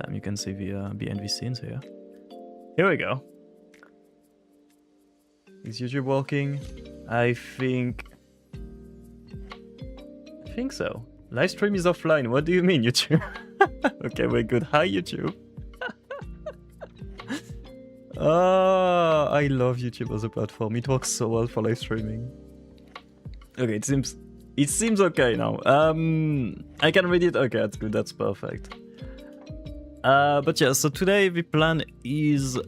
Damn, you can see the behind the scenes here. Here we go. Is YouTube working? I think so. Live stream is offline. What do you mean, YouTube? Okay, we're good. Hi, YouTube. Oh, I love YouTube as a platform. It works so well for live streaming. Okay, it seems okay now. I can read it. Okay, that's good. That's perfect. But yeah, so today the plan is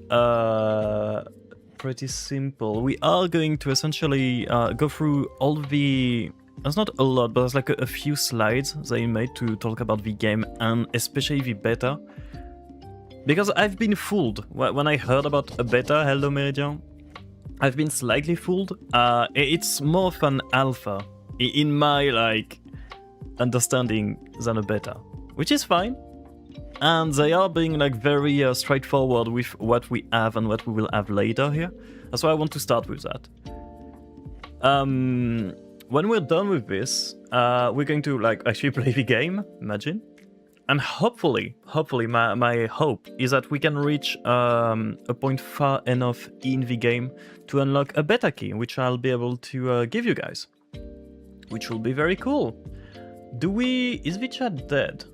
pretty simple. We are going to essentially go through all the... There's not a lot, but there's like a few slides they made to talk about the game and especially the beta. Because I've been fooled when I heard about a beta, hello Meridian. I've been slightly fooled. It's more of an alpha in my like understanding than a beta, which is fine. And they are being like very straightforward with what we have and what we will have later here. That's why I want to start with that. When we're done with this, we're going to like actually play the game, imagine. And hopefully my hope is that we can reach a point far enough in the game to unlock a beta key, which I'll be able to give you guys. Which will be very cool. Is the chat dead?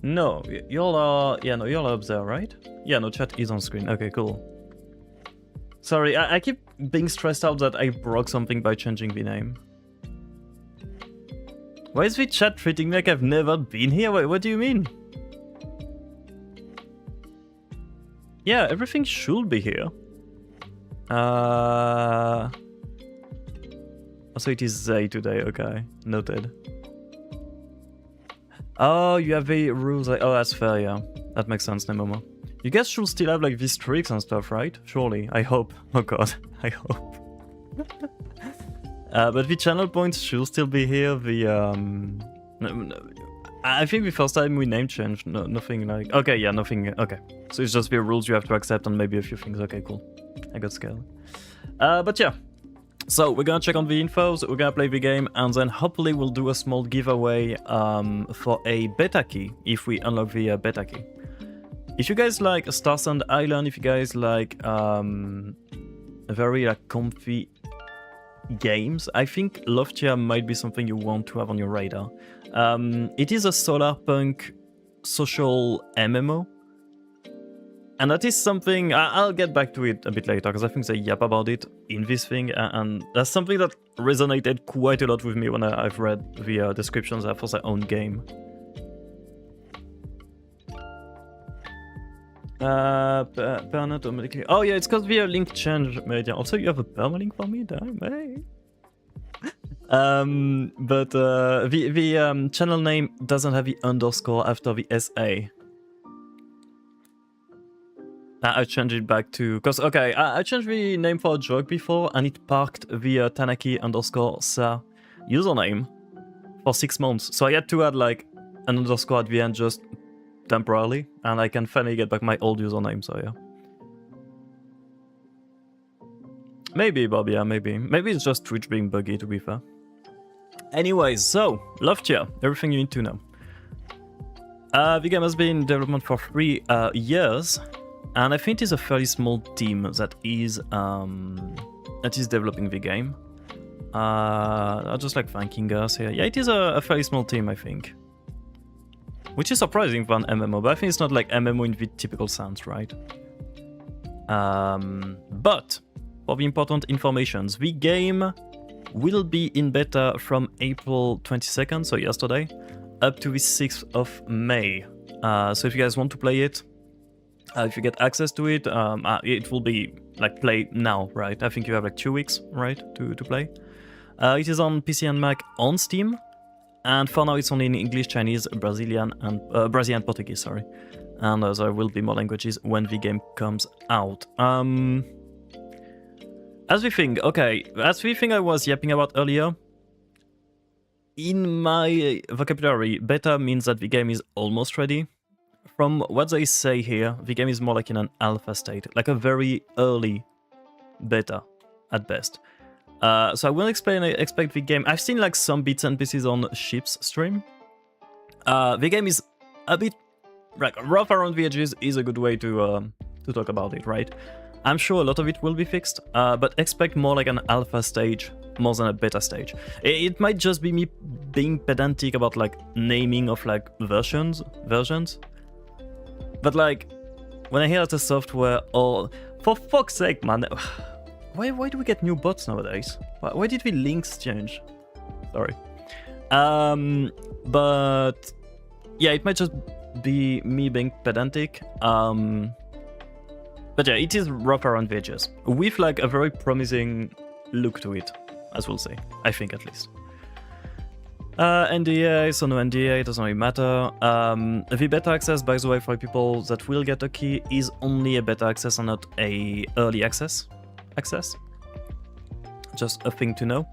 No, y'all are... Yeah, no, y'all are up there, right? Yeah, no, chat is on screen. Okay, cool. Sorry, I keep being stressed out that I broke something by changing the name. Why is the chat treating me like I've never been here? What do you mean? Yeah, everything should be here. Also, it is Zay today, okay. Noted. Oh, you have the rules. Oh, that's fair, yeah. That makes sense, Nemomo. You guys should still have like these tricks and stuff, right? Surely. I hope. Oh god, I hope. But the channel points should still be here. I think the first time we name changed, nothing like... Okay, yeah, nothing... Okay. So it's just the rules you have to accept and maybe a few things. Okay, cool. I got scared. But yeah. So we're gonna check on the infos, we're gonna play the game, and then hopefully we'll do a small giveaway for a beta key, if we unlock the beta key. If you guys like Star Sand Island, if you guys like very comfy games, I think Loftia might be something you want to have on your radar. It is a Solarpunk social MMO. And that is something, I'll get back to it a bit later, because I think they yap about it in this thing, and that's something that resonated quite a lot with me when I've read the descriptions for their own game. Automatically. Oh yeah, it's because the link changed. Also, you have a permalink for me? Damn, hey. But the channel name doesn't have the underscore after the SA. I changed it back to... Because, okay, I changed the name for a joke before, and it parked the Tanaki underscore sa username for 6 months. So I had to add, like, an underscore at the end just temporarily, and I can finally get back my old username, so yeah. Maybe, Bob, yeah, maybe. Maybe it's just Twitch being buggy, to be fair. Anyways, so, Loftia, everything you need to know. The game has been in development for 3 years. And I think it's a fairly small team that is developing the game. I'll just like thanking us here. Yeah, it is a fairly small team, I think. Which is surprising for an MMO, but I think it's not like MMO in the typical sense, right? But for the important informations, the game will be in beta from April 22nd, so yesterday, up to the 6th of May. So if you guys want to play it, if you get access to it, it will be like play now, right? I think you have like 2 weeks, right, to play. It is on PC and Mac on Steam, and for now it's only in English, Chinese, Brazilian, and Portuguese, sorry. And there will be more languages when the game comes out. As we think I was yapping about earlier, in my vocabulary, beta means that the game is almost ready. From what they say here, the game is more like in an alpha state, like a very early beta at best. So I will expect the game. I've seen like some bits and pieces on Ship's stream. The game is a bit like rough around the edges is a good way to talk about it, right? I'm sure a lot of it will be fixed, but expect more like an alpha stage more than a beta stage. It might just be me being pedantic about like naming of like versions, but like when I hear the software, or for fuck's sake, man, why do we get new bots nowadays? Why did the links change? Sorry. But yeah, it might just be me being pedantic. But yeah, it is rough around the edges, with like a very promising look to it, as we'll say. I think at least. NDA, so no NDA, it doesn't really matter. The beta access, by the way, for people that will get a key, is only a beta access and not a early access. Just a thing to know.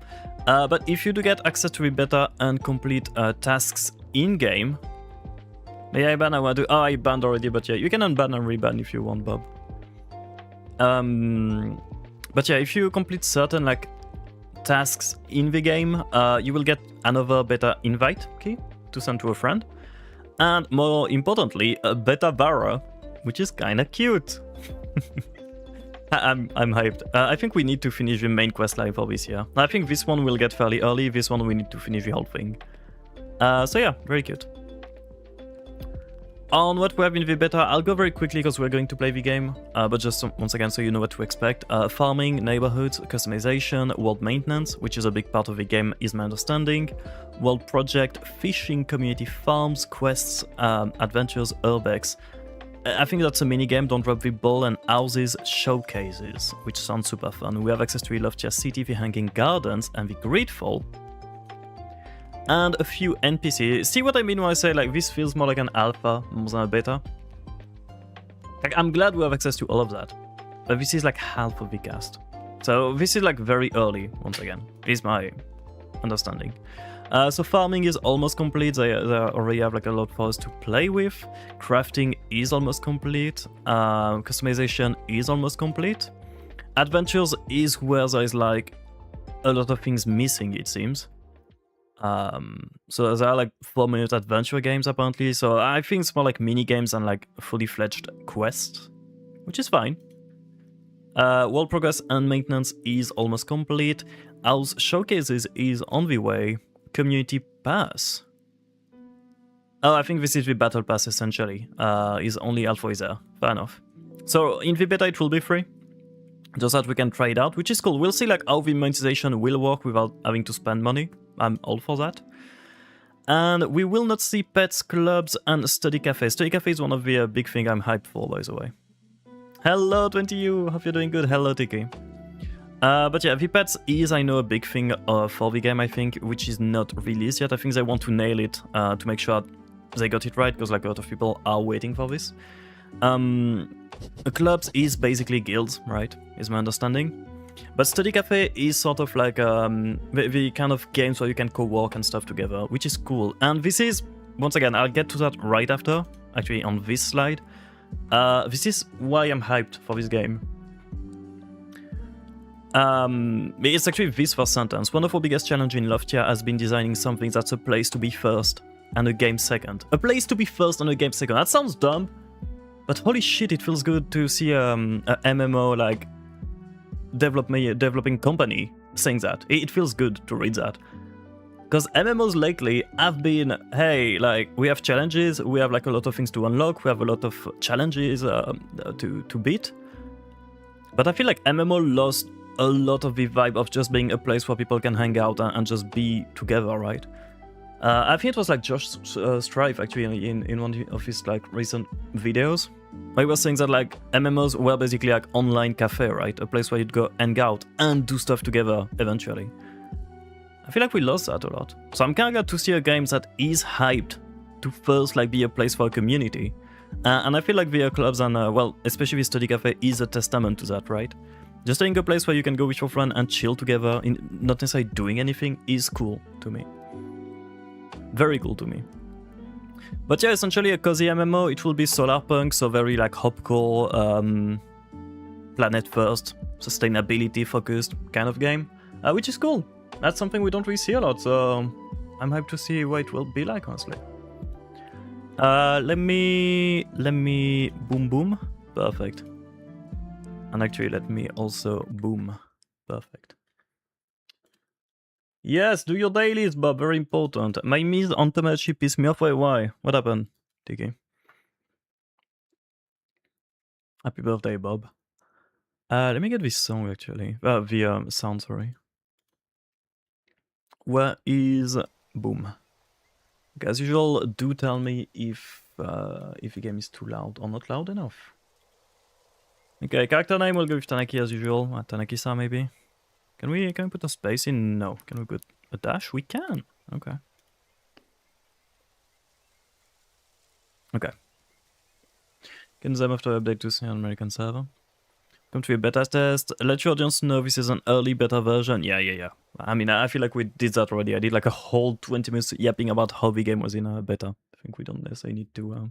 But if you do get access to the beta and complete tasks in-game, may I ban? I want to. Oh, I banned already, but yeah, you can unban and reban if you want, Bob. But yeah, if you complete certain like tasks in the game, you will get another beta invite key to send to a friend, and more importantly, a beta Vara, which is kind of cute. I'm hyped. I think we need to finish the main quest line for this year. I think this one will get fairly early. This one we need to finish the whole thing. So yeah, very cute. On what we have in the beta, I'll go very quickly because we're going to play the game, but just once again so you know what to expect. Farming, neighborhoods, customization, world maintenance, which is a big part of the game is my understanding, world project, fishing, community farms, quests, adventures, urbex. I think that's a mini-game, don't drop the ball, and houses, showcases, which sounds super fun. We have access to the Loftia City, the Hanging Gardens, and the Greedfall. And a few NPCs. See what I mean when I say like this feels more like an alpha more than a beta? Like, I'm glad we have access to all of that, but this is like half of the cast. So this is like very early, once again, is my understanding. So farming is almost complete. They already have like a lot for us to play with. Crafting is almost complete. Customization is almost complete. Adventures is where there is like a lot of things missing, it seems. So there are like 4-minute adventure games apparently. So I think it's more like mini games and like fully fledged quests, which is fine. World progress and maintenance is almost complete. House showcases is on the way. Community pass. Oh, I think this is the battle pass essentially. Is only alpha is there. Fair enough. So in the beta it will be free, just that we can try it out, which is cool. We'll see like how the monetization will work without having to spend money. I'm all for that. And we will not see pets, clubs, and study cafes. Study cafe is one of the big things I'm hyped for, by the way. Hello, 20U. Hope you're doing good. Hello, Tiki. But yeah, the pets is, I know, a big thing for the game, I think, which is not released yet. I think they want to nail it to make sure they got it right, because like a lot of people are waiting for this. Clubs is basically guilds, right? Is my understanding. But Study Cafe is sort of like the kind of games where you can co-work and stuff together, which is cool. And this is, once again, I'll get to that right after, actually on this slide. This is why I'm hyped for this game. It's actually this first sentence. One of our biggest challenges in Loftia has been designing something that's a place to be first and a game second. A place to be first and a game second. That sounds dumb, but holy shit, it feels good to see a MMO like developing company saying that. It feels good to read that. Because MMOs lately have been, hey, like, we have challenges, we have like a lot of things to unlock, we have a lot of challenges to beat. But I feel like MMO lost a lot of the vibe of just being a place where people can hang out and just be together, right? I think it was like Josh Strife actually in one of his like recent videos. He was saying that like MMOs were basically like online cafe, right? A place where you'd go hang out and do stuff together eventually. I feel like we lost that a lot. So I'm kind of glad to see a game that is hyped to first like be a place for a community. And I feel like VR clubs and well, especially Study Cafe is a testament to that, right? Just having a place where you can go with your friend and chill together, not necessarily doing anything, is cool to me. Very cool to me. But yeah, essentially a cozy MMO. It will be Solarpunk, so very like hopcore, planet first, sustainability focused kind of game, which is cool. That's something we don't really see a lot, so I'm hyped to see what it will be like, honestly. Let me boom boom. Perfect. And actually, let me also boom. Perfect. Yes, do your dailies, Bob. Very important. My miss on Tomodachi pissed me off. Why? What happened? Tiki. Happy birthday, Bob. Let me get this song actually. The sound, sorry. Where is boom? Okay, as usual, do tell me if the game is too loud or not loud enough. Okay, character name will go with Tanaki as usual. Tanaki-san maybe. Can we put a space in? No. Can we put a dash? We can. Okay. Okay. Can them after update to see on American server. Come to a beta test. Let your audience know this is an early beta version. Yeah. I mean, I feel like we did that already. I did like a whole 20 minutes yapping about how the game was in a beta. I think we don't necessarily need to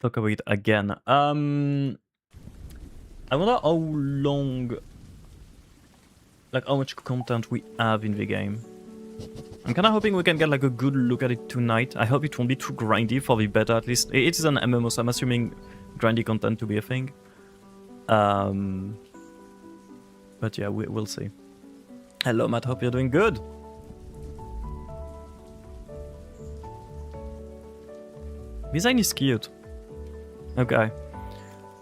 talk about it again. I wonder how long, like how much content we have in the game. I'm kind of hoping we can get like a good look at it tonight. I hope it won't be too grindy for the beta at least. It is an MMO, so I'm assuming grindy content to be a thing. But yeah, we'll see. Hello, Matt. Hope you're doing good. Design is cute. Okay.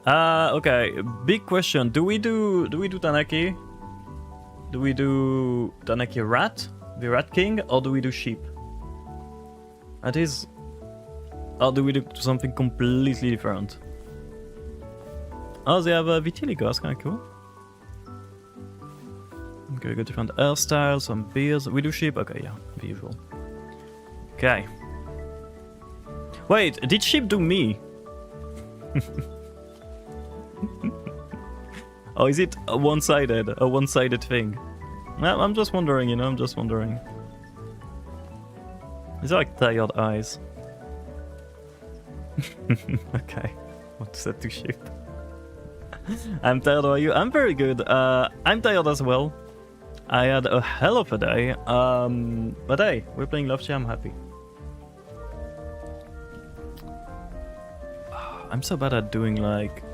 Okay. Big question. Do we do Tanaki? Do we do Tanaki Rat, the Rat King, or do we do sheep? That is. Or do we do something completely different? Oh, they have a vitiligo. That's kind of cool. Okay, we got different hairstyles, some beards. We do sheep? Okay, yeah, the usual. Okay. Wait, did sheep do me? Or is it a one-sided thing? Well, I'm just wondering, you know, I'm just wondering. These are like tired eyes. Okay, what is that to sheep? I'm tired, how are you? I'm very good. I'm tired as well. I had a hell of a day. But hey, we're playing Loftia, I'm happy. I'm so bad at doing like...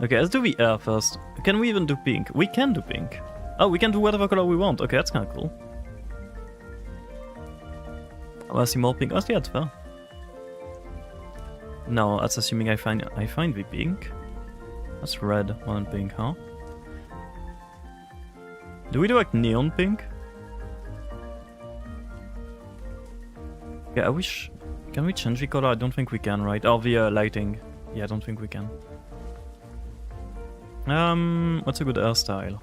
Okay, let's do the air first. Can we even do pink? We can do pink. Oh, we can do whatever color we want. Okay, that's kind of cool. I want to see more pink. Oh, yeah, that's fair. No, that's assuming I find the pink. That's red, more than pink, huh? Do we do like neon pink? Yeah, I wish... Can we change the color? I don't think we can, right? Oh, the lighting. Yeah, I don't think we can. What's a good hairstyle?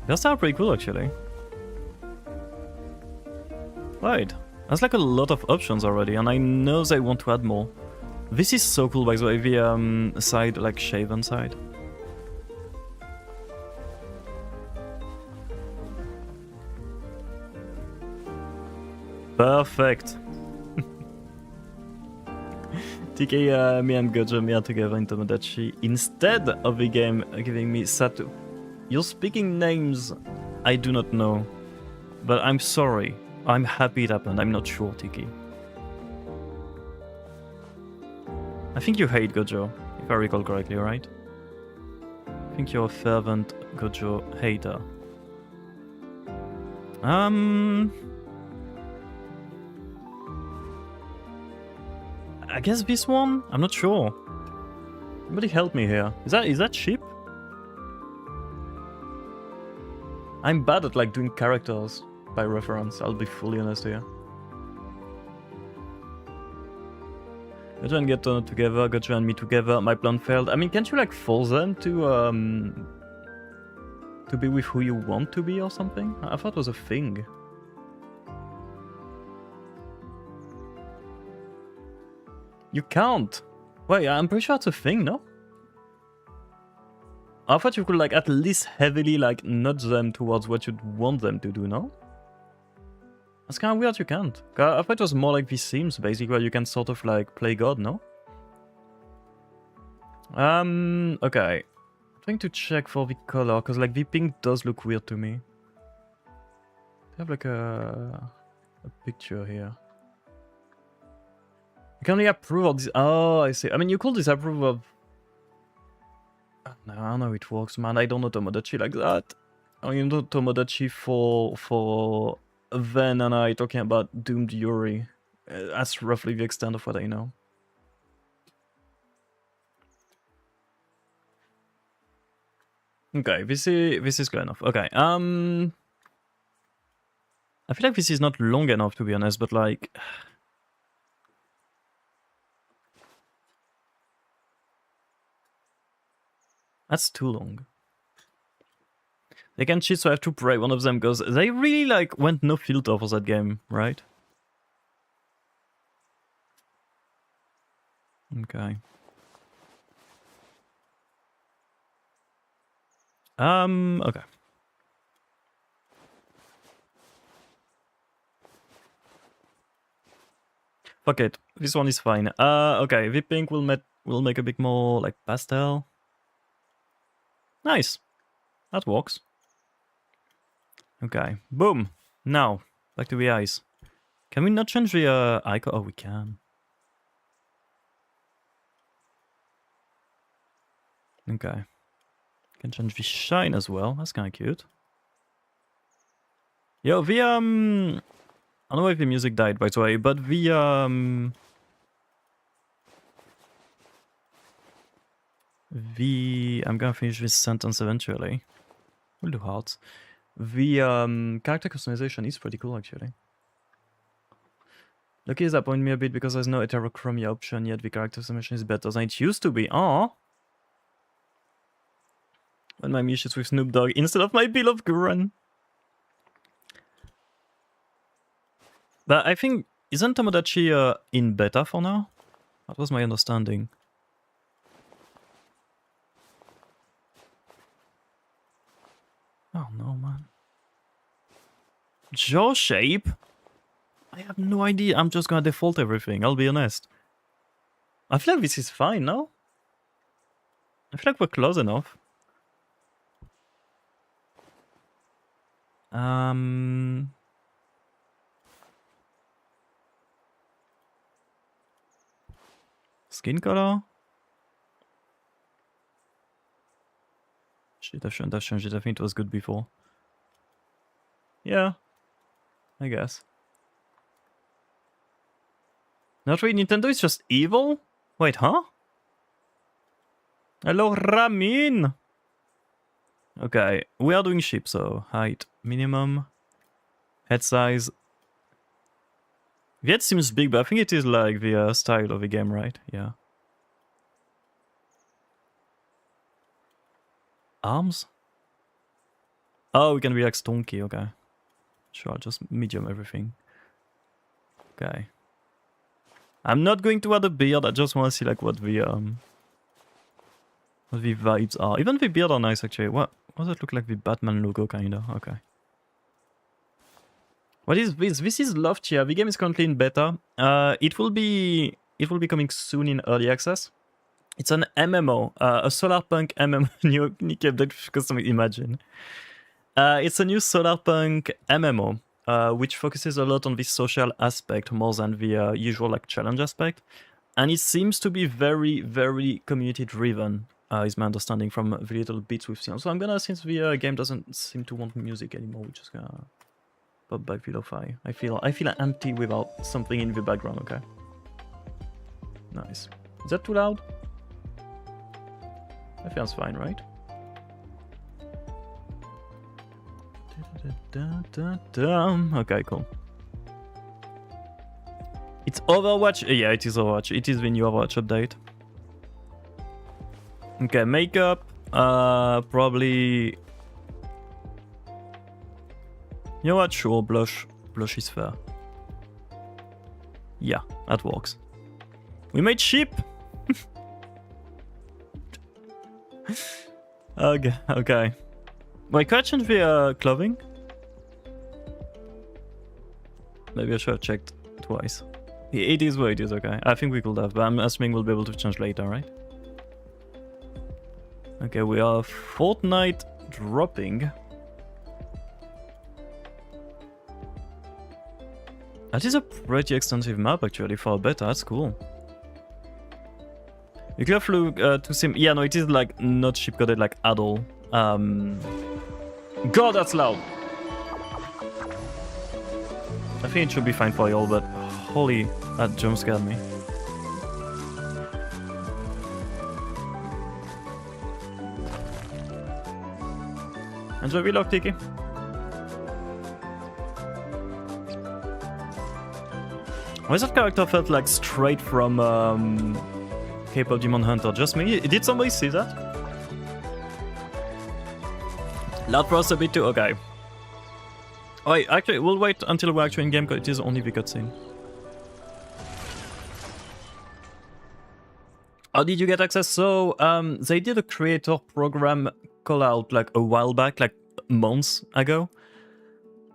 Hairstyle are pretty cool, actually. Right. There's like a lot of options already, and I know they want to add more. This is so cool, by the way, the side, like shaven side. Perfect. TK, me and Gojo are together in Tomodachi. Instead of the game giving me Satu. You're speaking names I do not know. But I'm sorry. I'm happy it happened. I'm not sure, Tiki. I think you hate Gojo, if I recall correctly, right? I think you're a fervent Gojo hater. I guess this one? I'm not sure. Somebody help me here. Is that sheep? I'm bad at like doing characters by reference, I'll be fully honest here. Gojo and get together, Gojo and me together, my plan failed. I mean, can't you like force them to be with who you want to be or something? I thought it was a thing. You can't! Wait, I'm pretty sure it's a thing, no? I thought you could like at least heavily like nudge them towards what you'd want them to do, no? That's kind of weird you can't. I thought it was more like The Sims, basically, where you can sort of like play God, no? Okay. trying to check for the color, because like the pink does look weird to me. I have like a picture here. You can only approve of this. Oh, I see. I mean, you could disapprove of. No, I don't know how it works, man. I don't know Tomodachi like that. I only know Tomodachi for Ven and I talking about Doomed Yuri. That's roughly the extent of what I know. Okay, this is good enough. Okay, I feel like this is not long enough to be honest, but like, that's too long. They can cheat, so I have to pray one of them goes. They really like went no filter for that game, right? Okay. Okay. Fuck it. This one is fine. Okay. The pink will make a bit more like pastel. Nice. That works. Okay. Boom. Now back to the eyes. Can we not change the icon? Oh, we can. Okay. Can change the shine as well. That's kind of cute. Yo, the I don't know if the music died by the way, but the I'm gonna finish this sentence eventually. We'll do hearts. The character customization is pretty cool actually. Lucky disappoint me a bit because there's no heterochromia option yet. The character customization is better than it used to be. Aww. When my Mish is with Snoop Dogg instead of my beloved Gurren. But I think, isn't Tomodachi in beta for now? That was my understanding. Oh no, man. Jaw shape? I have no idea. I'm just gonna default everything, I'll be honest. I feel like this is fine, no? I feel like we're close enough. Skin color? Shit, I shouldn't have changed it. I think it was good before. Yeah, I guess. Not really. Nintendo is just evil? Wait, huh? Hello, Ramin! Okay, we are doing sheep, so height minimum. Head size. The head seems big, but I think it is like the style of the game, right? Yeah. Arms? Oh, we can be like stonky, okay. Sure, just medium everything. Okay. I'm not going to add a beard, I just want to see like what the vibes are. Even the beard are nice actually. What does it look like, the Batman logo kinda? Okay. What is this? This is Loftia. The game is currently in beta. It will be coming soon in early access. It's an MMO, a Solarpunk MMO. New update custom imagine. It's a new Solarpunk MMO, which focuses a lot on this social aspect more than the usual like challenge aspect, and it seems to be very, very community driven. Is my understanding from the little bits we've seen. So I'm gonna, since the game doesn't seem to want music anymore, we're just gonna pop back the lo-fi. I feel empty without something in the background. Okay. Nice. Is that too loud? That feels fine, right? Okay, cool. It's Overwatch. Yeah, it is Overwatch. It is the new Overwatch update. Okay, makeup. Probably. You know what? Sure, blush. Blush is fair. Yeah, that works. We made sheep. Okay. Wait, can I change the clothing? Maybe I should have checked twice. It is what it is, okay. I think we could have, but I'm assuming we'll be able to change later, right? Okay, we are Fortnite dropping. That is a pretty extensive map actually for a beta, that's cool. You could have looked to sim. Yeah, no, it is like not ship coded like at all. God, that's loud! I think it should be fine for y'all, but holy, that jump scared me. Enjoy vlog, Tiki. Why that character felt like straight from K-pop Demon Hunter? Just me? Did somebody see that? Loud for us a bit too? Okay. Wait, actually, we'll wait until we're actually in game because it is only the cutscene. How did you get access? So, they did a creator program call out like a while back, like months ago.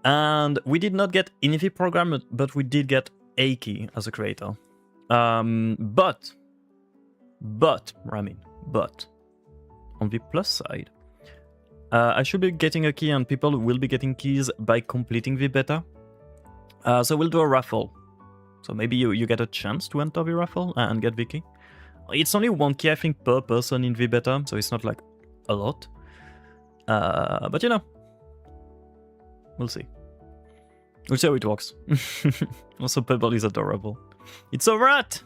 And we did not get Infi program, but we did get a key as a creator. But, on the plus side, I should be getting a key and people will be getting keys by completing the beta. So we'll do a raffle. So maybe you get a chance to enter the raffle and get the key. It's only one key, I think, per person in the beta, so it's not like a lot. But you know, we'll see. We'll see how it works. Also, Pebble is adorable. It's a rat!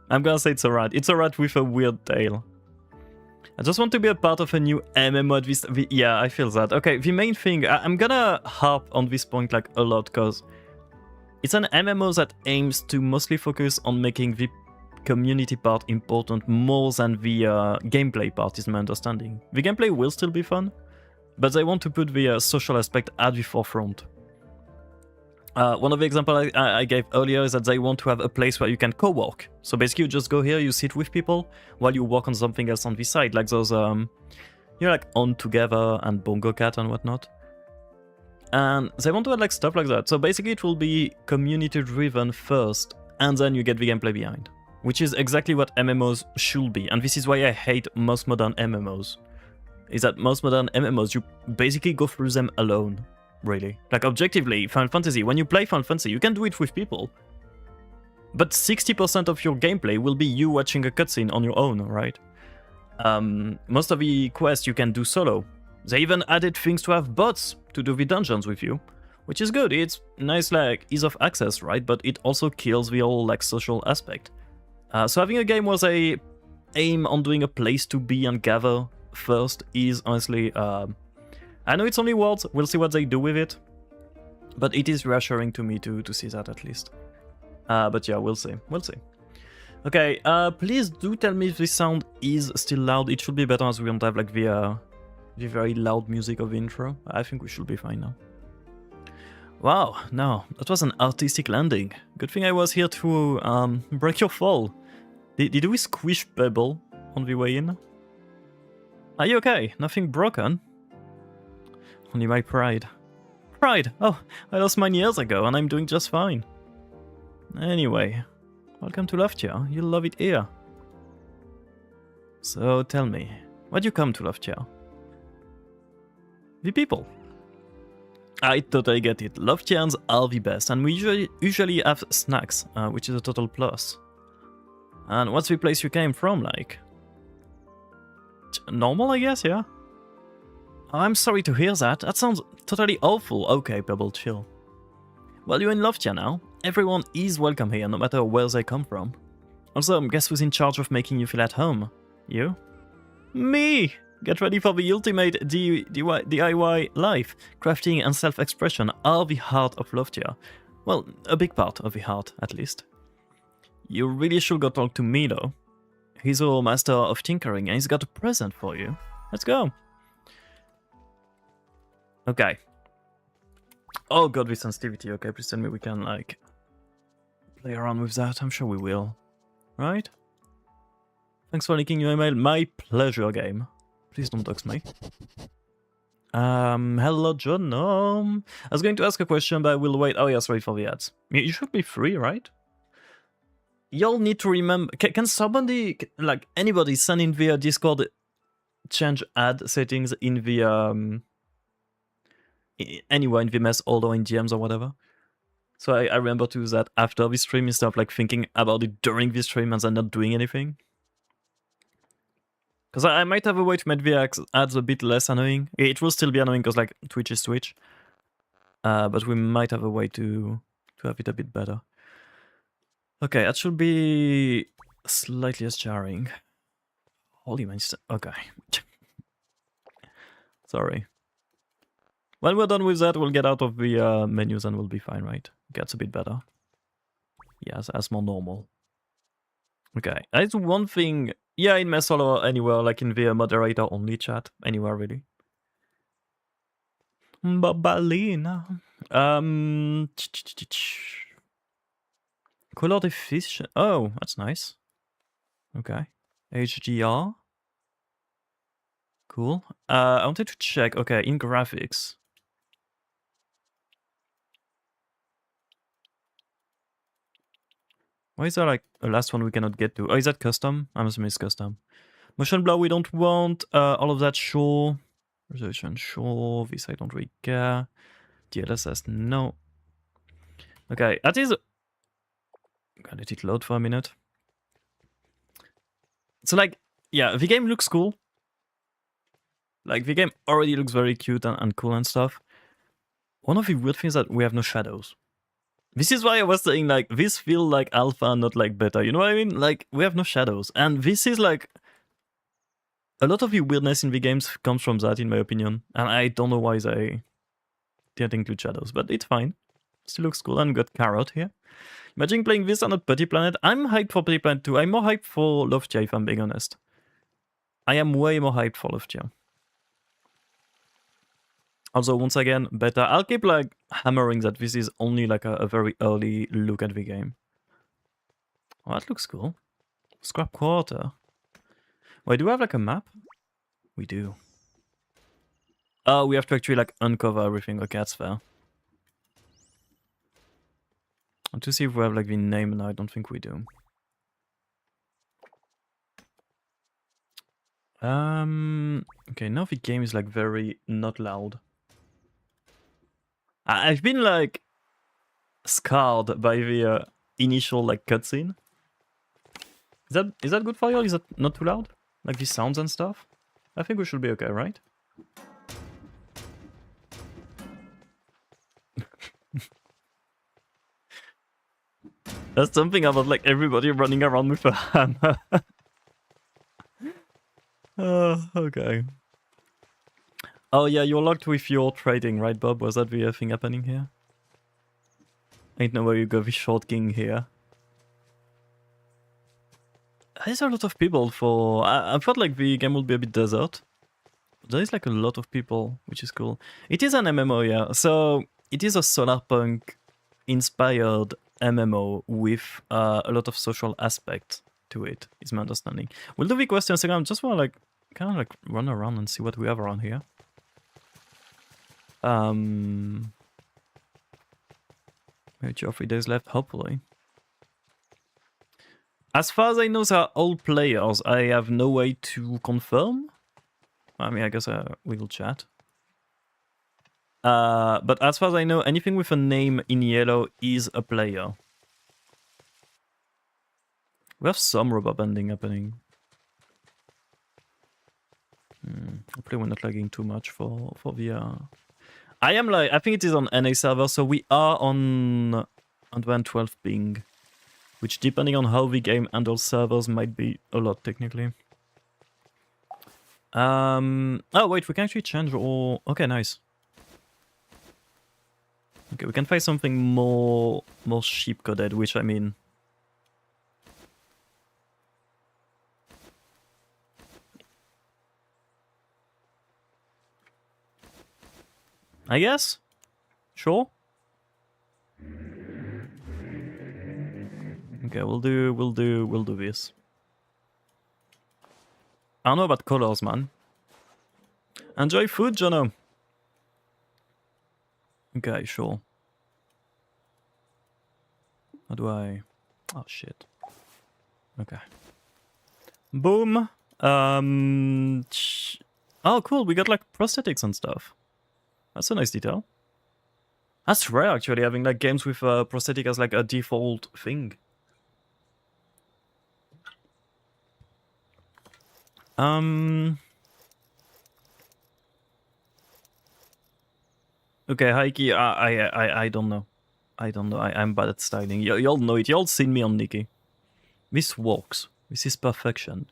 I'm gonna say it's a rat. It's a rat with a weird tail. I just want to be a part of a new MMO at this... Yeah, I feel that. Okay, the main thing... I'm gonna harp on this point like a lot, because it's an MMO that aims to mostly focus on making the community part important more than the gameplay part, is my understanding. The gameplay will still be fun, but they want to put the social aspect at the forefront. One of the examples I gave earlier is that they want to have a place where you can co-work. So basically you just go here, you sit with people while you work on something else on the side, like those, you know, like On Together and Bongo Cat and whatnot. And they want to add like stuff like that. So basically it will be community driven first, and then you get the gameplay behind. Which is exactly what MMOs should be. And this is why I hate most modern MMOs. Is that most modern MMOs, you basically go through them alone. Really. Like, objectively, Final Fantasy, when you play Final Fantasy, you can do it with people. But 60% of your gameplay will be you watching a cutscene on your own, right? Most of the quests you can do solo. They even added things to have bots to do the dungeons with you, which is good. It's nice, like, ease of access, right? But it also kills the whole, like, social aspect. So having a game where they aim on doing a place to be and gather first is honestly... I know it's only words, we'll see what they do with it. But it is reassuring to me to see that at least. But yeah, we'll see. We'll see. Okay, please do tell me if this sound is still loud. It should be better as we don't have like the very loud music of the intro. I think we should be fine now. Wow, no, that was an artistic landing. Good thing I was here to break your fall. Did we squish Pebble on the way in? Are you okay? Nothing broken? Only my pride. Pride! Oh, I lost mine years ago and I'm doing just fine. Anyway, welcome to Loftia. You'll love it here. So tell me, why'd you come to Loftia? The people. I totally get it. Loftians are the best, and we usually have snacks, which is a total plus. And what's the place you came from like? Normal, I guess, yeah? I'm sorry to hear that. That sounds totally awful. Okay, Pebble, chill. Well, you're in Loftia now. Everyone is welcome here, no matter where they come from. Also, guess who's in charge of making you feel at home? You? Me! Get ready for the ultimate DIY life. Crafting and self-expression are the heart of Loftia. Well, a big part of the heart, at least. You really should go talk to Milo. He's our master of tinkering and he's got a present for you. Let's go. Okay. Oh god, with sensitivity. Okay, please tell me we can, like, play around with that. I'm sure we will. Right? Thanks for linking your email. My pleasure, game. Please don't dox me. Hello, John. I was going to ask a question, but I will wait. Oh, yes, wait for the ads. You should be free, right? y'all need to remember. Can somebody, like anybody, send in via Discord, change ad settings in the anywhere in the mess or in DMs or whatever? So I remember to do that after the stream instead of like thinking about it during the stream and then not doing anything. Because I might have a way to make the ads a bit less annoying. It will still be annoying because like Twitch is Twitch. But we might have a way to have it a bit better. Okay, that should be slightly less jarring. Holy man, okay. Sorry. When we're done with that, we'll get out of the menus and we'll be fine, right? Gets a bit better. Yes, that's more normal. Okay, that's one thing. Yeah, in Messol or anywhere, like in the moderator only chat, anywhere really. Babalina. Color efficient. Oh, that's nice. Okay. HDR. Cool. I wanted to check. Okay, in graphics. Why is there like a last one we cannot get to? Oh, is that custom? I'm assuming it's custom. Motion blur we don't want. All of that sure. Resolution sure. This I don't really care. DLSS no. Okay, that is. Gonna let it load for a minute. So like, yeah, the game looks cool. Like the game already looks very cute and cool and stuff. One of the weird things is that we have no shadows. This is why I was saying like this feels like alpha, not like beta. You know what I mean? Like we have no shadows, and this is like a lot of the weirdness in the games comes from that, in my opinion. And I don't know why they didn't include shadows, but it's fine. Still looks cool. And got Carrot here. Imagine playing this on a Putty Planet. I'm hyped for Putty Planet 2. I'm more hyped for Loftia, if I'm being honest. I am way more hyped for Loftia. Also, once again, beta. I'll keep like hammering that this is only like a very early look at the game. Oh, that looks cool. Scrap Quarter. Wait, do we have like a map? We do. Oh, we have to actually like uncover everything. Okay, that's fair. I want to see if we have like the name. No, I don't think we do. Okay, now the game is like very not loud. I've been like scarred by the initial like cutscene. Is that good for you? Is that not too loud? Like the sounds and stuff? I think we should be okay, right? There's something about like everybody running around with a hammer. Okay. Oh yeah, you're locked with your trading, right, Bob? Was that the thing happening here? Ain't no way you got the short king here. There's a lot of people for... I thought like the game would be a bit desert. There is like a lot of people, which is cool. It is an MMO, yeah. So it is a Solarpunk inspired MMO with a lot of social aspect to it, is my understanding. We'll do the questions again. Just want to like kind of like run around and see what we have around here. Maybe 2 or 3 days left, hopefully. As far as I know, they are all players. I have no way to confirm. I mean, I guess we will chat. But as far as I know, anything with a name in yellow is a player. We have some rubber banding happening. Hopefully we're not lagging too much for the... I am like... I think it is on NA server, so we are on 12 ping. Which, depending on how the game handles servers, might be a lot, technically. Oh, wait, we can actually change all... Okay, nice. Okay, we can find something more sheep-coded, which, I mean... I guess? Sure? Okay, we'll do this. I don't know about colors, man. Enjoy food, Jono. Okay, sure. How do I... Oh, shit. Okay. Boom. Oh, cool. We got like prosthetics and stuff. That's a nice detail. That's rare, actually, having like games with prosthetic as like a default thing. Okay, Heike, I don't know. I don't know. I'm bad at styling. Y'all know it. Y'all seen me on Nikki. This works. This is perfection.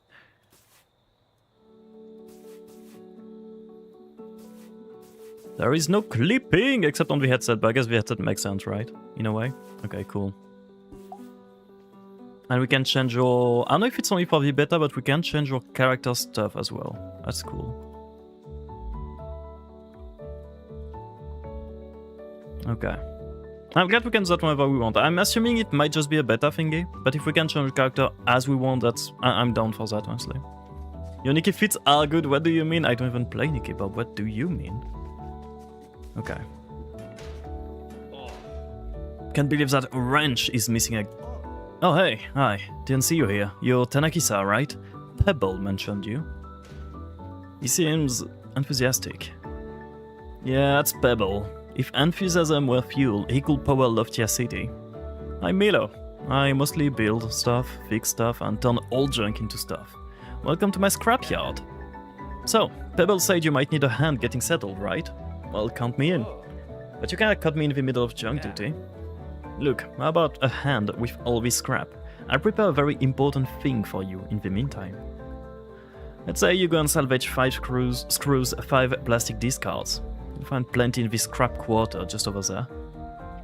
There is no clipping except on the headset, but I guess the headset makes sense, right? In a way. Okay, cool. And we can change your... I don't know if it's only for the beta, but we can change your character stuff as well. That's cool. Okay. I'm glad we can do that whenever we want. I'm assuming it might just be a beta thingy, but if we can change the character as we want, that's... I'm down for that, honestly. Your Nikki fits are good. What do you mean? I don't even play Nikki, but what do you mean? Okay. Can't believe that wrench is missing a... Oh, hey. Hi. Didn't see you here. You're Tanaki-san, right? Pebble mentioned you. He seems enthusiastic. Yeah, that's Pebble. If enthusiasm were fuel, he could power Loftia City. I'm Milo. I mostly build stuff, fix stuff, and turn old junk into stuff. Welcome to my scrapyard. So, Pebble said you might need a hand getting settled, right? Well, count me in. But you can't cut me in the middle of junk duty. Look, how about a hand with all this scrap? I'll prepare a very important thing for you in the meantime. Let's say you go and salvage 5 screws, 5 plastic discards. You'll find plenty in this scrap quarter just over there.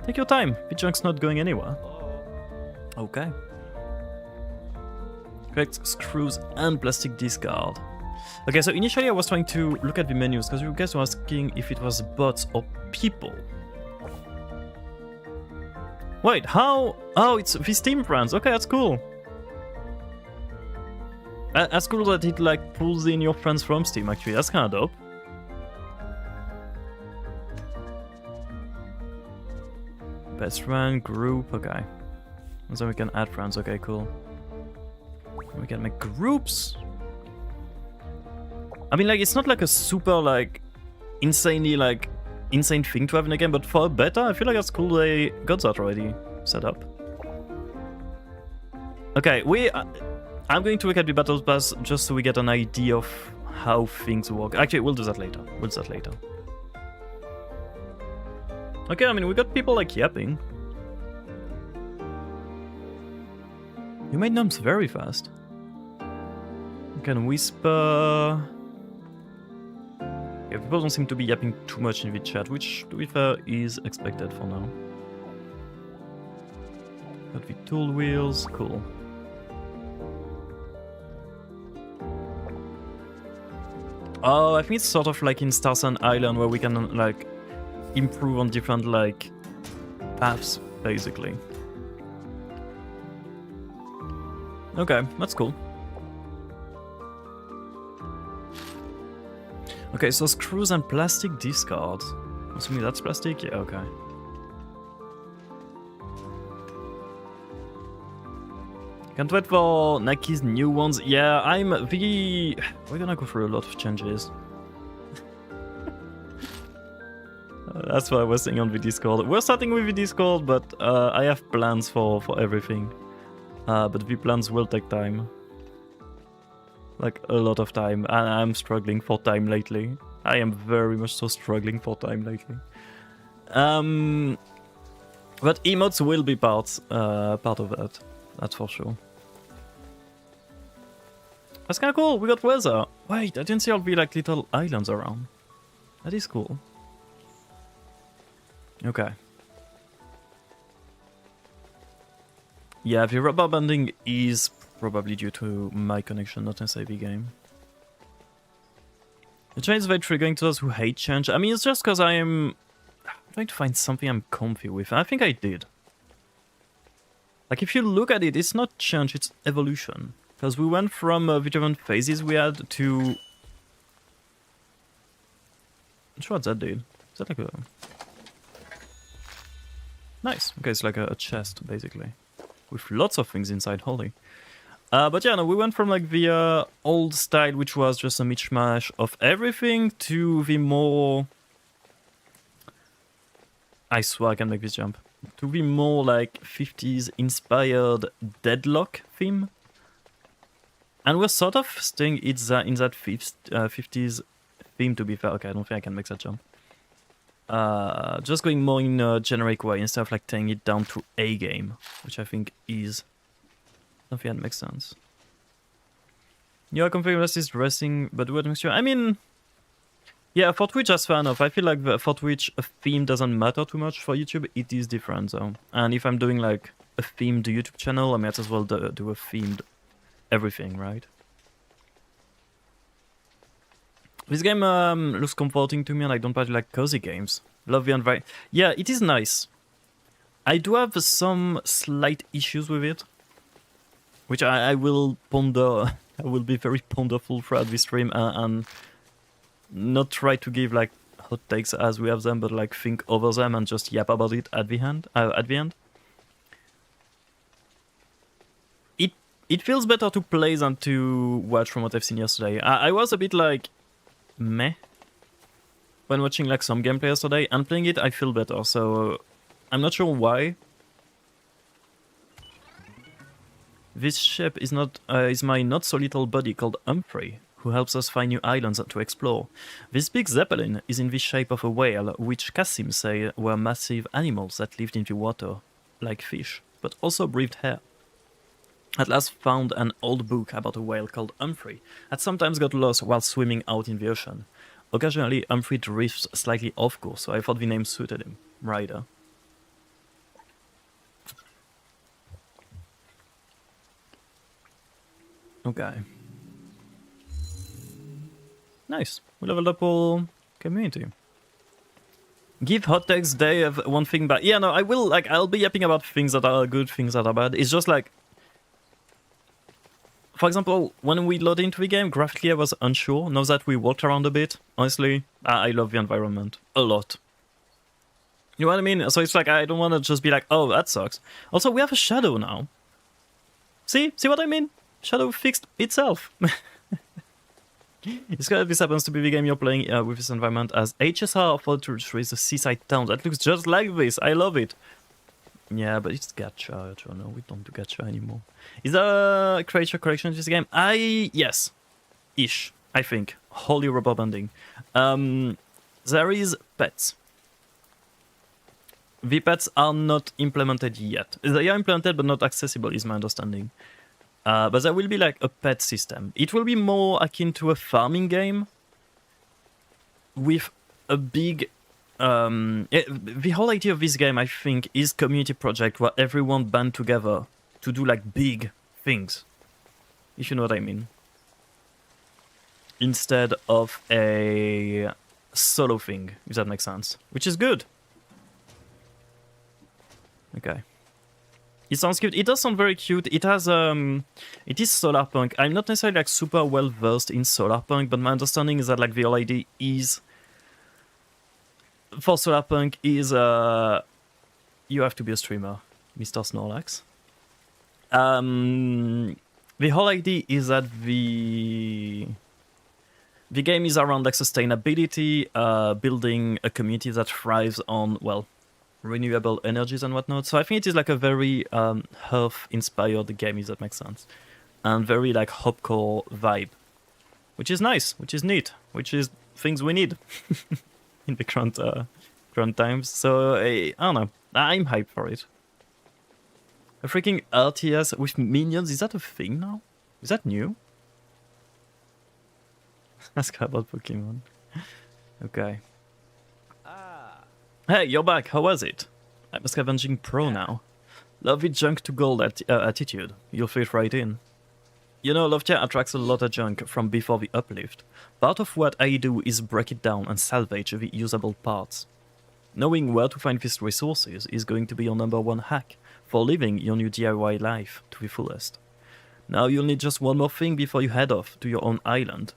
Take your time, the junk's not going anywhere. Okay. Correct, screws and plastic discard. Okay, so initially I was trying to look at the menus because you guys were asking if it was bots or people. Wait, how? Oh, it's the Steam friends. Okay, that's cool. That's cool that it like pulls in your friends from Steam, actually. That's kind of dope. Best friend, group, okay. And so we can add friends, okay, cool. We can make groups. I mean, like, it's not like a super, like, insanely, like, insane thing to have in a game, but for a beta, I feel like that's cool they got that already set up. Okay, I'm going to look at the Battle Pass just so we get an idea of how things work. Actually, we'll do that later. Okay, I mean, we got people, like, yapping. You made numbs very fast. You can whisper... Yeah, people don't seem to be yapping too much in the chat, which, to be fair, is expected for now. Got the tool wheels, cool. Oh, I think it's sort of like in Starsun Island where we can, like, improve on different, like, paths, basically. Okay, that's cool. Okay, so screws and plastic discards. Assuming that's plastic? Yeah, okay. Can't wait for Naki's new ones. Yeah, we're gonna go through a lot of changes. That's what I was saying on the Discord. We're starting with the Discord, but I have plans for everything. But the plans will take time. Like, a lot of time. And I'm struggling for time lately. I am very much so struggling for time lately. But emotes will be part of that. That's for sure. That's kind of cool. We got weather. Wait, I didn't see all the, like, little islands around. That is cool. Okay. Yeah, the rubber banding is probably due to my connection, not necessarily the game. The change is very triggering to those who hate change. I mean, it's just because I'm trying to find something I'm comfy with. I think I did. Like, if you look at it, it's not change, it's evolution. Because we went from the different phases we had to... I'm not sure what that did. Is that like a... Nice. Okay, it's like a chest, basically. With lots of things inside, holy. But yeah, no, we went from like the old style, which was just a mishmash of everything, to the more... I swear I can make this jump. To the more like 50s inspired Deadlock theme. And we're sort of staying in that 50s theme, to be fair. Okay, I don't think I can make that jump. Just going more in a generic way instead of like taking it down to a game, which I think is something that makes sense. Yeah, configure is dressing, but what makes sure? I mean, yeah, for Twitch that's fair enough. I feel like for Twitch a theme doesn't matter too much. For YouTube it is different though. And if I'm doing like a themed YouTube channel, I might as well do a themed everything, right? This game looks comforting to me, and I don't particularly like cozy games. Love the environment. Yeah, it is nice. I do have some slight issues with it, which I will ponder. I will be very ponderful throughout this stream and not try to give like hot takes as we have them, but like think over them and just yap about it at the end. It feels better to play than to watch from what I've seen yesterday. I was a bit like meh when watching like some gameplay yesterday, and playing it I feel better, so I'm not sure why. This ship is my not so little buddy called Humphrey, who helps us find new islands to explore. This big zeppelin is in the shape of a whale, which Kasim say were massive animals that lived in the water, like fish, but also breathed air. At last found an old book about a whale called Humphrey that sometimes got lost while swimming out in the ocean. Occasionally, Humphrey drifts slightly off course, so I thought the name suited him. Ryder. Okay. Nice. We leveled up all community. Give hot takes day of one thing back. Yeah, no, I will, like, I'll be yapping about things that are good, things that are bad. It's just like, for example, when we loaded into the game, graphically I was unsure. Now that we walked around a bit, honestly, I love the environment a lot. You know what I mean? So it's like, I don't want to just be like, oh, that sucks. Also, we have a shadow now. See what I mean? Shadow fixed itself. This happens to be the game you're playing with this environment as HSR for to reach the seaside town. That looks just like this. I love it. Yeah, but it's gacha. I don't know. We don't do gacha anymore. Is there a creature collection in this game? Yes. Ish, I think. Holy rubber banding. There is pets. The pets are not implemented yet. They are implemented but not accessible, is my understanding. But there will be like a pet system. It will be more akin to a farming game with a big... the whole idea of this game, I think, is community project where everyone band together to do like big things. If you know what I mean. Instead of a solo thing, if that makes sense. Which is good. Okay. It sounds cute. It does sound very cute. It has it is Solarpunk. I'm not necessarily like super well versed in Solarpunk, but my understanding is that like the whole idea is for Solarpunk is you have to be a streamer, Mr. Snorlax. The whole idea is that the game is around like sustainability, building a community that thrives on, well, renewable energies and whatnot. So I think it is like a very Earth-inspired game, if that makes sense. And very like hopcore vibe. Which is nice, which is neat, which is things we need in the current times. So I don't know, I'm hyped for it. A freaking RTS with minions, is that a thing now? Is that new? Ask about Pokemon. Okay. Hey, you're back. How was it? I'm a scavenging pro now. Love it junk to gold attitude. You'll fit right in. You know, Loftia attracts a lot of junk from before the uplift. Part of what I do is break it down and salvage the usable parts. Knowing where to find these resources is going to be your #1 hack for living your new DIY life to the fullest. Now you'll need just one more thing before you head off to your own island.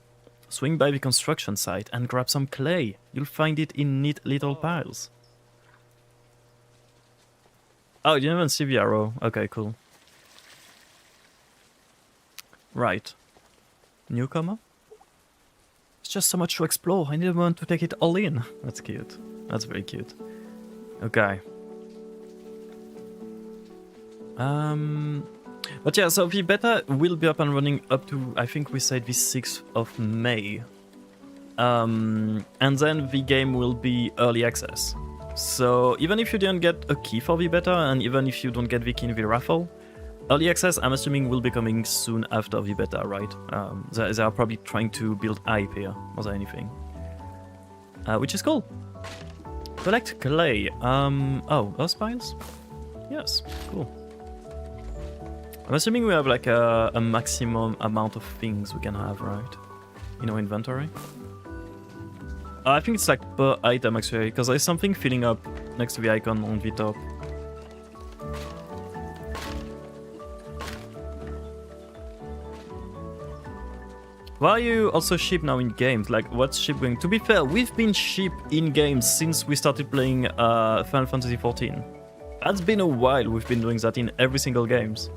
Swing by the construction site and grab some clay. You'll find it in neat little piles. Oh, you didn't even see the arrow. Okay, cool. Right. Newcomer? It's just so much to explore. I didn't want to take it all in. That's cute. That's very cute. Okay. But yeah, so the beta will be up and running up to, I think we said the 6th of May. And then the game will be early access. So even if you didn't get a key for the beta, and even if you don't get the key in the raffle, early access, I'm assuming, will be coming soon after the beta, right? They are probably trying to build hype here, more than anything. Which is cool. Collect clay. Oh, earth piles? Yes, cool. I'm assuming we have like a maximum amount of things we can have, right? In our inventory. I think it's like per item actually, because there's something filling up next to the icon on the top. Why are you also sheep now in games? Like, what's sheep going? To be fair, we've been sheep in games since we started playing Final Fantasy XIV. That's been a while. We've been doing that in every single games.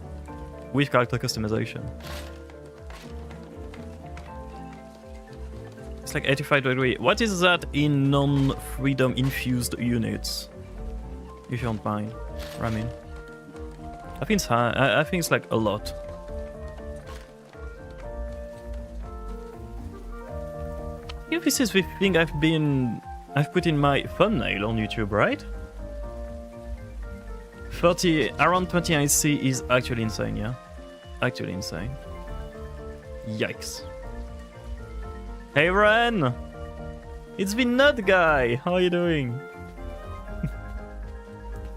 With character customization. It's like 85 degree. What is that in non-freedom infused units? If you don't mind, Ramin. I think it's high. I think it's like a lot. Yeah, this is the thing I've put in my thumbnail on YouTube, right? 30, around 20 IC is actually insane, yeah? Actually insane. Yikes. Hey Ren! It's the nut guy! How are you doing?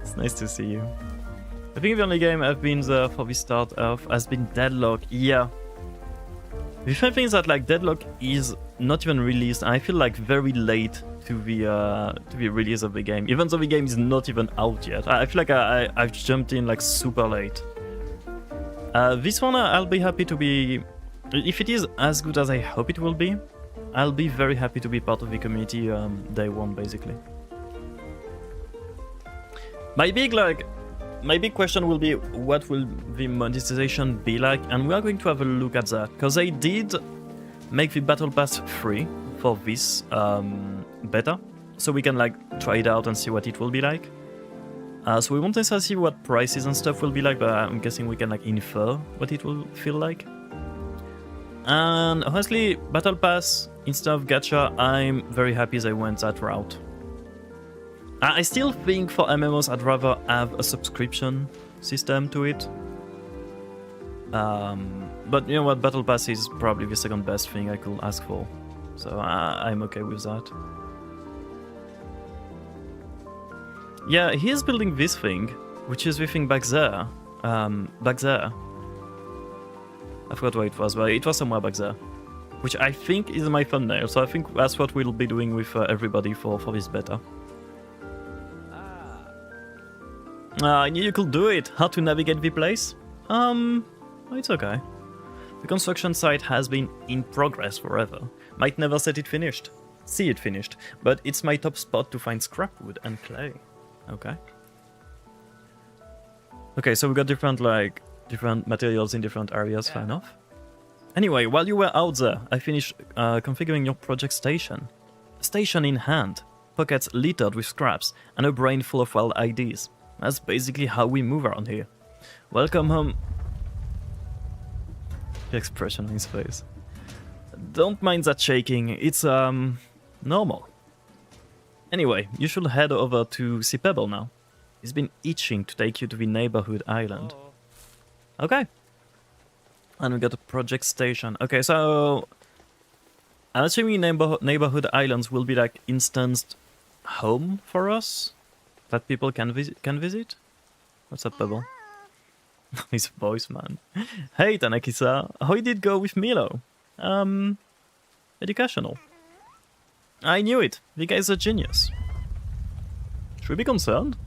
It's nice to see you. I think the only game I've been there for the start of has been Deadlock. Yeah. The funny thing is that like Deadlock is not even released, and I feel like very late to the release of the game, even though the game is not even out yet. I feel like I've jumped in like super late. This one I'll be happy to be, if it is as good as I hope it will be, I'll be very happy to be part of the community day one basically. My big question will be what will the monetization be like, and we are going to have a look at that, because they did make the battle pass free for this beta, so we can like try it out and see what it will be like. So we won't necessarily see what prices and stuff will be like, but I'm guessing we can like infer what it will feel like. And honestly, battle pass instead of gacha, I'm very happy they went that route. I still think for MMOs I'd rather have a subscription system to it. But you know what, battle pass is probably the second best thing I could ask for. So I'm okay with that. Yeah, he is building this thing, which is the thing back there. Back there. I forgot where it was, but it was somewhere back there. Which I think is my thumbnail, so I think that's what we'll be doing with everybody for this beta. I knew you could do it. How to navigate the place? It's okay. The construction site has been in progress forever. Might never see it finished, but it's my top spot to find scrap wood and clay. Okay. Okay, so we got different materials in different areas, fair enough. Anyway, while you were out there, I finished configuring your project station. Station in hand, pockets littered with scraps, and a brain full of wild ideas. That's basically how we move around here. Welcome home. The expression on his face. Don't mind that shaking, it's normal. Anyway, you should head over to see Pebble now. He's been itching to take you to the neighborhood island. Okay. And we got a project station. Okay, so I'm assuming neighborhood islands will be like instanced home for us that people can visit. What's up, Pebble? His voice, man. Hey, Tanaki-san. How did it go with Milo? Educational. I knew it. The guy's a genius. Should we be concerned?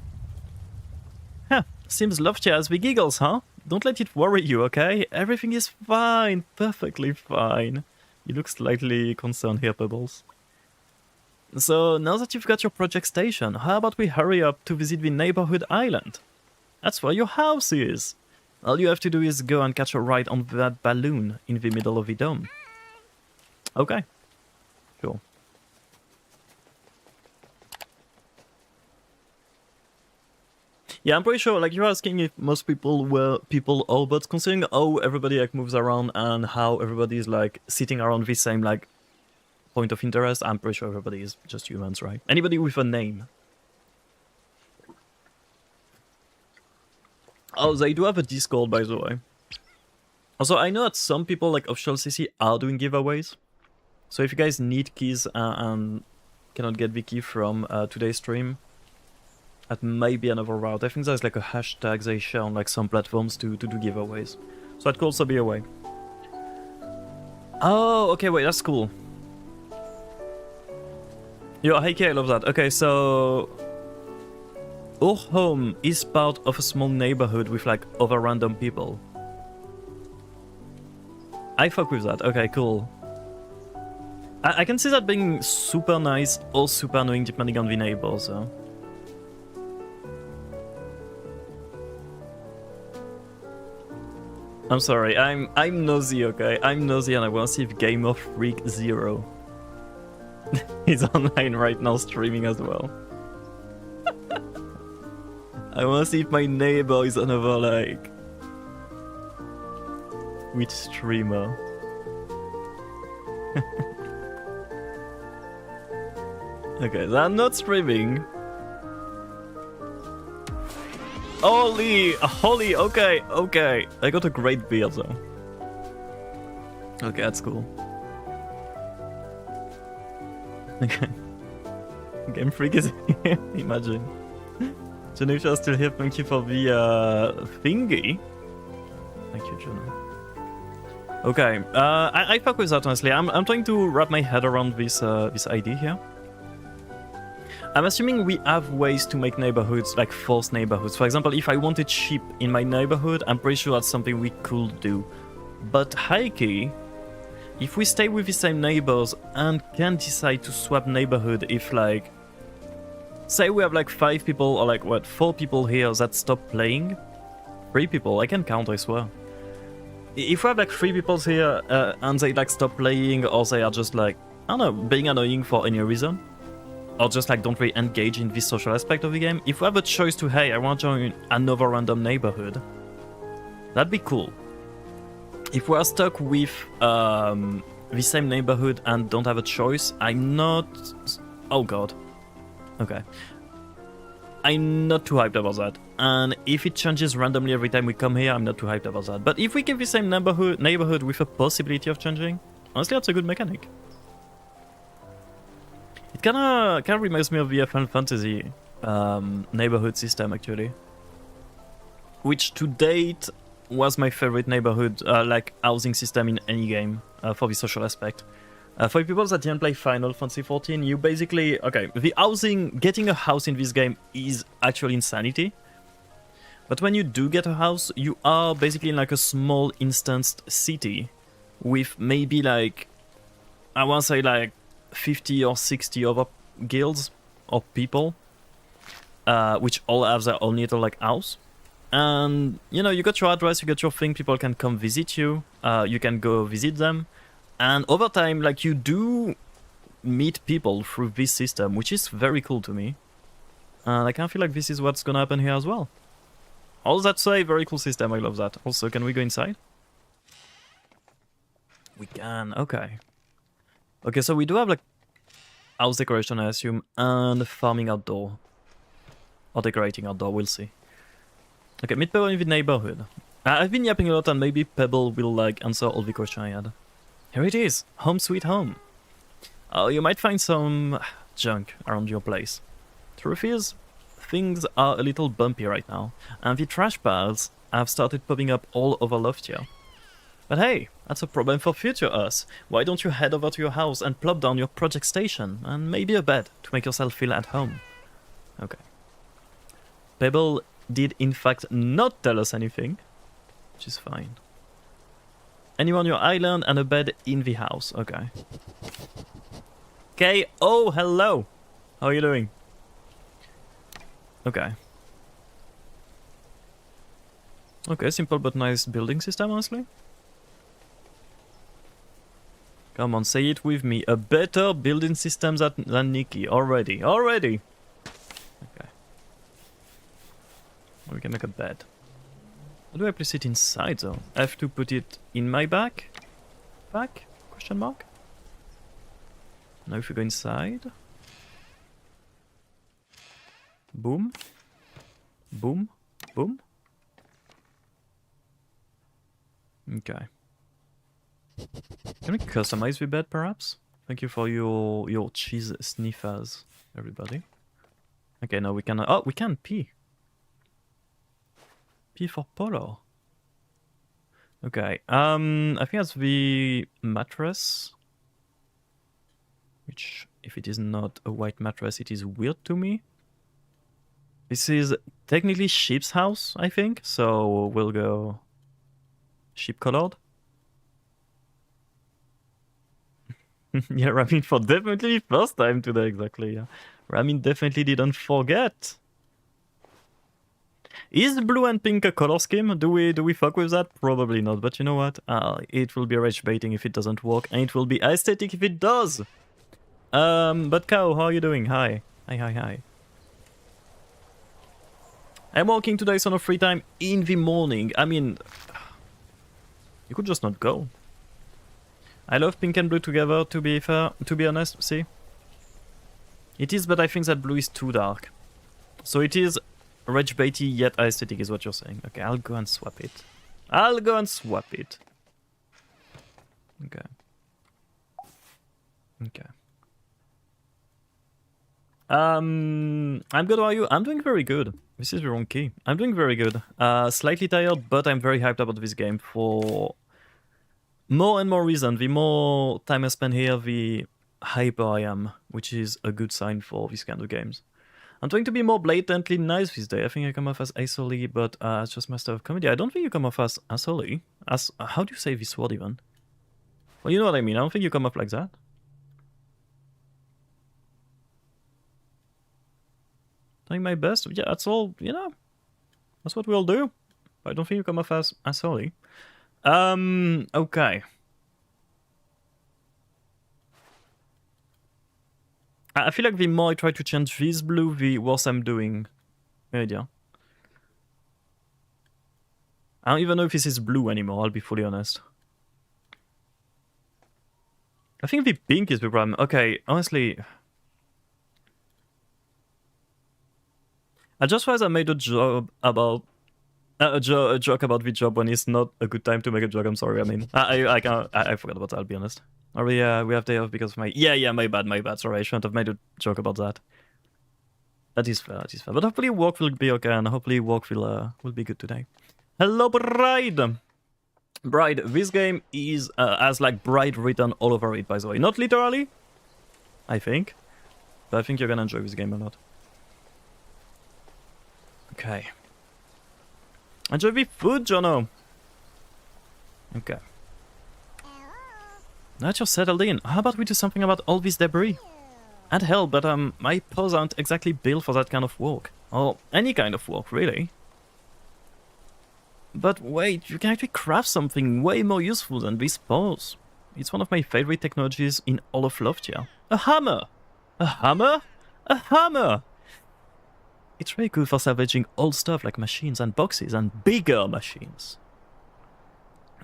Huh. Seems Loftia has the giggles, huh? Don't let it worry you, okay? Everything is fine. Perfectly fine. You look slightly concerned here, Pebbles. So, now that you've got your project station, how about we hurry up to visit the neighborhood island? That's where your house is. All you have to do is go and catch a ride on that balloon in the middle of the dome. Okay. Cool. Yeah, I'm pretty sure, like, you're asking if most people were people or bots, considering how everybody, like, moves around and how everybody is, like, sitting around the same, like, point of interest. I'm pretty sure everybody is just humans, right? Anybody with a name. Oh, they do have a Discord, by the way. Also, I know that some people, like, official CC are doing giveaways. So if you guys need keys and cannot get the key from today's stream, that might be another route. I think there's like a hashtag they share on like some platforms to do giveaways. So that could also be a way. Oh, okay, wait, that's cool. Yo, hey, I love that. Okay, so our home is part of a small neighborhood with like other random people. I fuck with that. Okay, cool. I can see that being super nice or super annoying depending on the neighbor, so. I'm sorry, I'm nosy, okay? I'm nosy and I want to see if Game of Freak 0 is online right now streaming as well. I want to see if my neighbor is another, like, which streamer. Okay, so I'm not streaming. Holy, okay. I got a great beard though. Okay, that's cool. Okay. Game Freak is here, imagine. Jennifer's still here, thank you for the thingy. Thank you, Jenna. Okay, I fuck with that honestly. I'm trying to wrap my head around this idea here. I'm assuming we have ways to make neighborhoods, like forced neighborhoods. For example, if I wanted sheep in my neighborhood, I'm pretty sure that's something we could do. But high-key, if we stay with the same neighbors and can decide to swap neighborhood if like... Say we have like 5 people or like, what, 4 people here that stop playing? 3 people, I can count, I swear. If we have like 3 people here and they like stop playing or they are just like, I don't know, being annoying for any reason, or just like don't really engage in this social aspect of the game, if we have a choice to, hey, I want to join another random neighborhood, that'd be cool. If we are stuck with the same neighborhood and don't have a choice, I'm not... Oh god. Okay. I'm not too hyped about that. And if it changes randomly every time we come here, I'm not too hyped about that. But if we keep the same neighborhood with a possibility of changing, honestly, that's a good mechanic. It kinda reminds me of the Final Fantasy neighborhood system, actually. Which, to date, was my favorite neighborhood, like, housing system in any game, for the social aspect. For people that didn't play Final Fantasy XIV, you basically... Okay, the housing... Getting a house in this game is actually insanity. But when you do get a house, you are basically in, like, a small instanced city with maybe, like... I want to say, like, 50 or 60 other guilds or people, which all have their own little like house. And you know, you got your address, you got your thing, people can come visit you, you can go visit them, and over time, like, you do meet people through this system, which is very cool to me. And I kind of feel like this is what's gonna happen here as well. All that say, very cool system, I love that. Also, can we go inside? We can, okay. Okay, so we do have like house decoration, I assume, and farming outdoor. Or decorating outdoor, we'll see. Okay, meet Pebble in the neighborhood. I've been yapping a lot and maybe Pebble will like answer all the questions I had. Here it is, home sweet home. Oh, you might find some junk around your place. Truth is, things are a little bumpy right now, and the trash piles have started popping up all over Loftia. But hey, that's a problem for future us. Why don't you head over to your house and plop down your project station and maybe a bed to make yourself feel at home? Okay. Pebble did in fact not tell us anything, which is fine. Anyone on your island and a bed in the house. Okay. Okay, oh, hello. How are you doing? Okay. Okay, simple but nice building system, honestly. Come on, say it with me. A better building system than Nikki. Already. Okay. We can make a bed. How do I place it inside, though? I have to put it in my back? Back? Question mark? Now if we go inside... Boom. Boom. Boom. Okay. Can we customize the bed, perhaps? Thank you for your cheese sniffers, everybody. Okay, now we can... Oh, we can pee. P for Polo. Okay, I think that's the mattress. Which, if it is not a white mattress, it is weird to me. This is technically sheep's house, I think, so we'll go sheep colored. Yeah, Ramin for definitely first time today, exactly, yeah. Ramin definitely didn't forget. Is blue and pink a color scheme? Do we fuck with that? Probably not, but you know what? It will be rage baiting if it doesn't work, and it will be aesthetic if it does. But Cow, how are you doing? Hi. Hi. I'm working today, so no free time in the morning. I mean, you could just not go. I love pink and blue together, to be fair, to be honest, see? It is, but I think that blue is too dark. So it is rage baity yet aesthetic is what you're saying. Okay, I'll go and swap it. Okay. I'm good, how are you? I'm doing very good. This is the wrong key. I'm doing very good. Slightly tired, but I'm very hyped about this game for more and more reasons. The more time I spend here, the hyper I am, which is a good sign for these kind of games. I'm trying to be more blatantly nice this day. I think I come off as asshole, but it's just master of comedy. I don't think you come off as asshole. How do you say this word even? Well, you know what I mean. I don't think you come off like that. Doing my best. Yeah, that's all, you know. That's what we'll do. I don't think you come off as asshole. Okay. I feel like the more I try to change this blue, the worse I'm doing. No idea. I don't even know if this is blue anymore, I'll be fully honest. I think the pink is the problem. Okay, honestly... I just realized I made a joke about... a joke about the job when it's not a good time to make a joke, I'm sorry, I mean... I forgot about that, I'll be honest. Oh yeah, we have day off because of my... Yeah, my bad, sorry, I shouldn't have made a joke about that. That is fair. But hopefully work will be okay, and hopefully work will be good today. Hello, Bride! Bride, this game is has like Bride written all over it, by the way. Not literally, I think. But I think you're gonna enjoy this game a lot. Okay. Enjoy the food, Jono! Okay. Now that you're settled in, how about we do something about all this debris? And hell, but my paws aren't exactly built for that kind of work. Or any kind of work, really. But wait, you can actually craft something way more useful than these paws. It's one of my favorite technologies in all of Loftia. A hammer! A hammer? A hammer! It's really good for salvaging old stuff like machines and boxes and bigger machines.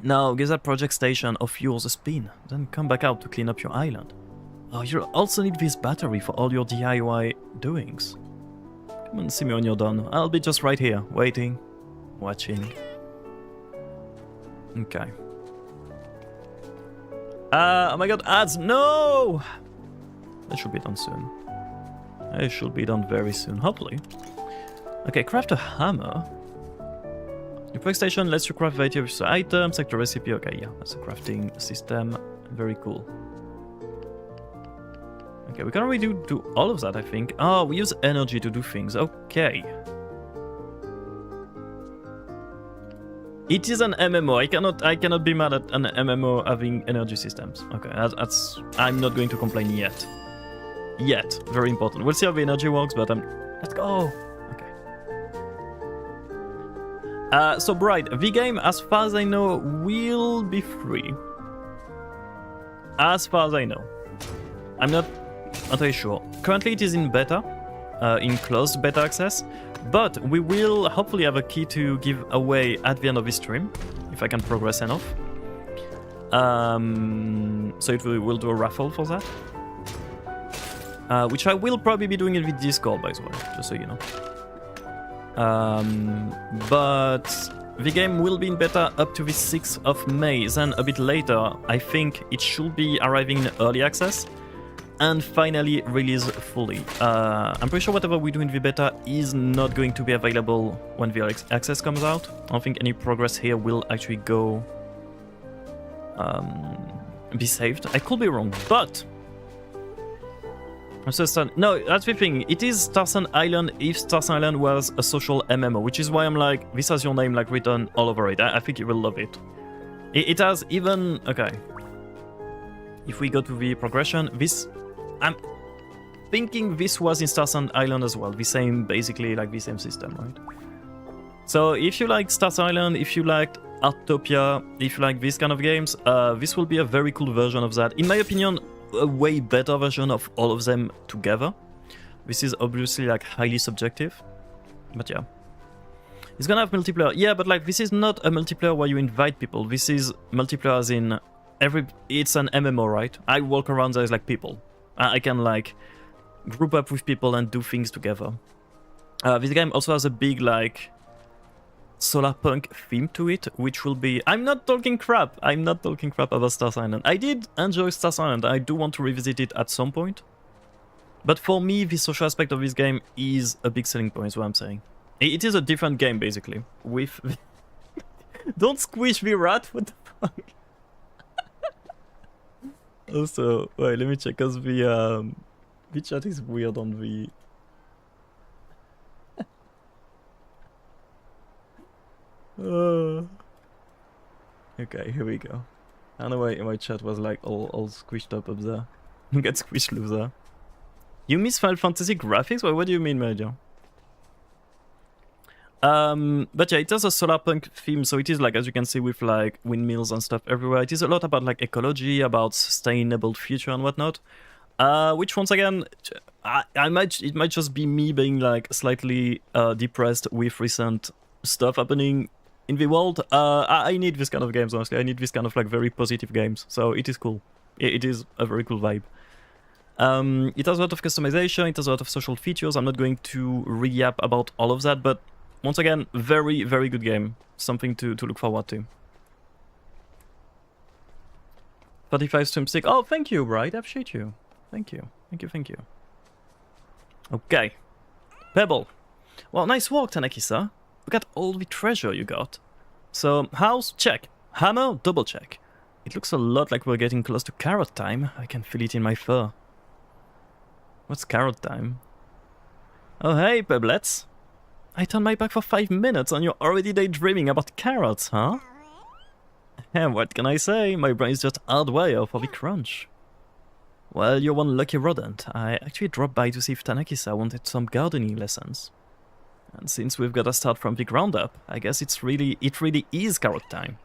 Now, give that project station of yours a spin, then come back out to clean up your island. Oh, you'll also need this battery for all your DIY doings. Come and see me when you're done. I'll be just right here, waiting, watching. Okay. Oh my god, ads, no! That should be done soon. It should be done very soon, hopefully. Okay, craft a hammer. Your workstation lets you craft various items, select a recipe. Okay, yeah, that's a crafting system. Very cool. Okay, we can already do all of that, I think. Oh, we use energy to do things. Okay. It is an MMO. I cannot be mad at an MMO having energy systems. Okay, that's I'm not going to complain yet. Yet, very important. We'll see how the energy works, but let's go. Okay. So Bright, V-Game, as far as I know, will be free. As far as I know. I'm not entirely sure. Currently it is in beta, in closed beta access, but we will hopefully have a key to give away at the end of this stream, if I can progress enough. So we'll do a raffle for that. Which I will probably be doing in the Discord, by the way, just so you know. But the game will be in beta up to the 6th of May, then a bit later, I think it should be arriving in early access, and finally release fully. I'm pretty sure whatever we do in the beta is not going to be available when the access comes out. I don't think any progress here will actually go... be saved. I could be wrong, but... No, that's the thing. It is Starson Island if Starson Island was a social MMO, which is why I'm like, this has your name like written all over it. I think you will love it. It has even... Okay. If we go to the progression, this... I'm thinking this was in Starson Island as well. The same, basically, like the same system, right? So if you like Starson Island, if you liked Artopia, if you like these kind of games, this will be a very cool version of that. In my opinion, a way better version of all of them together. This is obviously like highly subjective, but yeah. It's gonna have multiplayer. Yeah, but like this is not a multiplayer where you invite people. This is multiplayer as in it's an MMO, right? I walk around, there's like people. I can like group up with people and do things together. This game also has a big like Solarpunk theme to it, which will be... I'm not talking crap about Star Island. I did enjoy Star Island. I do want to revisit it at some point. But for me, the social aspect of this game is a big selling point, is what I'm saying. It is a different game, basically. With... Don't squish me, rat! What the fuck? Also, wait, let me check, because the chat is weird on the... Okay, here we go. I don't know why my chat was like all squished up there. Get squished loser. You miss Final Fantasy graphics? What do you mean, Major? But yeah, it has a Solarpunk theme, so it is like, as you can see, with like windmills and stuff everywhere. It is a lot about like ecology, about sustainable future and whatnot. Which once again, it might just be me being like slightly depressed with recent stuff happening in the world. I need this kind of games, honestly. I need this kind of like very positive games. So it is cool. It is a very cool vibe. It has a lot of customization. It has a lot of social features. I'm not going to re-yap about all of that, but once again, very, very good game. Something to look forward to. 35 stream stick. Oh, thank you, Bright. I appreciate you. Thank you. Thank you. Okay. Pebble. Well, nice work, Tanaki-san. Look at all the treasure you got. So, house, check. Hammer, double check. It looks a lot like we're getting close to carrot time. I can feel it in my fur. What's carrot time? Oh, hey, Pebblets. I turned my back for 5 minutes and you're already daydreaming about carrots, huh? What can I say? My brain's just hardwired for the crunch. Well, you're one lucky rodent. I actually dropped by to see if Tanaki-san wanted some gardening lessons. And since we've got to start from the ground up, I guess it really is carrot time.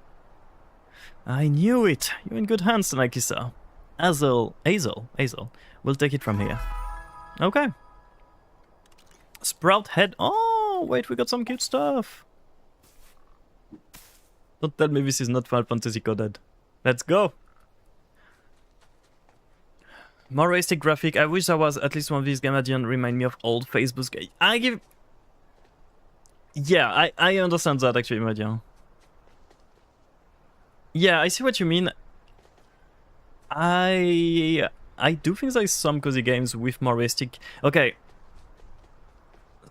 I knew it! You're in good hands, Tanaki-san. Hazel, we'll take it from here. Okay. Sprout head. Oh, wait, we got some cute stuff. Don't tell me this is not Final Fantasy coded. Let's go. More realistic graphic. I wish there was at least one of these games that didn't remind me of old Facebook games. Yeah, I understand that actually, Madian. Yeah, I see what you mean. I do think there's some cozy games with more realistic... Okay.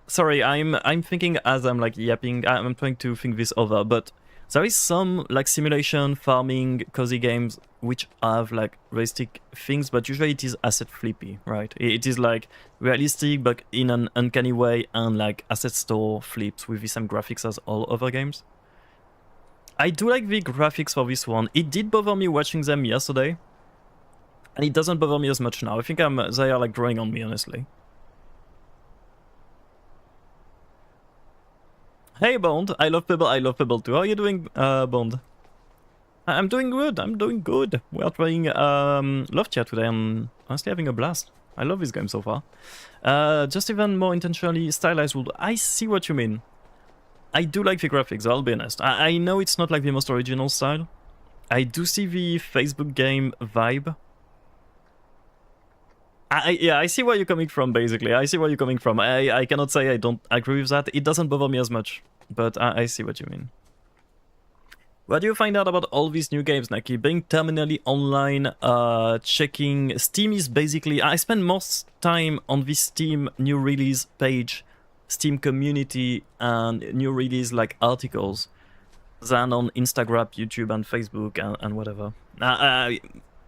Sorry, I'm thinking as I'm like yapping, I'm trying to think this over, but there is some like simulation, farming, cozy games which have like realistic things, but usually it is asset flippy, right? It is like realistic but in an uncanny way, and like asset store flips with the same graphics as all other games. I do like the graphics for this one. It did bother me watching them yesterday, and it doesn't bother me as much now. I think they are like growing on me, honestly. Hey, Bond. I love Pebble too. How are you doing, Bond? I'm doing good. I'm doing good. We are playing Loftia today. I'm honestly having a blast. I love this game so far. Just even more intentionally stylized wood. I see what you mean. I do like the graphics, I'll be honest. I know it's not like the most original style. I do see the Facebook game vibe. Yeah, I see where you're coming from, basically. I see where you're coming from. I cannot say I don't agree with that. It doesn't bother me as much, but I see what you mean. What do you find out about all these new games, Naki? Being terminally online, checking... Steam is basically... I spend most time on this Steam new release page, Steam community, and new release like articles than on Instagram, YouTube, and Facebook, and whatever.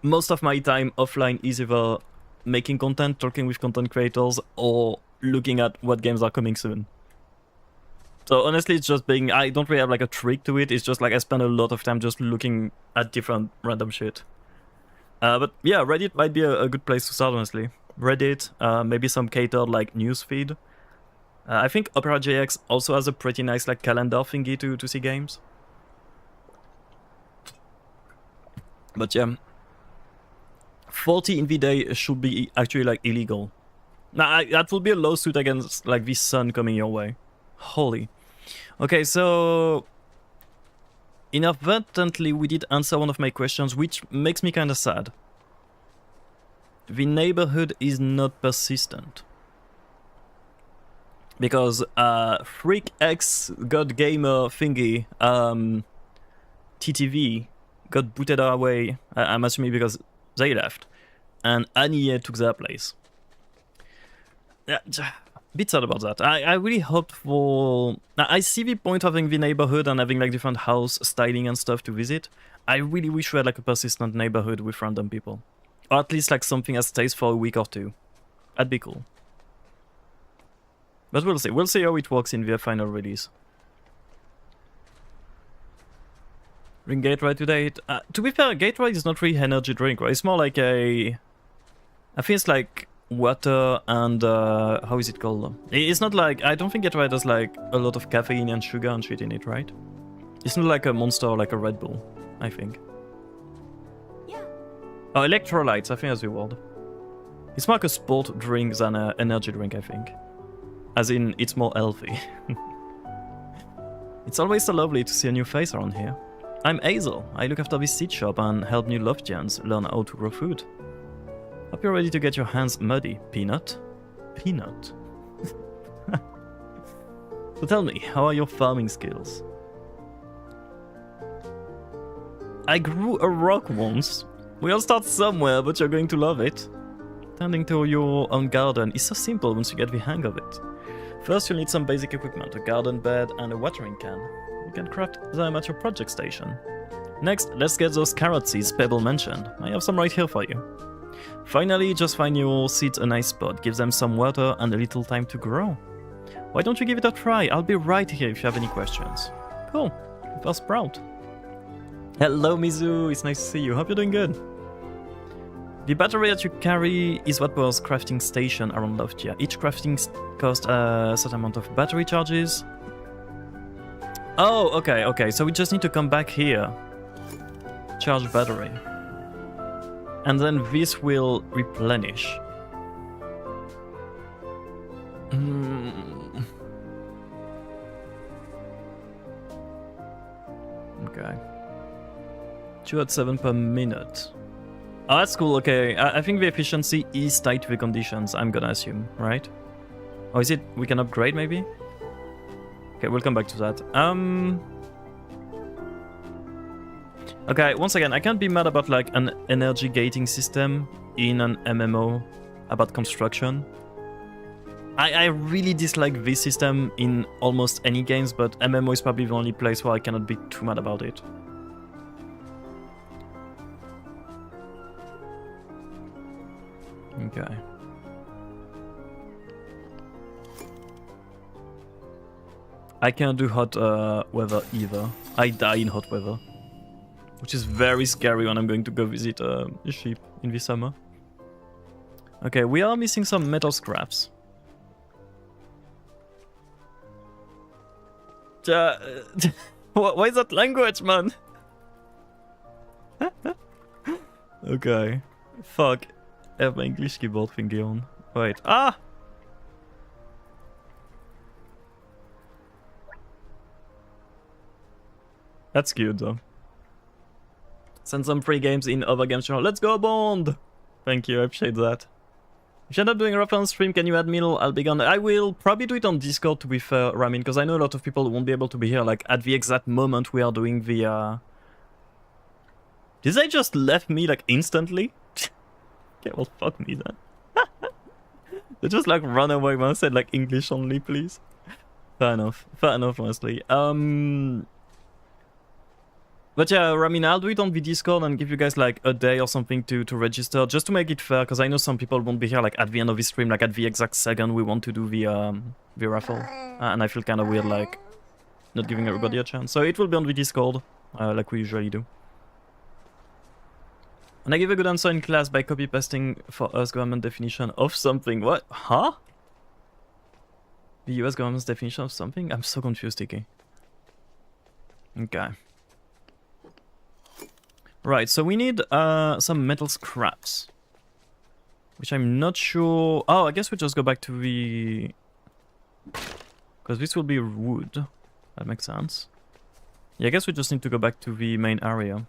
Most of my time offline is either making content, talking with content creators, or looking at what games are coming soon. So honestly, it's just being... I don't really have like a trick to it. It's just like I spend a lot of time just looking at different random shit. But yeah, Reddit might be a good place to start, honestly. Reddit, maybe some catered like newsfeed. I think OperaJX also has a pretty nice like calendar thingy to see games. But yeah, 40 in the day should be actually like illegal. Now that would be a lawsuit against like the sun coming your way. Holy. Okay, so inadvertently we did answer one of my questions, which makes me kind of sad. The neighborhood is not persistent. Because FreakX God Gamer thingy, TTV, got booted away, I'm assuming because they left, and Anie took their place. Yeah, bit sad about that. I really hoped for... I see the point of having the neighborhood and having like different house styling and stuff to visit. I really wish we had like a persistent neighborhood with random people. Or at least like something that stays for a week or two. That'd be cool. But we'll see. We'll see how it works in the final release. Drink Gatorade today. To be fair, Gatorade is not really energy drink, right? It's more like a... I think it's like water and how is it called? It's not like... I don't think Gatorade has like a lot of caffeine and sugar and shit in it, right? It's not like a Monster or like a Red Bull, I think. Yeah. Oh, electrolytes, I think that's the word. It's more like a sport drink than an energy drink, I think. As in, it's more healthy. It's always so lovely to see a new face around here. I'm Hazel. I look after this seed shop and help new Loftians learn how to grow food. Hope you're ready to get your hands muddy, Peanut. Peanut? So tell me, how are your farming skills? I grew a rock once. We all start somewhere, but you're going to love it. Tending to your own garden is so simple once you get the hang of it. First, you'll need some basic equipment, a garden bed and a watering can. You can craft them at your project station. Next, let's get those carrot seeds Pebble mentioned. I have some right here for you. Finally, just find your seeds a nice spot, give them some water and a little time to grow. Why don't you give it a try? I'll be right here if you have any questions. Cool, first sprout. Hello Mizu, it's nice to see you, hope you're doing good. The battery that you carry is what was crafting station around Loftia. Each crafting costs a certain amount of battery charges. Oh, okay, so we just need to come back here. Charge battery. And then this will replenish. Okay. 207 per minute. Oh, that's cool, okay. I think the efficiency is tied to the conditions, I'm gonna assume, right? Or is it we can upgrade, maybe? Okay, we'll come back to that. Okay, once again, I can't be mad about like an energy gating system in an MMO about construction. I really dislike this system in almost any games, but MMO is probably the only place where I cannot be too mad about it. Okay. I can't do hot weather either. I die in hot weather. Which is very scary when I'm going to go visit a sheep in the summer. Okay, we are missing some metal scraps. Why is that language, man? Okay. Fuck. I have my English keyboard thingy on. Wait. Ah! That's cute, though. Send some free games in other games channel. Let's go, Bond! Thank you, I appreciate that. If you're not doing a rap on stream, can you add me? I'll be gone. I will probably do it on Discord to be fair, Ramin, because I know a lot of people won't be able to be here, like, at the exact moment we are doing the, Did they just left me, like, instantly? Okay, well, fuck me then. They just, like, run away when I said, like, English only, please. Fair enough, honestly. But yeah, Ramin, I'll do it on the Discord and give you guys like a day or something to register, just to make it fair, because I know some people won't be here like at the end of the stream, like at the exact second we want to do the raffle. And I feel kind of weird like not giving everybody a chance. So it will be on the Discord, like we usually do. And I give a good answer in class by copy-pasting for us government definition of something. What? Huh? The US government's definition of something? I'm so confused, Tiki. Okay. Right, so we need some metal scraps. Which I'm not sure... Oh, I guess we just go back to the... Because this will be wood. That makes sense. Yeah, I guess we just need to go back to the main area.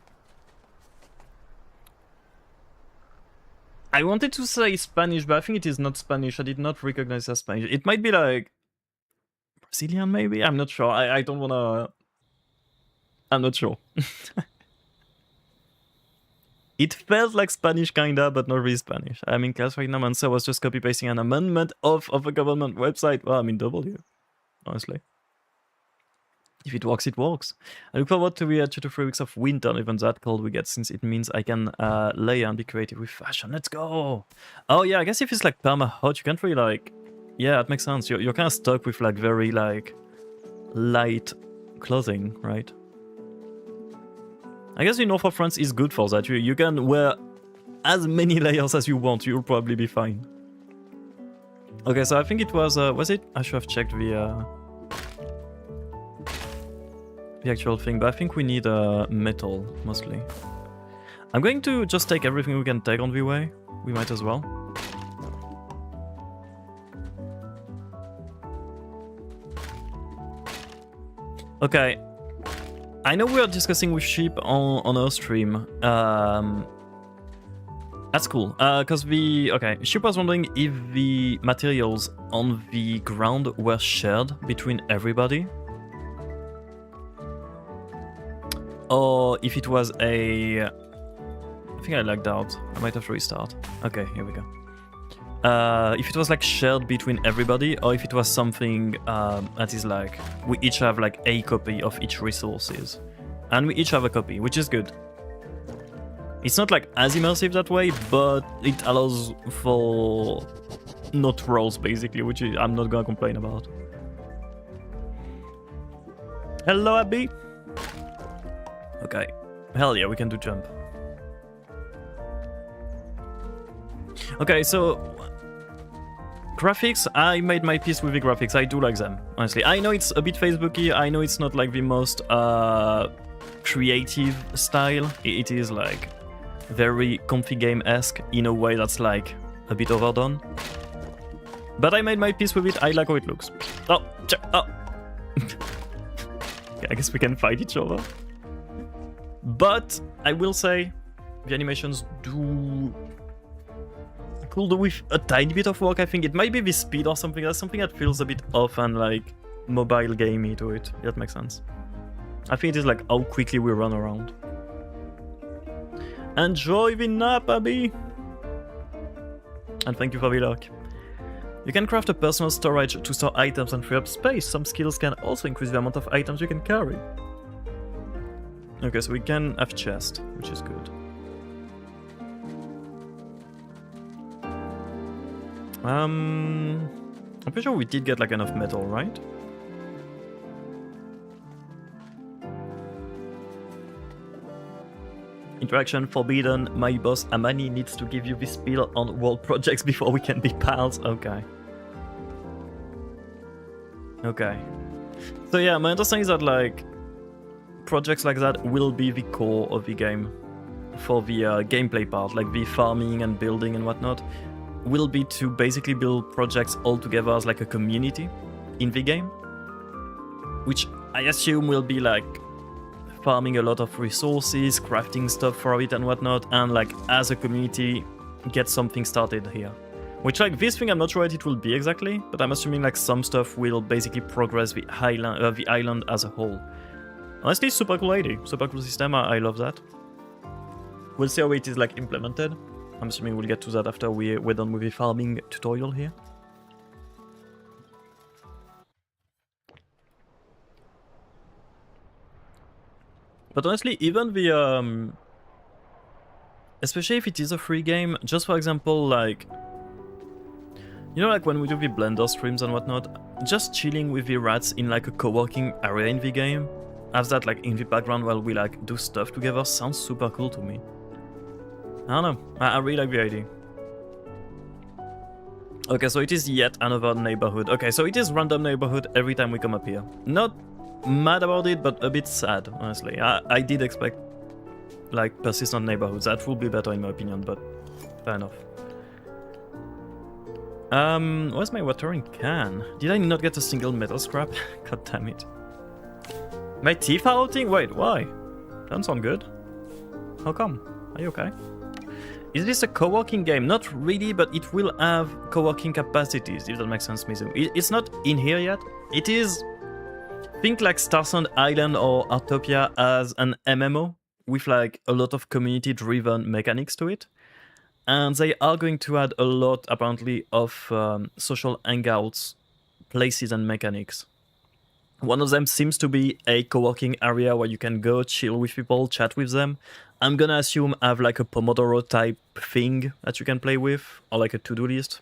I wanted to say Spanish, but I think it is not Spanish. I did not recognize as Spanish. It might be like... Brazilian, maybe? I'm not sure. I don't wanna... I'm not sure. It felt like Spanish kinda, but not really Spanish. I'm in class right now, and so I was just copy-pasting an amendment of a government website. Well, I mean W, honestly. If it works, it works. I look forward to the 2 to 3 weeks of winter, even that cold we get, since it means I can layer and be creative with fashion. Let's go! Oh yeah, I guess if it's like perma-hot, you can't really like... Yeah, that makes sense. You're kind of stuck with like very like light clothing, right? I guess the north of France is good for that. You can wear as many layers as you want. You'll probably be fine. Okay, so I think it was it? I should have checked the actual thing, but I think we need metal mostly. I'm going to just take everything we can take on the way. We might as well. Okay. I know we are discussing with sheep on our stream. That's cool. Because sheep was wondering if the materials on the ground were shared between everybody, or if it was a... I think I lagged out. I might have to restart. Okay, here we go. If it was like shared between everybody, or if it was something that is like we each have like a copy of each resources, and we each have a copy, which is good. It's not like as immersive that way, but it allows for not rolls basically, which I'm not gonna complain about. Hello, Abby. Okay, hell yeah, we can do jump. Okay, so graphics, I made my peace with the graphics. I do like them, honestly. I know it's a bit Facebooky. I know it's not like the most creative style. It is like very comfy game-esque in a way that's like a bit overdone. But I made my peace with it. I like how it looks. Oh. Okay, I guess we can fight each other. But I will say the animations do... could do with a tiny bit of work. I think it might be the speed or something. That's something that feels a bit off and like mobile gamey to it. That makes sense. I think it is like how quickly we run around. Enjoy the nap, Abby! And thank you for the luck. You can craft a personal storage to store items and free up space. Some skills can also increase the amount of items you can carry. Okay, so we can have chest, which is good. I'm pretty sure we did get like enough metal, right? Interaction forbidden. My boss Amani needs to give you this spiel on world projects before we can be pals. Okay. Okay. So yeah, my understanding is that like projects like that will be the core of the game for the gameplay part, like the farming and building and whatnot, will be to basically build projects all together as like a community in the game, which I assume will be like farming a lot of resources, crafting stuff for it and whatnot, and like as a community get something started here. Which like this thing I'm not sure what it will be exactly, but I'm assuming like some stuff will basically progress the island as a whole. Honestly, super cool idea, super cool system, I love that. We'll see how it is like implemented. I'm assuming we'll get to that after we're done with the farming tutorial here. But honestly, even the especially if it is a free game, just for example, like, you know, like when we do the Blender streams and whatnot, just chilling with the rats in like a co-working area in the game, have that like in the background while we like do stuff together, sounds super cool to me. I don't know, I really like the idea. Okay, so it is yet another neighborhood. Okay, so it is random neighborhood every time we come up here. Not mad about it, but a bit sad, honestly. I did expect like persistent neighborhoods. That would be better in my opinion, but fair enough. Where's my watering can? Did I not get a single metal scrap? God damn it. My teeth are rotting? Wait, why? Doesn't sound good. How come? Are you okay? Is this a co-working game? Not really, but it will have co-working capacities, if that makes sense, Mizu. It's not in here yet. It is... Think like Starsound Island or Artopia as an MMO with like a lot of community-driven mechanics to it. And they are going to add a lot, apparently, of social hangouts, places and mechanics. One of them seems to be a co-working area where you can go chill with people, chat with them. I'm gonna assume have like a Pomodoro type thing that you can play with, or like a to-do list.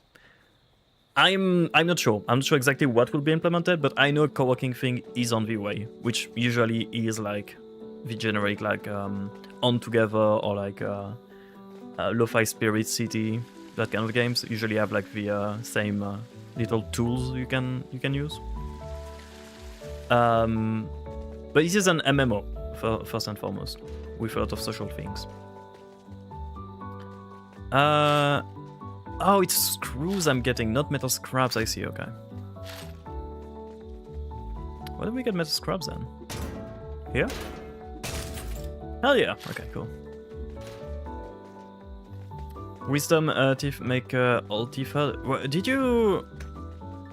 I'm not sure. I'm not sure exactly what will be implemented, but I know a co-working thing is on the way, which usually is like the generic like On Together or like Lo-Fi Spirit City, that kind of games usually have like the same little tools you can use. But this is an MMO first and foremost, with a lot of social things. Oh, it's screws I'm getting, not metal scraps. I see. Okay. Where do we get metal scraps then? Here? Hell yeah. Okay, cool. Wisdom teeth make all teeth. Did you?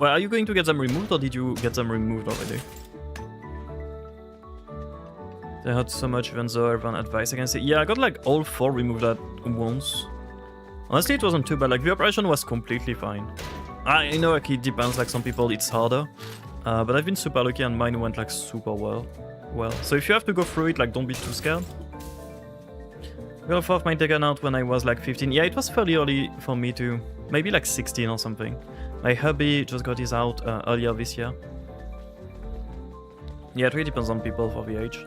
Well, are you going to get them removed, or did you get them removed already? They hurt so much, even though everyone advised against it. Yeah, I got like all 4 removed at once. Honestly, it wasn't too bad. Like the operation was completely fine. I know like it depends. Like some people it's harder, but I've been super lucky and mine went like super well. So if you have to go through it, like don't be too scared. I got a 4 of mine taken out when I was like 15. Yeah, it was fairly early for me too. Maybe like 16 or something. My hubby just got his out earlier this year. Yeah, it really depends on people for the age.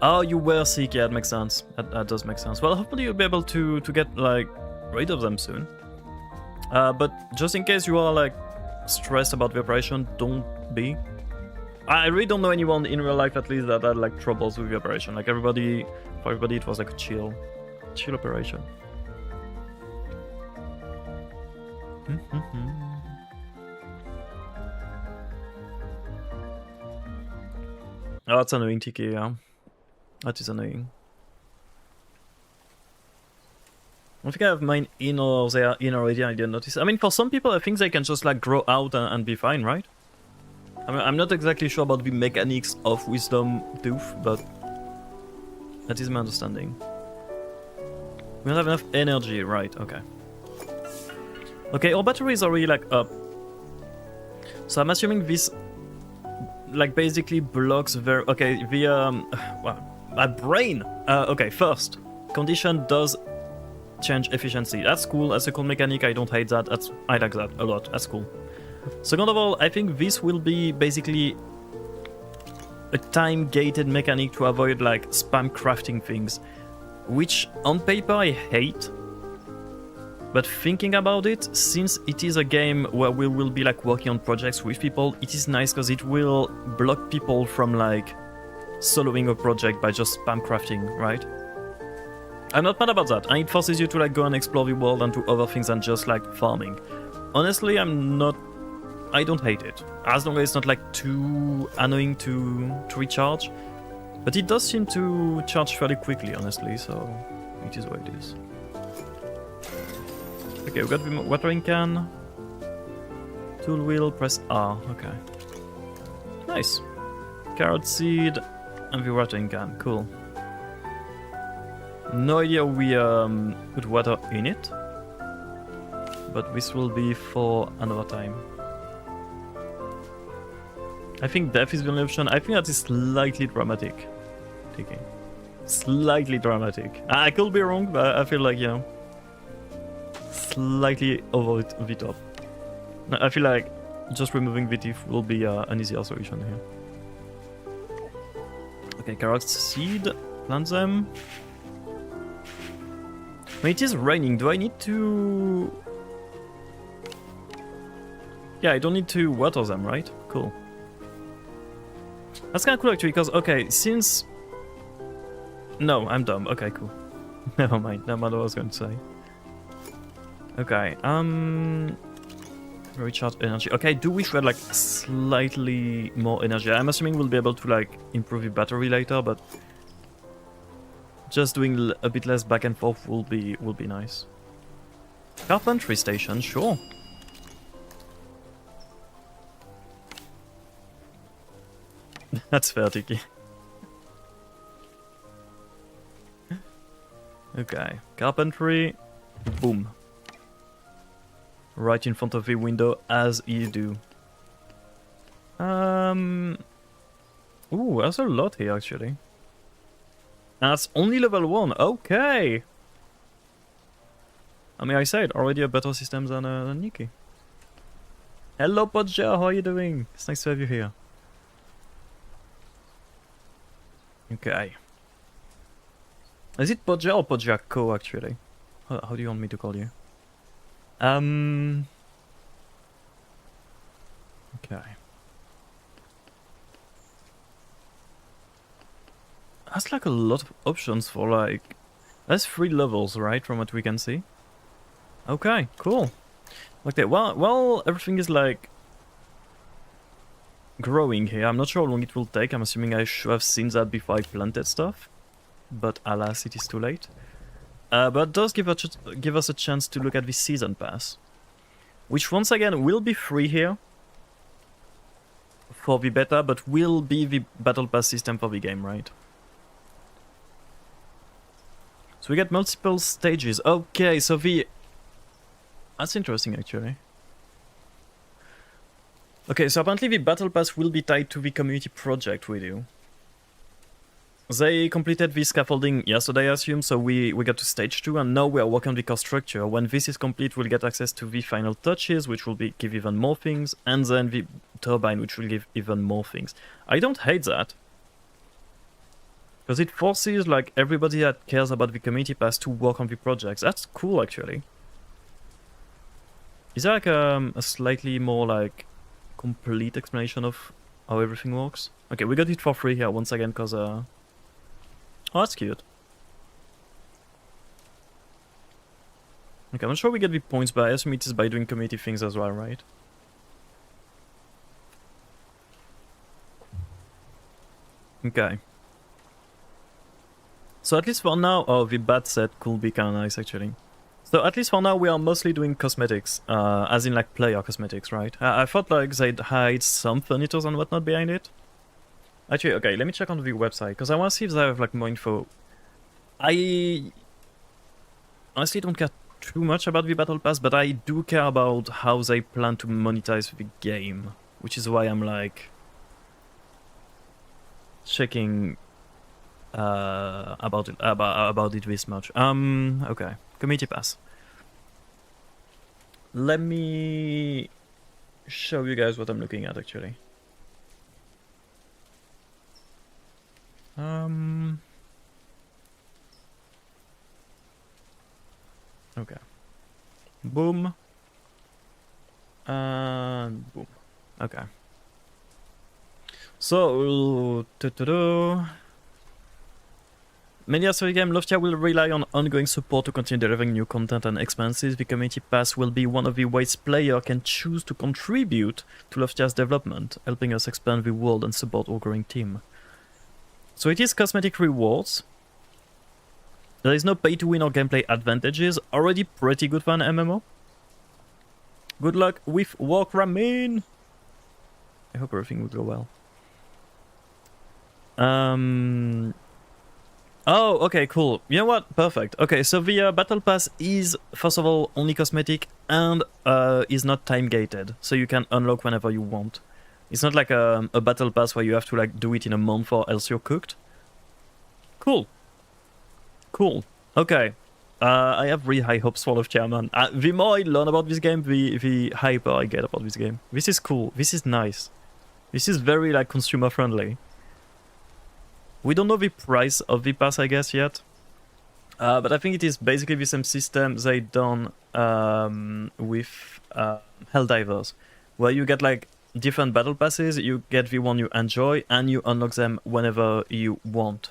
Oh, you were sick. Yeah, it makes sense. That does make sense. Well, hopefully you'll be able to get like rid of them soon. But just in case you are like stressed about the operation, don't be. I really don't know anyone in real life, at least, that had like troubles with the operation. Like for everybody, it was like a chill operation. Oh, that's annoying, TK. Yeah. That is annoying. I think I have mine in, or they are in already and I didn't notice. I mean, for some people, I think they can just like grow out and be fine, right? I mean, I'm not exactly sure about the mechanics of Wisdom Tooth, but that is my understanding. We don't have enough energy, right? Okay. Okay, our batteries are really like up. So I'm assuming this like basically blocks very... Okay, the well, my brain. Okay, first, condition does change efficiency. That's cool. That's a cool mechanic. I don't hate that. I like that a lot. That's cool. Second of all, I think this will be basically a time-gated mechanic to avoid like spam crafting things, which on paper I hate. But thinking about it, since it is a game where we will be like working on projects with people, it is nice because it will block people from like soloing a project by just spam crafting, right? I'm not mad about that, and it forces you to like go and explore the world and do other things than just like farming. Honestly, I don't hate it, as long as it's not like too annoying to recharge. But it does seem to charge fairly quickly, honestly, so it is what it is. Okay, we got the watering can. Tool wheel, press R, okay. Nice. Carrot seed and the watering can, cool. No idea we put water in it, but this will be for another time. I think death is the only option. I think that is slightly dramatic. Taking. Slightly dramatic. I could be wrong, but I feel like, you know, slightly over the top. I feel like just removing the teeth will be an easier solution here. Okay, carrot seed. Plant them. When it is raining, do I need to... Yeah, I don't need to water them, right? Cool. That's kind of cool actually, because, okay, since... No, I'm dumb. Okay, cool. Never mind. Never mind what I was going to say. Okay, recharge energy. Okay, do wish we had like slightly more energy. I'm assuming we'll be able to like improve the battery later, but just doing a bit less back and forth will be nice. Carpentry station, sure. That's fair, Tiki. Okay, carpentry, boom. Right in front of the window, as you do. Ooh, there's a lot here, actually. And that's only level 1, okay! I mean, I said, already a better system than Nikki. Hello, Podja, how are you doing? It's nice to have you here. Okay. Is it Podja or Podjako, actually? How do you want me to call you? Okay. That's like a lot of options for like... That's 3 levels, right? From what we can see. Okay, cool. Okay, well, everything is like... growing here. I'm not sure how long it will take. I'm assuming I should have seen that before I planted stuff. But alas, it is too late. But it does give us a chance to look at the season pass. Which once again will be free here. For the beta, but will be the battle pass system for the game, right? So we get multiple stages. Okay, so the... That's interesting, actually. Okay, so apparently the battle pass will be tied to the community project we do. They completed the scaffolding yesterday, I assume, so we got to stage 2, and now we are working on the core structure. When this is complete, we'll get access to the final touches, which will give even more things, and then the turbine, which will give even more things. I don't hate that. Because it forces like everybody that cares about the community pass to work on the projects. That's cool, actually. Is there like a slightly more like complete explanation of how everything works? Okay, we got it for free here once again, because oh, that's cute. Okay, I'm not sure we get the points, but I assume it is by doing community things as well, right? Okay. So at least for now... Oh, the bat set could be kinda nice, actually. So at least for now, we are mostly doing cosmetics. As in, like, player cosmetics, right? I thought, like, they'd hide some furnitures and whatnot behind it. Actually, okay, let me check on the website, because I want to see if they have, like, more info. I honestly don't care too much about the Battle Pass, but I do care about how they plan to monetize the game. Which is why I'm, like... checking... about it this much. Okay. Community Pass. Let me... show you guys what I'm looking at, actually. Okay. Boom. And boom. Okay. So, many years of the game, Loftia will rely on ongoing support to continue delivering new content and expanses. The community pass will be one of the ways players can choose to contribute to Loftia's development, helping us expand the world and support our growing team. So it is cosmetic rewards. There is no pay to win or gameplay advantages. Already pretty good for an MMO. Good luck with Warcramin! I hope everything will go well. Oh, okay, cool. You know what? Perfect. Okay, so the battle pass is, first of all, only cosmetic and is not time gated, so you can unlock whenever you want. It's not like a battle pass where you have to like do it in a month or else you're cooked. Cool. Cool. Okay. I have really high hopes for Loftia, man. The more I learn about this game, the hyper I get about this game. This is cool. This is nice. This is very like consumer friendly. We don't know the price of the pass, I guess, yet. But I think it is basically the same system they done with Helldivers, where you get like different battle passes, you get the one you enjoy, and you unlock them whenever you want.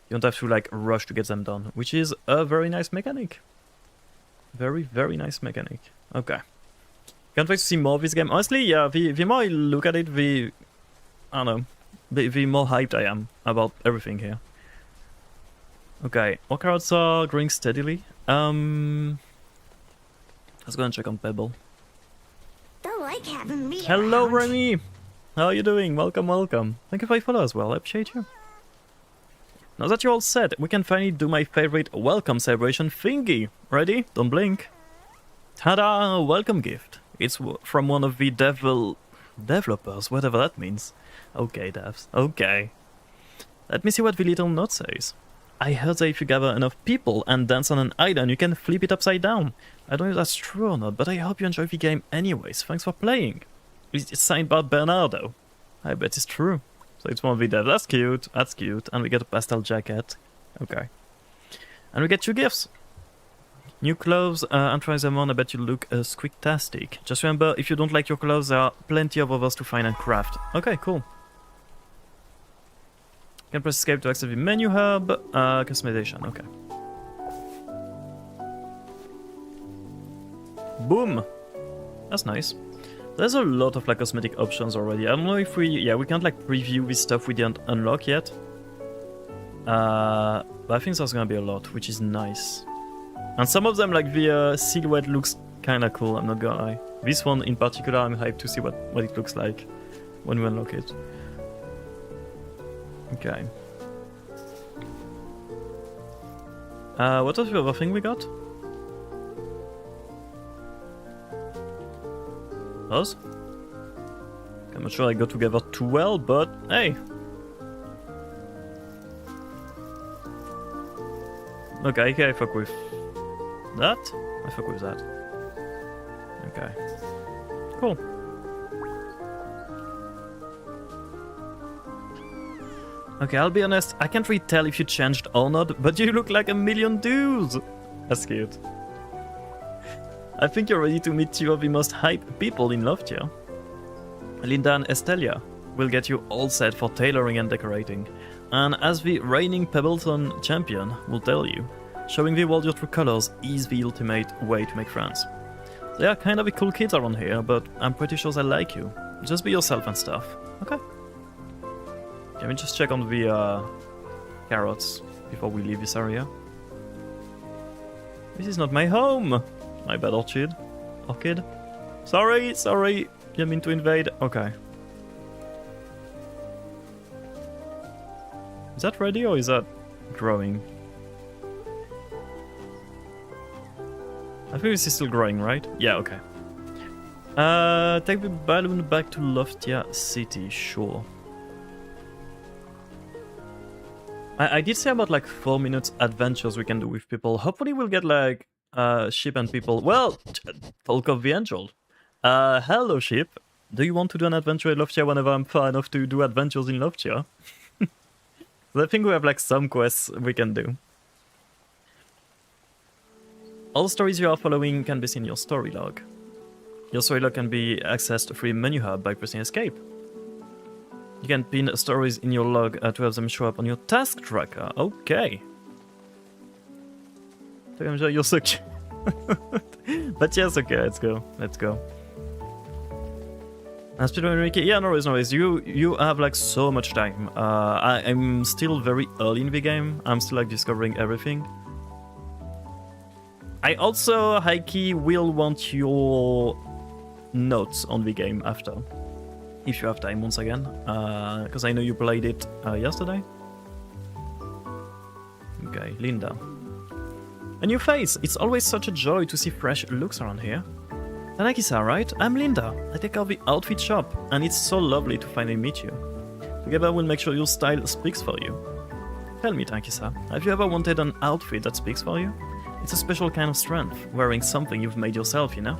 You don't have to like rush to get them done, which is a very nice mechanic. Very, very nice mechanic. Okay. Can't wait to see more of this game. Honestly, yeah, the more I look at it, I don't know, the more hyped I am about everything here. Okay, our carrots are growing steadily. Let's go and check on Pebble. Don't like having me Hello, around. Remy! How are you doing? Welcome, welcome. Thank you for your follow as well, I appreciate you. Now that you're all set, we can finally do my favorite welcome celebration thingy. Ready? Don't blink. Ta-da! Welcome gift. It's from one of the developers, whatever that means. Okay, devs. Okay. Let me see what the little note says. I heard that if you gather enough people and dance on an island, you can flip it upside down. I don't know if that's true or not, but I hope you enjoy the game anyways. Thanks for playing. It's signed by Bernardo. I bet it's true. So it's one of the devs. That's cute. That's cute. And we get a pastel jacket. Okay. And we get 2 gifts. New clothes, and try them on. I bet you look squeaktastic. Just remember, if you don't like your clothes, there are plenty of others to find and craft. Okay, cool. You can press escape to access the menu hub. Customization, okay. Boom! That's nice. There's a lot of like cosmetic options already. I don't know if we can't like preview this stuff we didn't unlock yet. But I think there's gonna be a lot, which is nice. And some of them, like the silhouette looks kinda cool, I'm not gonna lie. This one in particular, I'm hyped to see what it looks like when we unlock it. Okay. What was the other thing we got? Us? I'm not sure I got together too well, but hey! Okay, I fuck with that? I fuck with that. Okay. Cool. Okay, I'll be honest, I can't really tell if you changed or not, but you look like a million dudes! That's cute. I think you're ready to meet 2 of the most hype people in Loftia. Linda and Estelia will get you all set for tailoring and decorating. And as the reigning Pebbleton champion will tell you, showing the world your true colors is the ultimate way to make friends. They are kind of the cool kids around here, but I'm pretty sure they like you. Just be yourself and stuff. Okay. Can we just check on the carrots before we leave this area? This is not my home! My bad, Orchid. Orchid? Sorry! Didn't mean to invade. Okay. Is that ready or is that growing? I think this is still growing, right? Yeah, okay. Take the balloon back to Loftia City, sure. I did say about like 4 minutes adventures we can do with people. Hopefully we'll get like ship and people. Well, talk of the angel. Hello ship. Do you want to do an adventure in Loftia whenever I'm far enough to do adventures in Loftia? I think we have like some quests we can do. All stories you are following can be seen in your story log. Your story log can be accessed through a menu hub by pressing escape. You can pin stories in your log to have them show up on your task tracker. Okay. I'm sure you're so cute. But yes, okay, let's go. Let's go. Speedrun Enrique, yeah, no worries. You have like so much time. I'm still very early in the game. I'm still like discovering everything. I also, Heike, will want your notes on the game after, if you have time once again, because I know you played it yesterday. Okay, Linda. A new face! It's always such a joy to see fresh looks around here. Tanaki-san, right? I'm Linda. I take care of the outfit shop, and it's so lovely to finally meet you. Together we'll make sure your style speaks for you. Tell me, Tanaki-san, have you ever wanted an outfit that speaks for you? It's a special kind of strength, wearing something you've made yourself, you know?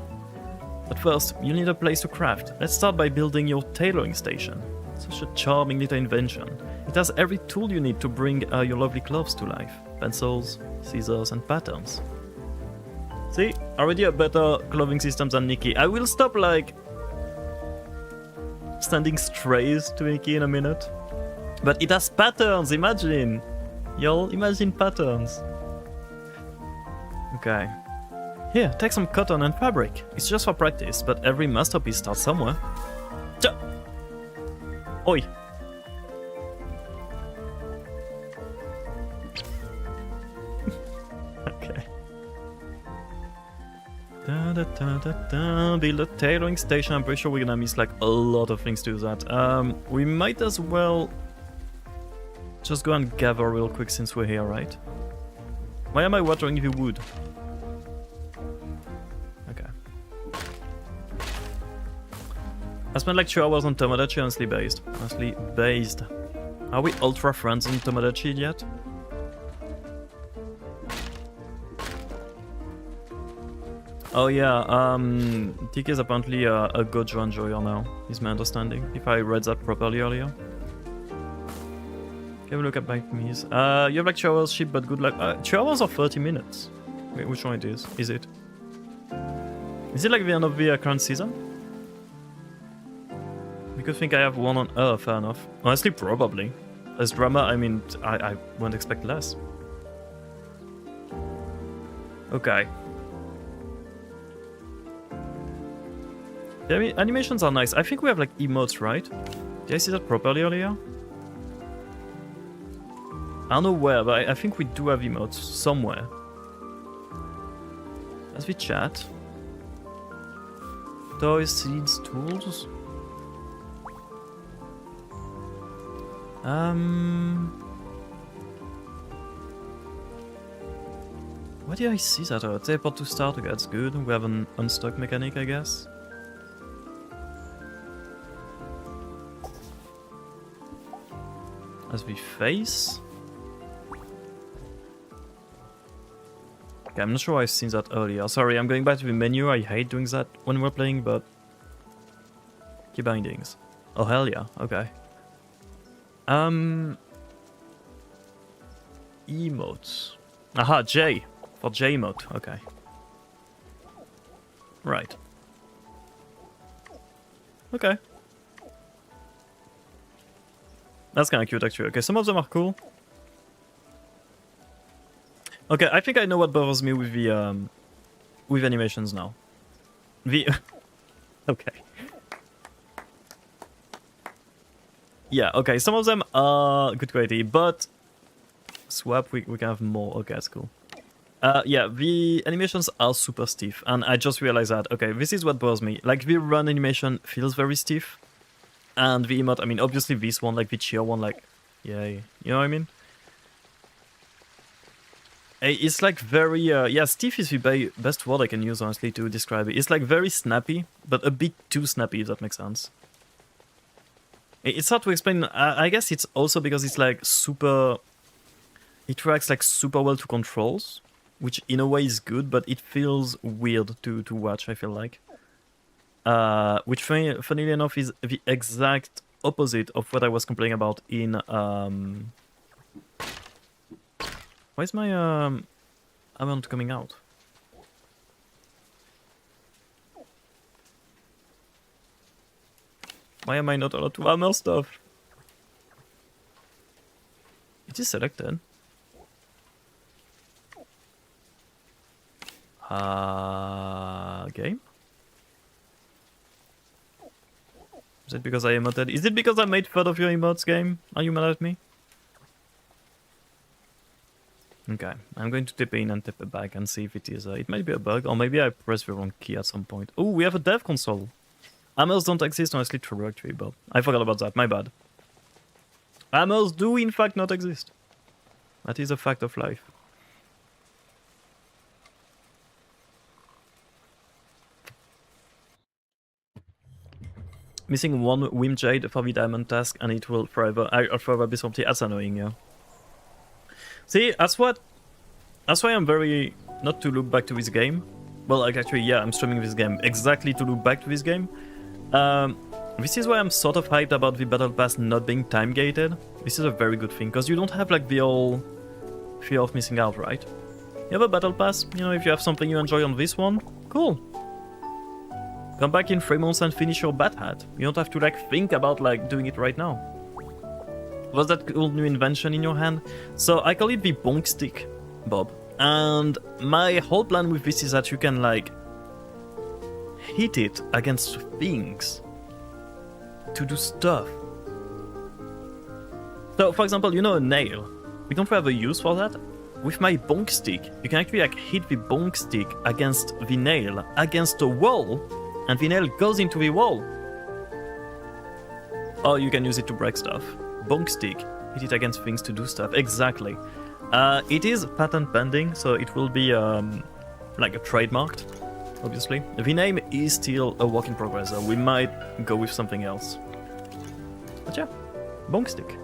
But first, you'll need a place to craft. Let's start by building your tailoring station. Such a charming little invention. It has every tool you need to bring your lovely clothes to life. Pencils, scissors, and patterns. See? Already a better clothing system than Nikki. I will stop, like, standing straight to Nikki in a minute. But it has patterns, imagine! Y'all, imagine patterns. Okay. Here, take some cotton and fabric. It's just for practice, but every masterpiece starts somewhere. Oi! Okay. Build a tailoring station. I'm pretty sure we're gonna miss like a lot of things to do that. We might as well just go and gather real quick since we're here, right? Why am I watering the wood? Okay. I spent like 2 hours on Tomodachi, honestly based. Are we ultra friends on Tomodachi yet? Oh yeah, TK is apparently a Gojo enjoyer now, is my understanding, if I read that properly earlier. Have a look at my me's. You have like 2 hours ship, but good luck. 2 hours or 30 minutes? Wait, which one it is? Is it? Is it like the end of the current season? You could think I have one on fair enough. Honestly, probably. As drama, I mean, I won't expect less. Okay. Yeah, I mean, animations are nice. I think we have like emotes, right? Did I see that properly earlier? I don't know where, but I think we do have emotes somewhere. As we chat. Toys, seeds, tools. Why did I see that? Teleport to start, okay, that's good. We have an unstuck mechanic, I guess. As we face. Okay, I'm not sure I've seen that earlier. Sorry, I'm going back to the menu. I hate doing that when we're playing, but... Key bindings. Oh, hell yeah. Okay. Emotes. Aha, J. For J emote. Okay. Right. Okay. That's kind of cute, actually. Okay, some of them are cool. Okay, I think I know what bothers me with the with animations now. The okay. Yeah, okay, some of them are good quality, but swap we can have more. Okay, that's cool. Yeah, the animations are super stiff, and I just realized that. Okay, this is what bothers me. Like the run animation feels very stiff, and the emote. I mean, obviously this one, like the cheer one, like yay. You know what I mean? It's like very, yeah, stiff is the best word I can use, honestly, to describe it. It's like very snappy, but a bit too snappy, if that makes sense. It's hard to explain. I guess it's also because it's like super... It reacts like super well to controls, which in a way is good, but it feels weird to watch, I feel like. Which, funnily enough, is the exact opposite of what I was complaining about in... Why is my amount coming out? Why am I not allowed to armor stuff? It is selected. Game? Is it because I emoted? Is it because I made fun of your emotes, game? Are you mad at me? Okay, I'm going to tip in and tip it back and see if it is. It might be a bug, or maybe I pressed the wrong key at some point. Oh, we have a dev console. Hammers don't exist on a sleep through actually, but I forgot about that. My bad. Hammers do in fact not exist. That is a fact of life. Missing one Wim Jade for the diamond task and it will forever be something. That's annoying, yeah. See, that's why I'm very not to look back to this game. Well, like actually, yeah, I'm streaming this game exactly to look back to this game. This is why I'm sort of hyped about the battle pass not being time gated. This is a very good thing because you don't have like the whole fear of missing out, right? You have a battle pass. You know, if you have something you enjoy on this one, cool. Come back in 3 months and finish your bat hat. You don't have to like think about like doing it right now. What's that cool new invention in your hand? So I call it the bonk stick, Bob. And my whole plan with this is that you can like hit it against things to do stuff. So for example, you know a nail. We don't have a use for that. With my bonk stick, you can actually like hit the bonk stick against the nail, against a wall, and the nail goes into the wall. Or you can use it to break stuff. Bonk stick, hit it against things to do stuff. Exactly. It is patent pending, so it will be like a trademarked, obviously. The name is still a work in progress, so we might go with something else. But yeah, bonk stick.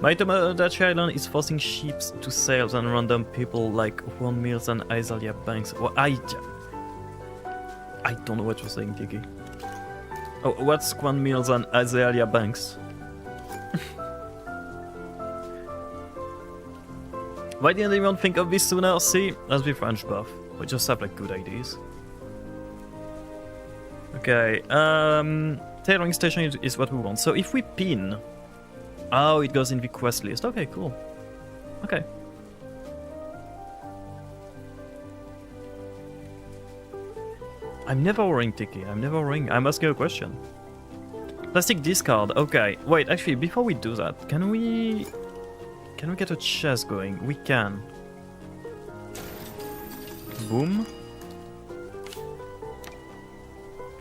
My Tomodachi Island is forcing ships to sail and random people like Juan Mills and Azalea Banks. Well, I don't know what you're saying, Tiki. Oh, what's Juan Mills and Azalea Banks? Why didn't anyone think of this sooner? See, let's be French buff. We just have like good ideas. Okay, tailoring station is what we want. So if we pin... Oh, it goes in the quest list. Okay, cool. Okay. I'm never worrying, Tiki. I'm never worrying. I'm asking a question. Plastic discard. Okay. Wait, actually, before we do that, can we get a chest going? We can. Boom.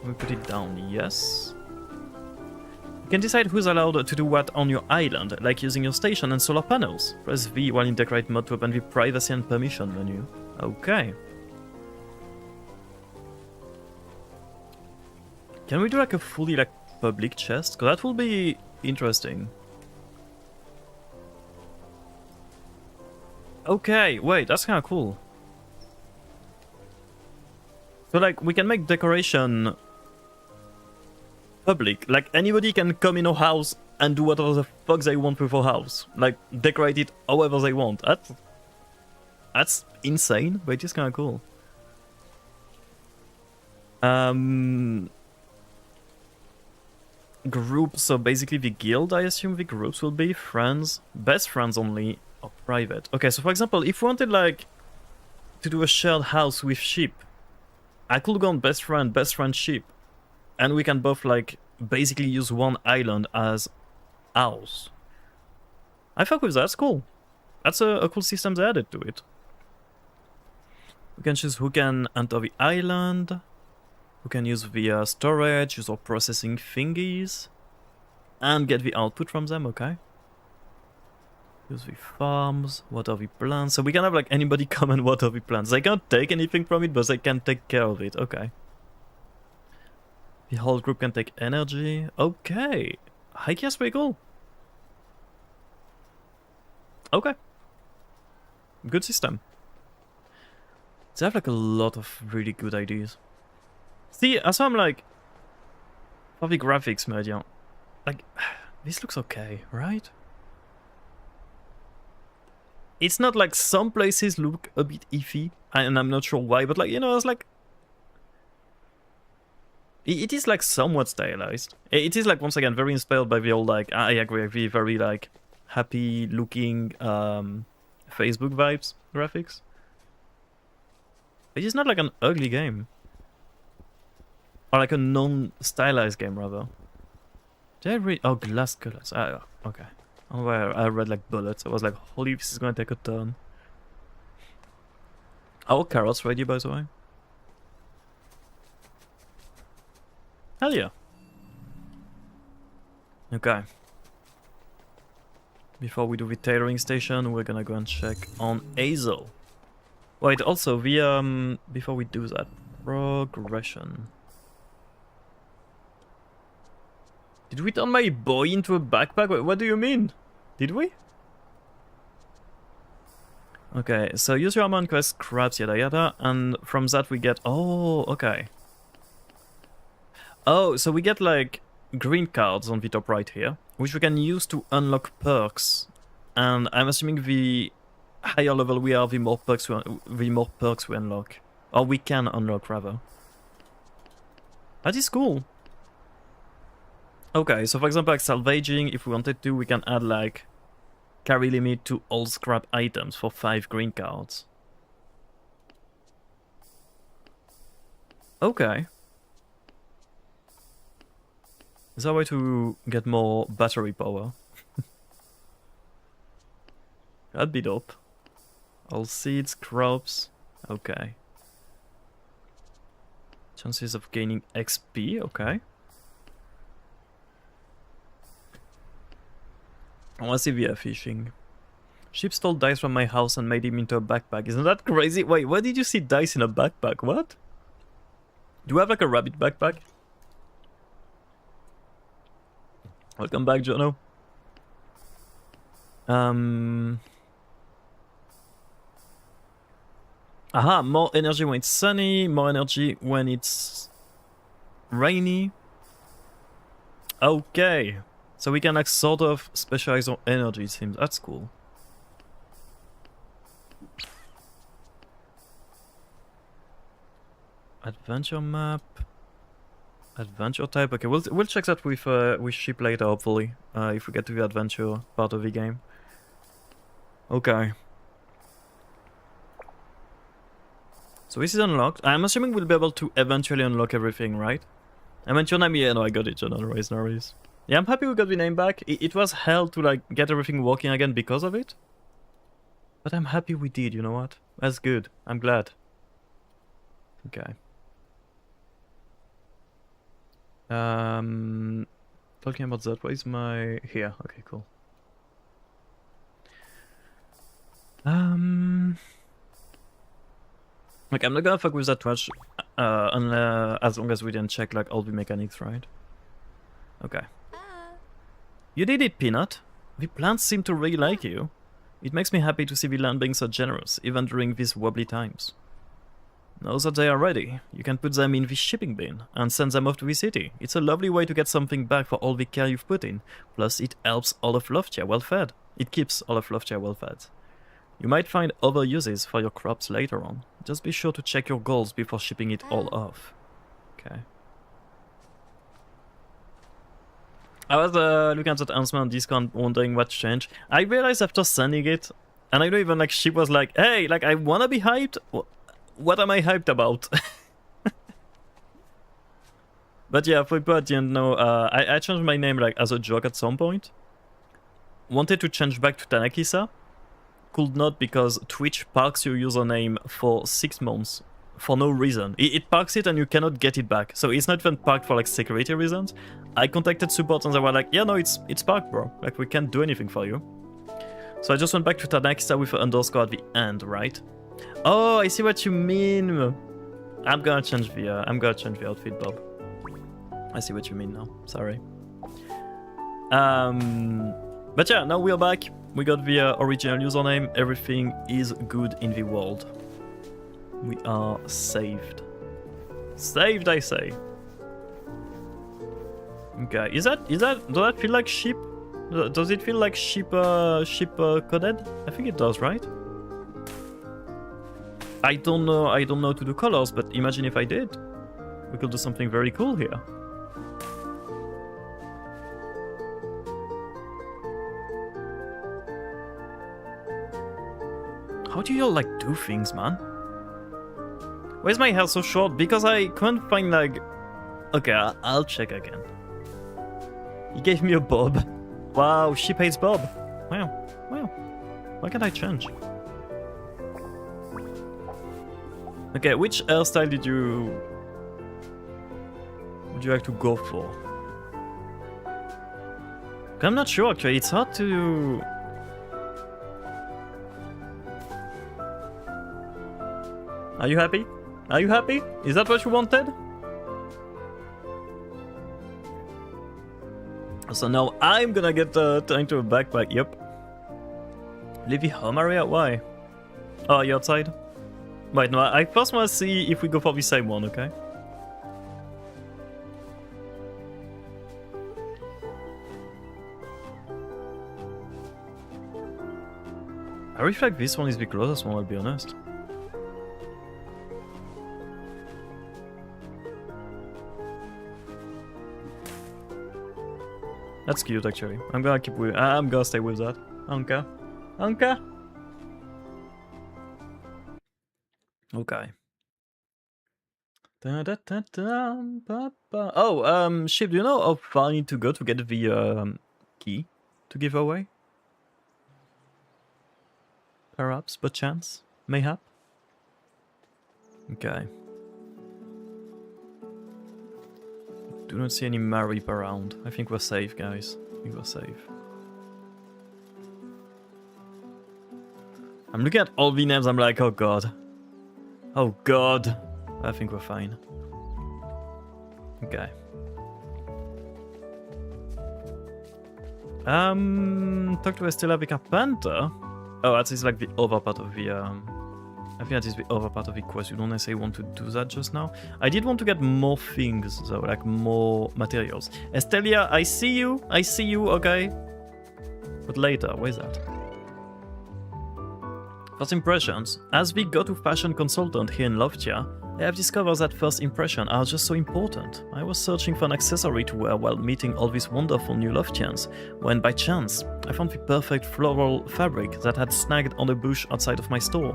Can we put it down? Yes. You can decide who's allowed to do what on your island, like using your station and solar panels. Press V while in decorate mode to open the privacy and permission menu. Okay. Can we do like a fully like public chest? Because that will be interesting. Okay, wait, that's kind of cool. So like we can make decoration public. Like anybody can come in our house and do whatever the fuck they want with our house. Like decorate it however they want. That's insane, but it is kind of cool. Groups, so basically the guild, I assume the groups will be friends, best friends only, or private. Okay, so for example, if we wanted like to do a shared house with sheep, I could go on best friend sheep, and we can both like basically use one island as house. I fuck with that, that's cool. That's a cool system they added to it. We can choose who can enter the island. We can use the storage, use our processing thingies, and get the output from them, okay? Use the farms, water the plants. So we can have like anybody come and water the plants. They can't take anything from it, but they can take care of it, okay. The whole group can take energy, okay. Hikia's pretty cool. Okay. Good system. They have like a lot of really good ideas. See, that's why I'm like, for the graphics, Median, like, this looks okay, right? It's not like some places look a bit iffy, and I'm not sure why, but like, you know, it's like, It is like somewhat stylized. It is like once again very inspired by the old like I agree the very like happy looking Facebook vibes graphics. It is not like an ugly game. Or like a non-stylized game rather. Did I read glass colors? Okay. Oh, I read like bullets. I was like, holy, this is gonna take a turn. Are carrots ready by the way? Hell yeah. Okay. Before we do the tailoring station, we're gonna go and check on Hazel. Wait, also, before we do that, progression. Did we turn my boy into a backpack? Wait, what do you mean? Did we? Okay, so use your armor and quest scraps, yada yada, and from that we get... Oh, okay. Oh, so we get like green cards on the top right here, which we can use to unlock perks. And I'm assuming the higher level we are, the more perks we unlock. Or we can unlock, rather. That is cool. Okay, so for example, like salvaging, if we wanted to, we can add like carry limit to all scrap items for 5 green cards. Okay. Is there a way to get more battery power? That'd be dope. All seeds, crops. Okay. Chances of gaining XP, okay. I wanna see via fishing. Sheep stole dice from my house and made him into a backpack. Isn't that crazy? Wait, where did you see dice in a backpack? What? Do you have like a rabbit backpack? Welcome back, Jono. Aha, more energy when it's sunny, more energy when it's rainy. Okay. So we can like sort of specialize on energy, it seems. That's cool. Adventure map. Adventure type. Okay, we'll check that with ship later, hopefully, if we get to the adventure part of the game. Okay. So this is unlocked. I'm assuming we'll be able to eventually unlock everything, right? I meant your name. Yeah, no, I got it. No worries, no worries. Yeah, I'm happy we got the name back. It was hell to like get everything working again because of it. But I'm happy we did. You know what? That's good. I'm glad. Okay. Talking about that, where is my... Here, okay, cool. Like, I'm not gonna fuck with that too much, as long as we didn't check, like, all the mechanics, right? Okay. You did it, Peanut. The plants seem to really like you. It makes me happy to see the land being so generous, even during these wobbly times. Now that they are ready, you can put them in the shipping bin and send them off to the city. It's a lovely way to get something back for all the care you've put in. Plus, it helps all of Loftia well fed. It keeps all of Loftia well fed. You might find other uses for your crops later on. Just be sure to check your goals before shipping it all off. Okay. I was looking at that announcement on Discord, wondering what changed. I realized after sending it, and I know even like she was like, "Hey, like I wanna be hyped. What am I hyped about?" But yeah, for people that didn't know, I changed my name like as a joke at some point. Wanted to change back to Tanaki-sa. Could not because Twitch parks your username for 6 months for no reason. It parks it and you cannot get it back. So it's not even parked for like security reasons. I contacted support and they were like, yeah, no, it's parked, bro. Like we can't do anything for you. So I just went back to Tanaki-sa with an underscore at the end, right? Oh, I see what you mean. I'm gonna change the outfit, Bob. I see what you mean now. Sorry. But yeah, now we're back. We got the original username. Everything is good in the world. We are saved. Saved, I say. Okay, does that feel like sheep? Does it feel like sheep coded? I think it does, right? I don't know to do colors, but imagine if I did. We could do something very cool here. How do you all like do things, man? Why is my hair so short? Because I couldn't find like... Okay, I'll check again. He gave me a bob. Wow, she pays bob. Wow, wow. Why can't I change? Okay, which hairstyle would you like to go for? I'm not sure actually, it's hard to... Are you happy? Are you happy? Is that what you wanted? So now I'm gonna get turned to a backpack, yep. Leave you home area? Why? Oh, you're outside? Wait, no, I first want to see if we go for the same one, okay? I really feel like this one is the closest one, I'll be honest. That's cute, actually. I'm gonna stay with that. Anka. Anka. Okay. Oh, Ship, do you know how far I need to go to get the key to give away? Perhaps, but chance? Mayhap? Okay. Do not see any Marip around. I think we're safe, guys. I think we're safe. I'm looking at all the names, I'm like, oh god. Oh god. I think we're fine. Okay. Talk to Estella the Carpenter? Oh, that is like the other part of the, I think that is the other part of the quest. You don't necessarily want to do that just now. I did want to get more things, though, like more materials. Estelia, I see you, okay? But later, where's that? First impressions. As the go-to fashion consultant here in Loftia, I have discovered that first impressions are just so important. I was searching for an accessory to wear while meeting all these wonderful new Loftians, when by chance, I found the perfect floral fabric that had snagged on a bush outside of my store.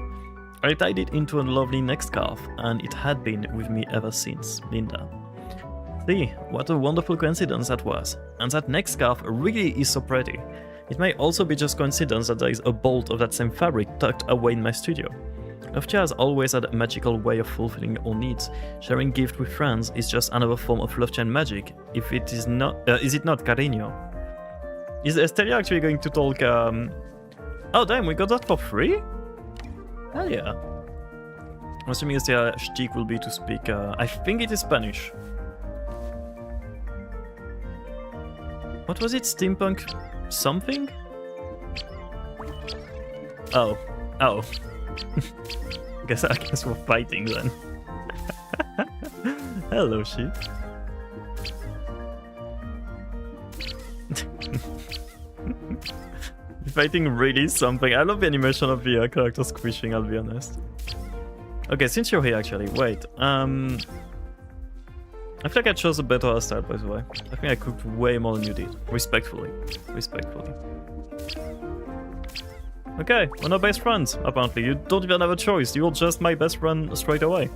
I tied it into a lovely neck scarf, and it had been with me ever since, Linda. See, what a wonderful coincidence that was. And that neck scarf really is so pretty. It may also be just coincidence that there is a bolt of that same fabric tucked away in my studio. Loftia has always had a magical way of fulfilling all needs. Sharing gifts with friends is just another form of Loftian magic. If it is not, is it not, Carino? Is Estelia actually going to talk? Oh damn, we got that for free? Hell yeah. I'm assuming Estelia shtick will be to speak. I think it is Spanish. What was it? Steampunk something? Oh. Oh. I guess we're fighting then. Hello, sheep. Fighting really something. I love the animation of the character squishing, I'll be honest. Okay, since you're here actually, wait. I feel like I chose a better hairstyle, by the way. I think I cooked way more than you did. Respectfully. Respectfully. Okay, we're not best friends, apparently. You don't even have a choice. You're just my best friend straight away.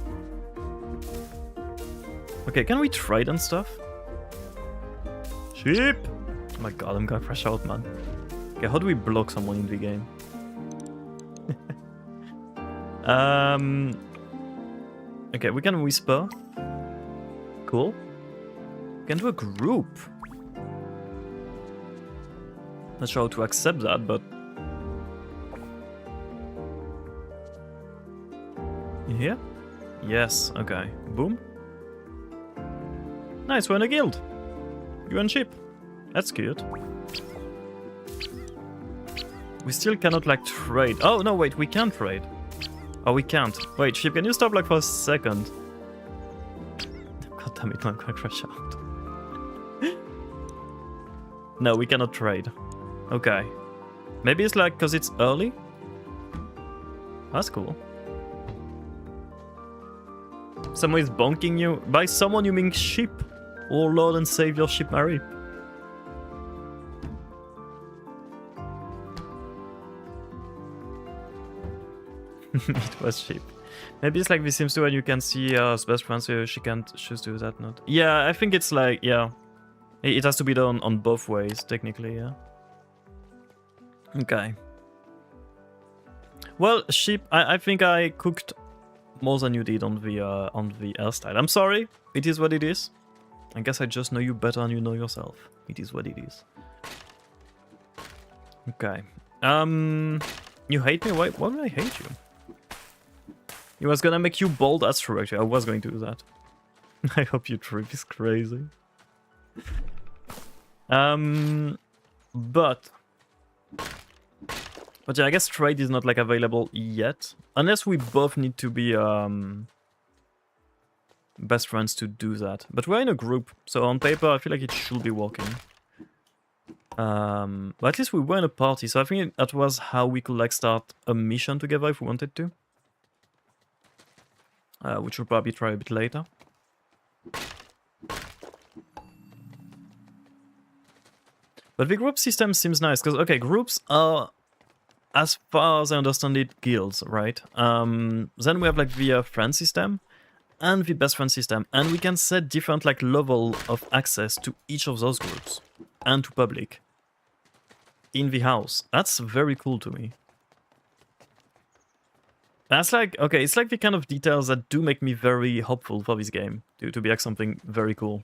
Okay, can we trade and stuff? Sheep! Oh my god, I'm gonna crash out, man. Okay, how do we block someone in the game? Okay, we can whisper. Cool. We can do a group. Not sure how to accept that, but... In here? Yes, okay. Boom. Nice, we're in a guild. You and Sheep. That's cute. We still cannot, like, trade. Oh, no, wait, we can trade. Oh, we can't. Wait, Sheep, can you stop, like, for a second? God damn it, I'm gonna crash out. No, we cannot trade. Okay. Maybe it's, like, because it's early? Someone is bonking you. By someone, you mean sheep. Oh Lord and Savior, Sheep Mary. It was sheep. Maybe it's like The Sims 2 and you can see his best friend, so she can't choose to do that note. Yeah, I think it's like, yeah. It has to be done on both ways, technically, yeah. Okay. Well, sheep, I think I cooked more than you did on the hairstyle. I'm sorry, it is what it is. I guess I just know you better than you know yourself. It is what it is. Okay. You hate me? Why would I hate you? It was gonna make you bald, that's true actually. I was going to do that. I hope your trip is crazy. But yeah, I guess trade is not like available yet. Unless we both need to be best friends to do that. But we're in a group, so on paper I feel like it should be working. But at least we were in a party, so I think that was how we could like start a mission together if we wanted to. Which we'll probably try a bit later. But the group system seems nice, because, okay, groups are, as far as I understand it, guilds, right? Then we have, like, the friend system and the best friend system, and we can set different, like, level of access to each of those groups, and to public, in the house. That's very cool to me. That's like, okay, it's like the kind of details that do make me very hopeful for this game, to be like something very cool.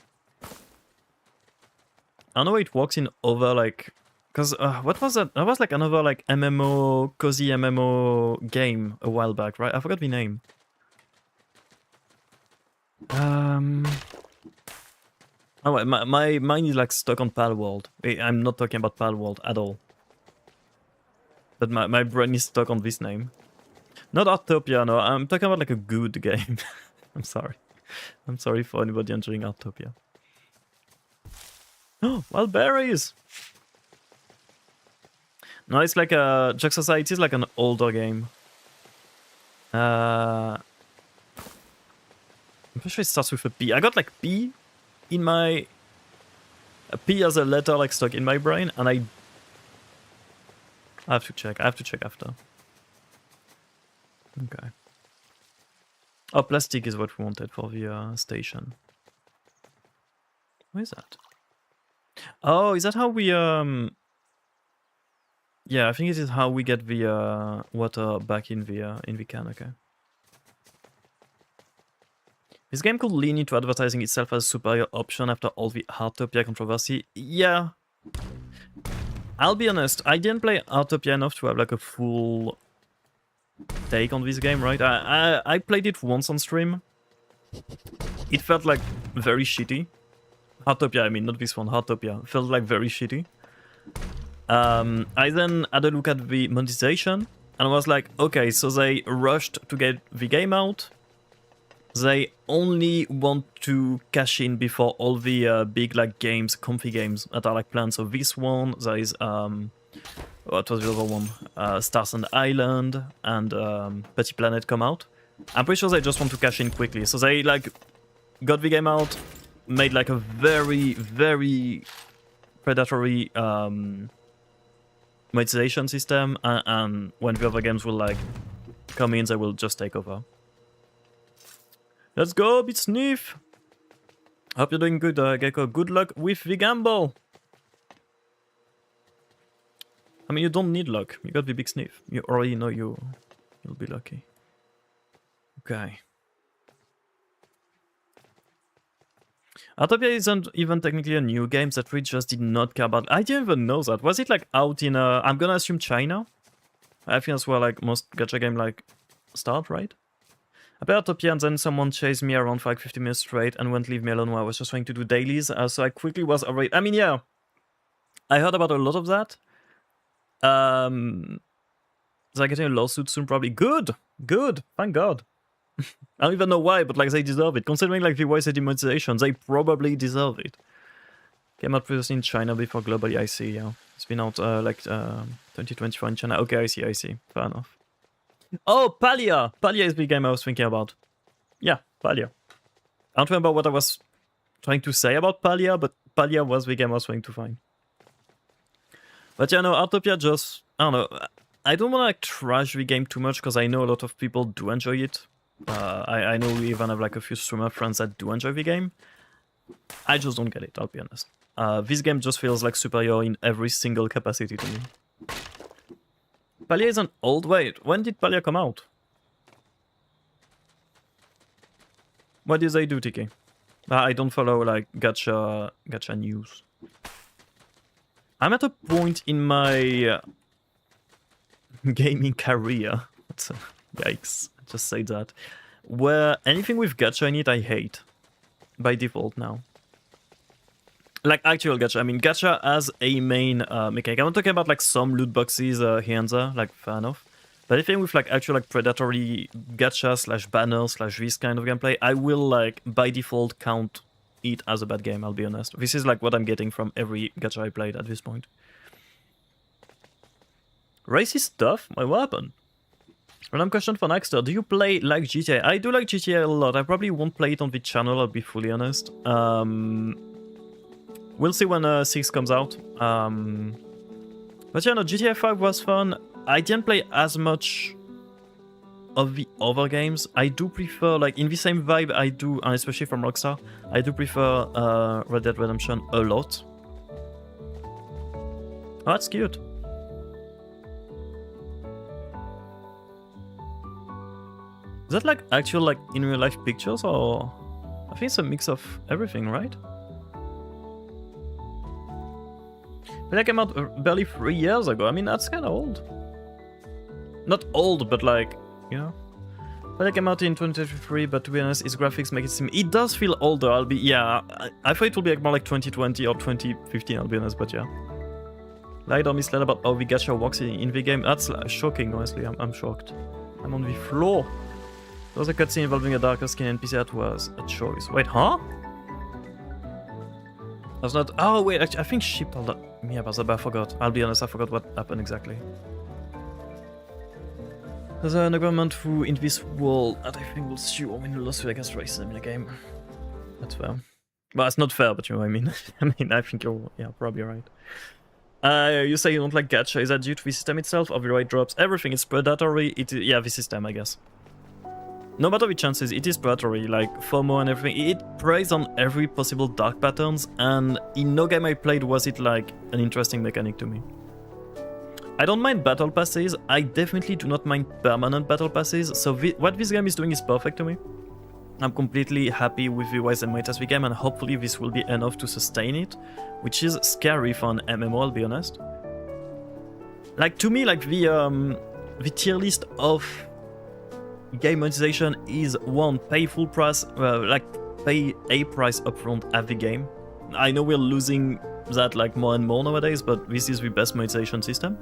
I know it works in other, like, because, what was that? That was like another, like, MMO, cozy MMO game a while back, right? I forgot the name. Oh, my mind is, like, stuck on Palworld. I'm not talking about Palworld at all. But my brain is stuck on this name. Not Artopia, no. I'm talking about, like, a good game. I'm sorry. I'm sorry for anybody enjoying Artopia. Oh, wild berries! No, it's like a... Jug Society is like an older game. I'm pretty sure it starts with a P. I got like P in my... A P as a letter like stuck in my brain, and I have to check. I have to check after. Okay. Oh, plastic is what we wanted for the station. What is that? Oh, is that how we yeah, I think it is how we get the water back in the can, okay. This game could lean into advertising itself as a superior option after all the Artopia controversy. Yeah. I'll be honest, I didn't play Artopia enough to have like a full take on this game, right? I played it once on stream. It felt like very shitty. Artopia, I mean, not this one, Artopia. Felt like very shitty. I then had a look at the monetization and was like, okay, so they rushed to get the game out. They only want to cash in before all the big like games, comfy games that are like planned. So this one, there is what was the other one? Stars and Island and Petit Planet come out. I'm pretty sure they just want to cash in quickly. So they like got the game out, made like a very, very predatory monetization system, and when the other games will like come in, they will just take over. Let's go, Bit Sniff! Hope you're doing good, Gecko. Good luck with the gamble! I mean, you don't need luck. You got the big sniff. You already know you'll be lucky. Okay. Artopia isn't even technically a new game that we just did not care about. I didn't even know that. Was it like out in, I'm gonna assume China? I think that's where like most gacha game like start, right? I played Artopia and then someone chased me around for like 50 minutes straight and wouldn't leave me alone while I was just trying to do dailies. So I quickly was already... I mean, yeah. I heard about a lot of that. They're getting a lawsuit soon probably. Good! Good! Thank God. I don't even know why, but like they deserve it. Considering like the YCD monetization, they probably deserve it. Came out previously in China before globally, I see, yeah. It's been out like 2024 in China. Okay, I see. Fair enough. Oh, Palia! Palia is the game I was thinking about. Yeah, Palia. I don't remember what I was trying to say about Palia, but Palia was the game I was trying to find. But yeah, no, Autopia just, I don't know. I don't want to like trash the game too much because I know a lot of people do enjoy it. I know we even have like a few streamer friends that do enjoy the game. I just don't get it, I'll be honest. This game just feels like superior in every single capacity to me. Palia is an old... Wait, when did Palia come out? What did they do, TK? I don't follow like gacha news. I'm at a point in my gaming career. Yikes, I just say that. Where anything with gacha in it, I hate. By default now. Like actual gacha. I mean, gacha as a main mechanic. I'm not talking about like some loot boxes here and there, like fair enough. But anything with like actual like predatory gacha slash banner slash this kind of gameplay, I will like by default count it as a bad game, I'll be honest. This is like what I'm getting from every gacha I played at this point. Racist stuff? What happened? Random question for Naxter. Do you play like GTA? I do like GTA a lot. I probably won't play it on the channel, I'll be fully honest. We'll see when 6 comes out. But yeah, no, GTA 5 was fun. I didn't play as much of the other games. I do prefer, like, in the same vibe I do, and especially from Rockstar, I do prefer Red Dead Redemption a lot. Oh, that's cute. Is that like actual, like, in real life pictures, or... I think it's a mix of everything, right? But that came out barely 3 years ago. I mean, that's kind of old. Not old, but like, you know. But it came out in 2023, but to be honest, its graphics make it seem... It does feel older, I'll be... Yeah, I thought it would be like more like 2020 or 2015, I'll be honest, but yeah. Lied or misled about how the gacha works in the game. That's shocking, honestly. I'm shocked. I'm on the floor. There was a cutscene involving a darker skin NPC that was a choice. Wait, huh? That's not... Oh, wait, actually, I think she told me about that, but I forgot. I'll be honest, I forgot what happened exactly. There's an government who, in this world, that I think will sue or win a lawsuit against racism in the game. That's fair. Well, it's not fair, but you know what I mean. I think you're, yeah, probably right. You say you don't like gacha. Is that due to the system itself, or the right drops? Everything is predatory. Yeah, the system, I guess. No matter the chances, it is predatory, like FOMO and everything. It preys on every possible dark patterns, and in no game I played was it like an interesting mechanic to me. I don't mind battle passes. I definitely do not mind permanent battle passes. So what this game is doing is perfect to me. I'm completely happy with the way they made the game, and hopefully this will be enough to sustain it, which is scary for an MMO, I'll be honest. Like to me, like the tier list of game monetization is one, pay full price, like pay a price upfront at the game. I know we're losing that like more and more nowadays, but this is the best monetization system.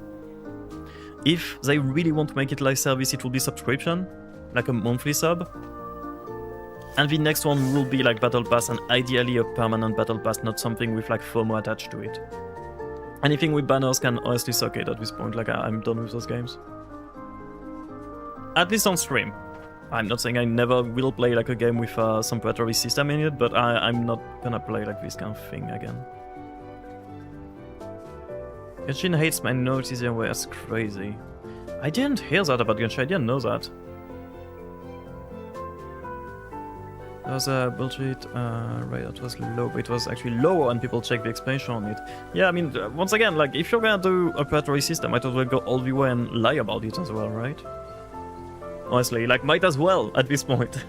If they really want to make it live service, it will be subscription, like a monthly sub. And the next one will be like battle pass, and ideally a permanent battle pass, not something with like FOMO attached to it. Anything with banners can honestly suck it at this point, like I'm done with those games. At least on stream. I'm not saying I never will play like a game with some predatory system in it, but I'm not gonna play like this kind of thing again. Genshin hates my notes easier way, that's crazy. I didn't hear that about Genshin, I didn't know that. That was a bullshit, right, that was low, but it was actually lower and people check the explanation on it. Yeah, I mean, once again, like, if you're gonna do a predatory system, I thought we'd go all the way and lie about it as well, right? Honestly, like, might as well at this point.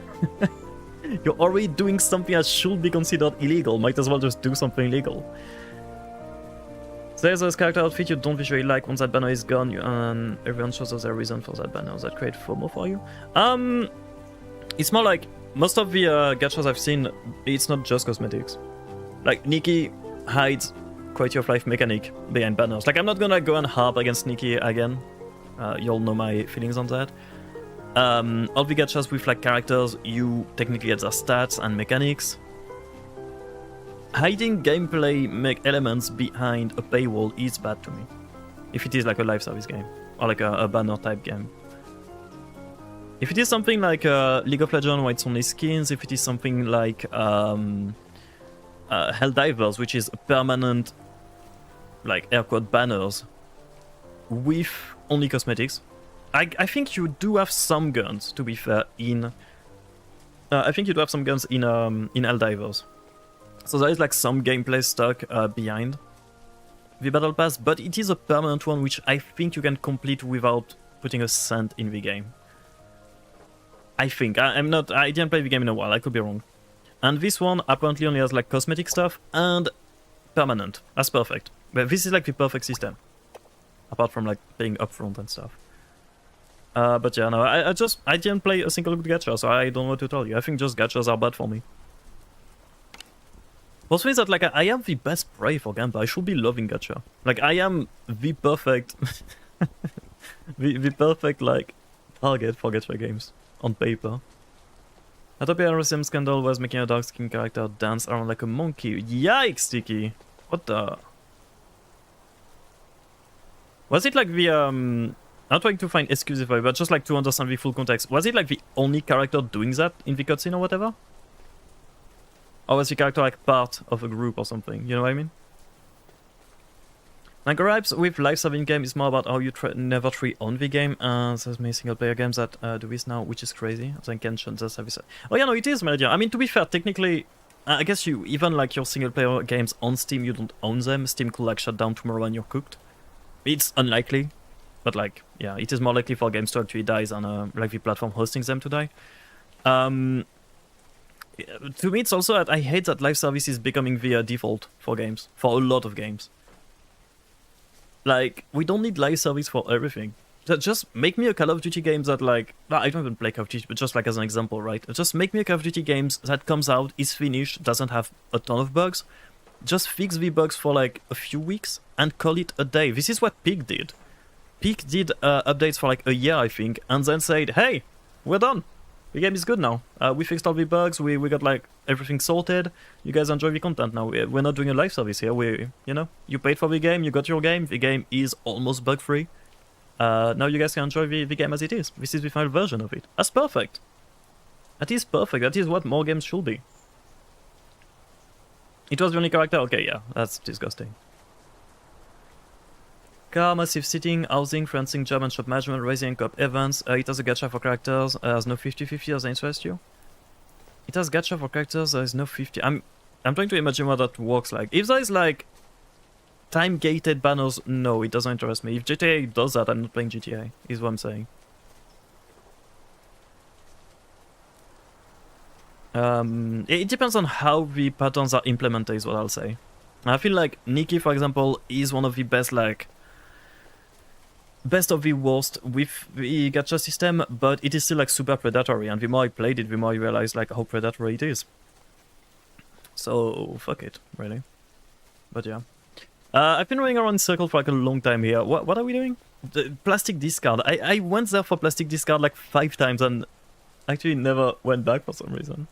You're already doing something that should be considered illegal, might as well just do something legal. There's a character outfit you don't visually like. Once that banner is gone, everyone shows us a reason for that banner. Does that create FOMO for you? It's more like, most of the gachas I've seen, it's not just cosmetics. Like, Nikki hides quality of life mechanic behind banners. Like, I'm not gonna go and harp against Nikki again. You'll know my feelings on that. All the gachas with like characters, you technically get their stats and mechanics. Hiding gameplay elements behind a paywall is bad to me. If it is like a live service game or like a banner type game. If it is something like League of Legends where it's only skins, if it is something like Helldivers, which is permanent, like air quote banners, with only cosmetics, I think you do have some guns, to be fair, in... I think you do have some guns in Helldivers. So there is like some gameplay stuck behind the battle pass, but it is a permanent one which I think you can complete without putting a cent in the game. I think. I didn't play the game in a while, I could be wrong. And this one apparently only has like cosmetic stuff and permanent. That's perfect. But this is like the perfect system. Apart from like being upfront and stuff. But yeah, no, I didn't play a single good gacha, so I don't know what to tell you. I think just gachas are bad for me. Also is that like I am the best prey for gameplay. I should be loving gacha. Like I am the perfect the perfect like target for gacha games on paper. Atopia RSM scandal was making a dark skin character dance around like a monkey. Yikes, Sticky! What the? Was it like the I'm trying to find excuses for it, but just like to understand the full context. Was it like the only character doing that in the cutscene or whatever? Or was the character like part of a group or something? You know what I mean? My gripes with live-serving game is more about how you never truly own the game. There's many single-player games that do this now, which is crazy. I think Genshin just have this. Oh yeah, no, it is, Meridian. I mean, to be fair, technically, I guess you even like your single-player games on Steam, you don't own them. Steam could like shut down tomorrow and you're cooked. It's unlikely, but like, yeah, it is more likely for games to actually die than like the platform hosting them to die. To me, it's also that I hate that live service is becoming the default for games, for a lot of games. Like, we don't need live service for everything. Just make me a Call of Duty game that like... I don't even play Call of Duty, but just like as an example, right? Just make me a Call of Duty game that comes out, is finished, doesn't have a ton of bugs. Just fix the bugs for like a few weeks and call it a day. This is what Peak did. Peak did updates for like a year, I think, and then said, hey, we're done. The game is good now. We fixed all the bugs, we got like everything sorted. You guys enjoy the content now. We're not doing a live service here. You know, you paid for the game, you got your game. The game is almost bug-free. Now you guys can enjoy the game as it is. This is the final version of it. That's perfect. That is perfect. That is what more games should be. It was the only character? Okay, yeah, that's disgusting. Car, massive seating, housing, fencing, job and shop management, racing, co-op events. It has a gacha for characters. Has no 50-50. Does that interest you? It has gacha for characters. There is no 50. I'm trying to imagine what that works like. If there is like time-gated banners, no, it doesn't interest me. If GTA does that, I'm not playing GTA. Is what I'm saying. It depends on how the patterns are implemented. Is what I'll say. I feel like Nikki, for example, is one of the best like. Best of the worst with the gacha system, but it is still like super predatory, and the more I played it, the more I realized like how predatory it is. So fuck it, really. But yeah, I've been running around in circles for like a long time here. What are we doing? The plastic discard. I went there for plastic discard like 5 times and actually never went back for some reason.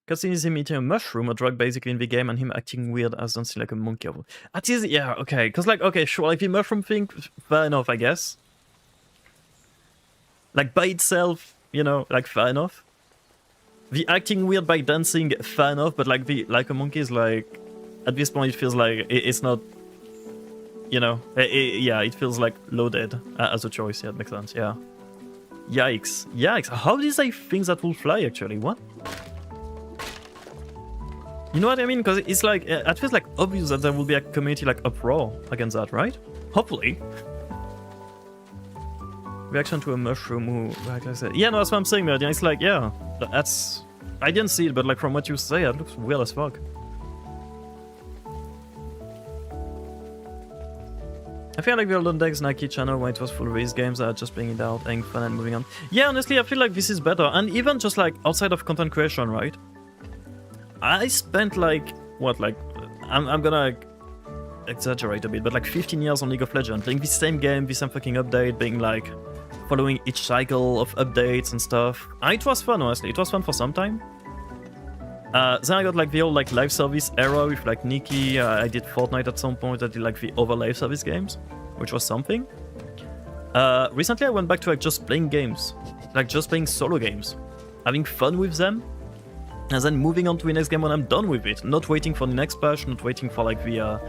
Cutscene is him eating a mushroom, a drug basically in the game, and him acting weird as dancing like a monkey. That is, yeah, okay. Because, like, okay, sure, like the mushroom thing, fair enough, I guess. Like, by itself, you know, like, fair enough. The acting weird by dancing, fair enough, but, like, the like a monkey is, like, at this point, it feels like it's not, you know, yeah, it feels like loaded as a choice. Yeah, it makes sense, yeah. Yikes. Yikes. How did they think that will fly, actually? What? You know what I mean? Because it's like, it feels like obvious that there will be a community like uproar against that, right? Hopefully. Reaction to a mushroom who, like I said. Yeah, no, that's what I'm saying, man. It's like, yeah, that's... I didn't see it, but like from what you say, it looks weird as fuck. I feel like the Olden Days Nike channel when it was full race games are just playing it out, having fun and moving on. Yeah, honestly, I feel like this is better. And even just like outside of content creation, right? I spent like, what, like, I'm gonna like, exaggerate a bit, but like 15 years on League of Legends, playing the same game, the same fucking update, being like, following each cycle of updates and stuff. It was fun, honestly. It was fun for some time. Then I got like the old like live service era with like Nikki. I did Fortnite at some point. I did like the other live service games, which was something. Recently I went back to like just playing games, like just playing solo games, having fun with them, and then moving on to the next game when I'm done with it. Not waiting for the next patch, not waiting for like the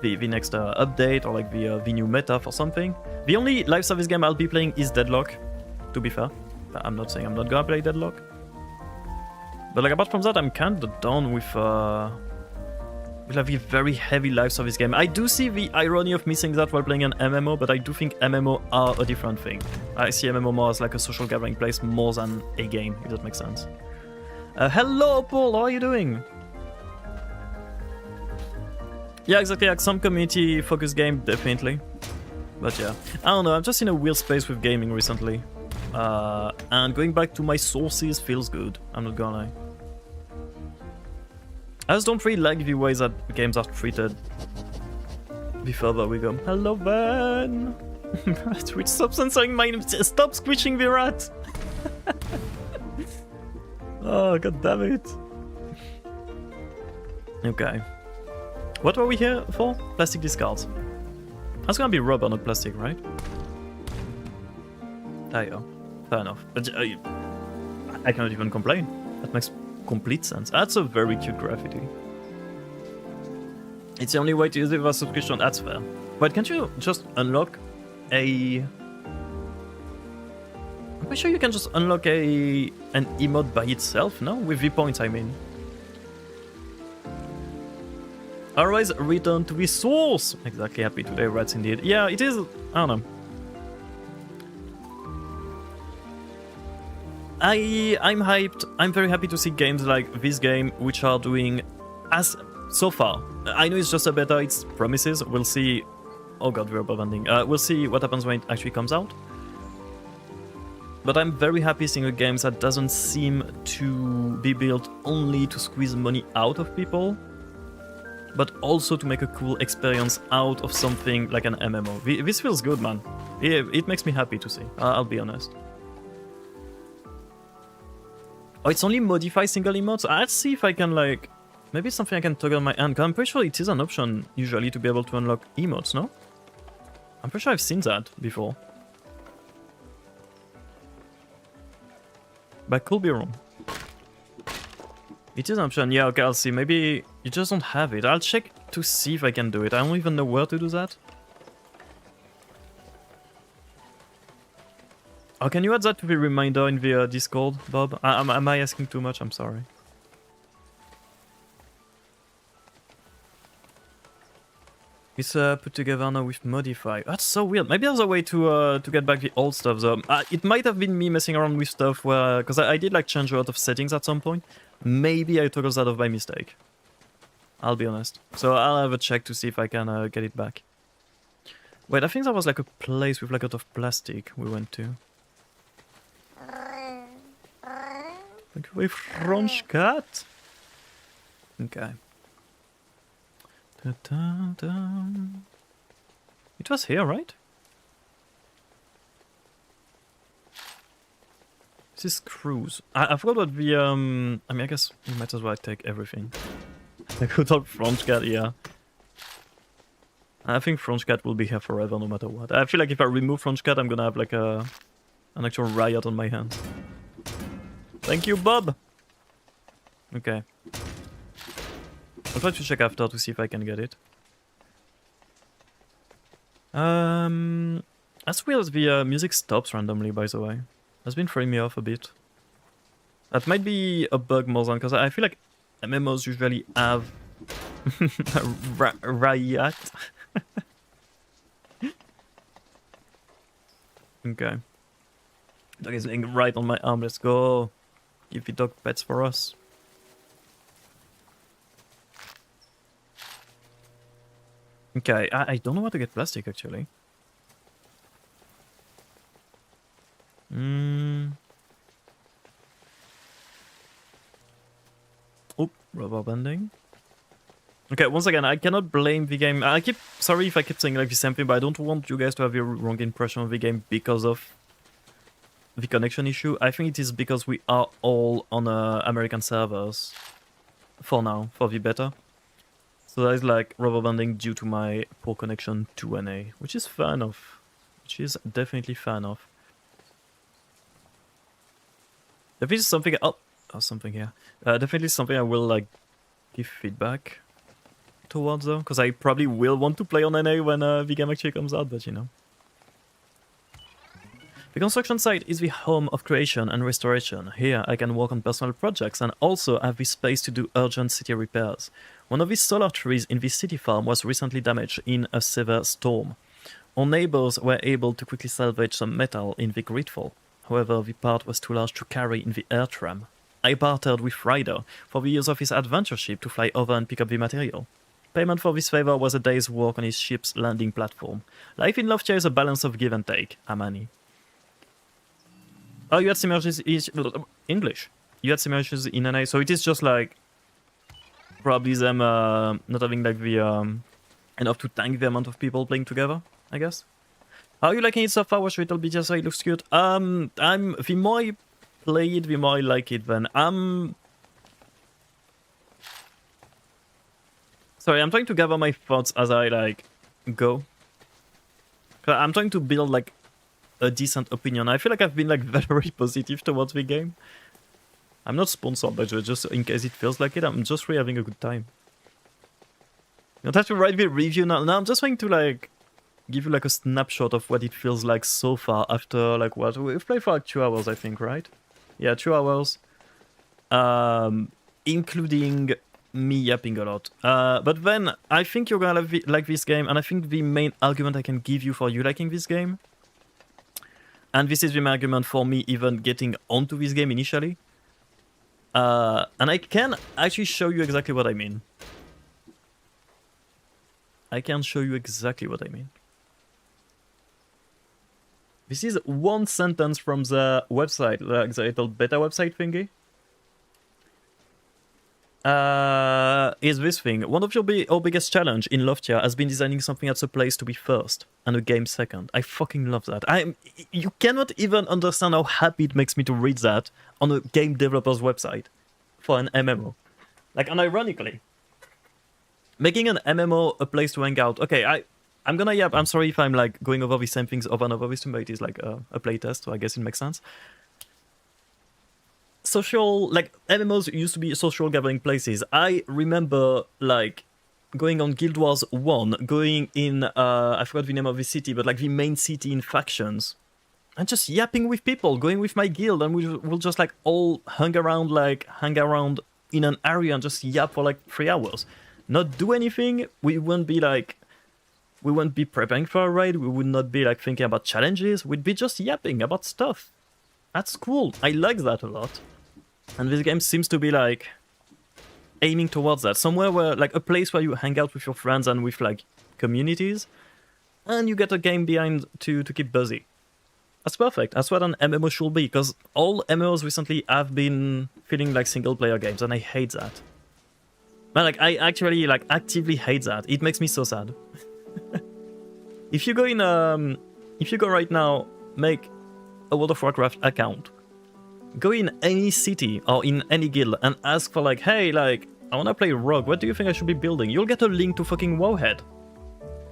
next update or like the new meta for something. The only live service game I'll be playing is Deadlock, to be fair. I'm not saying I'm not gonna play Deadlock. But like apart from that, I'm kinda done with like a very heavy live service game. I do see the irony of missing that while playing an MMO, but I do think MMO are a different thing. I see MMO more as like a social gathering place more than a game, if that makes sense. Hello, Paul, how are you doing? Yeah, exactly, like some community-focused game, definitely. But yeah, I don't know, I'm just in a weird space with gaming recently. And going back to my sources feels good, I'm not gonna lie. I just don't really like the way that games are treated. The further we go. Hello, Van! Twitch, stop censoring my name. Stop squishing the rat! Oh, god damn it. Okay. What were we here for? Plastic discards. That's gonna be rubber, not plastic, right? There you go. Fair enough. But I cannot even complain. That makes complete sense. That's a very cute graffiti. It's the only way to use it with a subscription. That's fair. But can't you just unlock a... I'm pretty sure you can just unlock an emote by itself, no? With the points, I mean. Otherwise, return to the source. Exactly, happy today, rats indeed. Yeah, it is... I don't know. I'm hyped. I'm very happy to see games like this game, which are doing as so far. I know it's just a beta, it's promises. We'll see. Oh god, we're above ending. We'll see what happens when it actually comes out. But I'm very happy seeing a game that doesn't seem to be built only to squeeze money out of people, but also to make a cool experience out of something like an MMO. This feels good, man. It makes me happy to see. I'll be honest. Oh, it's only modify single emotes? Let's see if I can, like... Maybe it's something I can toggle on my end. I'm pretty sure it is an option, usually, to be able to unlock emotes, no? I'm pretty sure I've seen that before. But I could be wrong. It is an option. Yeah, okay, I'll see. Maybe you just don't have it. I'll check to see if I can do it. I don't even know where to do that. Oh, can you add that to the reminder in the Discord, Bob? Am I asking too much? I'm sorry. It's put together now with modify. That's so weird. Maybe there's a way to get back the old stuff though. It might have been me messing around with stuff where... Because I did like change a lot of settings at some point. Maybe I toggled that off by mistake. I'll be honest. So I'll have a check to see if I can get it back. Wait, I think there was like a place with like a lot of plastic we went to. Like a French cat? Okay. Da, da, da. It was here, right? This is cruise. I forgot what the I mean, I guess we might as well take everything. The good old French cat, yeah. I think French cat will be here forever, no matter what. I feel like if I remove French cat, I'm gonna have like an actual riot on my hands. Thank you, Bob! Okay. I'll try to check after to see if I can get it. That's weird, the music stops randomly, by the way. That's been throwing me off a bit. That might be a bug more than, because I feel like MMOs usually have a riot. Okay. Dog is laying right on my arm, let's go. Give the dog pets for us. Okay, I don't know how to get plastic actually. Oh, rubber banding. Okay, once again, I cannot blame the game. Sorry if I keep saying like the same thing, but I don't want you guys to have the wrong impression of the game because of the connection issue. I think it is because we are all on American servers for now, for the beta. So that is like rubber banding due to my poor connection to NA, which is fair enough. which is definitely fan of. Definitely something. Oh, something here. Definitely something I will like give feedback towards though, because I probably will want to play on NA when the game actually comes out. But you know, the construction site is the home of creation and restoration. Here I can work on personal projects and also have the space to do urgent city repairs. One of the solar trees in the city farm was recently damaged in a severe storm. Our neighbors were able to quickly salvage some metal in the grid fall. However, the part was too large to carry in the air tram. I bartered with Ryder for the use of his adventure ship to fly over and pick up the material. Payment for this favor was a day's work on his ship's landing platform. Life in Loftia is a balance of give and take, Amani. Oh, you had similar issues English. You had similar issues in NA, so it is just like probably them not having like the enough to tank the amount of people playing together, I guess. How are you liking it so far? Watch little bit just so it looks cute. The more I play it, the more I like it. Then sorry, I'm trying to gather my thoughts as I like go. I'm trying to build like a decent opinion. I feel like I've been like very positive towards the game. I'm not sponsored by it, just in case it feels like it. I'm just really having a good time. You don't have to write the review now. Now I'm just trying to like give you like a snapshot of what it feels like so far after like what we've played for like 2 hours, I think, right? Yeah, 2 hours. Including me yapping a lot. But then I think you're gonna like this game, and I think the main argument I can give you for you liking this game, and this is the main argument for me even getting onto this game initially. And I can actually show you exactly what I mean. I can show you exactly what I mean. This is one sentence from the website, like the little beta website thingy. Is this thing. One of our biggest challenge in Loftia has been designing something that's a place to be first and a game second. I fucking love that. You cannot even understand how happy it makes me to read that on a game developer's website for an MMO. Like, unironically, making an MMO a place to hang out. Okay, I'm gonna yap. I'm sorry if I'm like going over the same things over and over with you, but it is like a playtest, so I guess it makes sense. Social, like, MMOs used to be social gathering places. I remember like going on Guild Wars 1, going in I forgot the name of the city, but like the main city in factions, and just yapping with people, going with my guild, and we'll just like all hang around in an area and just yap for like 3 hours. Not do anything. We wouldn't be preparing for a raid. We would not be like thinking about challenges. We'd be just yapping about stuff. That's cool. I like that a lot. And this game seems to be like aiming towards that. Somewhere where, like, a place where you hang out with your friends and with like communities, and you get a game behind to keep busy. That's perfect. That's what an MMO should be, because all MMOs recently have been feeling like single player games, and I hate that. Man, like, I actually like actively hate that. It makes me so sad. If you go right now, make a World of Warcraft account. Go in any city or in any guild and ask for like, hey, like, I wanna play Rogue, what do you think I should be building? You'll get a link to fucking Wowhead.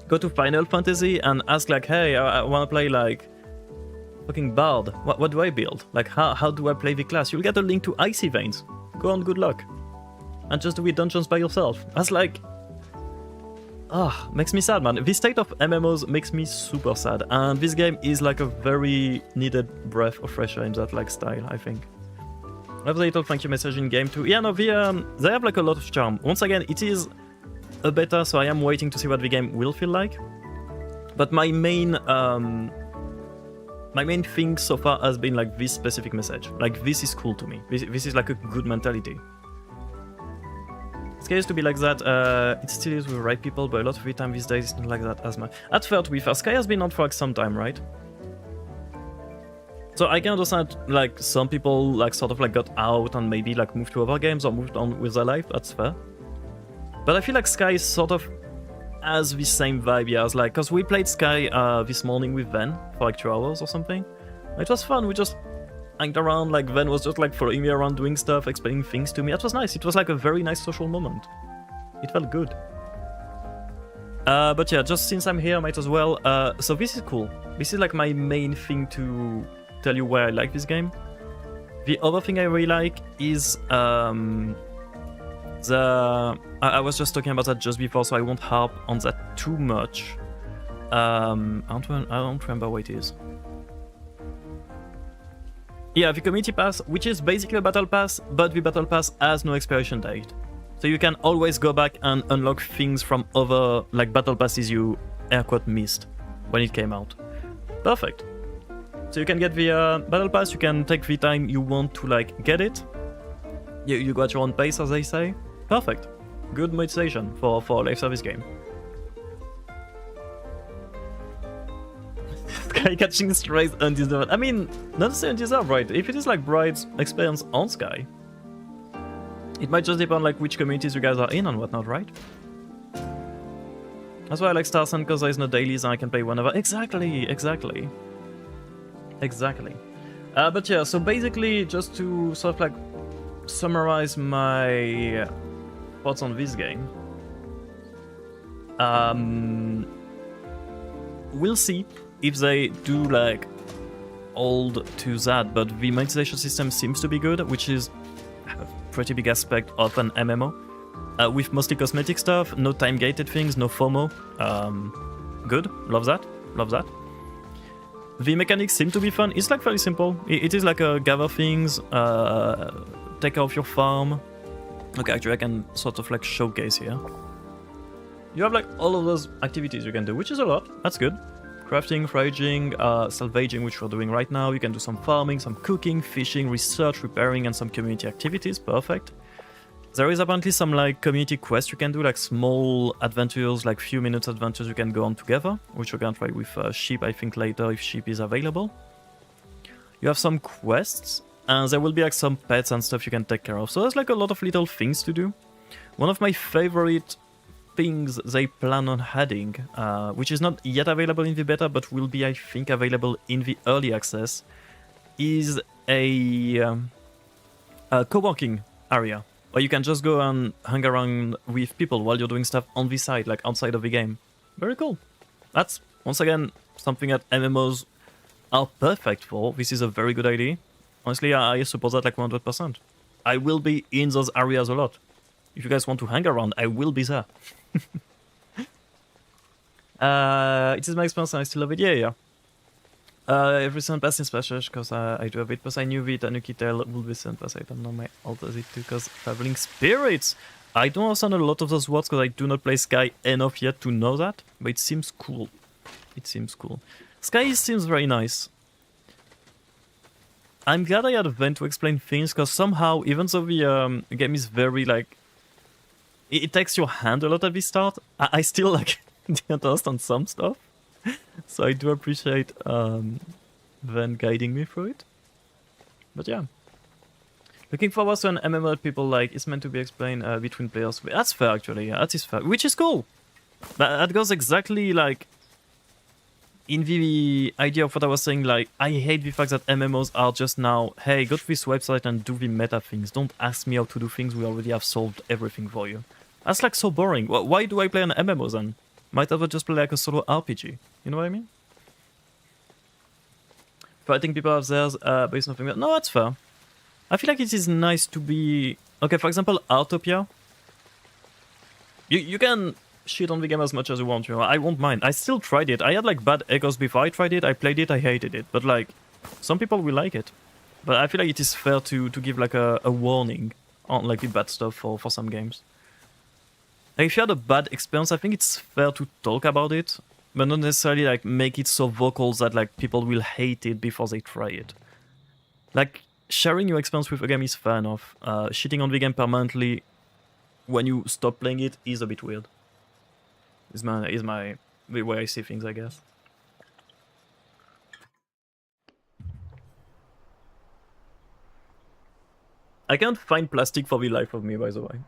Go to Final Fantasy and ask like, hey, I wanna play like fucking Bard. What do I build? Like, how do I play the class? You'll get a link to Icy Veins. Go on, good luck. And just do the dungeons by yourself. That's like, makes me sad, man. This state of MMOs makes me super sad, and this game is like a very needed breath of fresh air in that like style, I think. I have a little thank you message in game too. Yeah, no, they have like a lot of charm. Once again, it is a beta, so I am waiting to see what the game will feel like. But my main thing so far has been like this specific message. Like, this is cool to me. This is like a good mentality. Sky used to be like that, it still is with the right people, but a lot of the time these days it's not like that as much. At first, with Sky has been on for like some time, right? So I can understand, like, some people like sort of like got out and maybe like moved to other games or moved on with their life, that's fair. But I feel like Sky sort of has the same vibe, yeah, as like, cause we played Sky this morning with Ven for like 2 hours or something. It was fun, we just hanged around, like Ven was just like following me around doing stuff, explaining things to me. That was nice. It was like a very nice social moment. It felt good. But yeah, just since I'm here, might as well. So this is cool. This is like my main thing to tell you why I like this game. The other thing I really like is I was just talking about that just before, so I won't harp on that too much. I don't remember what it is. Yeah, the community pass, which is basically a battle pass, but the battle pass has no expiration date. So you can always go back and unlock things from other like battle passes you air quote missed when it came out. Perfect. So you can get the battle pass, you can take the time you want to like get it. You got your own pace, as they say. Perfect. Good motivation for a live service game. Sky catching strays undeserved. I mean, not necessarily undeserved, right? If it is like Bride's experience on Sky, it might just depend like which communities you guys are in and whatnot, right? That's why I like Starsen, because there's no dailies and I can play whenever. Exactly. But yeah, so basically, just to sort of like summarize my thoughts on this game. We'll see if they do like hold to that, but the monetization system seems to be good, which is a pretty big aspect of an MMO. With mostly cosmetic stuff, no time-gated things, no FOMO. Good, love that. The mechanics seem to be fun. It's like very simple. It is like a gather things, take care of your farm. Okay, actually I can sort of like showcase here. You have like all of those activities you can do, which is a lot. That's good. Crafting, foraging, salvaging, which we're doing right now. You can do some farming, some cooking, fishing, research, repairing, and some community activities. Perfect. There is apparently some like community quests you can do, like small adventures, like few minutes adventures you can go on together, which we're gonna try with sheep, I think, later if sheep is available. You have some quests, and there will be like some pets and stuff you can take care of. So there's like a lot of little things to do. One of my favorite things they plan on adding, which is not yet available in the beta, but will be, I think, available in the early access, is a co-working area. Or you can just go and hang around with people while you're doing stuff on the side, like outside of the game. Very cool. That's, once again, something that MMOs are perfect for. This is a very good idea. Honestly, I support that like 100%. I will be in those areas a lot. If you guys want to hang around, I will be there. It is my experience and I still love it. Yeah. Every season pass is special because I do have it, but I knew the Tanaki tail will be season pass. I don't know my alt as it too because traveling spirits. I don't understand a lot of those words because I do not play Sky enough yet to know that, but it seems cool. Sky seems very nice. I'm glad I had a vent to explain things because somehow, even though the game is very like, it takes your hand a lot at the start, I still like didn't understand some stuff. So I do appreciate Van guiding me through it. But yeah. Looking forward to an MMO that people like. It's meant to be explained between players. That's fair actually, yeah, that is fair. Which is cool. That goes exactly like in the idea of what I was saying, like, I hate the fact that MMOs are just now, hey, go to this website and do the meta things. Don't ask me how to do things, we already have solved everything for you. That's like so boring. Why do I play an MMO then? Might as well just play like a solo RPG. You know what I mean? Fighting people have theirs, but it's nothing that... No, that's fair. I feel like it is nice to be... Okay, for example, Autopia. You can shit on the game as much as you want, you know. I won't mind. I still tried it. I had like bad echoes before I tried it. I played it, I hated it. But like, some people will like it. But I feel like it is fair to give like a warning on like the bad stuff for some games. Like if you had a bad experience, I think it's fair to talk about it, but not necessarily like make it so vocal that like people will hate it before they try it. Like sharing your experience with a game is fair enough. Shitting on the game permanently when you stop playing it is a bit weird. Is the way I see things, I guess. I can't find plastic for the life of me, by the way.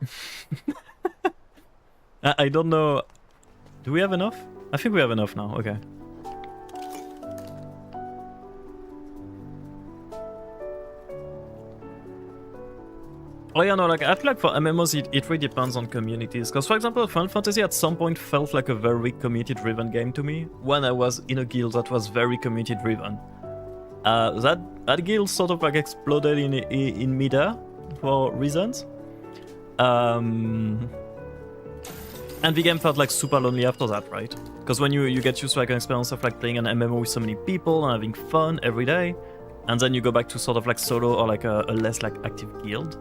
I don't know. Do we have enough? I think we have enough now. Okay. Oh yeah, no, like I feel like for MMOs it really depends on communities. Because for example, Final Fantasy at some point felt like a very community-driven game to me. When I was in a guild that was very community-driven. That guild sort of like exploded in midair for reasons. And the game felt like super lonely after that, right? Because when you get used to like an experience of like playing an MMO with so many people and having fun every day, and then you go back to sort of like solo or like a less like active guild,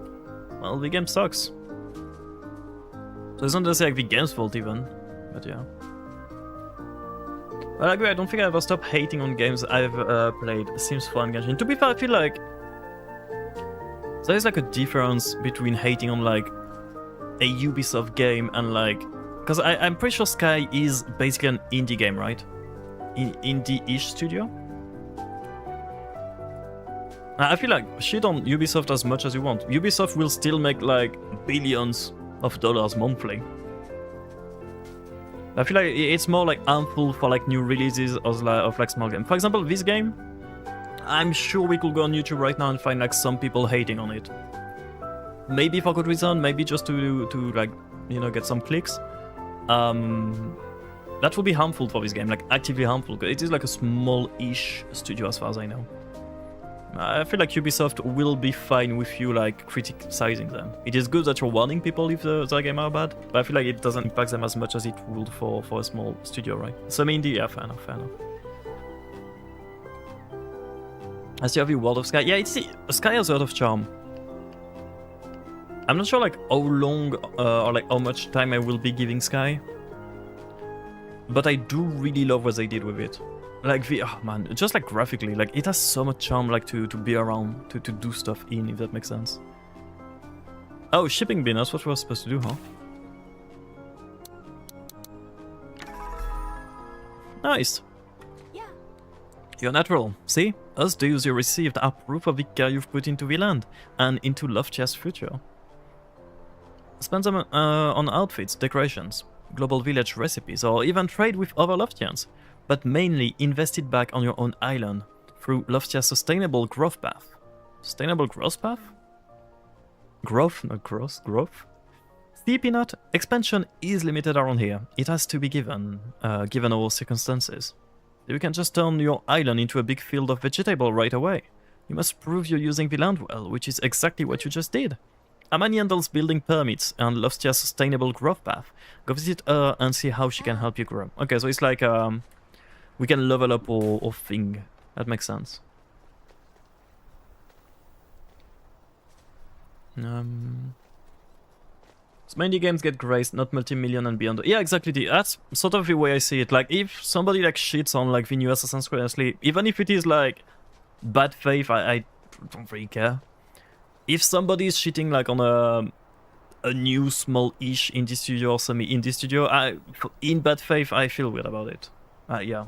well, the game sucks. So it's not necessarily like the game's fault even, but yeah. But I agree, I don't think I ever stopped hating on games I've played. Sims 4 and Genshin. To be fair, I feel like there is like a difference between hating on like a Ubisoft game and like... Because I'm pretty sure Sky is basically an indie game, right? Indie-ish studio? I feel like shit on Ubisoft as much as you want. Ubisoft will still make like billions of dollars monthly. I feel like it's more like harmful for like new releases of like small games. For example, this game, I'm sure we could go on YouTube right now and find like some people hating on it. Maybe for good reason, maybe just to like, you know, get some clicks. That will be harmful for this game, like actively harmful. It is like a small-ish studio as far as I know. I feel like Ubisoft will be fine with you like criticizing them. It is good that you're warning people if the game are bad, but I feel like it doesn't impact them as much as it would for a small studio, right? So I mean, yeah, fair enough, fair enough. I still have the World of Sky. Yeah, it's Sky has a lot of charm. I'm not sure like how long or like how much time I will be giving Sky, but I do really love what they did with it. Like oh man, just like graphically, like it has so much charm, like to be around, to do stuff in, if that makes sense. Oh, shipping bin, that's what we were supposed to do, huh? Nice. Yeah. You're natural. See? Us dues you received are proof of the care you've put into the land and into Loftia's future. Spend them on outfits, decorations, global village recipes, or even trade with other Loftians. But mainly invest it back on your own island through Loftia's sustainable growth path. Sustainable growth path? Growth, not growth, growth. See, Peanut, expansion is limited around here. It has to be given our circumstances. You can just turn your island into a big field of vegetable right away. You must prove you're using the land well, which is exactly what you just did. Amani handles building permits and Loftia's sustainable growth path. Go visit her and see how she can help you grow. Okay, so it's like we can level up our thing. That makes sense. So many games get graced, not multi-million and beyond. Yeah, exactly. That's sort of the way I see it. Like, if somebody like shits on like the new Assassin's Creed, honestly, even if it is like bad faith, I don't really care. If somebody is shitting like on a new small-ish indie studio or semi-indie studio, in bad faith, I feel weird about it. Yeah.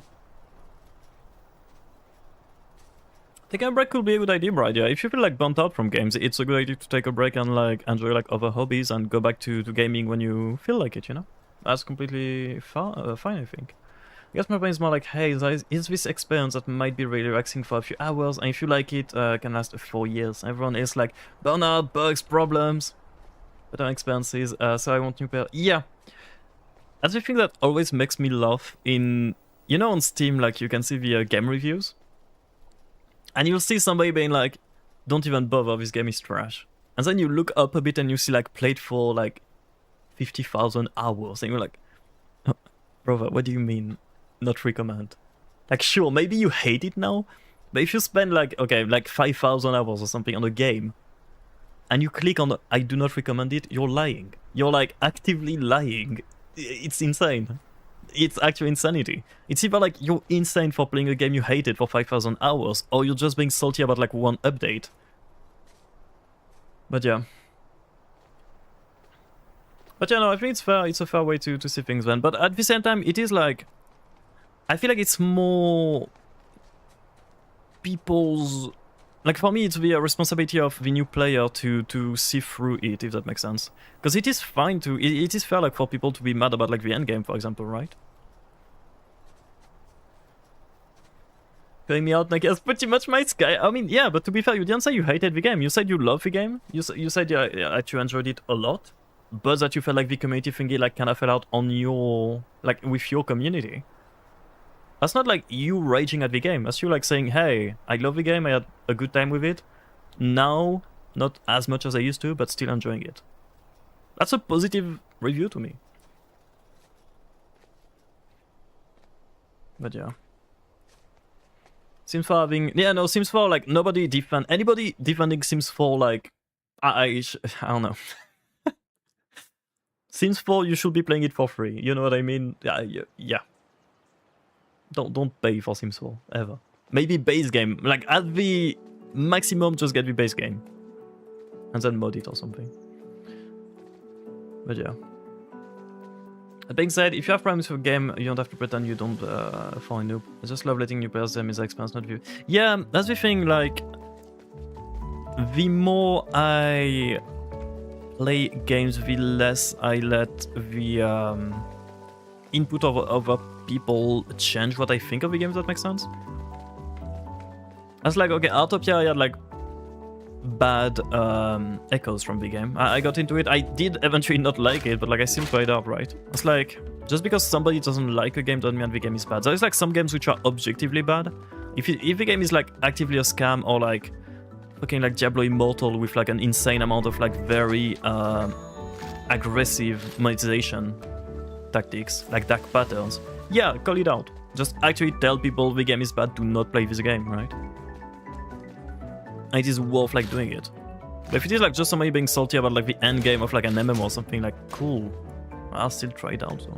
Taking a break could be a good idea, right? Yeah, if you feel like burnt out from games, it's a good idea to take a break and like enjoy like other hobbies and go back to gaming when you feel like it, you know? That's completely fine, I think. I guess my brain is more like, hey, is this experience that might be really relaxing for a few hours, and if you like it, can last 4 years. Everyone is like, burnout, bugs, problems, better experiences, so I want new pair. Yeah. That's the thing that always makes me laugh in, you know, on Steam, like you can see the game reviews. And you'll see somebody being like, don't even bother, this game is trash. And then you look up a bit and you see like played for like 50,000 hours. And you're like, oh, brother, what do you mean not recommend? Like, sure, maybe you hate it now. But if you spend like, okay, like 5,000 hours or something on a game, and you click on the, I do not recommend it, you're lying. You're like actively lying. It's insane. It's actually insanity. It's either like you're insane for playing a game you hated for 5,000 hours, or you're just being salty about like one update. But yeah. But yeah, no, I think it's fair. It's a fair way to see things, man. But at the same time, it is like, I feel like it's more people's, like for me, it's the responsibility of the new player to see through it, if that makes sense. Because it is fine to, it is fair like for people to be mad about like the end game, for example, right? Calling me out like that's pretty much my sky. I mean, yeah, but to be fair, you didn't say you hated the game. You said you love the game. You said yeah, that you enjoyed it a lot, but that you felt like the community thingy like kind of fell out on your like with your community. That's not like you raging at the game. That's you like saying, hey, I love the game. I had a good time with it. Now, not as much as I used to, but still enjoying it. That's a positive review to me. But yeah. Sims 4 having... Yeah, no, Sims 4, like, nobody defend... Anybody defending Sims 4, like... I don't know. Sims 4, you should be playing it for free. You know what I mean? Yeah. Don't pay for Sims 4, ever. Maybe base game. Like, at the maximum, just get the base game. And then mod it or something. But yeah. That being said, if you have problems with a game, you don't have to pretend you don't for a noob. I just love letting new players them is experience, not view. Yeah, that's the thing, like... The more I play games, the less I let the input of other people change what I think of the game, if that makes sense. That's like, okay, Autopia, I had like bad echoes from the game. I got into it. I did eventually not like it, but like I still played up, right? It's like, just because somebody doesn't like a game doesn't mean the game is bad. There's like some games which are objectively bad. If the game is like actively a scam or like fucking like Diablo Immortal with like an insane amount of like very aggressive monetization tactics, like dark patterns, yeah, call it out. Just actually tell people the game is bad, do not play this game, right? And it is worth like doing it. But if it is like just somebody being salty about like the end game of like an MMO or something, like cool, I'll still try it out. So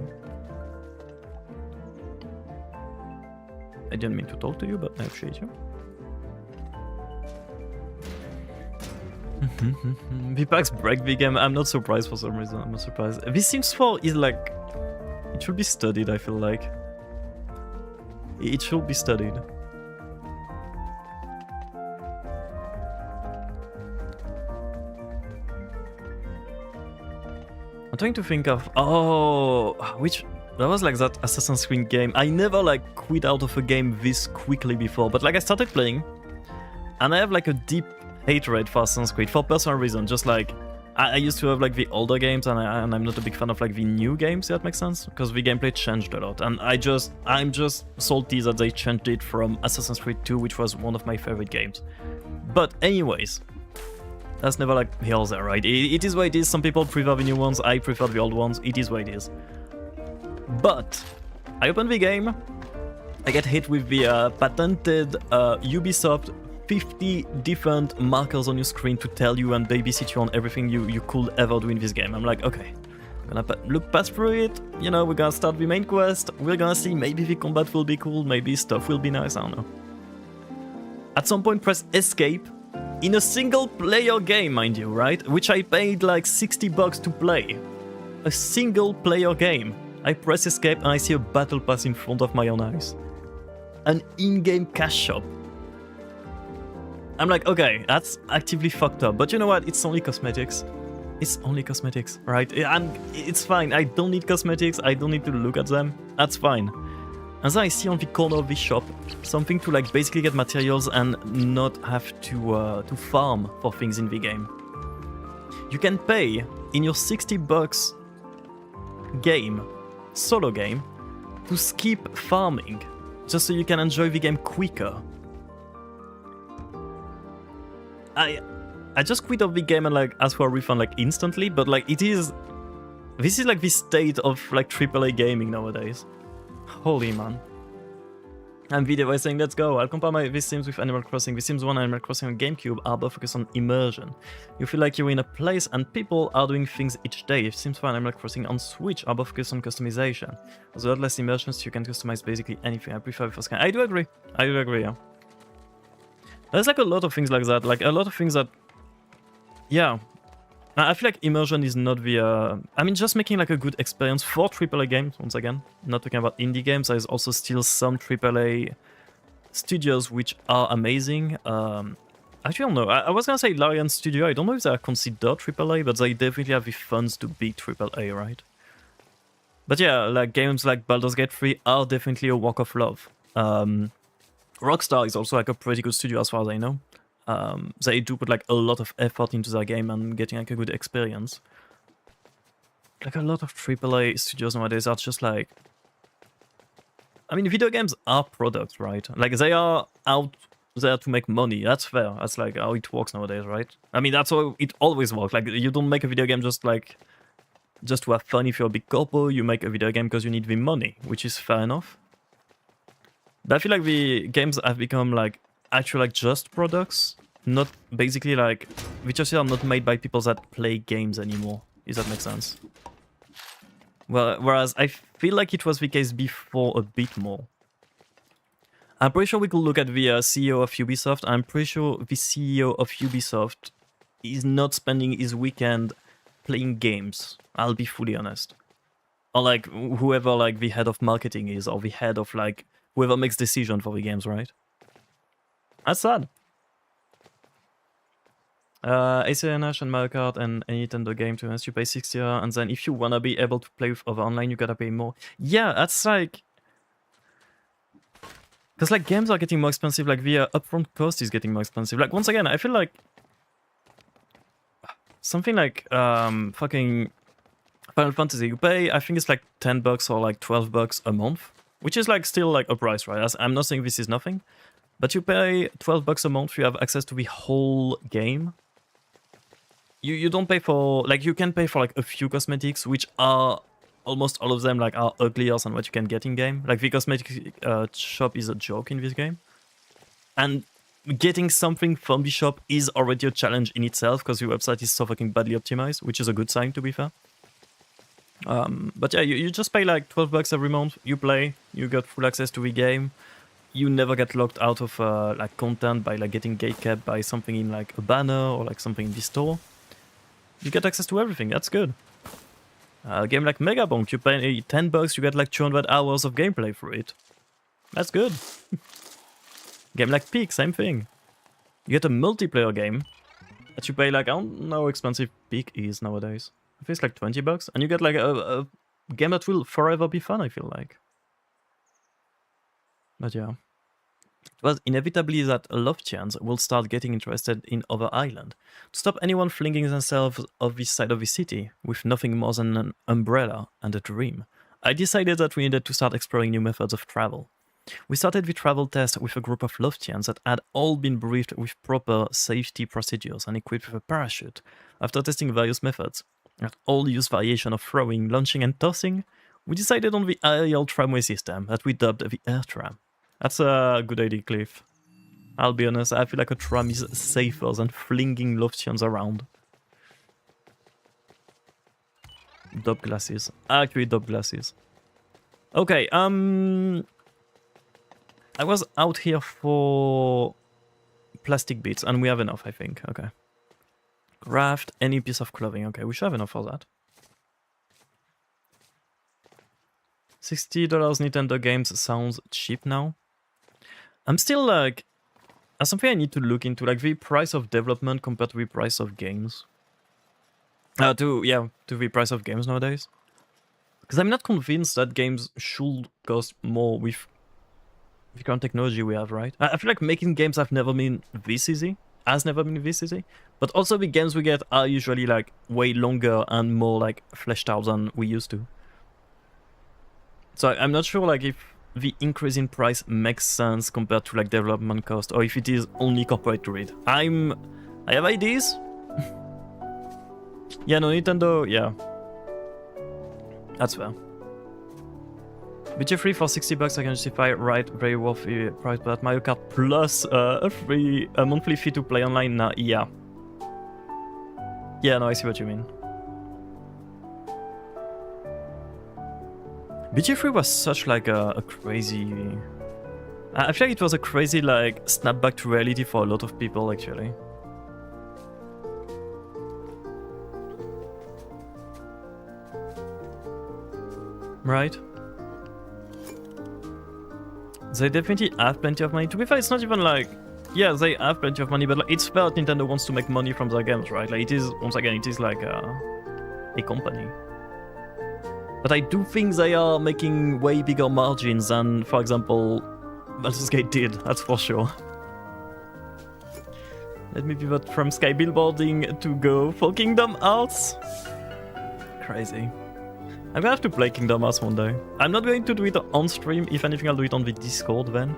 I didn't mean to talk to you, but I appreciate you. The packs break the game. I'm not surprised for some reason. I'm not surprised. This Sims 4 is like, it should be studied. I feel like it should be studied. I'm trying to think of which that was like that Assassin's Creed game. I never like quit out of a game this quickly before, but like I started playing, and I have like a deep hatred for Assassin's Creed for personal reasons. Just like I used to have like the older games, and I'm not a big fan of like the new games. If that makes sense, because the gameplay changed a lot, and I'm just salty that they changed it from Assassin's Creed 2, which was one of my favorite games. But anyways, that's never like here or there, right? It is what it is. Some people prefer the new ones. I prefer the old ones. It is what it is. But I open the game, I get hit with the patented Ubisoft 50 different markers on your screen to tell you and babysit you on everything you could ever do in this game. I'm like, okay, I'm gonna look past through it. You know, we're gonna start the main quest. We're gonna see, maybe the combat will be cool, maybe stuff will be nice, I don't know. At some point, press escape in a single player game, mind you, right? Which I paid like $60 to play. A single player game. I press escape and I see a battle pass in front of my own eyes. An in-game cash shop. I'm like, okay, that's actively fucked up. But you know what? It's only cosmetics. It's only cosmetics, right? It's fine. I don't need cosmetics. I don't need to look at them. That's fine. And then I see on the corner of the shop something to like basically get materials and not have to farm for things in the game. You can pay in your $60 game, solo game, to skip farming, just so you can enjoy the game quicker. I just quit off the game and like ask for a refund like instantly, but like this is like the state of like AAA gaming nowadays. Holy man. And video was saying, let's go. I'll compare this Sims with Animal Crossing. The Sims 1 and Animal Crossing on GameCube are both focused on immersion. You feel like you're in a place and people are doing things each day. Sims 4 and Animal Crossing on Switch are both focused on customization. There's a lot less immersion, so you can customize basically anything. I prefer the first kind. I do agree, yeah. There's like a lot of things like that, like a lot of things that, yeah. I feel like immersion is not the, I mean, just making like a good experience for AAA games, once again. Not talking about indie games, there's also still some AAA studios which are amazing. Actually, I don't know, I was gonna say Larian Studio, I don't know if they are considered AAA, but they definitely have the funds to be AAA, right? But yeah, like games like Baldur's Gate 3 are definitely a work of love. Rockstar is also like a pretty good studio as far as I know. They do put like a lot of effort into their game and getting like a good experience. Like a lot of AAA studios nowadays are just like, I mean, video games are products, right? Like they are out there to make money. That's fair. That's like how it works nowadays, right? I mean, that's how it always works. Like you don't make a video game just to have fun if you're a big corpo. You make a video game because you need the money, which is fair enough. But I feel like the games have become like actually like just products, not basically like, which are not made by people that play games anymore. Does that make sense? Well, whereas I feel like it was the case before a bit more. I'm pretty sure we could look at the CEO of Ubisoft. I'm pretty sure the CEO of Ubisoft is not spending his weekend playing games. I'll be fully honest. Or like whoever like the head of marketing is, or the head of like whoever makes decision for the games, right? That's sad. ACNH and Mario Kart and any Nintendo game, to honest, you pay €60, and then if you wanna be able to play with other online, you gotta pay more. Yeah, that's like, because like games are getting more expensive. Like the upfront cost is getting more expensive. Like once again, I feel like something like fucking Final Fantasy, you pay, I think it's like $10 or like $12 a month, which is like still like a price, right? I'm not saying this is nothing, but you pay $12 a month, you have access to the whole game. You don't pay for, like, you can pay for like a few cosmetics, which are almost all of them like are uglier than what you can get in game. Like the cosmetic shop is a joke in this game, and getting something from the shop is already a challenge in itself because your website is so fucking badly optimized, which is a good sign, to be fair. But yeah, you just pay like $12 every month. You play, you got full access to the game. You never get locked out of like content by like getting gatekept by something in like a banner or like something in the store. You get access to everything. That's good. A game like Megabonk, you pay $10, you get like 200 hours of gameplay for it. That's good. Game like Peak, same thing. You get a multiplayer game that you pay like, I don't know how expensive Peak is nowadays. I think it's like $20, and you get like a game that will forever be fun, I feel like. But yeah. It was inevitably that Loftians will start getting interested in other island, to stop anyone flinging themselves off this side of the city with nothing more than an umbrella and a dream. I decided that we needed to start exploring new methods of travel. We started the travel test with a group of Loftians that had all been briefed with proper safety procedures and equipped with a parachute. After testing various methods, that all use variation of throwing, launching and tossing, we decided on the aerial tramway system that we dubbed the air tram. That's a good idea, Cliff. I'll be honest, I feel like a tram is safer than flinging Loftians around. Dub glasses. Actually, dub glasses. Okay, I was out here for plastic bits, and we have enough, I think. Okay. Craft any piece of clothing. Okay, we should have enough for that. $60 Nintendo games sounds cheap now. I'm still like, that's something I need to look into, like the price of development compared to the price of games. To the price of games nowadays. Because I'm not convinced that games should cost more with the current technology we have, right? I feel like making games have never been this easy. But also the games we get are usually like way longer and more like fleshed out than we used to. So I'm not sure like if the increase in price makes sense compared to like development cost, or if it is only corporate greed. I have ideas. Yeah, no, Nintendo, yeah. That's fair. BG free for $60 I can justify, right? Very worthy price, but Mario Kart plus a monthly fee to play online. Nah, yeah. Yeah, no, I see what you mean. BG3 was such like a crazy... I feel like it was a crazy like snapback to reality for a lot of people actually. Right? They definitely have plenty of money. To be fair, it's not even like... Yeah, they have plenty of money, but like, it's fair that Nintendo wants to make money from their games, right? Like it is, once again, it is like a company. But I do think they are making way bigger margins than, for example, Baldur's Gate did, that's for sure. Let me pivot from sky billboarding to go for Kingdom Hearts. Crazy. I'm gonna have to play Kingdom Hearts one day. I'm not going to do it on stream. If anything, I'll do it on the Discord then.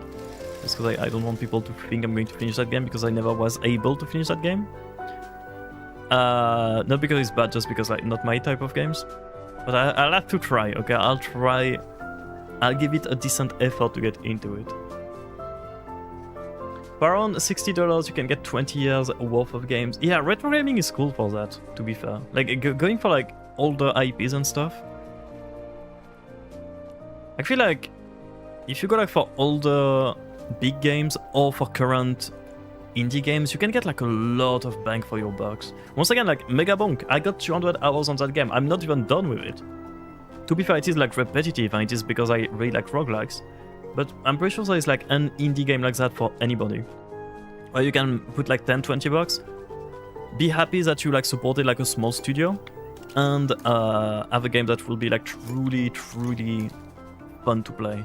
Just because I don't want people to think I'm going to finish that game because I never was able to finish that game. Not because it's bad, just because like not my type of games. But I'll have to try, okay? I'll try. I'll give it a decent effort to get into it. For around $60, you can get 20 years worth of games. Yeah, retro gaming is cool for that, to be fair. Like, going for like older IPs and stuff. I feel like if you go like for older big games or for current indie games, you can get like a lot of bang for your bucks. Once again, like Megabonk, I got 200 hours on that game. I'm not even done with it. To be fair, it is like repetitive and it is because I really like roguelikes. But I'm pretty sure there's like an indie game like that for anybody. Where you can put like 10, 20 bucks. Be happy that you like supported like a small studio. And have a game that will be like truly, truly fun to play.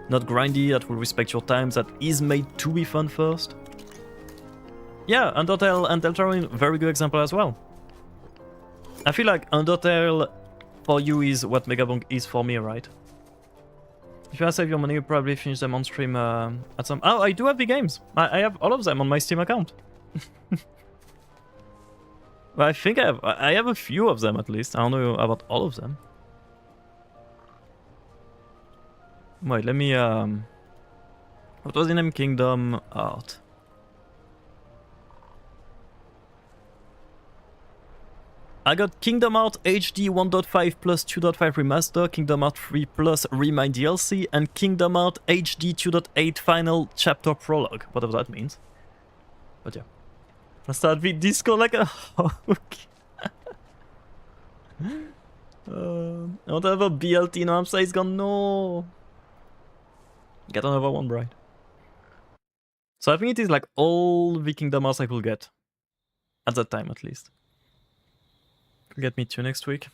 Not grindy, that will respect your time, that is made to be fun first. Yeah, Undertale and Deltarune, very good example as well. I feel like Undertale for you is what Megabonk is for me, right? If you want to save your money, you probably finish them on stream at some... Oh, I do have the games. I have all of them on my Steam account. Well, I think I have a few of them at least. I don't know about all of them. Wait, let me... What was the name? Kingdom Hearts. I got Kingdom Hearts HD 1.5 plus 2.5 Remaster, Kingdom Hearts 3 plus Remind DLC, and Kingdom Hearts HD 2.8 Final Chapter Prologue, whatever that means. But yeah. I start with Discord like a hawk. I want to have a BLT, no, I'm saying it's gone, no. Get another one, right? So I think it is like all the Kingdom Hearts I could get. At that time, at least. Get me too next week.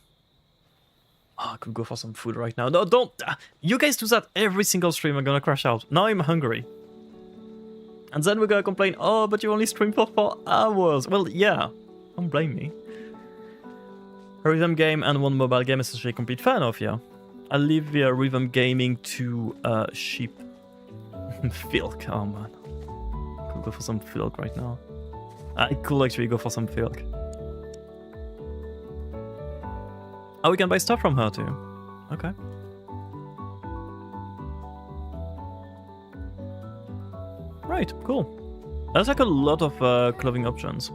Oh, I could go for some food right now. No, don't! You guys do that every single stream. I'm gonna crash out. Now I'm hungry. And then we're gonna complain, oh, but you only stream for 4 hours. Well, yeah. Don't blame me. A rhythm game and one mobile game, essentially a complete fan of, yeah. I'll leave the rhythm gaming to sheep. Filk, oh man. Could go for some Filk right now. I could actually go for some Filk. Oh, we can buy stuff from her too. Okay. Right, cool. That's like a lot of clothing options.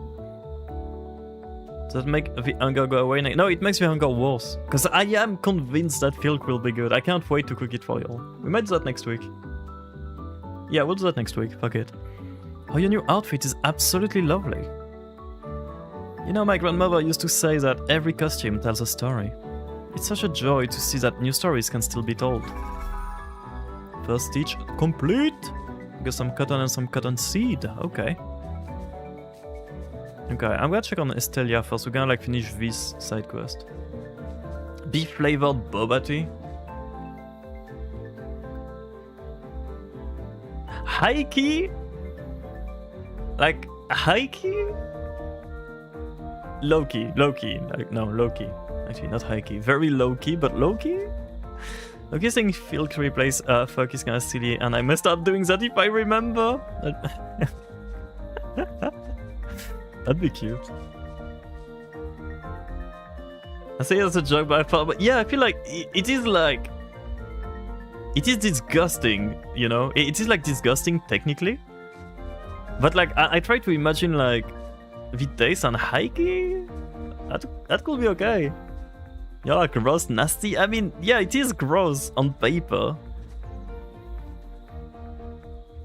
Does that make the hunger go away? No, it makes the hunger worse. Because I am convinced that Filk will be good. I can't wait to cook it for y'all. We might do that next week. Yeah, we'll do that next week. Fuck it. Oh, your new outfit is absolutely lovely. You know, my grandmother used to say that every costume tells a story. It's such a joy to see that new stories can still be told. First stitch complete! Got some cotton and some cotton seed. Okay. Okay, I'm gonna check on Estelia first. We're gonna like finish this side quest. Beef flavored boba tea. High key? Like, high key? Low key, like, no, low key. Actually, not high key. Very low key, but low key? Okay, saying Filk to replace fuck is kinda silly, and I messed up doing that if I remember. That'd be cute. I say it as a joke, but I thought, but yeah, I feel like it is like. It is disgusting, you know? It is like disgusting technically. But like, I try to imagine like. The taste on hikey? That could be okay. Yeah, gross, nasty. I mean, yeah, it is gross on paper.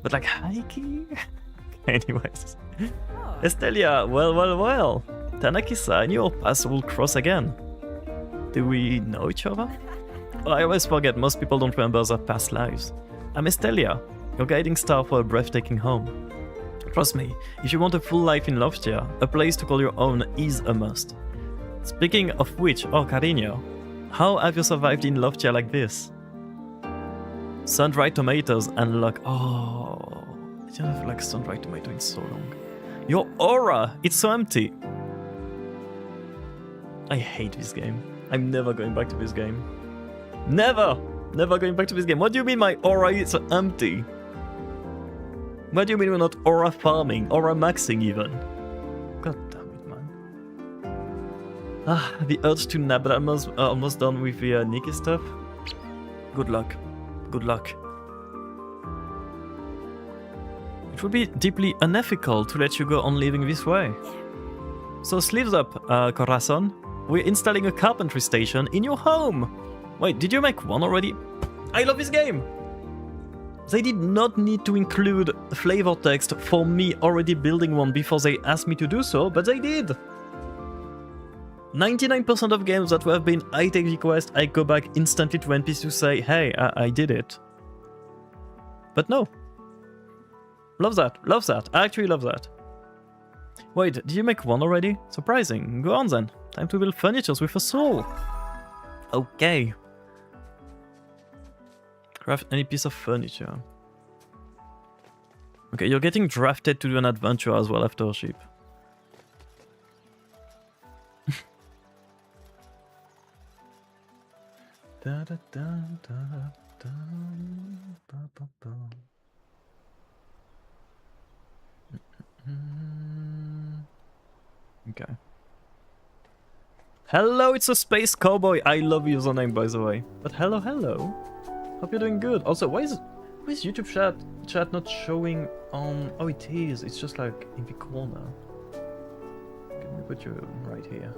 But like hikey? Anyways. Oh. Estelia, well. Tanaki-san, your paths will cross again. Do we know each other? Oh, I always forget, most people don't remember their past lives. I'm Estelia, your guiding star for a breathtaking home. Trust me, if you want a full life in Loftia, a place to call your own is a must. Speaking of which, oh Carino, how have you survived in Loftia like this? Sun-dried tomatoes unlock. Oh, I didn't have like sun-dried tomato in so long. Your aura, it's so empty. I hate this game. I'm never going back to this game. Never going back to this game. What do you mean my aura is empty? What do you mean we're not aura farming, aura maxing even? God damn it, man. The urge to nap, but I'm almost done with the Nikki stuff. Good luck. Good luck. It would be deeply unethical to let you go on living this way. So sleeves up, Corazon. We're installing a carpentry station in your home. Wait, did you make one already? I love this game! They did not need to include flavor text for me already building one before they asked me to do so, but they did! 99% of games that have been I take the quest, I go back instantly to NPC to say, hey, I did it. But no. Love that, I actually love that. Wait, did you make one already? Surprising, go on then. Time to build furnitures with a soul. Okay. Craft any piece of furniture. Okay, you're getting drafted to do an adventure as well after a ship. Da, da, da, da, da, ba, ba, ba. Okay. Hello, it's a space cowboy. I love your username, by the way. But hello. Hope you're doing good. Also, why is YouTube chat not showing on? Oh, it is. It's just like in the corner. Let me put you right here.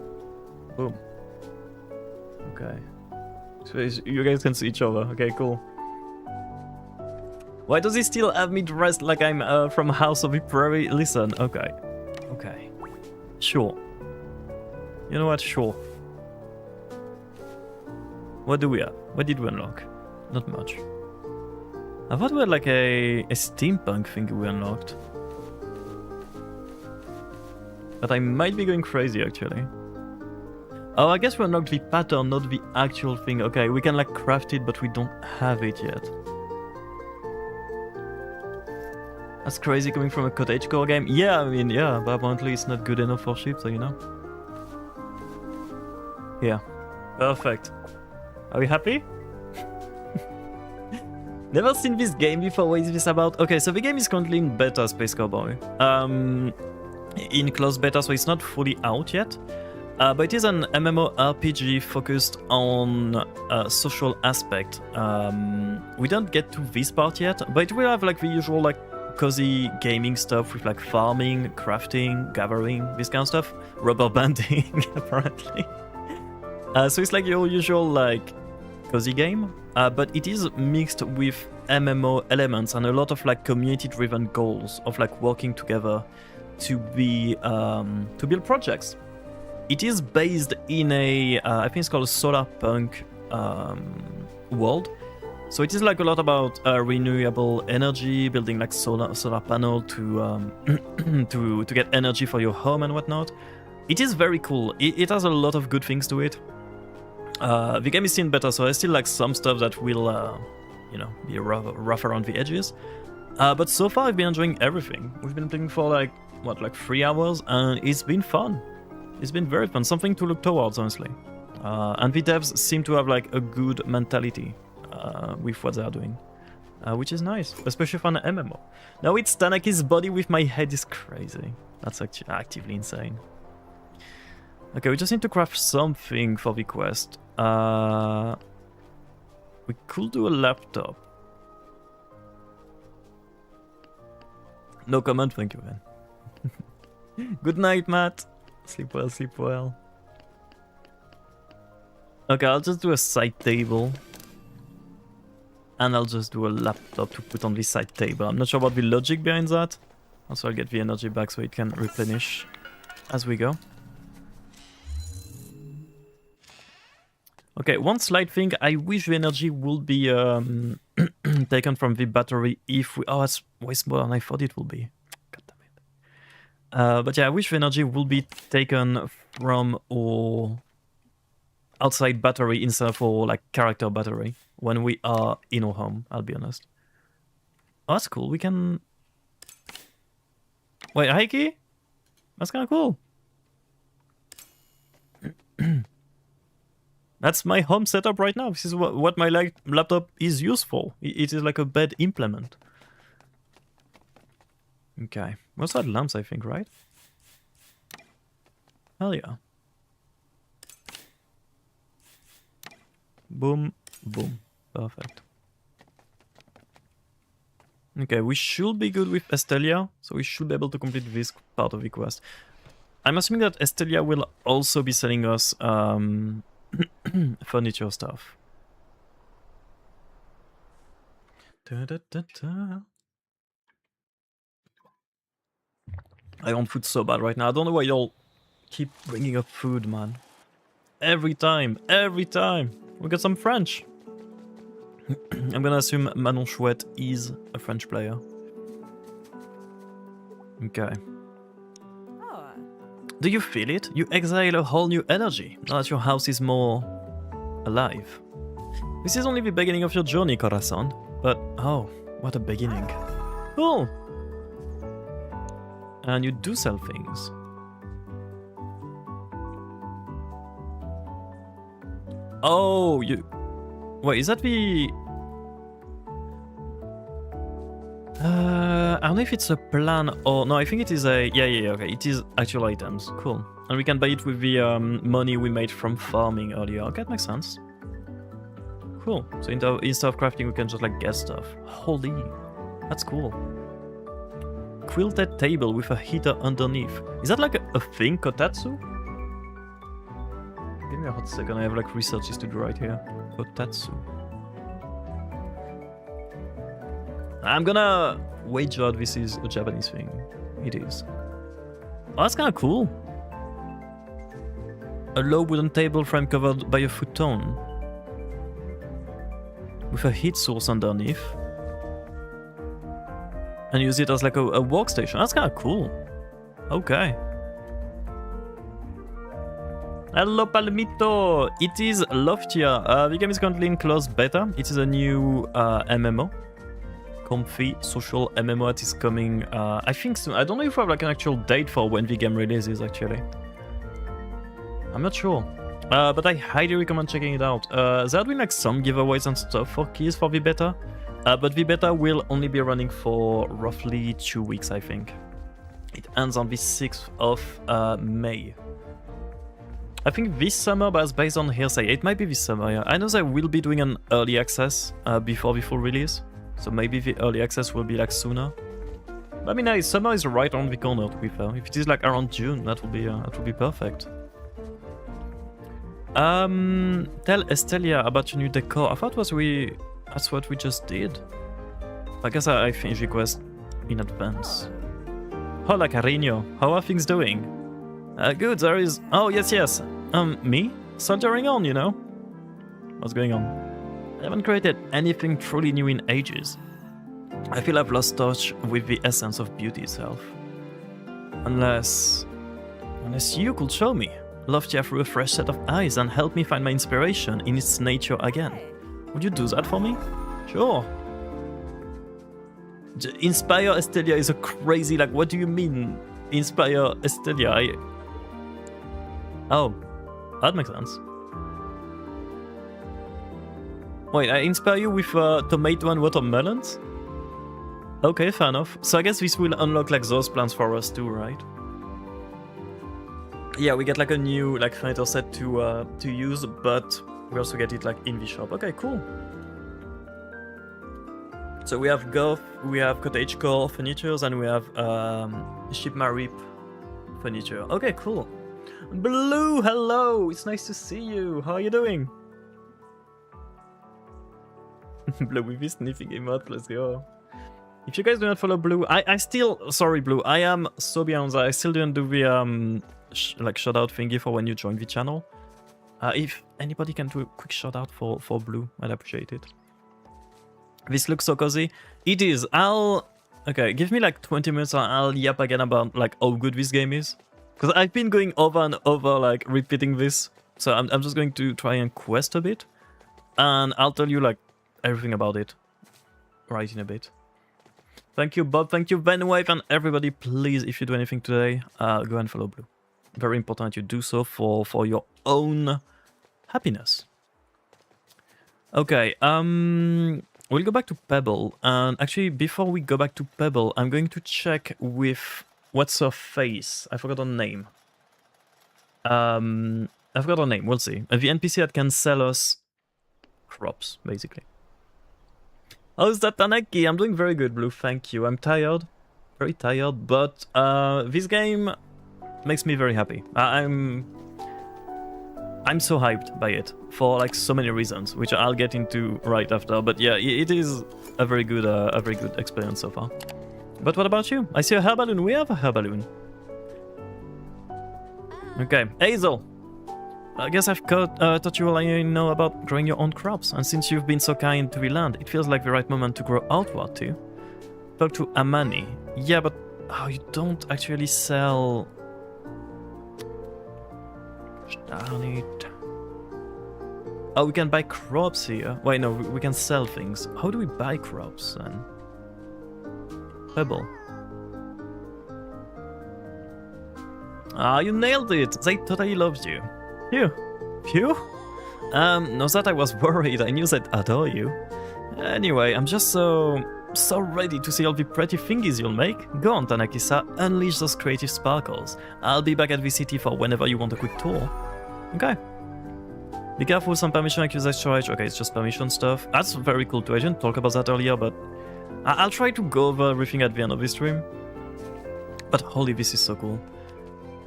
Boom. Okay. So you guys can see each other. Okay, cool. Why does he still have me dressed like I'm from House of the Prairie? Listen, okay. Sure. You know what? Sure. What do we have? What did we unlock? Not much. I thought we had like a steampunk thing we unlocked. But I might be going crazy actually. Oh, I guess we unlocked the pattern, not the actual thing. Okay, we can like craft it, but we don't have it yet. That's crazy coming from a cottagecore game. Yeah, I mean, yeah, but apparently it's not good enough for sheep, so you know. Yeah, perfect. Are we happy? Never seen this game before. What is this about? Okay, so the game is currently in beta, Space Cowboy. In closed beta, so it's not fully out yet. But it is an MMO RPG focused on social aspect. We don't get to this part yet, but it will have like the usual like cozy gaming stuff with like farming, crafting, gathering, this kind of stuff. Rubber banding, apparently. So it's like your usual like cozy game, but it is mixed with MMO elements and a lot of like community-driven goals of like working together to be to build projects. It is based in a I think it's called a Solarpunk world. So it is like a lot about renewable energy, building like solar panel to to get energy for your home and whatnot. It is very cool. It has a lot of good things to it. The game is still better, so I still like some stuff that will, you know, be rough around the edges. But so far I've been enjoying everything. We've been playing for like, what, like 3 hours, and it's been fun. It's been very fun, something to look towards, honestly. And the devs seem to have like a good mentality with what they are doing, which is nice, especially for an MMO. Now it's Tanaki's body with my head is crazy. That's actually actively insane. Okay, we just need to craft something for the quest. We could do a laptop. No comment, thank you, man. Good night, Matt. Sleep well, sleep well. Okay, I'll just do a side table. And I'll just do a laptop to put on this side table. I'm not sure about the logic behind that. Also, I'll get the energy back so it can replenish as we go. Okay, one slight thing. I wish the energy would be taken from the battery if we... Oh, that's way smaller than I thought it would be. God damn it. But yeah, I wish the energy would be taken from our outside battery instead of our like character battery. when we are in our home, I'll be honest. Oh, that's cool. We can... Wait, Heike? That's kind of cool. That's my home setup right now. This is what my laptop is used for. It is like a bed implement. Okay. What's that? Lamps, I think, right? Hell yeah. Boom, boom. Perfect. Okay, we should be good with Estelia, so we should be able to complete this part of the quest. I'm assuming that Estelia will also be selling us furniture stuff. I want food so bad right now. I don't know why y'all keep bringing up food, man. Every time. We got some French. I'm gonna assume Manon Chouette is a French player. Okay. Do you feel it? You exhale a whole new energy, now that your house is more alive. This is only the beginning of your journey, Corazon. But, oh, what a beginning. Cool! And you do sell things. Oh, you... Wait, is that the... I don't know if it's a plan or... No, I think it is a... Yeah, okay. It is actual items. Cool. And we can buy it with the money we made from farming earlier. Okay, that makes sense. Cool. So instead of crafting, we can just like get stuff. Holy. That's cool. Quilted table with a heater underneath. Is that like a thing, Kotatsu? Give me a hot second, I have like researches to do right here. Kotatsu. I'm gonna wager this is a Japanese thing. It is. Oh, that's kinda cool. A low wooden table frame covered by a futon. With a heat source underneath. And use it as like a workstation. That's kinda cool. Okay. Hello Palmito! It is Loftia. The game is currently in closed beta. It is a new MMO. Comfy social MMO that is coming, I think soon. I don't know if we have like an actual date for when the game releases actually. I'm not sure. But I highly recommend checking it out. There have been like some giveaways and stuff for keys for the beta. But the beta will only be running for roughly 2 weeks, I think. It ends on the 6th of May. I think this summer, but it's based on hearsay. It might be this summer, yeah. I know they will be doing an early access before the full release. So maybe the early access will be like sooner. But I mean, summer is right around the corner to be fair. If it is like around June, that will be perfect. Tell Estelia about your new decor. I thought that's what we just did. I guess I finished the quest in advance. Hola Carino, how are things doing? Good, there is... Oh, yes. Me? Soldiering on, you know? What's going on? I haven't created anything truly new in ages. I feel I've lost touch with the essence of beauty itself. Unless you could show me. Loftia through a fresh set of eyes and help me find my inspiration in its nature again. Would you do that for me? Sure. Inspire Estelia is a crazy, like, what do you mean? Inspire Estelia? Oh, that makes sense. Wait, I inspire you with tomato and watermelons? Okay, fair enough. So I guess this will unlock like those plants for us too, right? Yeah, we get like a new like furniture set to use, but we also get it like in the shop. Okay, cool. So we have golf, we have cottagecore furnitures, and we have ship marip furniture. Okay, cool. Blue, hello! It's nice to see you. How are you doing? Blue with his sniffing emote, let's go. If you guys do not follow Blue, I still, sorry Blue, I am so beyond that. I still didn't do the like shout out thingy for when you join the channel. If anybody can do a quick shout out for Blue, I'd appreciate it. This looks so cozy. It is. Okay, give me like 20 minutes and I'll yap again about like how good this game is. Because I've been going over and over like repeating this. So I'm just going to try and quest a bit. And I'll tell you like everything about it right in a bit. Thank you, Bob. Thank you, Venwave, and everybody. Please, if you do anything today, go and follow Blue. Very important you do so for your own happiness. Okay, we'll go back to Pebble. And actually, before we go back to Pebble, I'm going to check with what's her face. I forgot her name. I forgot her name. We'll see. The NPC that can sell us crops, basically. How's that, Tanaki? I'm doing very good, Blue. Thank you. I'm tired, very tired, but this game makes me very happy. I'm so hyped by it for like so many reasons, which I'll get into right after. But yeah, it is a very good experience so far. But what about you? I see a hair balloon. We have a hair balloon. Okay, Hazel. I guess I've taught you all I know about growing your own crops, and since you've been so kind to the land, it feels like the right moment to grow outward too. Talk to Amani. Yeah, but you don't actually sell. Darn it. Oh, we can buy crops here. Wait, no, we can sell things. How do we buy crops then? Pebble. You nailed it! They totally loved you. Phew. Phew? Not that I was worried, I knew they'd adore you. Anyway, I'm just so ready to see all the pretty thingies you'll make. Go on, Tanaki-san, unleash those creative sparkles. I'll be back at the city for whenever you want a quick tour. Okay. Be careful with some permission accused storage. Okay, it's just permission stuff. That's very cool too. I didn't talk about that earlier, but I'll try to go over everything at the end of this stream. But holy, this is so cool.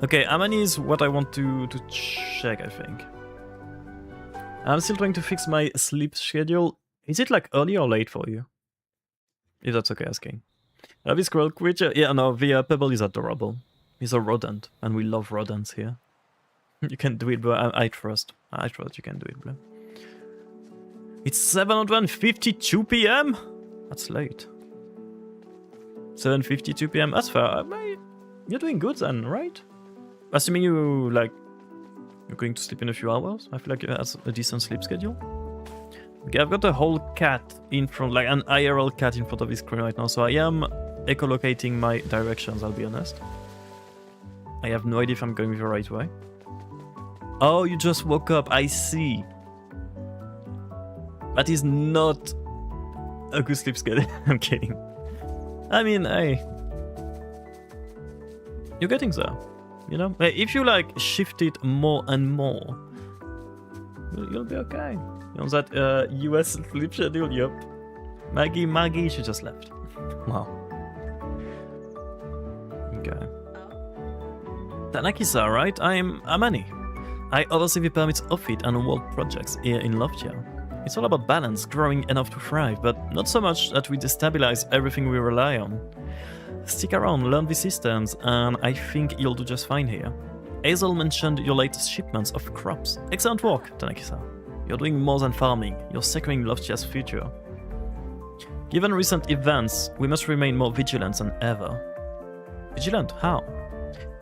Okay, Amani is what I want to check, I think. I'm still trying to fix my sleep schedule. Is it like early or late for you? If that's okay asking. This squirrel creature. Yeah, no, the Pebble is adorable. He's a rodent, and we love rodents here. You can do it, bro. I trust. I trust you can do it, bro. It's 7:52 p.m. That's late. 7:52 p.m. That's fair. You're doing good then, right? Assuming you're going to sleep in a few hours. I feel like you have a decent sleep schedule. Okay, I've got a whole cat in front, like an IRL cat in front of his screen right now, so I am echolocating my directions, I'll be honest. I have no idea if I'm going the right way. Oh, you just woke up, I see. That is not a good sleep schedule. I'm kidding. I mean, hey. You're getting there. You know, if you like shift it more and more, you'll be okay. You know that US sleep schedule? Yup. Maggie, she just left. Wow. Okay. Tanaki-san, right? I'm Amani. I oversee the permits of it and world projects here in Loftia. It's all about balance, growing enough to thrive, but not so much that we destabilize everything we rely on. Stick around, learn the systems, and I think you'll do just fine here. Hazel mentioned your latest shipments of crops. Excellent work, Tanaki-san. You're doing more than farming, you're securing Loftia's future. Given recent events, we must remain more vigilant than ever. Vigilant? How?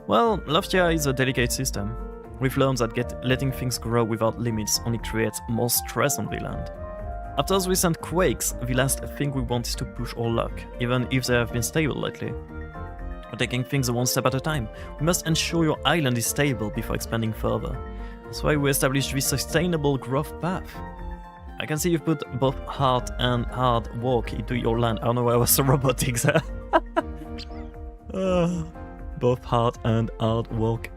Well, Loftia is a delicate system. We've learned that letting things grow without limits only creates more stress on the land. After those recent quakes, the last thing we want is to push our luck, even if they have been stable lately. We're taking things one step at a time. We must ensure your island is stable before expanding further. That's why we established this sustainable growth path. I can see you've put both heart and hard work into your land. I don't know why I was so robotic there. Both hard and hard work.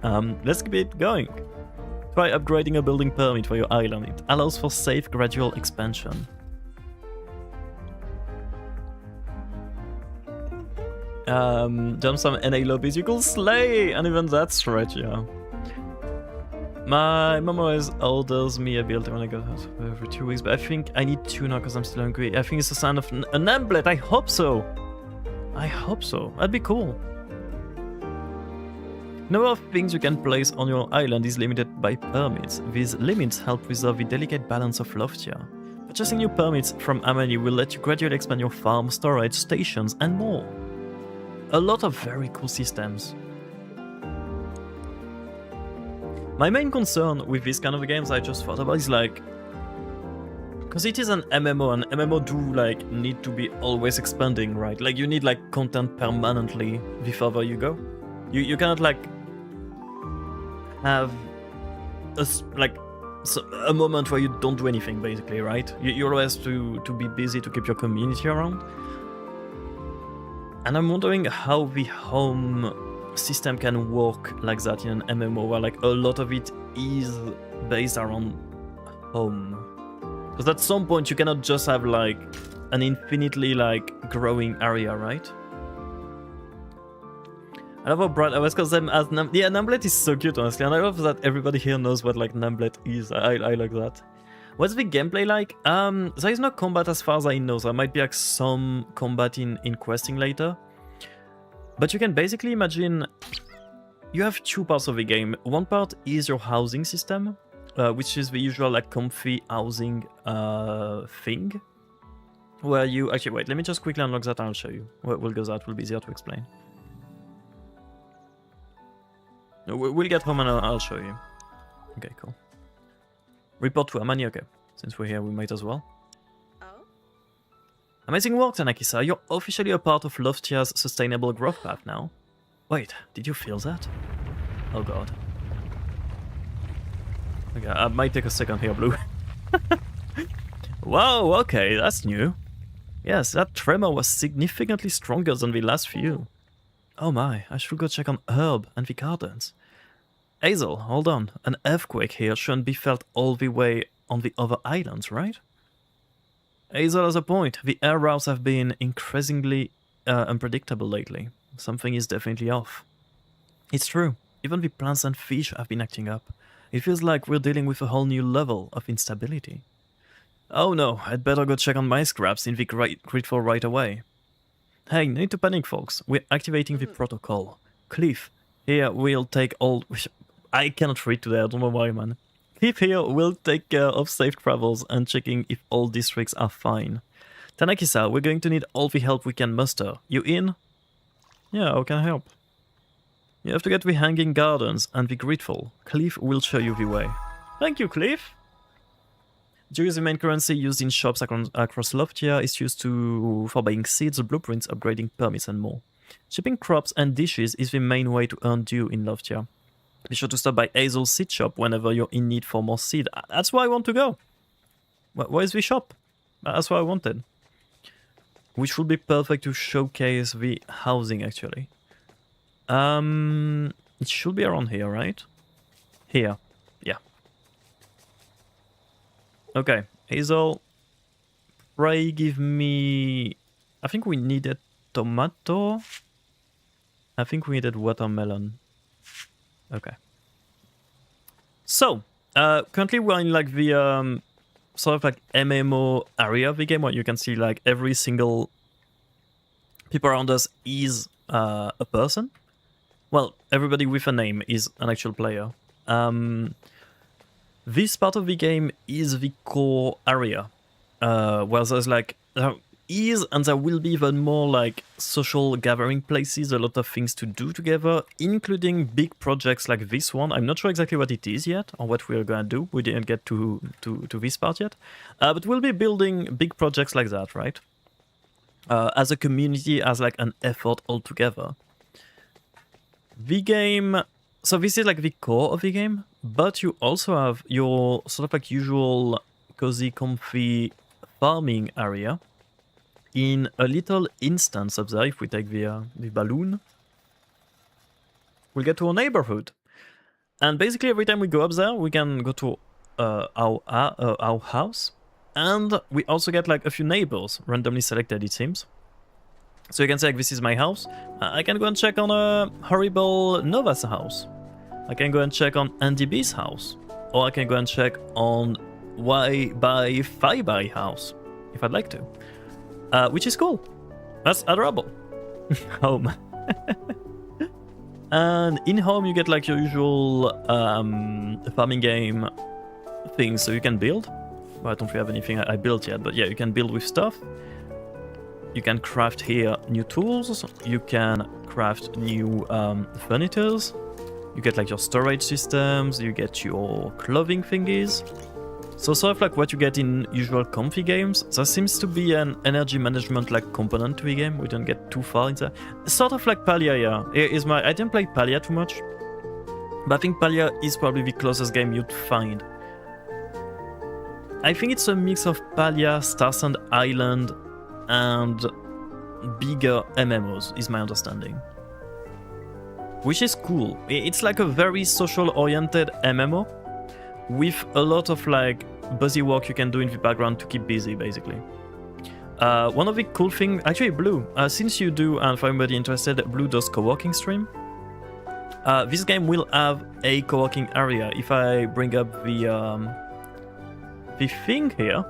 Let's keep it going. Try upgrading a building permit for your island. It allows for safe, gradual expansion. Jump some NA lobbies, you could slay! And even that stretch, yeah. My mom always orders me a build when I go every 2 weeks, but I think I need tuna because I'm still hungry. I think it's a sign of an amulet. I hope so. I hope so. That'd be cool. Number of things you can place on your island is limited by permits. These limits help preserve the delicate balance of Loftia. Purchasing new permits from Amani will let you gradually expand your farm, storage, stations, and more. A lot of very cool systems. My main concern with this kind of games I just thought about is like Because it is an MMO, and MMO do like need to be always expanding, right? Like you need like content permanently the further you go. You cannot like have a moment where you don't do anything, basically, right? You always have to be busy to keep your community around. And I'm wondering how the home system can work like that in an MMO, where like a lot of it is based around home. Because at some point you cannot just have like an infinitely like growing area, right? I love how Brad always calls them as yeah, Numblet is so cute, honestly, and I love that everybody here knows what like Numblet is. I like that. What's the gameplay like? There is no combat as far as I know. There might be like some combat in questing later. But you can basically imagine you have two parts of the game. One part is your housing system, which is the usual like comfy housing thing. Where you... Actually, wait, let me just quickly unlock that and I'll show you. We'll go that, will be easier to explain. We'll get home and I'll show you. Okay, cool. Report to Amani, okay. Since we're here, we might as well. Oh? Amazing work, Tanaki-san. You're officially a part of Loftia's sustainable growth path now. Wait, did you feel that? Oh god. Okay, I might take a second here, Blue. Wow, okay, that's new. Yes, that tremor was significantly stronger than the last few. Oh my, I should go check on Herb and the gardens. Hazel, hold on. An earthquake here shouldn't be felt all the way on the other islands, right? Hazel has a point. The air routes have been increasingly unpredictable lately. Something is definitely off. It's true. Even the plants and fish have been acting up. It feels like we're dealing with a whole new level of instability. Oh no, I'd better go check on my scraps in the gridfall right away. Hey, no need to panic, folks. We're activating the protocol. Cliff, here we'll take all... I cannot read today, I don't know why, man. Cliff here will take care of safe travels and checking if all districts are fine. Tanaki-san, we're going to need all the help we can muster. You in? Yeah, how can I help? You have to get the hanging gardens and the gridfall. Cliff will show you the way. Thank you, Cliff! Jewelry is the main currency used in shops across Loftia. It's used for buying seeds, blueprints, upgrading permits, and more. Shipping crops and dishes is the main way to earn due in Loftia. Be sure to stop by Hazel's seed shop whenever you're in need for more seed. That's where I want to go. Where is the shop? That's what I wanted. Which would be perfect to showcase the housing, actually. It should be around here, right? Here. Yeah. Okay, Hazel, pray give me... I think we needed tomato. I think we needed watermelon. Okay. So, currently we're in like the sort of like MMO area of the game where you can see like every single people around us is a person. Well, everybody with a name is an actual player. This part of the game is the core area, where there's like, there is and there will be even more like social gathering places, a lot of things to do together, including big projects like this one. I'm not sure exactly what it is yet, or what we're gonna do. We didn't get to this part yet. But we'll be building big projects like that, right? As a community, as like an effort altogether. The game... So this is like the core of the game, but you also have your sort of like usual cozy, comfy farming area in a little instance up there. If we take the balloon, we'll get to our neighborhood. And basically every time we go up there, we can go to our house. And we also get like a few neighbors randomly selected, it seems. So you can say like, this is my house. I can go and check on a horrible Nova's house. I can go and check on Andy B's house. Or I can go and check on Why by Fibai house, if I'd like to. Which is cool. That's adorable. Home. And in home you get like your usual farming game things, so you can build. Well, I don't think we have anything I built yet, but yeah, you can build with stuff. You can craft here new tools. You can craft new furnitures. You get like your storage systems. You get your clothing thingies. So sort of like what you get in usual comfy games, there seems to be an energy management like component to the game. We don't get too far into that. Sort of like Palia, yeah. I didn't play Palia too much, but I think Palia is probably the closest game you'd find. I think it's a mix of Palia, Star Sand Island, and bigger MMOs, is my understanding. Which is cool. It's like a very social-oriented MMO with a lot of like busy work you can do in the background to keep busy, basically. One of the cool things, actually Blue, since you do, and for anybody interested, Blue does co-working stream. This game will have a co-working area. If I bring up the thing here,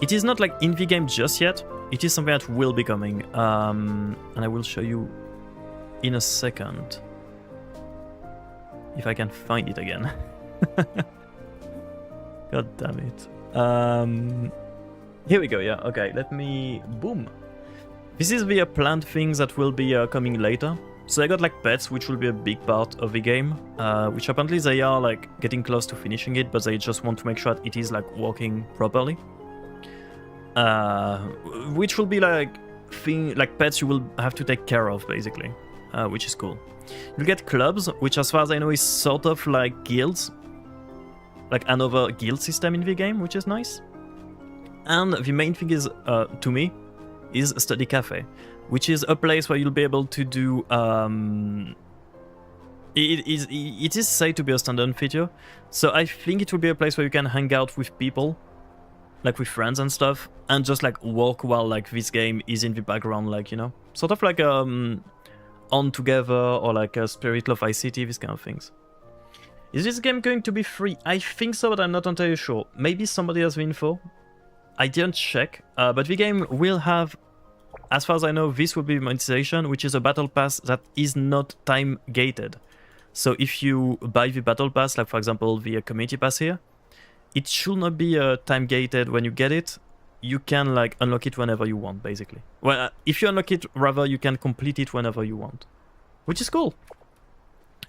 it is not like in the game just yet. It is something that will be coming, and I will show you in a second if I can find it again. God damn it. Here we go. Yeah. Okay. Let me. Boom. This is the planned things that will be coming later. So I got like pets, which will be a big part of the game, which apparently they are like getting close to finishing it, but they just want to make sure that it is like working properly. Which will be like pets you will have to take care of, basically, which is cool. You'll get clubs, which as far as I know is sort of like guilds, like another guild system in the game, which is nice. And the main thing is, to me, is Study Cafe, which is a place where you'll be able to do. It is said to be a standalone feature, so I think it will be a place where you can hang out with people, like with friends and stuff, and just like work while like this game is in the background, like, you know, sort of like On Together or like a Spirit Love ICT, these kind of things. Is this game going to be free? I think so, but I'm not entirely sure. Maybe somebody has the info. I didn't check, but the game will have, as far as I know, this will be monetization, which is a battle pass that is not time gated. So if you buy the battle pass, like for example the community pass here, it should not be time gated when you get it. You can like unlock it whenever you want, basically. Well, if you unlock it, rather, you can complete it whenever you want, which is cool.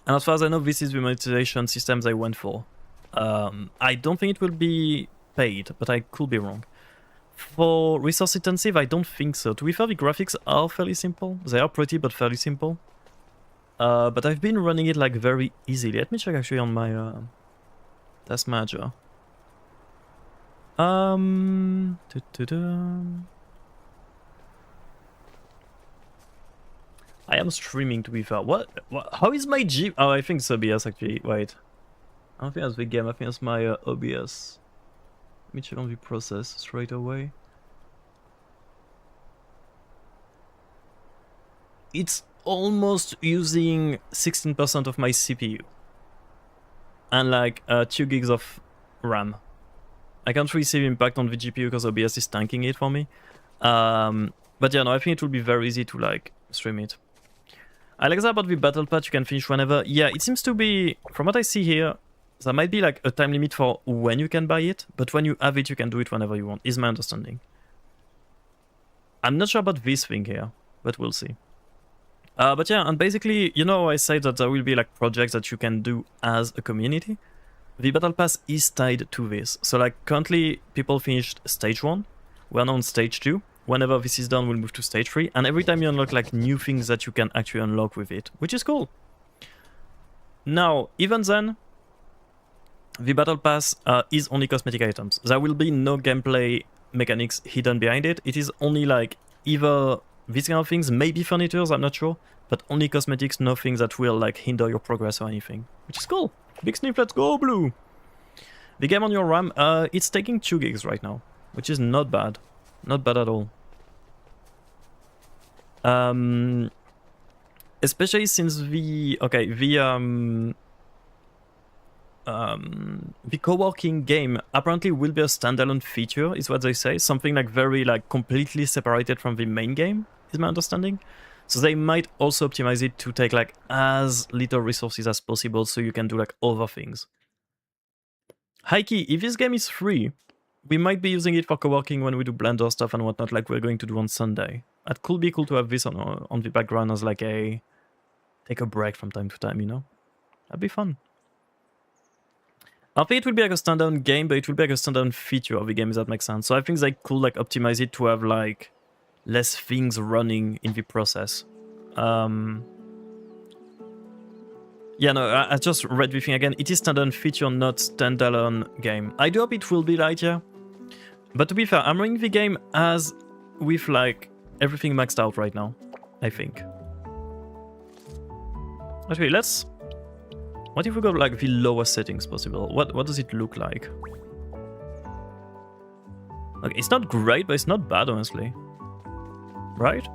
And as far as I know, this is the monetization systems I went for. I don't think it will be paid, but I could be wrong. For resource intensive, I don't think so. To be fair, the graphics are fairly simple. They are pretty, but fairly simple. But I've been running it like very easily. Let me check actually on my task manager. I am streaming, to be fair. What? How is my G? Oh, I think it's OBS actually. Wait. I don't think that's the game. I think it's my OBS. Let me check on the process straight away. It's almost using 16% of my CPU. And like 2 gigs of RAM. I can't really see the impact on the GPU because OBS is tanking it for me. But yeah, no, I think it will be very easy to like stream it. I like that about the battle pass, you can finish whenever. Yeah, it seems to be, from what I see here, there might be like a time limit for when you can buy it, but when you have it, you can do it whenever you want, is my understanding. I'm not sure about this thing here, but we'll see. But yeah, and basically, you know, I said that there will be like projects that you can do as a community. The battle pass is tied to this. So like currently people finished stage 1, we're now on stage 2. Whenever this is done, we'll move to stage 3, and every time you unlock like new things that you can actually unlock with it, which is cool. Now, even then, the battle pass is only cosmetic items. There will be no gameplay mechanics hidden behind it. It is only like either these kind of things, maybe furnitures, I'm not sure, but only cosmetics, nothing that will like hinder your progress or anything, which is cool. Big sniff, let's go, Blue! The game on your RAM, it's taking 2 gigs right now, which is not bad. Not bad at all. Especially since the co-working game apparently will be a standalone feature, is what they say. Something like very like completely separated from the main game, is my understanding. So they might also optimize it to take like as little resources as possible, so you can do like other things. Heike, if this game is free, we might be using it for co-working when we do Blender stuff and whatnot, like we're going to do on Sunday. It could be cool to have this on the background as like a take a break from time to time, you know? That'd be fun. I think it will be like a standalone game, but it will be like a standalone feature of the game, if that makes sense. So I think they could like optimize it to have like less things running in the process. Yeah, no, I just read the thing again. It is standalone feature, not standalone game. I do hope it will be like, yeah. But to be fair, I'm running the game as with like everything maxed out right now, I think. Actually, let's... What if we go like the lowest settings possible? What does it look like? Okay, it's not great, but it's not bad, honestly. Right?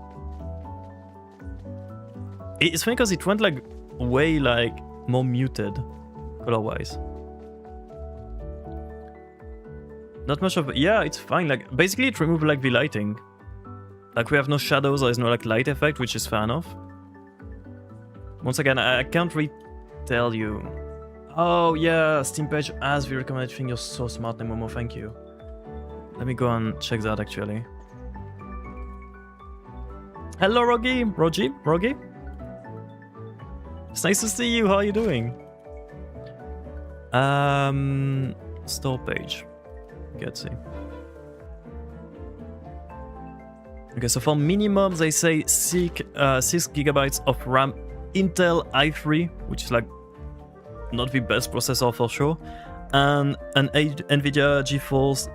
It's funny because it went like way like more muted color-wise. Not much of... Yeah, it's fine. Like, basically it removed like the lighting. Like, we have no shadows, there's no like light effect, which is fair enough. Once again, I can't really tell you. Oh yeah, Steam page has the recommended thing. You're so smart, Nemomo, thank you. Let me go and check that actually. Hello, Rogi. Rogi? It's nice to see you. How are you doing? Store page. Let's see. Okay, so for minimum, they say 6 gigabytes of RAM, Intel i3, which is like not the best processor for sure, and an NVIDIA GeForce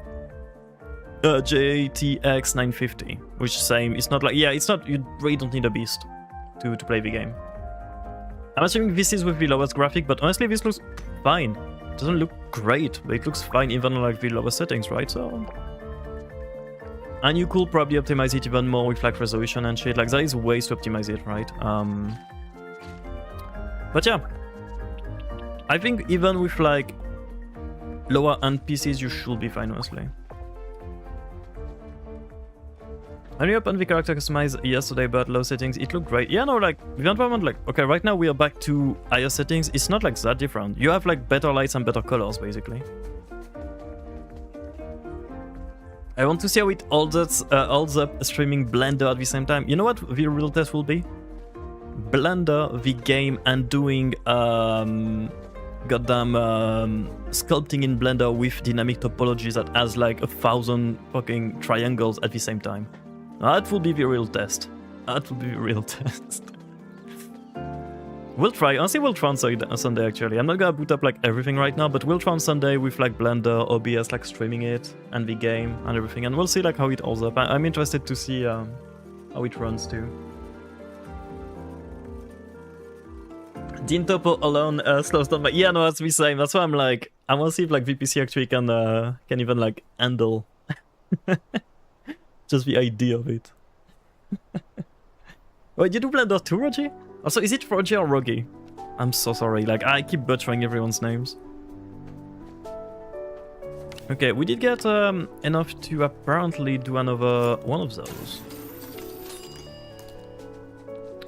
GTX 950, which is same. It's not like, yeah, it's not, you really don't need a beast to play the game. I'm assuming this is with the lowest graphic, but honestly, this looks fine. It doesn't look great, but it looks fine even on like the lowest settings, right? So, and you could probably optimize it even more with like resolution and shit. Like, there is ways to optimize it, right? But yeah, I think even with like lower end PCs, you should be fine, honestly. When we opened the character customized yesterday, but low settings, it looked great. Yeah, no, like, the environment, like, okay, right now we are back to higher settings. It's not like that different. You have like better lights and better colors, basically. I want to see how it holds up streaming Blender at the same time. You know what the real test will be? Blender, the game, and doing sculpting in Blender with dynamic topologies that has like 1,000 fucking triangles at the same time. That will be the real test. That will be the real test. We'll try. Honestly, we'll try on Sunday, actually. I'm not gonna boot up like everything right now, but we'll try on Sunday with like Blender, OBS, like streaming it, and the game, and everything. And we'll see like how it holds up. I'm interested to see how it runs too. Dean Topo alone slows down, but yeah, no, that's the same. That's why I'm like, I want to see if like VPC actually can even like handle just the idea of it. Wait, you do Blender too, Rogi? Also, is it Rogi or Rogi? I'm so sorry. Like, I keep butchering everyone's names. Okay, we did get enough to apparently do another one of those.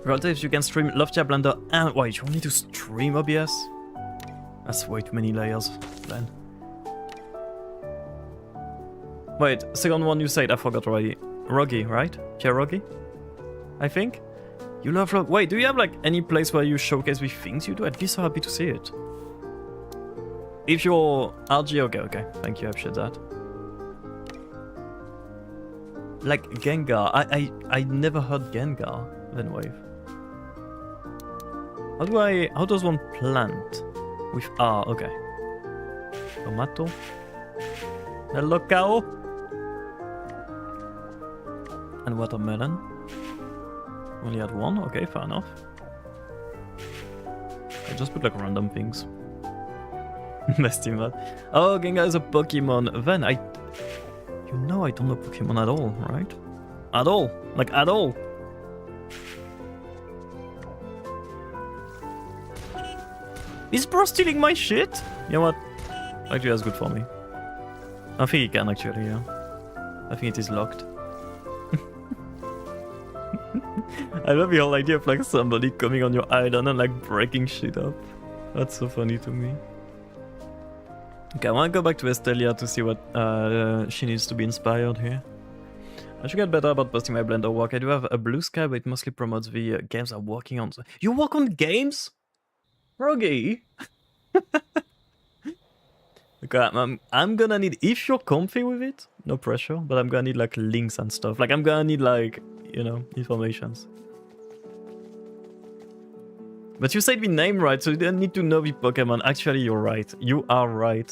Relative, you can stream Loftia, Blender, and... Wait, you need to stream OBS? That's way too many layers, then. Wait, second one you said, I forgot already. Rogi, right? Pierre Rogi? I think? You love... Wait, do you have like any place where you showcase the things you do? I'd be so happy to see it. If you're RG, okay. Thank you, I appreciate that. Like Gengar. I never heard Gengar, then wave. How does one plant? With R, okay. Tomato. Hello, cow. And watermelon. Only had one, okay, fair enough. I just put like random things. Best team that. Oh, Gengar is a Pokemon. Then you know I don't know Pokemon at all, right? At all. Like, at all. Is bro stealing my shit? You know what? Actually, that's good for me. I think he can, actually, yeah. I think it is locked. I love the whole idea of like somebody coming on your island and like breaking shit up. That's so funny to me. Okay, I want to go back to Estelia to see what she needs to be inspired here. I should get better about posting my Blender work. I do have a Blue Sky, but it mostly promotes the games I'm working on. You work on games? Rogi? Okay, I'm gonna need, if you're comfy with it, no pressure, but I'm gonna need like links and stuff. Like I'm gonna need like, you know, informations. But you said the name right, so you don't need to know the Pokemon. Actually, you're right. You are right.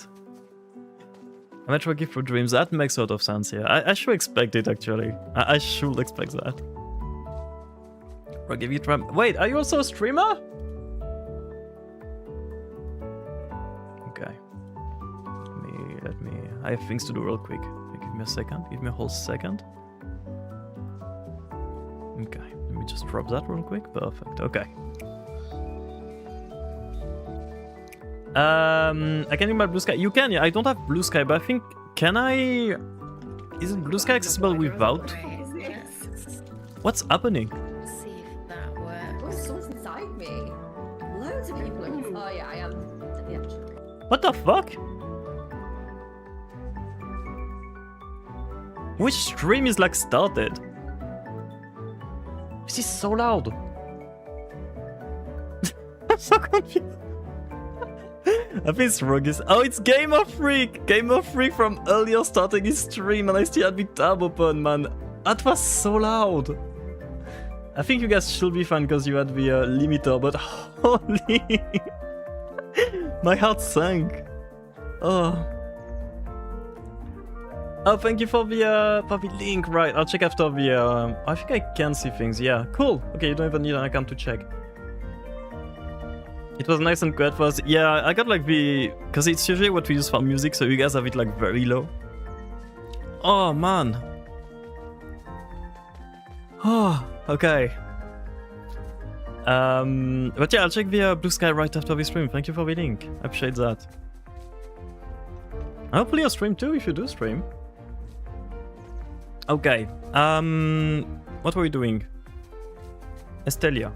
I'm not working for dreams. That makes a lot of sense here. I should expect it, actually. I should expect that. Or give you try. Wait, are you also a streamer? Okay. Let me. I have things to do real quick. Give me a second. Give me a whole second. Okay. Let me just drop that real quick. Perfect. Okay. I can use my Blue Sky. You can, yeah. I don't have Blue Sky, but I think, can I? Isn't Blue Sky accessible without? What's happening? Let's see if that works. Oh, someone's inside me. Loads of people are. Oh yeah, I am at the edge. What the fuck? Which stream is like started? This is so loud. I'm so confused. I think it's Ruggies. Oh, it's Gamer Freak! Gamer Freak from earlier starting his stream and I still had the tab open, man. That was so loud. I think you guys should be fine because you had the limiter, but holy... My heart sank. Oh. Oh, thank you for the link. Right, I'll check after the... I think I can see things, yeah. Cool. Okay, you don't even need an account to check. It was nice and quiet for us. Yeah, I got like the... Because it's usually what we use for music, so you guys have it like very low. Oh, man. Oh, okay. But yeah, I'll check the Blue Sky right after the stream. Thank you for the link. I appreciate that. Hopefully you'll stream too if you do stream. Okay. What were we doing? Estelia.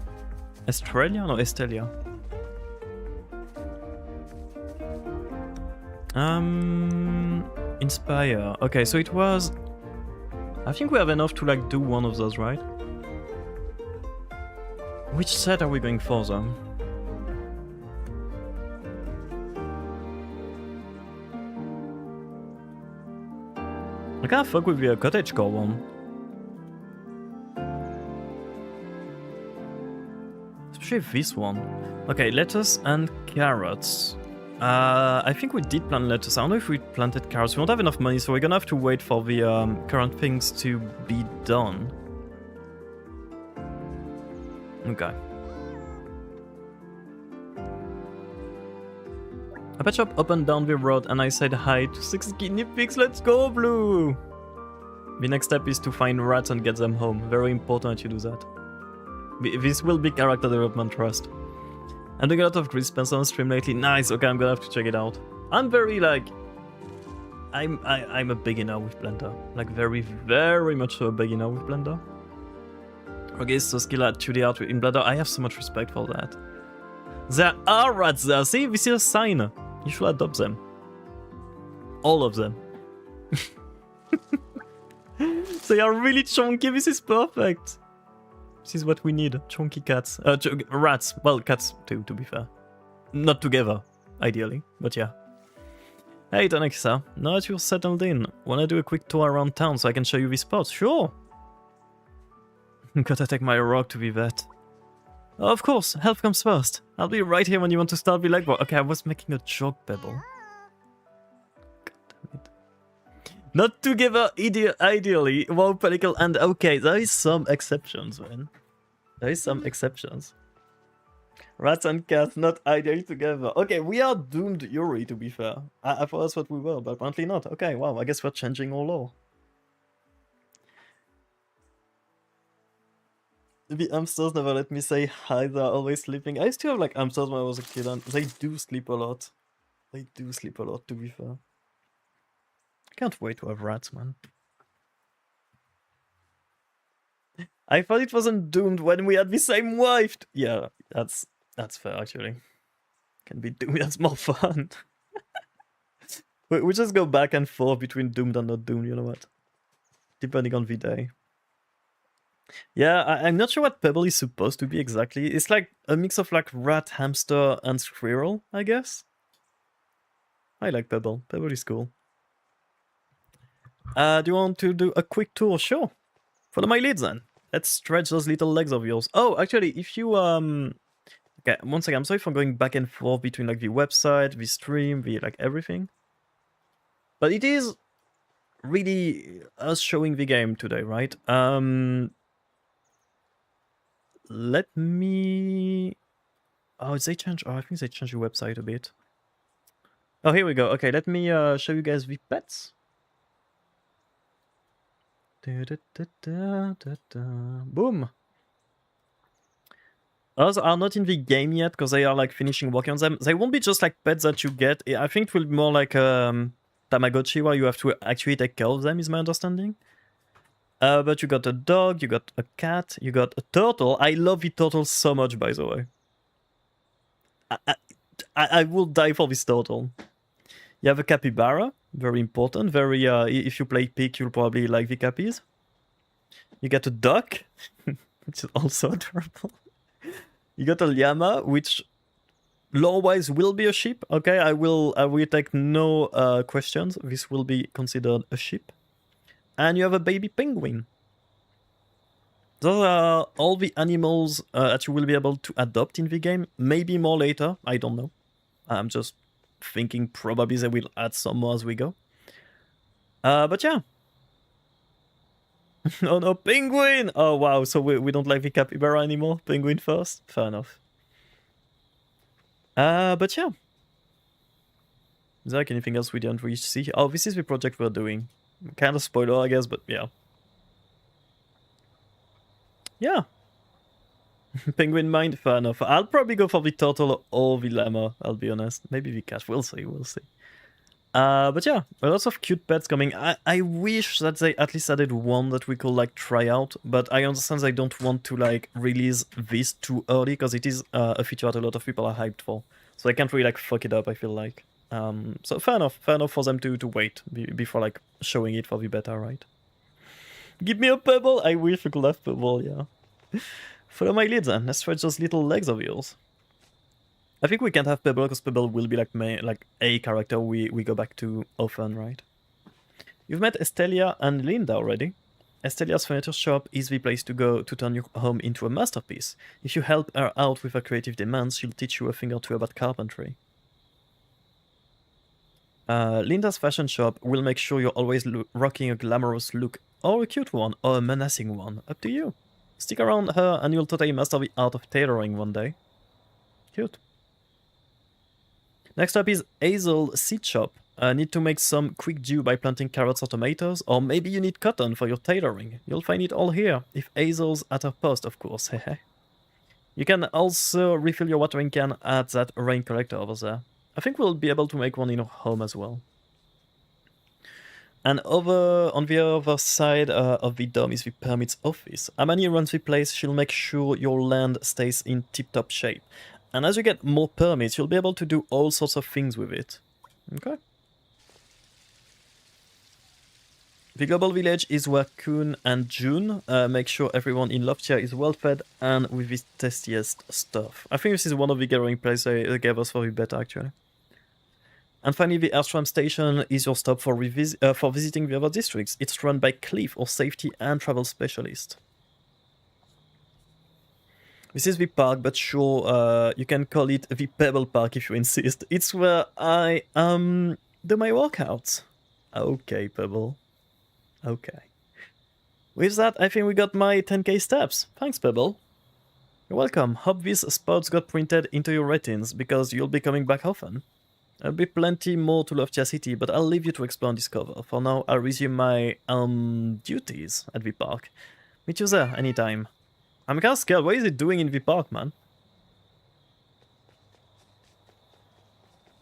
Australia? No, Estelia. Inspire. Okay, so it was... I think we have enough to like do one of those, right? Which set are we going for though? I can't fuck with the cottagecore one. Especially this one. Okay, lettuce and carrots. I think we did plant lettuce. I don't know if we planted carrots. We don't have enough money, so we're gonna have to wait for the current things to be done. Okay. A pet shop opened down the road and I said hi to 6 guinea pigs. Let's go, Blue! The next step is to find rats and get them home. Very important that you do that. This will be character development, trust. I'm doing a lot of Grid Spencer on stream lately. Nice, okay, I'm gonna have to check it out. I'm very like... I'm a beginner with Blender. Like very, very much so a beginner with Blender. Okay, so skill at 2D art in Blender. I have so much respect for that. There are rats there. See, this is a sign. You should adopt them. All of them. They are really chunky. This is perfect. This is what we need. Chunky cats. Rats. Well, cats too, to be fair. Not together, ideally. But yeah. Hey, Tanaki, now that you're settled in, wanna do a quick tour around town so I can show you these spots? Sure. Gotta take my rock to the vet. Of course, health comes first. I'll be right here when you want to start the legwork. Okay, I was making a joke, Pebble. God damn it. Not together, ideally. Wow, Pelical, and okay, there is some exceptions, man. There is some exceptions. Rats and cats, not ideally together. Okay, we are doomed Yuri, to be fair. I thought that's what we were, but apparently not. Okay, wow, I guess we're changing our law. The hamsters never let me say hi, they're always sleeping. I used to have like hamsters when I was a kid and they do sleep a lot. They do sleep a lot, to be fair. I can't wait to have rats, man. I thought it wasn't doomed when we had the same wife. Yeah, that's fair, actually. Can be doomed, that's more fun. We just go back and forth between doomed and not doomed, you know what? Depending on the day. Yeah, I'm not sure what Pebble is supposed to be exactly. It's like a mix of like rat, hamster, and squirrel, I guess. I like Pebble. Pebble is cool. Do you want to do a quick tour? Sure. Follow my leads then. Let's stretch those little legs of yours. Oh, actually, if you okay, one second. I'm sorry for going back and forth between like the website, the stream, the like everything. But it is really us showing the game today, right? Let me. Oh, they changed. Oh, I think they changed the website a bit. Oh, here we go. Okay, let me show you guys the pets. Boom. Those are not in the game yet because they are like finishing working on them. They won't be just like pets that you get. I think it will be more like Tamagotchi where you have to actually take care of them, is my understanding. But you got a dog, you got a cat, you got a turtle. I love the turtle so much, by the way. I will die for this turtle. You have a capybara, very important. Very, if you play pig, you'll probably like the cappies. You get a duck, which is also adorable. You got a llama, which lore-wise will be a sheep. Okay, I will take no questions. This will be considered a sheep. And you have a baby penguin. Those are all the animals that you will be able to adopt in the game. Maybe more later, I don't know. I'm just thinking probably they will add some more as we go. But yeah. Oh no, penguin! Oh wow, so we don't like the capybara anymore? Penguin first? Fair enough. But yeah. Is there like anything else we didn't really see? Oh, this is the project we're doing. Kind of spoiler, I guess, but yeah. Yeah. Penguin mind, fair enough. I'll probably go for the turtle or the llama, I'll be honest. Maybe the cat, we'll see, we'll see. But yeah, lots of cute pets coming. I wish that they at least added one that we could like try out, but I understand they don't want to like release this too early because it is a feature that a lot of people are hyped for. So I can't really like fuck it up, I feel like. So fair enough for them to wait before like showing it for the beta, right? Give me a pebble! I wish we could have pebble, yeah. Follow my lead then, let's stretch those little legs of yours. I think we can't have Pebble because Pebble will be like a character we go back to often, right? You've met Estelia and Linda already. Estelia's furniture shop is the place to go to turn your home into a masterpiece. If you help her out with her creative demands, she'll teach you a thing or two about carpentry. Linda's fashion shop will make sure you're always rocking a glamorous look, or a cute one, or a menacing one. Up to you. Stick around her and you'll totally master the art of tailoring one day. Cute. Next up is Hazel Seed Shop. Need to make some quick dew by planting carrots or tomatoes, or maybe you need cotton for your tailoring. You'll find it all here, if Hazel's at her post, of course, hehe. You can also refill your watering can at that rain collector over there. I think we'll be able to make one in our home as well. And over on the other side of the dome is the permits office. Amani runs the place. She'll make sure your land stays in tip-top shape. And as you get more permits, you'll be able to do all sorts of things with it. Okay. The global village is where Kun and June make sure everyone in Loftia is well fed and with the tastiest stuff. I think this is one of the gathering places they gave us for the beta, actually. And finally, the Airstrom station is your stop for visiting the other districts. It's run by Cliff, our safety and travel specialist. This is the park, but sure, you can call it the Pebble Park if you insist. It's where I do my workouts. Okay, Pebble. Okay. With that, I think we got my 10k steps. Thanks, Pebble. You're welcome. Hope these spots got printed into your retins, because you'll be coming back often. There'll be plenty more to Loftia City, but I'll leave you to explore and discover. For now, I'll resume my duties at the park. Meet you there anytime. I'm kind of scared. What is it doing in the park, man?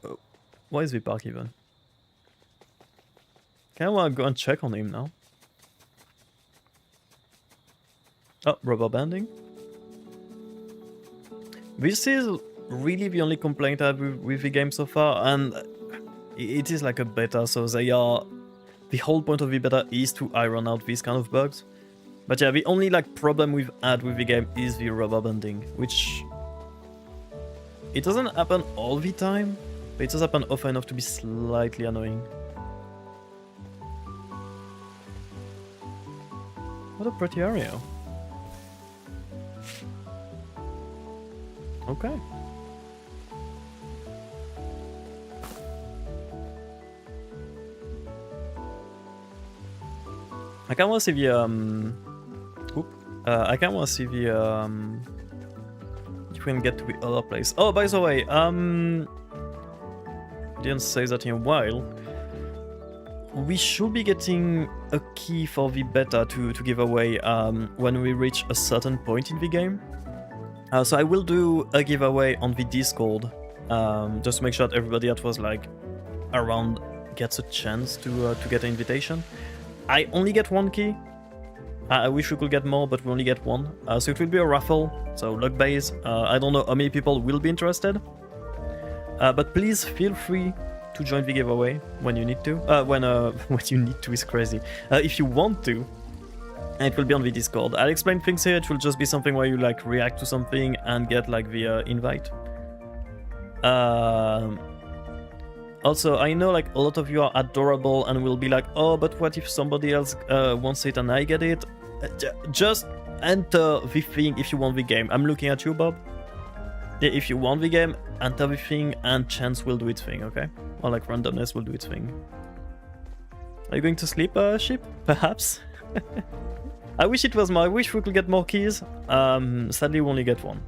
Oh, what is the park even? Kind of want to go and check on him now. Oh, rubber banding. This is really the only complaint I have with the game so far, and it is like a beta, so they are... The whole point of the beta is to iron out these kind of bugs. But yeah, the only like problem we've had with the game is the rubber banding, which... It doesn't happen all the time, But it does happen often enough to be slightly annoying. What a pretty area. Okay. I kind of want to see the I kind of want to see the if we can get to the other place. Oh, by the way, didn't say that in a while. We should be getting a key for the beta to give away when we reach a certain point in the game. So I will do a giveaway on the Discord, just to make sure that everybody that was like around gets a chance to get an invitation. I only get one key. I wish we could get more, but we only get one. So it will be a raffle, so luck base. I don't know how many people will be interested. But please feel free to join the giveaway when you need to. When you need to is crazy. If you want to, and it will be on the Discord. I'll explain things here. It will just be something where you like react to something and get like the invite. Also, I know like a lot of you are adorable and will be like, oh, but what if somebody else wants it and I get it? Just enter the thing if you want the game. I'm looking at you, Bob. Yeah, if you want the game, enter the thing and chance will do its thing, okay? Or like randomness will do its thing. Are you going to sleep, Sheep? Perhaps? I wish it was more. I wish we could get more keys. Sadly, we only get one.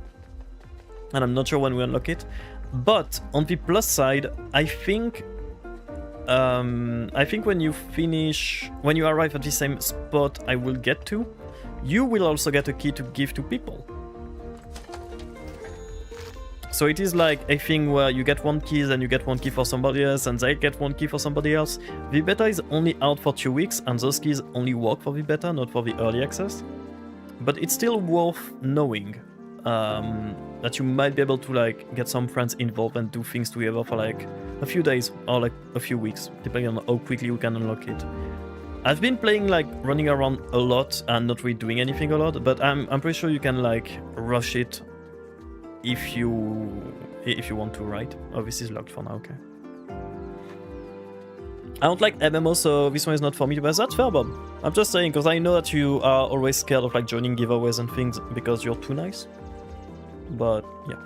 And I'm not sure when we unlock it. But on the plus side, I think when you arrive at the same spot I will get to, you will also get a key to give to people. So it is like a thing where you get one key and you get one key for somebody else and they get one key for somebody else. The beta is only out for 2 weeks and those keys only work for the beta, not for the early access. But it's still worth knowing that you might be able to like get some friends involved and do things together for like a few days or like a few weeks, depending on how quickly you can unlock it. I've been playing like running around a lot and not really doing anything a lot, but I'm pretty sure you can like rush it if you want to, right? Oh, this is locked for now, okay. I don't like MMO, so this one is not for me, but that's fair, Bob. I'm just saying, because I know that you are always scared of like joining giveaways and things because you're too nice. But, yeah.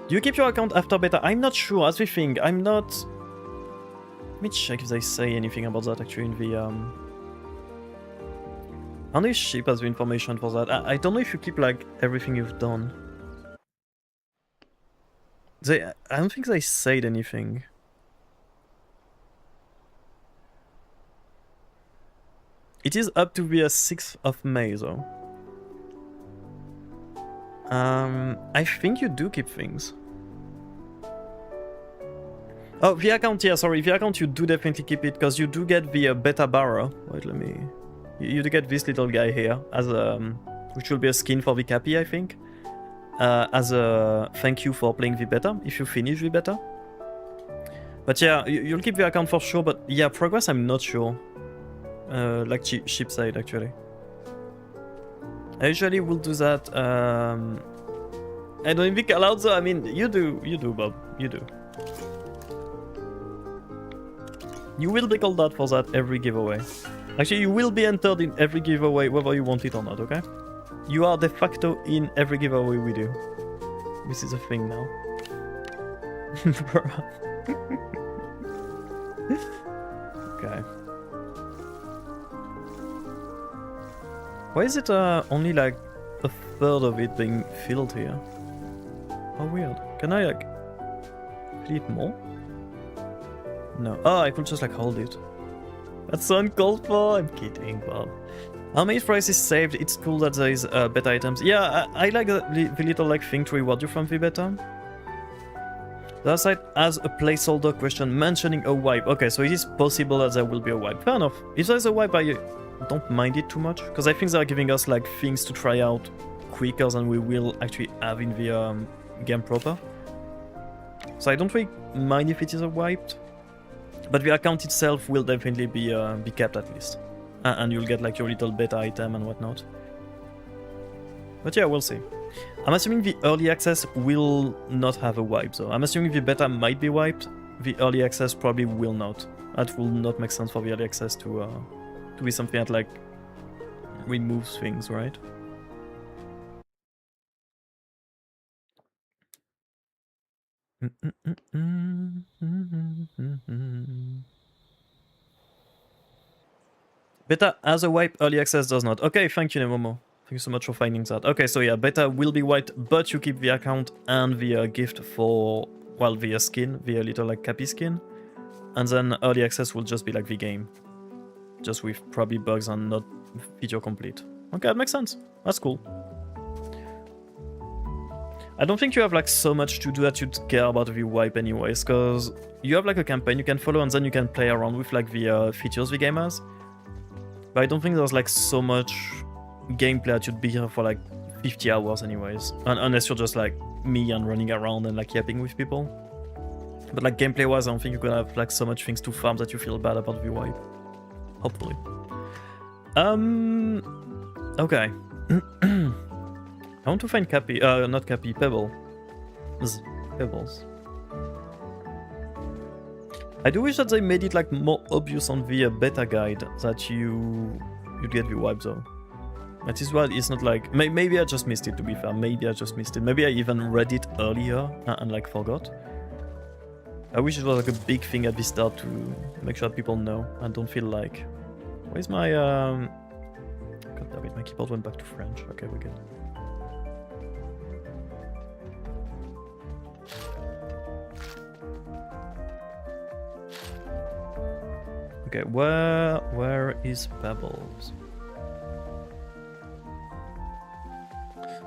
Do you keep your account after beta? I'm not sure, as we think. I'm not... Let me check if they say anything about that actually in the... Only Sheep has the information for that. I don't know if you keep like everything you've done. I don't think they said anything. It is up to the 6th of May though. I think you do keep things. Oh, the account, yeah, sorry. The account, you do definitely keep it, because you do get the beta barrow. Wait, let me... You do get this little guy here, as which will be a skin for the Cappy, I think. As a thank you for playing the beta, if you finish the beta. But yeah, you'll keep the account for sure, but yeah, progress, I'm not sure. Like Sheep said, actually. I usually will do that. I don't think allowed though. I mean, you do, Bob. You do. You will be called out for that every giveaway. Actually, you will be entered in every giveaway, whether you want it or not, okay? You are de facto in every giveaway we do. This is a thing now. Okay. Why is it only like a third of it being filled here? How weird. Can I like fill it more? No. Oh, I could just like hold it. That's so uncalled for. I'm kidding, Bob. How many price is saved? It's cool that there is beta items. Yeah, I like the little like thing to reward you from the beta. The other side has a placeholder question mentioning a wipe. Okay, so it is possible that there will be a wipe. Fair enough. If there's a wipe, I don't mind it too much, because I think they are giving us like things to try out quicker than we will actually have in the game proper. So I don't really mind if it is a wiped. But the account itself will definitely be kept at least. And you'll get like your little beta item and whatnot. But yeah, we'll see. I'm assuming the early access will not have a wipe, though. I'm assuming the beta might be wiped. The early access probably will not. That will not make sense for the early access to be something that like removes things, right? Beta has a wipe, early access does not. Okay, thank you, Nemomo. Thank you so much for finding that. Okay, so yeah, beta will be wiped, but you keep the account and the gift for, well, the skin, the little like Cappy skin. And then early access will just be like the game. Just with probably bugs and not video complete. Okay, that makes sense. That's cool. I don't think you have like so much to do that you'd care about the wipe anyways, because you have like a campaign you can follow and then you can play around with like the features the game has. But I don't think there's like so much gameplay that you'd be here for like 50 hours anyways. Unless you're just like me and running around and like yapping with people. But like gameplay wise, I don't think you're gonna have like so much things to farm that you feel bad about the wipe. Hopefully. Okay. I want to find Cappy, not Cappy, Pebble. Pebbles. I do wish that they made it like more obvious on the beta guide that you get the wipe though. That is why it's not like, maybe I just missed it, to be fair. Maybe I just missed it. Maybe I even read it earlier and like forgot. I wish it was like a big thing at the start to make sure that people know and don't feel like, where's my God damn it, my keyboard went back to French. Okay, we're good. Okay, where is Pebbles?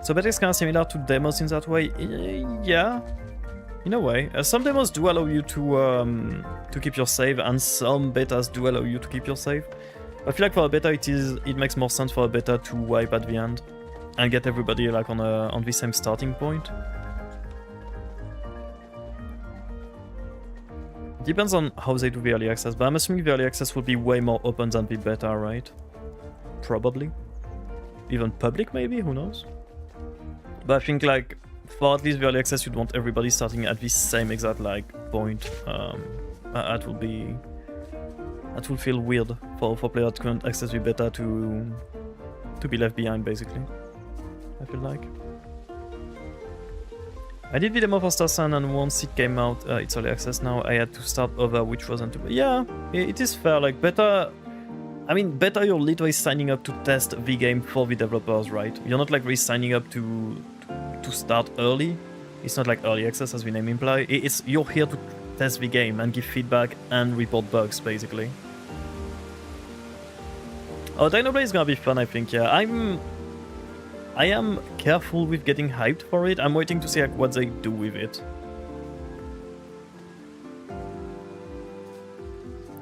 So beta is kind of similar to demos in that way. Yeah, in a way. Some demos do allow you to keep your save, and some betas do allow you to keep your save. I feel like for a beta, it makes more sense for a beta to wipe at the end and get everybody like on the same starting point. Depends on how they do the early access, but I'm assuming the early access will be way more open than the beta, right? Probably. Even public, maybe? Who knows? But I think, like, for at least the early access, you'd want everybody starting at the same exact, like, point. That will feel weird for players that couldn't access the beta to be left behind, basically. I feel like. I did the demo for Star Sun, and once it came out, it's early access now, I had to start over, which wasn't too bad. Yeah, it is fair. Like, beta, I mean, beta, you're literally signing up to test the game for the developers, right? You're not like really signing up to start early. It's not like early access, as the name implies. It's you're here to test the game and give feedback and report bugs, basically. Oh, Dinoblade is gonna be fun, I think. Yeah, I am careful with getting hyped for it. I'm waiting to see like, what they do with it.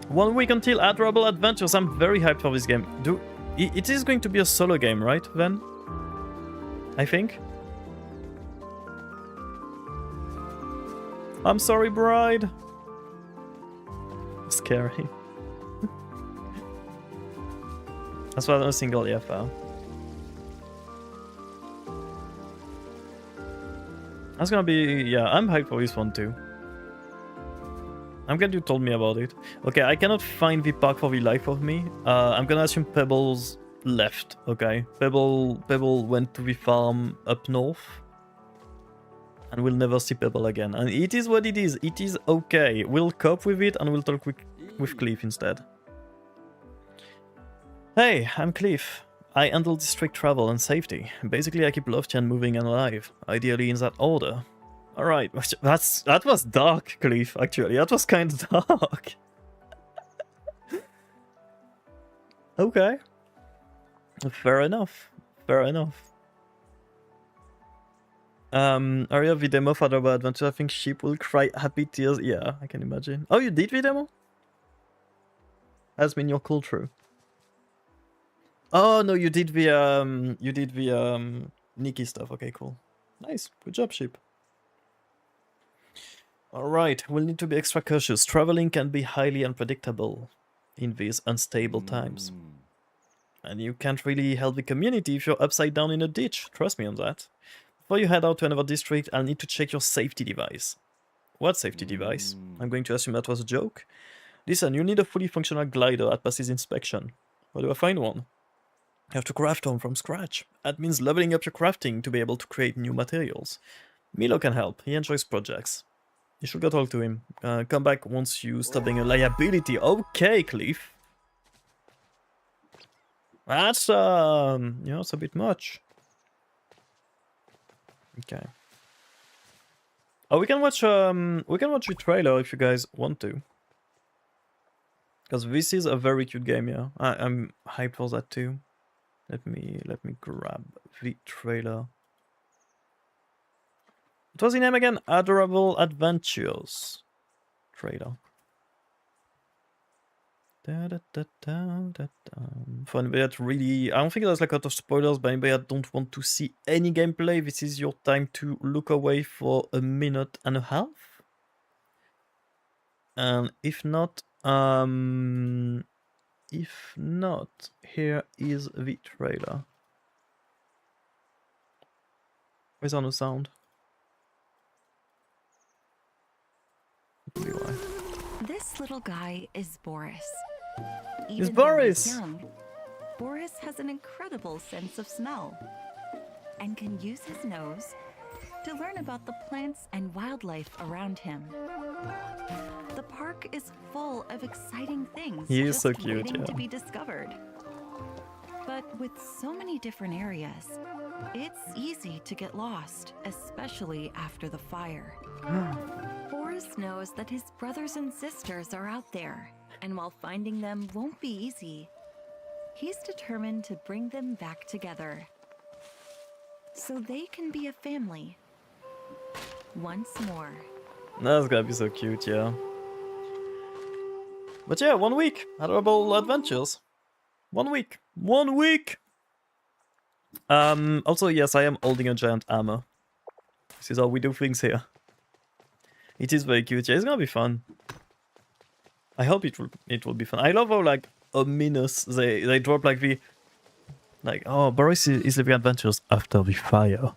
1 week until Adorable Adventures. I'm very hyped for this game. It is going to be a solo game, right, then? I think. I'm sorry, bride. Scary. That's why I'm a single EFL. That's gonna be... yeah, I'm hyped for this one too. I'm glad you told me about it. Okay, I cannot find the park for the life of me. I'm gonna assume Pebbles left, okay? Pebble went to the farm up north. And we'll never see Pebble again. And it is what it is. It is okay. We'll cope with it and we'll talk with Cliff instead. Hey, I'm Cliff. I handle district travel and safety. Basically, I keep Loftia moving and alive. Ideally in that order. Alright, that was dark, Cliff, actually. That was kind of dark. Okay. Fair enough. Fair enough. Area of the demo for Adorable Adventure. I think sheep will cry happy tears. Yeah, I can imagine. Oh, you did the demo? Has been your cool true. Oh no, you did the Nikki stuff. Okay, cool. Nice. Good job, sheep. Alright, we'll need to be extra cautious. Traveling can be highly unpredictable in these unstable times. And you can't really help the community if you're upside down in a ditch. Trust me on that. before you head out to another district, I'll need to check your safety device. What safety device? I'm going to assume that was a joke. Listen, you need a fully functional glider that passes inspection. Where do I find one? You have to craft one from scratch. That means leveling up your crafting to be able to create new materials. Milo can help. He enjoys projects. You should go talk to him. Come back once you stop being a liability. Okay, Cliff. That's it's a bit much. Okay. Oh, we can watch the trailer if you guys want to. Because this is a very cute game, yeah. I'm hyped for that too. Let me grab the trailer. What was the name again? Adorable Adventures trailer. For anybody that really, I don't think there's like a lot of spoilers, but anybody that don't want to see any gameplay, this is your time to look away for a minute and a half. And if not, here is the trailer. Where's no sound? This little guy is Boris. It's Even though Boris! he's young, Boris has an incredible sense of smell and can use his nose to learn about the plants and wildlife around him. The park is full of exciting things He is just so cute, waiting yeah. to be discovered. But with so many different areas, it's easy to get lost, especially after the fire. Boris knows that his brothers and sisters are out there, and while finding them won't be easy, he's determined to bring them back together so they can be a family once more. That's gonna be so cute, yeah. But yeah, 1 week. Adorable Adventures. 1 week. 1 week! Also, yes, I am holding a giant hammer. This is how we do things here. It is very cute. Yeah, it's gonna be fun. I hope it will be fun. I love how like ominous they drop like the oh, Boris is living adventures after the fire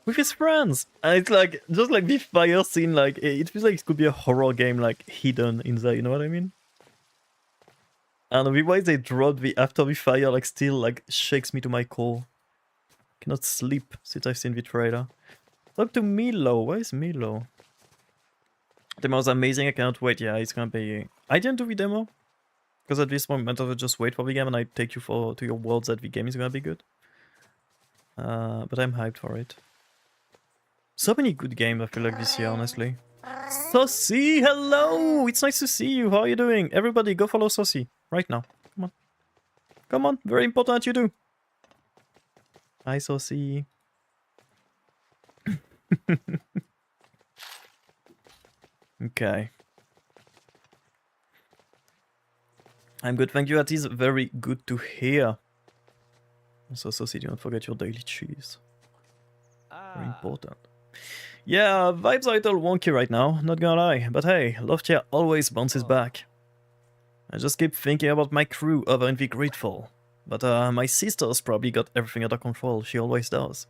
with his friends. And it's like just like the fire scene. Like it feels like it could be a horror game like hidden in there. You know what I mean? And the way they drop the after the fire like still like shakes me to my core. Cannot sleep since I've seen the trailer. Talk to Milo. Where is Milo? The demo was amazing. I cannot wait. Yeah, it's gonna be. I didn't do the demo because at this moment I would just wait for the game and I take you to your words that the game is gonna be good. But I'm hyped for it. So many good games I feel like this year, honestly. Saucy, hello! It's nice to see you. How are you doing? Everybody, go follow Saucy right now. Come on, come on. Very important that you do. Hi, Saucy. Okay. I'm good, thank you. That is very good to hear. Also, Saucy, do not forget your daily cheese. Very important. Yeah, vibes are a little wonky right now, not gonna lie. But hey, Loftia always bounces back. I just keep thinking about my crew over in the Grateful. But my sister's probably got everything under control, she always does.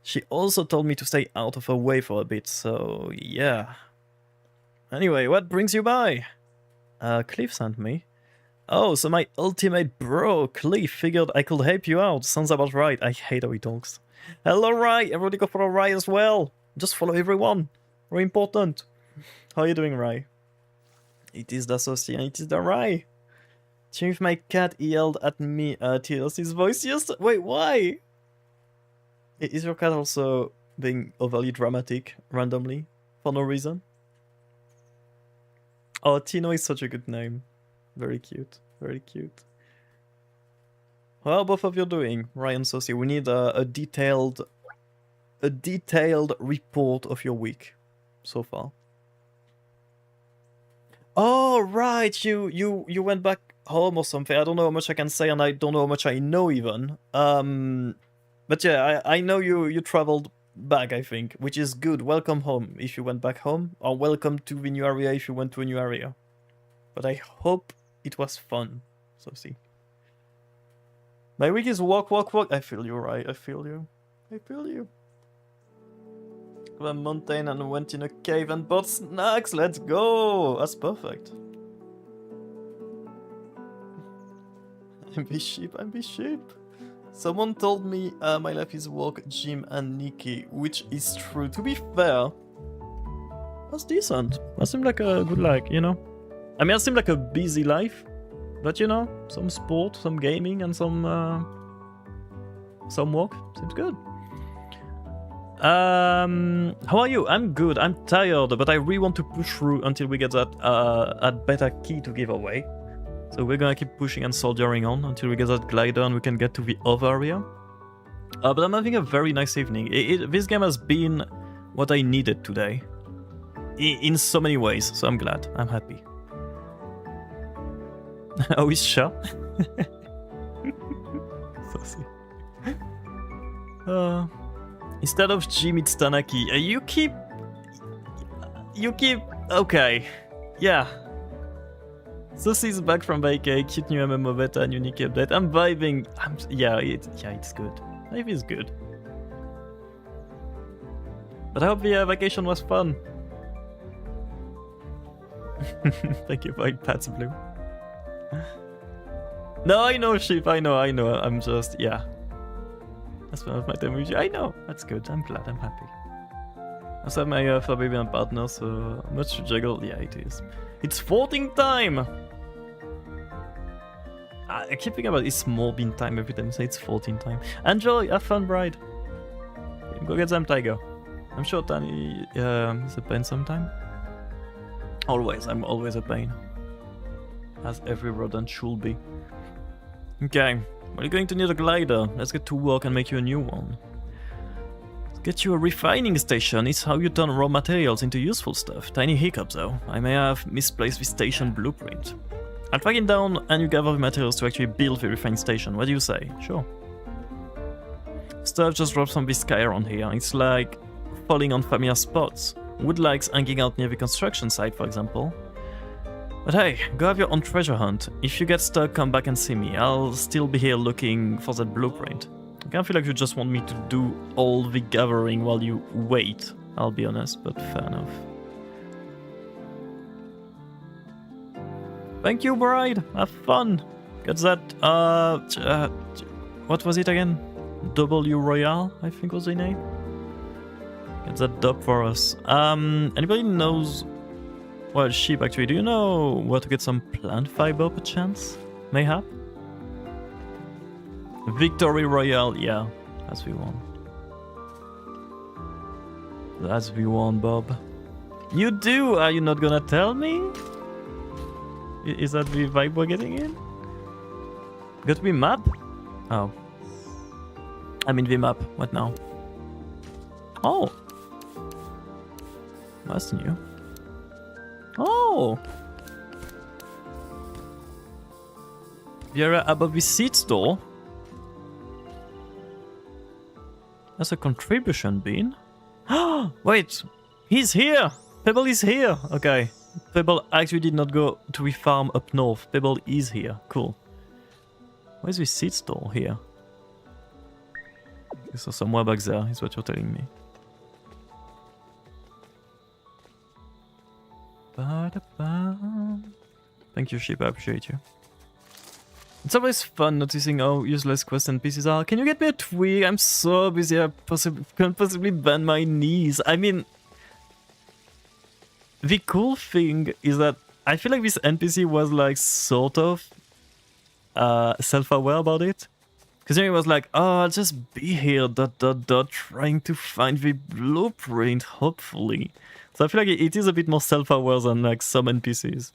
She also told me to stay out of her way for a bit, so yeah. Anyway, what brings you by? Cliff sent me. Oh, so my ultimate bro, Cliff, figured I could help you out. Sounds about right. I hate how he talks. Hello, Rai. Everybody go for a Rai as well. Just follow everyone. Very important. How are you doing, Rai? It is the Saucy and it is the Rai. If my cat yelled at me, tears his voice yesterday. Wait, why? Is your cat also being overly dramatic randomly for no reason? Oh, Tino is such a good name. Very cute. Very cute. How are both of you doing, Ryan Saucy? We need a detailed report of your week so far. Oh right, you went back home or something. I don't know how much I can say, and I don't know how much I know even. But yeah, I know you traveled back, I think, which is good. Welcome home if you went back home, or welcome to the new area if you went to a new area. But I hope it was fun. So see. My week is walk. I feel you, right? I feel you. a mountain and went in a cave and bought snacks. Let's go. That's perfect. I'm the sheep. I'm the sheep. Someone told me my life is work, gym, and Nikki, which is true. To be fair, that's decent. That seemed like a good life, you know? I mean, it seemed like a busy life, but you know, some sport, some gaming, and some work. Seems good. How are you? I'm good. I'm tired, but I really want to push through until we get that beta key to give away. So we're gonna keep pushing and soldiering on until we get that glider and we can get to the other area. But I'm having a very nice evening. This game has been what I needed today. In so many ways, so I'm glad. I'm happy. Oh, is Sha? So sick. Instead of Jim, it's Tanaki. You keep... Okay. Yeah. Susie's back from vacay, cute new MMO beta, and unique update. I'm vibing. Yeah, it's good. Life is good. But I hope the vacation was fun. Thank you for Pats Blue. No, I know, Sheep. I know. I'm just, yeah. That's one of my time with you. I know. That's good. I'm glad. I'm happy. I also have my fur baby and partner, so much to juggle. Yeah, it is. It's 14 time! I keep thinking about it's more bean time every time I say it's 14 time. Enjoy! Have fun, bride! Go get some tiger. I'm sure Tani is a pain sometime. Always. I'm always a pain. As every rodent should be. Okay. Well, you're going to need a glider. Let's get to work and make you a new one. Let's get you a refining station. It's how you turn raw materials into useful stuff. Tiny hiccup though. I may have misplaced the station blueprint. I'll track it down and you gather the materials to actually build the refining station. What do you say? Sure. Stuff just drops from the sky around here. It's like falling on familiar spots. Wood likes hanging out near the construction site, for example. But hey, go have your own treasure hunt. If you get stuck, come back and see me. I'll still be here looking for that blueprint. I kind of feel like you just want me to do all the gathering while you wait, I'll be honest, but fair enough. Thank you, bride! Have fun! Get that, what was it again? W Royale, I think was the name? Get that dub for us. Anybody knows... Well, Sheep, actually, do you know where to get some plant fiber, perchance? Mayhap? Victory Royale, yeah. That's the one. That's the one, Bob. You do? Are you not gonna tell me? Is that the vibe we're getting in? Got to be map? Oh. I mean the map. What now? Oh. That's new. Oh! The area above the seed store? That's a contribution bean? Wait! He's here! Pebble is here! Okay. Pebble actually did not go to the farm up north. Pebble is here. Cool. Where's the seed store here? So somewhere back there is what you're telling me. Thank you, Sheep. I appreciate you. It's always fun noticing how useless quests and pieces are. Can you get me a twig? I'm so busy. I can't possibly bend my knees. I mean, the cool thing is that I feel like this NPC was like sort of self-aware about it. Because he was like, oh, I'll just be here, ... trying to find the blueprint, hopefully. So I feel like it is a bit more self-aware than like some NPCs.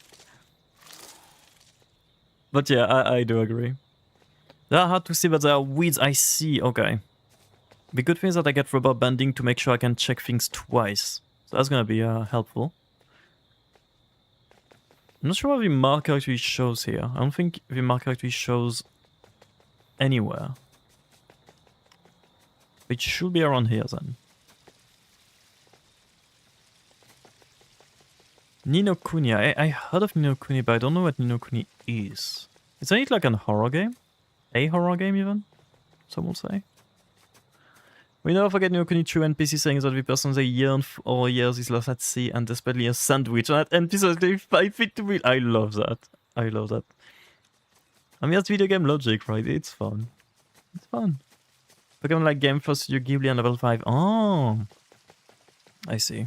But yeah, I do agree. They are hard to see, but there are weeds. I see, okay. The good thing is that I get rubber banding to make sure I can check things twice. So that's gonna be helpful. I'm not sure what the marker actually shows here. I don't think the marker actually shows anywhere. It should be around here then. Ni no Kuni. I heard of Ni no Kuni, but I don't know what Ni no Kuni is. Isn't it like a horror game? A horror game even? Some will say. We never forget no Konichiwa NPC saying that the person they yearn for years is lost at sea and desperately a sandwich. And that NPC is 5 feet to me. I love that. I love that. I mean, that's video game logic, right? It's fun. It's fun. Pokemon like game for Studio Ghibli and level 5. Oh, I see.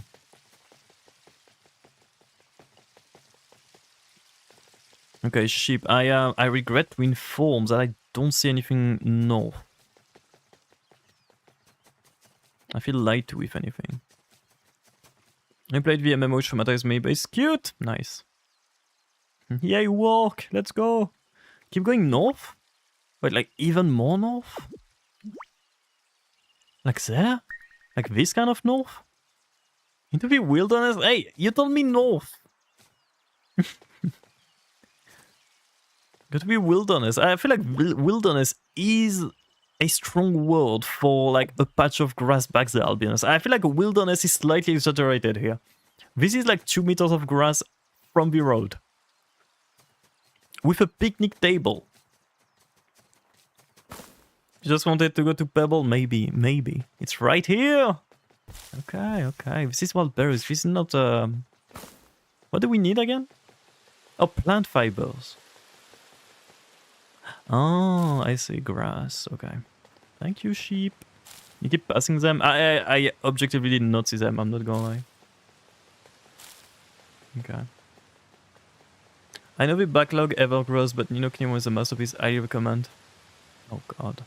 Okay, sheep. I regret to inform that I don't see anything north. I feel light to, if anything. I played the MMO, which traumatized me, but it's cute. Nice. Yay, walk. Let's go. Keep going north? Wait, like even more north? Like there? Like this kind of north? Into the wilderness? Hey, you told me north. Got to be wilderness. I feel like wilderness is a strong word for like a patch of grass back there, I'll be honest. I feel like a wilderness is slightly exaggerated here. This is like 2 meters of grass from the road. With a picnic table. Just wanted to go to Pebble? Maybe, maybe. It's right here! Okay, okay. This is wild berries. This is not... What do we need again? Oh, plant fibers. Oh, I see. Grass. Okay. Thank you, sheep. You keep passing them. I objectively did not see them. I'm not gonna lie. Okay. I know the backlog ever grows, but Ni no Kuni was a masterpiece. I recommend. Oh god.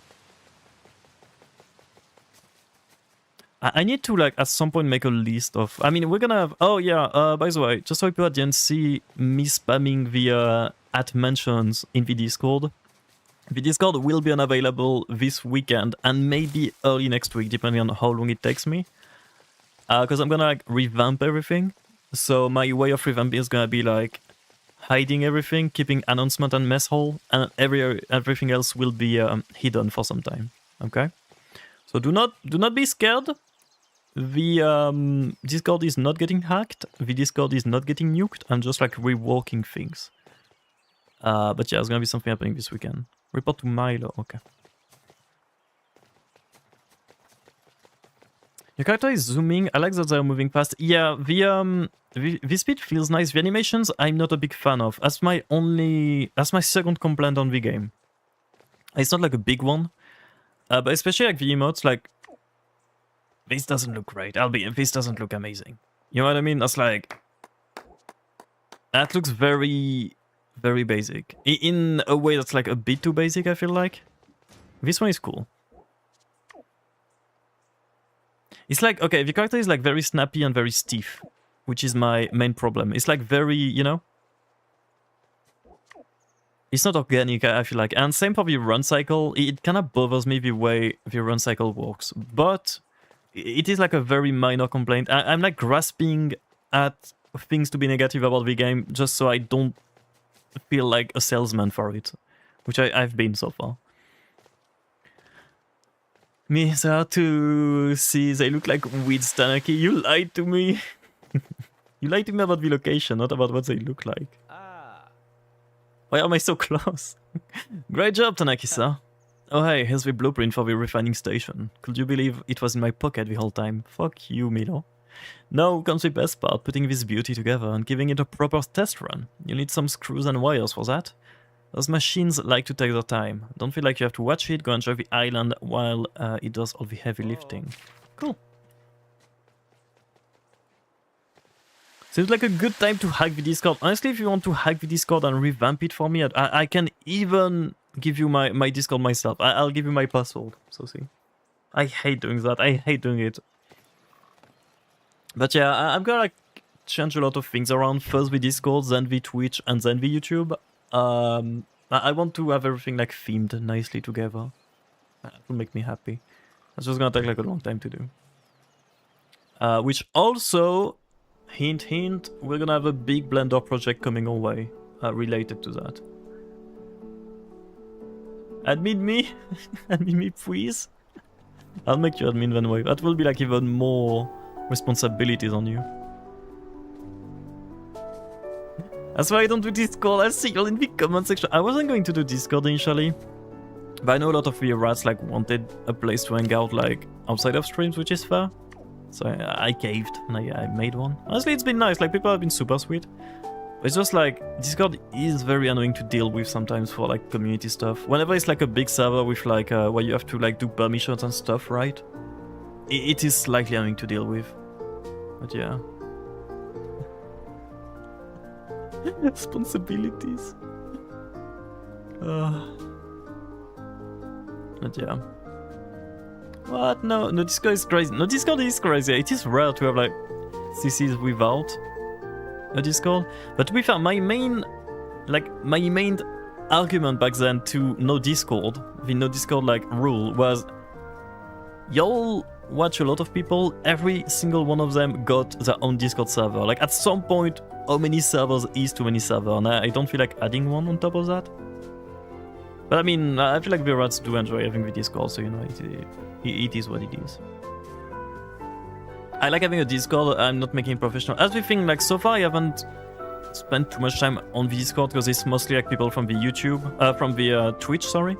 I need to, like, at some point make a list of... I mean, we're gonna have... Oh, yeah, by the way, just so people didn't see me spamming the at mentions in the Discord. The Discord will be unavailable this weekend and maybe early next week, depending on how long it takes me. Because I'm gonna, like, revamp everything. So my way of revamping is gonna be, like, hiding everything, keeping announcement and mess hall, and everything else will be hidden for some time. Okay? So do not be scared. The Discord is not getting hacked. The Discord is not getting nuked. I'm just like reworking things. But yeah, there's gonna be something happening this weekend. Report to Milo. Okay. Your character is zooming. I like that they're moving fast. Yeah, the speed feels nice. The animations I'm not a big fan of. That's my second complaint on the game. It's not like a big one. But especially like the emotes, like, this doesn't look great. This doesn't look amazing. You know what I mean? That's like, that looks very, very basic. In a way that's like a bit too basic, I feel like. This one is cool. It's like, okay, the character is like very snappy and very stiff, which is my main problem. It's like very, you know? It's not organic, I feel like. And same for the run cycle. It kind of bothers me the way the run cycle works. But it is like a very minor complaint. I'm like grasping at things to be negative about the game just so I don't feel like a salesman for it. Which I've been so far. Me, they are to see, they look like weeds, Tanaki. You lied to me. You lied to me about the location, not about what they look like. Why am I so close? Great job, Tanaki-san. Oh hey, here's the blueprint for the refining station. Could you believe it was in my pocket the whole time? Fuck you, Milo. Now comes the best part, putting this beauty together and giving it a proper test run. You need some screws and wires for that. Those machines like to take their time. Don't feel like you have to watch it, go enjoy the island while it does all the heavy lifting. Cool. Seems like a good time to hack the Discord. Honestly, if you want to hack the Discord and revamp it for me, I can even give you my Discord myself. I'll give you my password. So see. I hate doing that. I hate doing it. But yeah, I'm gonna like change a lot of things around. First the Discord, then the Twitch, and then the YouTube. I want to have everything like themed nicely together. That will make me happy. That's just gonna take like a long time to do. Which also... Hint, hint, we're gonna have a big Blender project coming our way, related to that. Admin me? Admin me, please? I'll make you admin then wave. That will be like even more responsibilities on you. That's why I don't do Discord. I'll see you all in the comment section. I wasn't going to do Discord initially. But I know a lot of the rats like wanted a place to hang out like outside of streams, which is fair. So I caved and I made one. Honestly, it's been nice. Like, people have been super sweet. It's just like Discord is very annoying to deal with sometimes for like community stuff. Whenever it's like a big server with like where you have to like do permissions and stuff, right? It is slightly annoying to deal with. But yeah. Responsibilities. But yeah. What? No, Discord is crazy. No, Discord is crazy. It is rare to have like CCs without a Discord. But to be fair, my main argument back then to no Discord, the no Discord like rule was, y'all watch a lot of people, every single one of them got their own Discord server. Like, at some point, how many servers is too many servers? And I don't feel like adding one on top of that. But I mean, I feel like the rats do enjoy having the Discord, so you know, it is what it is. I like having a Discord. I'm not making it professional. As we think, like, so far I haven't spent too much time on the Discord because it's mostly like people from the from the Twitch, sorry.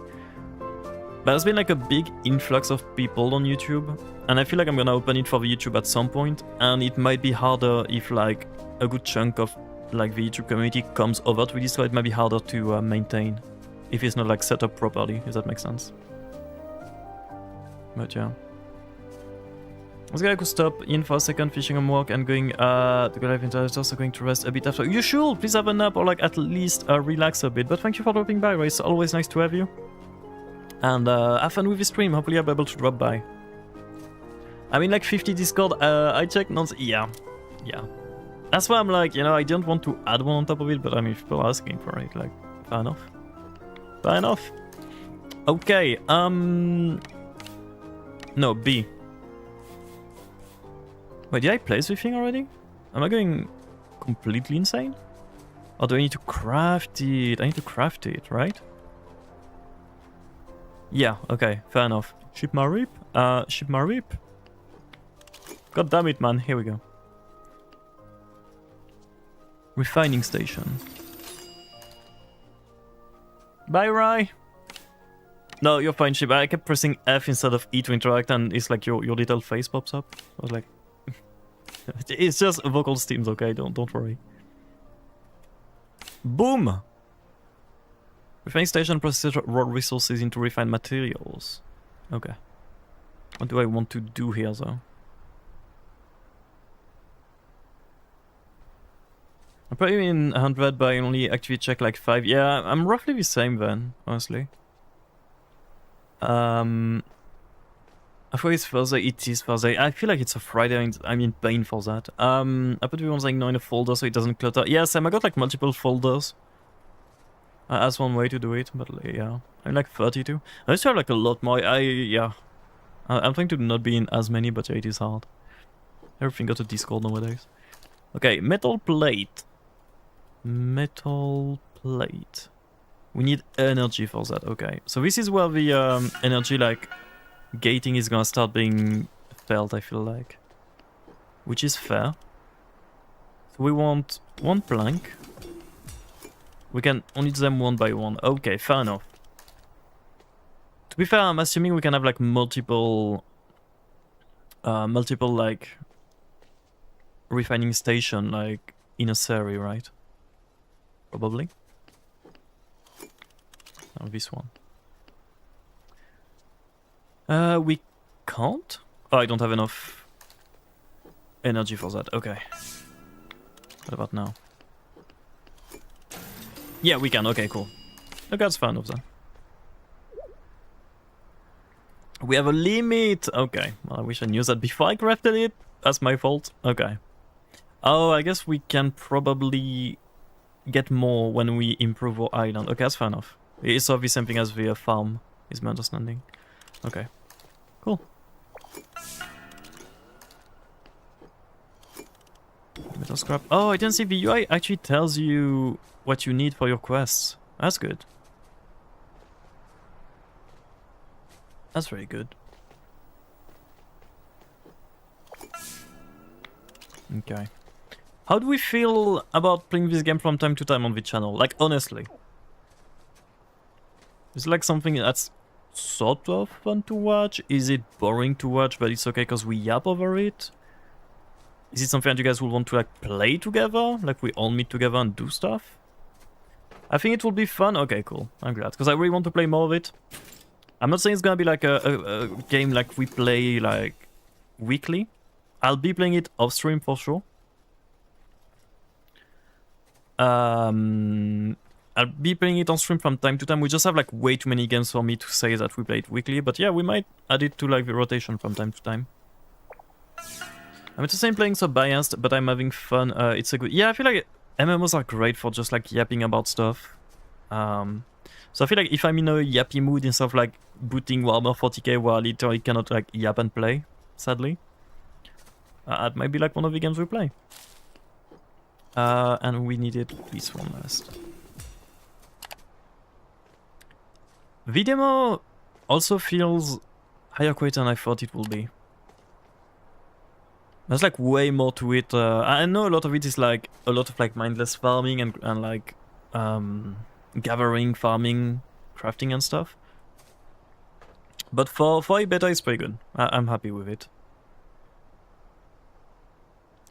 But there's been like a big influx of people on YouTube, and I feel like I'm gonna open it for the YouTube at some point, and it might be harder if like a good chunk of like the YouTube community comes over to Discord. It might be harder to maintain if it's not like set up properly, if that makes sense. But yeah. I was gonna go stop in for a second, fishing homework, and going to go live into also going to rest a bit after. You should please have a nap or like at least relax a bit. But thank you for dropping by, Ray. It's always nice to have you. And have fun with the stream. Hopefully I'll be able to drop by. I mean, like 50 Discord. I checked. Yeah. That's why I'm like, you know, I don't want to add one on top of it, but I mean, if people are asking for it, like, fair enough. Fair enough. Okay. No, B. Wait, did I place the thing already? Am I going completely insane? Or do I need to craft it? I need to craft it, right? Yeah, okay, fair enough. Ship my rip? Ship my rip? God damn it, man. Here we go. Refining station. Bye, Rye. No, you're fine, Ship. I kept pressing F instead of E to interact, and it's like your little face pops up. I was like... It's just vocal steams, okay? Don't worry. Boom! Refining station processes raw resources into refined materials. Okay. What do I want to do here, though? I'm probably in 100, but I only actually check like 5. Yeah, I'm roughly the same then, honestly. I thought it's Thursday. It is Thursday. I feel like it's a Friday. I'm in pain for that. I put the ones like in a folder so it doesn't clutter. Yeah, Sam, I got like multiple folders. That's one way to do it, but yeah. I'm like 32. I used to have like a lot more. Yeah. I'm trying to not be in as many, but yeah, it is hard. Everything got a Discord nowadays. Okay, metal plate. Metal plate. We need energy for that. Okay, so this is where the energy like gating is gonna start being felt, I feel like. Which is fair. So we want 1 plank. We can only do them one by one. Okay, fair enough. To be fair, I'm assuming we can have like multiple like refining station like in a series, right? Probably. Oh, this one. We can't? Oh, I don't have enough energy for that. Okay. What about now? Yeah, we can. Okay, cool. Okay, that's fine of that. We have a limit. Okay. Well, I wish I knew that before I crafted it. That's my fault. Okay. Oh, I guess we can probably get more when we improve our island. Okay, that's fair enough. It's obviously the same thing as the farm, is my understanding. Okay. Cool. Metal scrap. Oh, I didn't see the UI actually tells you what you need for your quests. That's good. That's very good. Okay. How do we feel about playing this game from time to time on the channel? Like, honestly. It's like something that's sort of fun to watch? Is it boring to watch, but it's okay because we yap over it? Is it something that you guys will want to like play together? Like we all meet together and do stuff? I think it will be fun. Okay, cool. I'm glad because I really want to play more of it. I'm not saying it's gonna be like a game like we play like weekly. I'll be playing it off stream for sure. I'll be playing it on stream from time to time. We just have like way too many games for me to say that we play it weekly. But yeah, we might add it to like the rotation from time to time. I'm just saying playing so biased, but I'm having fun. It's a good... Yeah, I feel like MMOs are great for just like yapping about stuff. So I feel like if I'm in a yappy mood instead of like booting Warhammer 40k where I literally cannot like yap and play, sadly. It might be like one of the games we play. And we needed this one last. The demo also feels higher quality than I thought it would be. There's like way more to it. I know a lot of it is like a lot of like mindless farming and like gathering, farming, crafting and stuff. But for a beta, it's pretty good. I'm happy with it.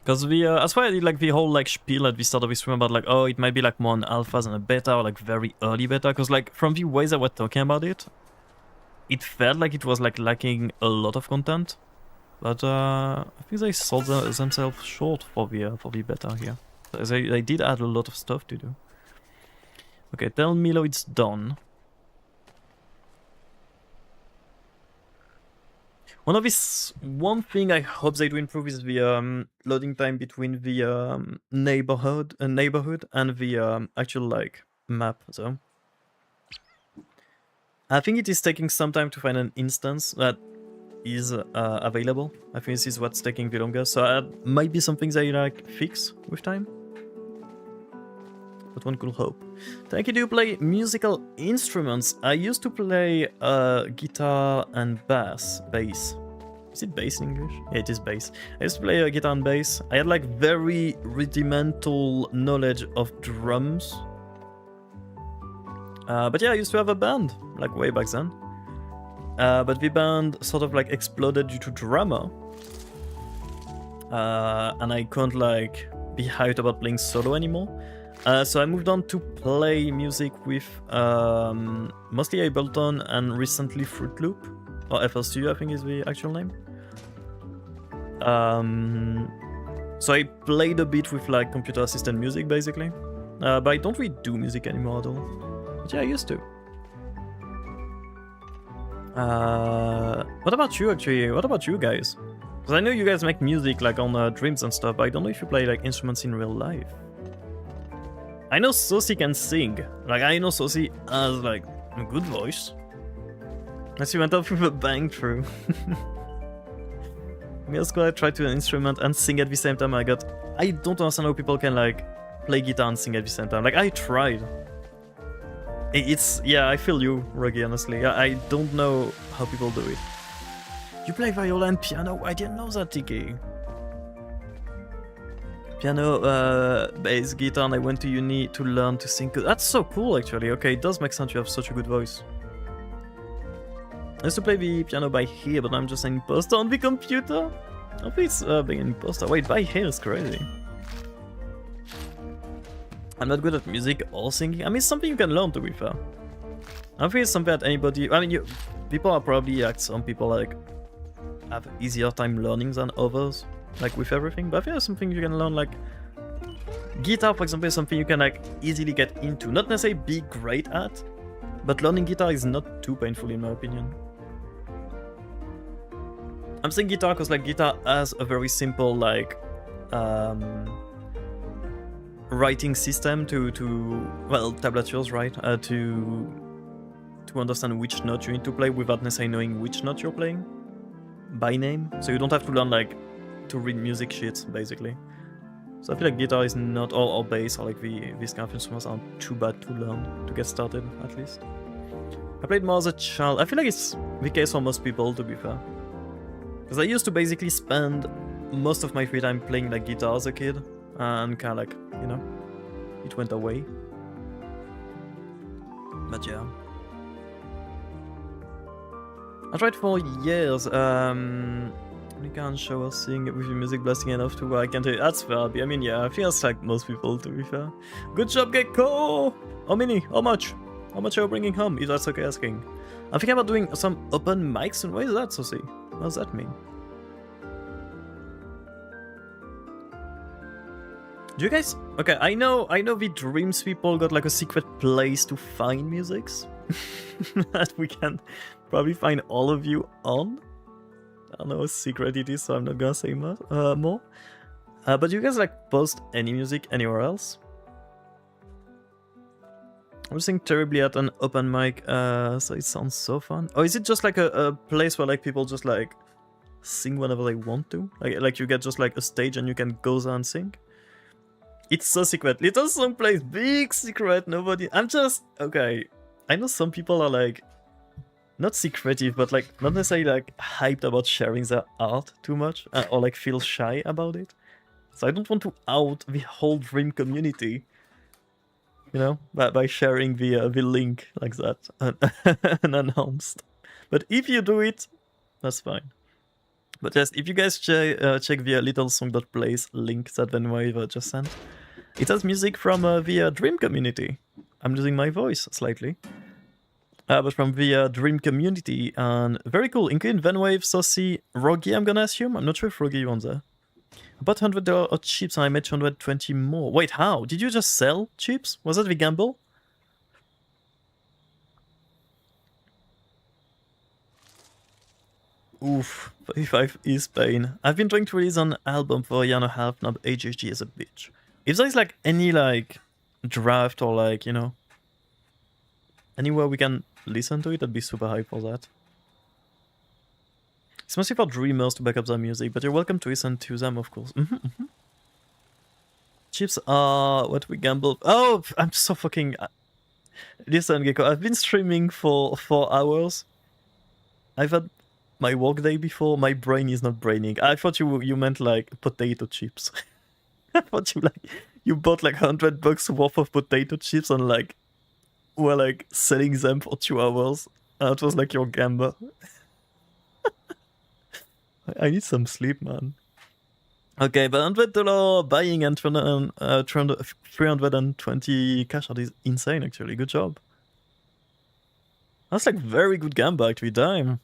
Because that's why I did like the whole like spiel at the start of the stream about like, oh, it might be like more an alpha than a beta or like very early beta. Because like from the ways I was talking about it, it felt like it was like lacking a lot of content. But I think they sold themselves short for the beta here. They did add a lot of stuff to do. Okay, tell Milo it's done. One thing I hope they do improve is the loading time between the neighborhood and the actual like map. So I think it is taking some time to find an instance that is available. I think this is what's taking the longest. So it might be something they like fix with time. But one could hope. Tanaki, do you play musical instruments? I used to play guitar and bass. Is it bass in English? Yeah, it is bass. I used to play guitar and bass. I had like very rudimental knowledge of drums. But yeah, I used to have a band, like way back then. But the band sort of like exploded due to drama. And I couldn't like be hyped about playing solo anymore. So I moved on to play music with mostly Ableton and recently Fruit Loop, or FL Studio I think is the actual name. So I played a bit with like computer assisted music basically, but I don't really do music anymore at all. But yeah, I used to. What about you actually? What about you guys? Because I know you guys make music like on Dreams and stuff, but I don't know if you play like instruments in real life. I know Sosi can sing. Like, I know Sosi has, like, a good voice. As she went off with a bang through. Me as well, I tried to an instrument and sing at the same time. I don't understand how people can, like, play guitar and sing at the same time. Like, I tried. Yeah, I feel you, Ruggy, honestly. I don't know how people do it. You play viola and piano? I didn't know that, Tiki. Piano, bass, guitar, and I went to uni to learn to sing. That's so cool, actually. Okay, it does make sense you have such a good voice. I used to play the piano by ear, but I'm just an imposter on the computer. I think it's being an imposter. Wait, by ear is crazy. I'm not good at music or singing. I mean, it's something you can learn, to be fair. I think it's something that anybody... I mean, people are probably, like, some people, like, have easier time learning than others. Like with everything, but I think it's something you can learn. Like guitar, for example, is something you can like easily get into. Not necessarily be great at, but learning guitar is not too painful in my opinion. I'm saying guitar because like guitar has a very simple like writing system to well, tablatures, right? To understand which note you need to play without necessarily knowing which note you're playing by name. So you don't have to learn like to read music sheets, basically. So I feel like guitar is not, or bass, or like these kind of instruments aren't too bad to learn, to get started, at least. I played more as a child. I feel like it's the case for most people, to be fair. Because I used to basically spend most of my free time playing like guitar as a kid, and kind of like, you know, it went away. But yeah. I tried for years. You can't show or sing with your music blasting enough to where I can tell you. That's fair. I mean, yeah, I feels like most people, to be fair. Good job, Gecko! Oh, Mini, how much? How much are you bringing home, if that's okay asking? I'm thinking about doing some open mics, and why is that, Saucy? What does that mean? Do you guys... Okay, I know the Dreams people got like a secret place to find musics. That we can probably find all of you on. I don't know how secret it is, so I'm not gonna say more. But do you guys like post any music anywhere else? I'm listening terribly at an open mic, so it sounds so fun. Or is it just like a place where like people just like sing whenever they want to? Like you get just like a stage and you can go there and sing? It's so secret. Little song plays, big secret, nobody... I'm just... Okay. I know some people are like... Not secretive, but like not necessarily like hyped about sharing their art too much. Or like feel shy about it. So I don't want to out the whole Dream community. You know? By sharing the link like that. Unannounced. But if you do it, that's fine. But yes, if you guys check the little song.plays link that Venwave just sent, it has music from the Dream community. I'm losing my voice slightly. But from the Dream community, and very cool, including Venwave, Saucy, Rogi, I'm gonna assume? I'm not sure if Rogi wants that. About $100 of chips and I made 220 more. Wait, how? Did you just sell chips? Was that the gamble? Oof, 35 is pain. I've been trying to release an album for a year and a half now, but HHG is a bitch. If there's like any like draft or like, you know, anywhere we can listen to it, I'd be super hyped for that. It's mostly for dreamers to back up their music, but you're welcome to listen to them, of course. Chips are what we gambled. Oh, I'm so fucking... Listen, Gecko, I've been streaming for 4 hours. I've had my work day before. My brain is not braining. I thought you meant like potato chips. I thought you bought like $100 worth of potato chips and like were like selling them for 2 hours. And it was like your gamble. I need some sleep, man. Okay, but $100 buying and 320 cash out is insane, actually. Good job. That's like very good gamble, actually. Damn.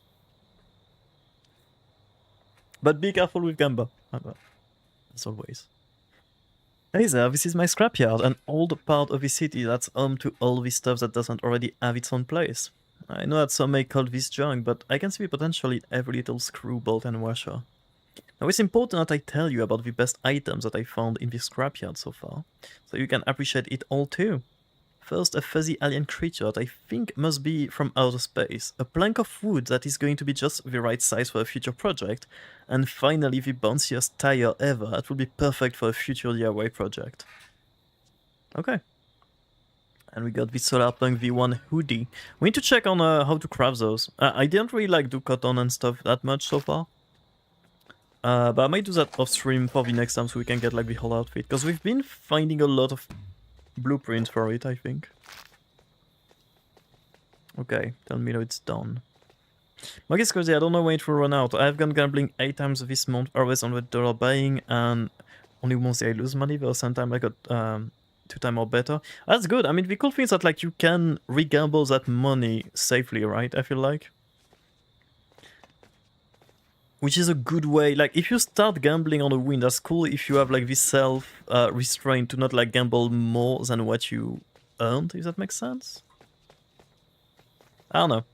But be careful with gamble. As always. Hey there, this is my scrapyard, an old part of the city that's home to all the stuff that doesn't already have its own place. I know that some may call this junk, but I can see the potential in every little screw, bolt and washer. Now it's important that I tell you about the best items that I found in this scrapyard so far, so you can appreciate it all too. First, a fuzzy alien creature that I think must be from outer space, a plank of wood that is going to be just the right size for a future project, and finally the bounciest tire ever that will be perfect for a future DIY project. Okay. And we got the Solarpunk V1 hoodie. We need to check on how to craft those. I didn't really like do cotton and stuff that much so far. But I might do that off stream for the next time so we can get like the whole outfit. Because we've been finding a lot of blueprints for it, I think. Okay, tell me how it's done. Marcus Crazy, I don't know when it will run out. I've gone gambling 8 times this month, always $100 buying, and only once I lose money. The second time I got 2 times or better. That's good. I mean, the cool thing is that like you can re-gamble that money safely, right? I feel like. Which is a good way, like if you start gambling on a win, that's cool if you have like this self-restraint to not like gamble more than what you earned, if that makes sense. I don't know.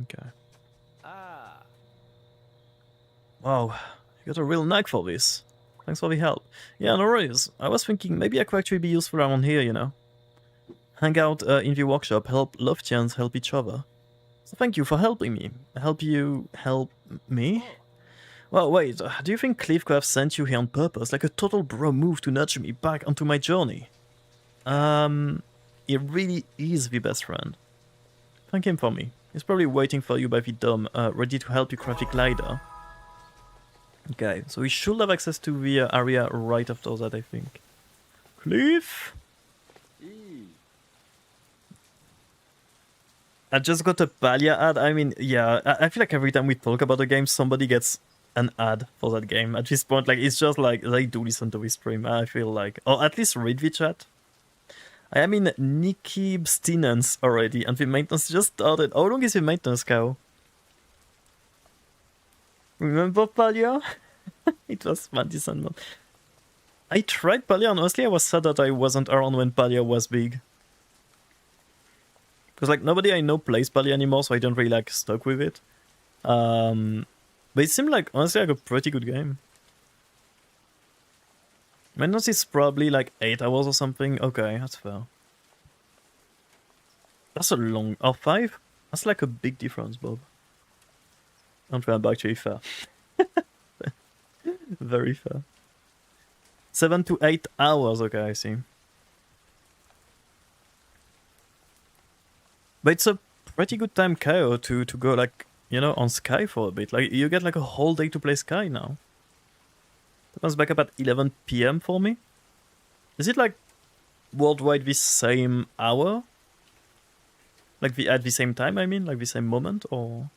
Okay. Wow, you got a real knack for this. Thanks for the help. Yeah, no worries. I was thinking maybe I could actually be useful around here, you know. Hang out in the workshop, help Loftians help each other. So thank you for helping me. Help you help me? Well, wait, do you think Cliff could have sent you here on purpose? Like a total bro move to nudge me back onto my journey? He really is the best friend. Thank him for me. He's probably waiting for you by the dome, ready to help you craft a glider. Okay, so we should have access to the area right after that, I think. Cliff? I just got a Palia ad. I mean, yeah, I feel like every time we talk about a game, somebody gets an ad for that game. At this point, like, it's just like they do listen to this stream, I feel like. Or at least read the chat. I am in Nikki abstinence already, and the maintenance just started. How long is the maintenance, Cow? Remember Palia? It was fun December. I tried Palia, and honestly I was sad that I wasn't around when Palia was big. Because like nobody I know plays Palia anymore, so I don't really like stuck with it. But it seemed like honestly like a pretty good game. Maintenance is probably like 8 hours or something. Okay, that's fair. That's a long... Oh, 5? That's like a big difference, Bob. I'm trying to actually fair. Very fair. 7 to 8 hours, okay, I see. But it's a pretty good time, KO, to go like, you know, on Sky for a bit. Like, you get like a whole day to play Sky now. That comes back up at 11 PM for me. Is it like worldwide the same hour? Like at the same time, I mean? Like the same moment, or...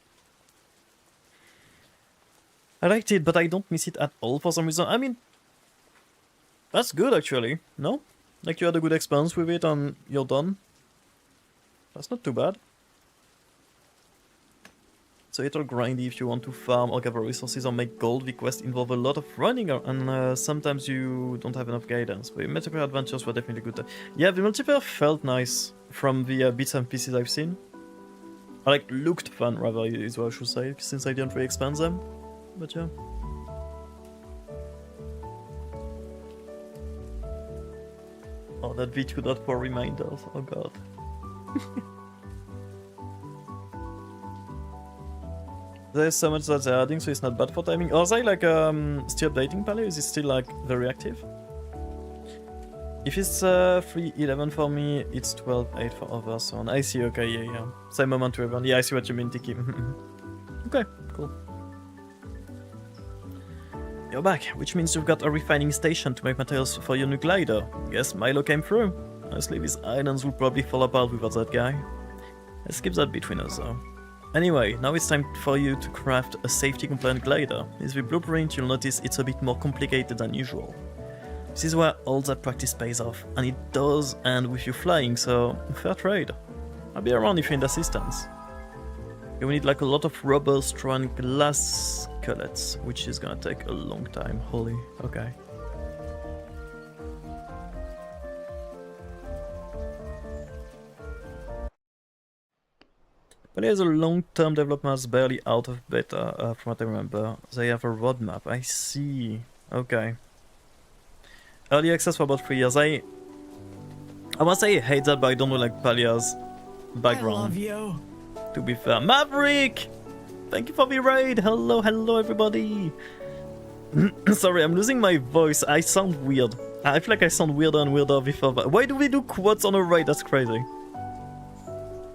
I liked it, but I don't miss it at all for some reason. I mean, that's good actually, no? Like you had a good experience with it and you're done? That's not too bad. So it's all grindy if you want to farm or gather resources or make gold. The quests involve a lot of running and sometimes you don't have enough guidance. But multiplayer adventures were definitely good. Yeah, the multiplayer felt nice from the bits and pieces I've seen. Or like looked fun rather is what I should say, since I didn't really expand them. But yeah. Oh, that V2 not for reminders. Oh god. There's so much that they're adding, so it's not bad for timing. Are they like still updating Paleo? Is it still like very active? If it's 3:11 for me, it's 12:08 for others. So on. I see. Okay, yeah. Same moment to everyone. Yeah, I see what you mean, Tiki. Okay, cool. You're back, which means you've got a refining station to make materials for your new glider. Guess Milo came through. Honestly, these islands will probably fall apart without that guy. Let's keep that between us though. Anyway, now it's time for you to craft a safety-compliant glider. With the blueprint, you'll notice it's a bit more complicated than usual. This is where all that practice pays off, and it does end with you flying, so fair trade. I'll be around if you need assistance. You will need like a lot of rubber, straw and glass cullets, which is gonna take a long time. Holy, okay. But there's a long-term development that's barely out of beta, from what I remember. They have a roadmap, I see. Okay. Early access for about 3 years. I must say I hate that, but I don't know like Palia's background. I love you. To be fair. Maverick! Thank you for the raid! Hello, hello everybody! Sorry, I'm losing my voice. I sound weird. I feel like I sound weirder and weirder before. But why do we do quads on a raid? That's crazy.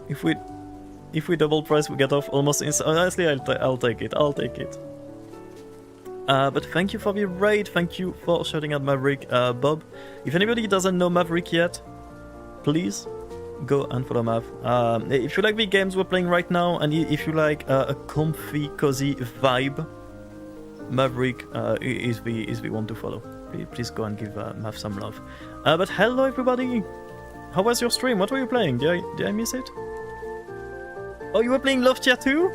If we double price, we get off almost instantly. Honestly, I'll take it. I'll take it. But thank you for the raid. Thank you for shouting out Maverick, Bob. If anybody doesn't know Maverick yet, please go and follow Mav. If you like the games we're playing right now, and if you like a comfy, cozy vibe, Maverick is the one to follow. Please go and give Mav some love. But hello everybody! How was your stream? What were you playing? Did I miss it? Oh, you were playing Loftia too?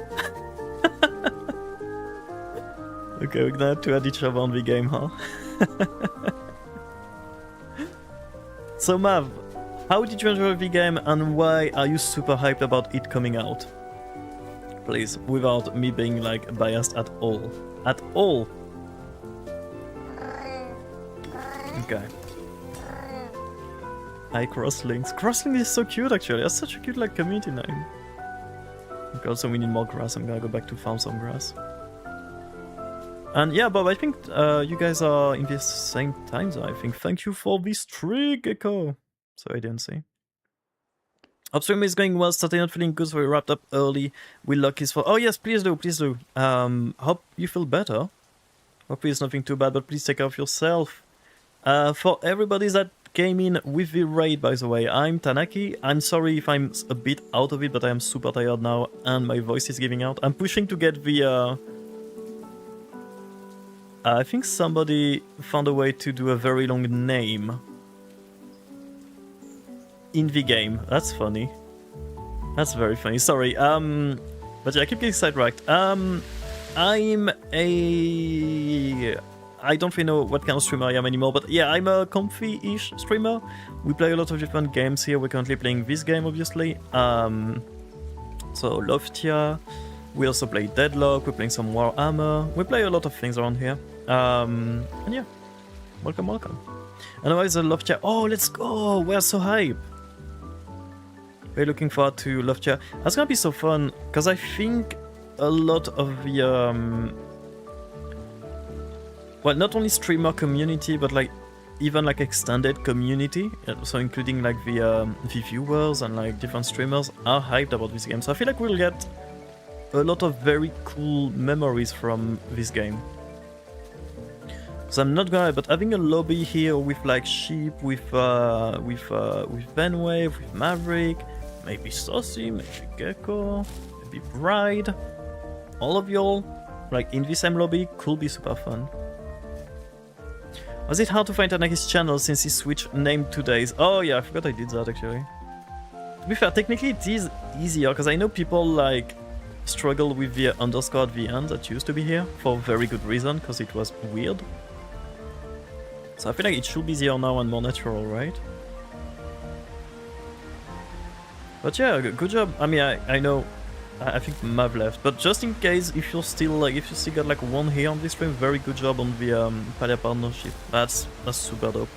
Okay, we're gonna have to add each other on the game, huh? So Mav, how did you enjoy the game and why are you super hyped about it coming out? Please, without me being like biased at all. At all! Okay. Hi Crosslinks. Crosslinks is so cute actually, that's such a cute like community name. Okay, also we need more grass, I'm gonna go back to farm some grass. And yeah, Bob, I think you guys are in the same time zone, I think. Thank you for this tree, Gecko! So I didn't see. Upstream is going well, starting not feeling good, so we wrapped up early. We luck is for... Oh yes, please do, please do. Hope you feel better. Hopefully it's nothing too bad, but please take care of yourself. For everybody that came in with the raid, by the way. I'm Tanaki. I'm sorry if I'm a bit out of it, but I am super tired now and my voice is giving out. I'm pushing to get the... I think somebody found a way to do a very long name in the game. That's funny. That's very funny. Sorry. But yeah, I keep getting sidetracked. I'm a... I don't really know what kind of streamer I am anymore, but yeah, I'm a comfy-ish streamer. We play a lot of different games here. We're currently playing this game, obviously. So Loftia. We also play Deadlock. We're playing some Warhammer. We play a lot of things around here. And yeah, welcome, welcome. Otherwise, Loftia. Oh, let's go! We're so hype. We're looking forward to Loftia. That's gonna be so fun because I think a lot of the well, not only streamer community, but like even like extended community, so including like the viewers and like different streamers are hyped about this game. So I feel like we'll get a lot of very cool memories from this game. So I'm not gonna, but having a lobby here with like Sheep, with Benwave, with Maverick, maybe Saucy, maybe Gecko, maybe Bride, all of y'all like in the same lobby could be super fun. Was it hard to find Tanaki's channel since he switched name 2 days? Oh yeah, I forgot I did that actually. To be fair, technically it is easier because I know people like struggle with the underscore at the end that used to be here for very good reason because it was weird. So I feel like it should be easier now and more natural, right? But yeah, good job. I mean, I know, I think Mav left, but just in case, if you're still like, if you still got like one here on this stream, very good job on the Palia partnership. That's super dope.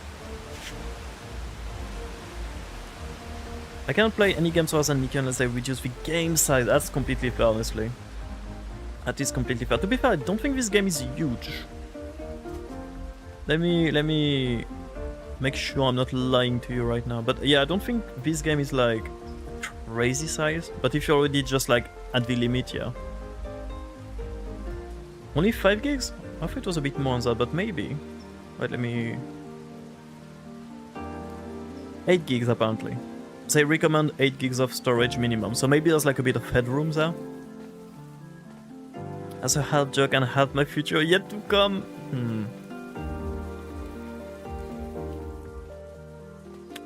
I can't play any games worse than Nikki unless they reduce the game size. That's completely fair, honestly. That is completely fair. To be fair, I don't think this game is huge. Let me make sure I'm not lying to you right now. But yeah, I don't think this game is like crazy size. But if you're already just like at the limit, yeah. Only 5 gigs? I thought it was a bit more on that, but maybe. Wait, let me... 8 gigs apparently. They recommend 8 gigs of storage minimum, so maybe there's like a bit of headroom there. As a half joke and half my future yet to come.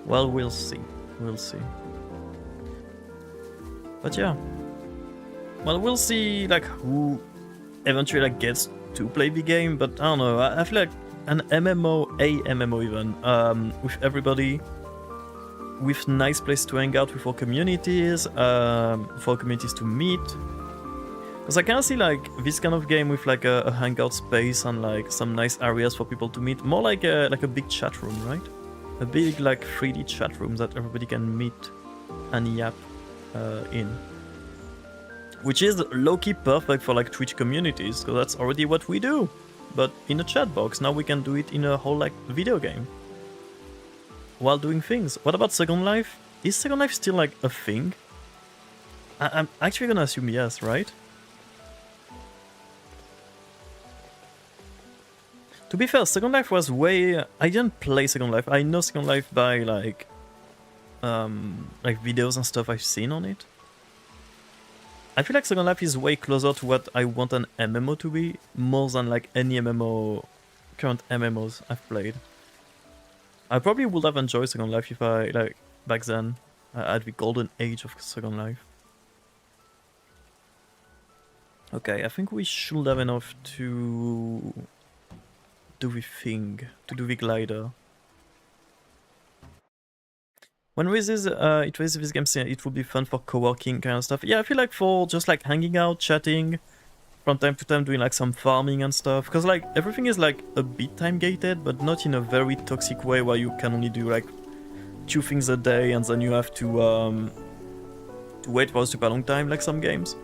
Well, we'll see. We'll see. But yeah. Well, we'll see like who eventually like gets to play the game, but I don't know. I feel like an MMO, even, with everybody, with nice place to hang out with our communities, for communities to meet. Because I kind of see like this kind of game with like a hangout space and like some nice areas for people to meet, more like a big chat room, right? A big like 3D chat room that everybody can meet and yap in. Which is low-key perfect for like Twitch communities, because that's already what we do. But in a chat box, now we can do it in a whole like video game. While doing things. What about Second Life? Is Second Life still like a thing? I'm actually gonna assume yes, right? To be fair, Second Life was way... I didn't play Second Life. I know Second Life by like videos and stuff I've seen on it. I feel like Second Life is way closer to what I want an MMO to be, more than like any current MMOs I've played. I probably would have enjoyed Second Life if I, like, back then, at the golden age of Second Life. Okay, I think we should have enough to do the thing, to do the glider. When it releases this game, it would be fun for co-working kind of stuff. Yeah, I feel like for just like hanging out, chatting, from time to time doing like some farming and stuff. Because like everything is like a bit time gated, but not in a very toxic way where you can only do like 2 things a day and then you have to wait for a super long time like some games.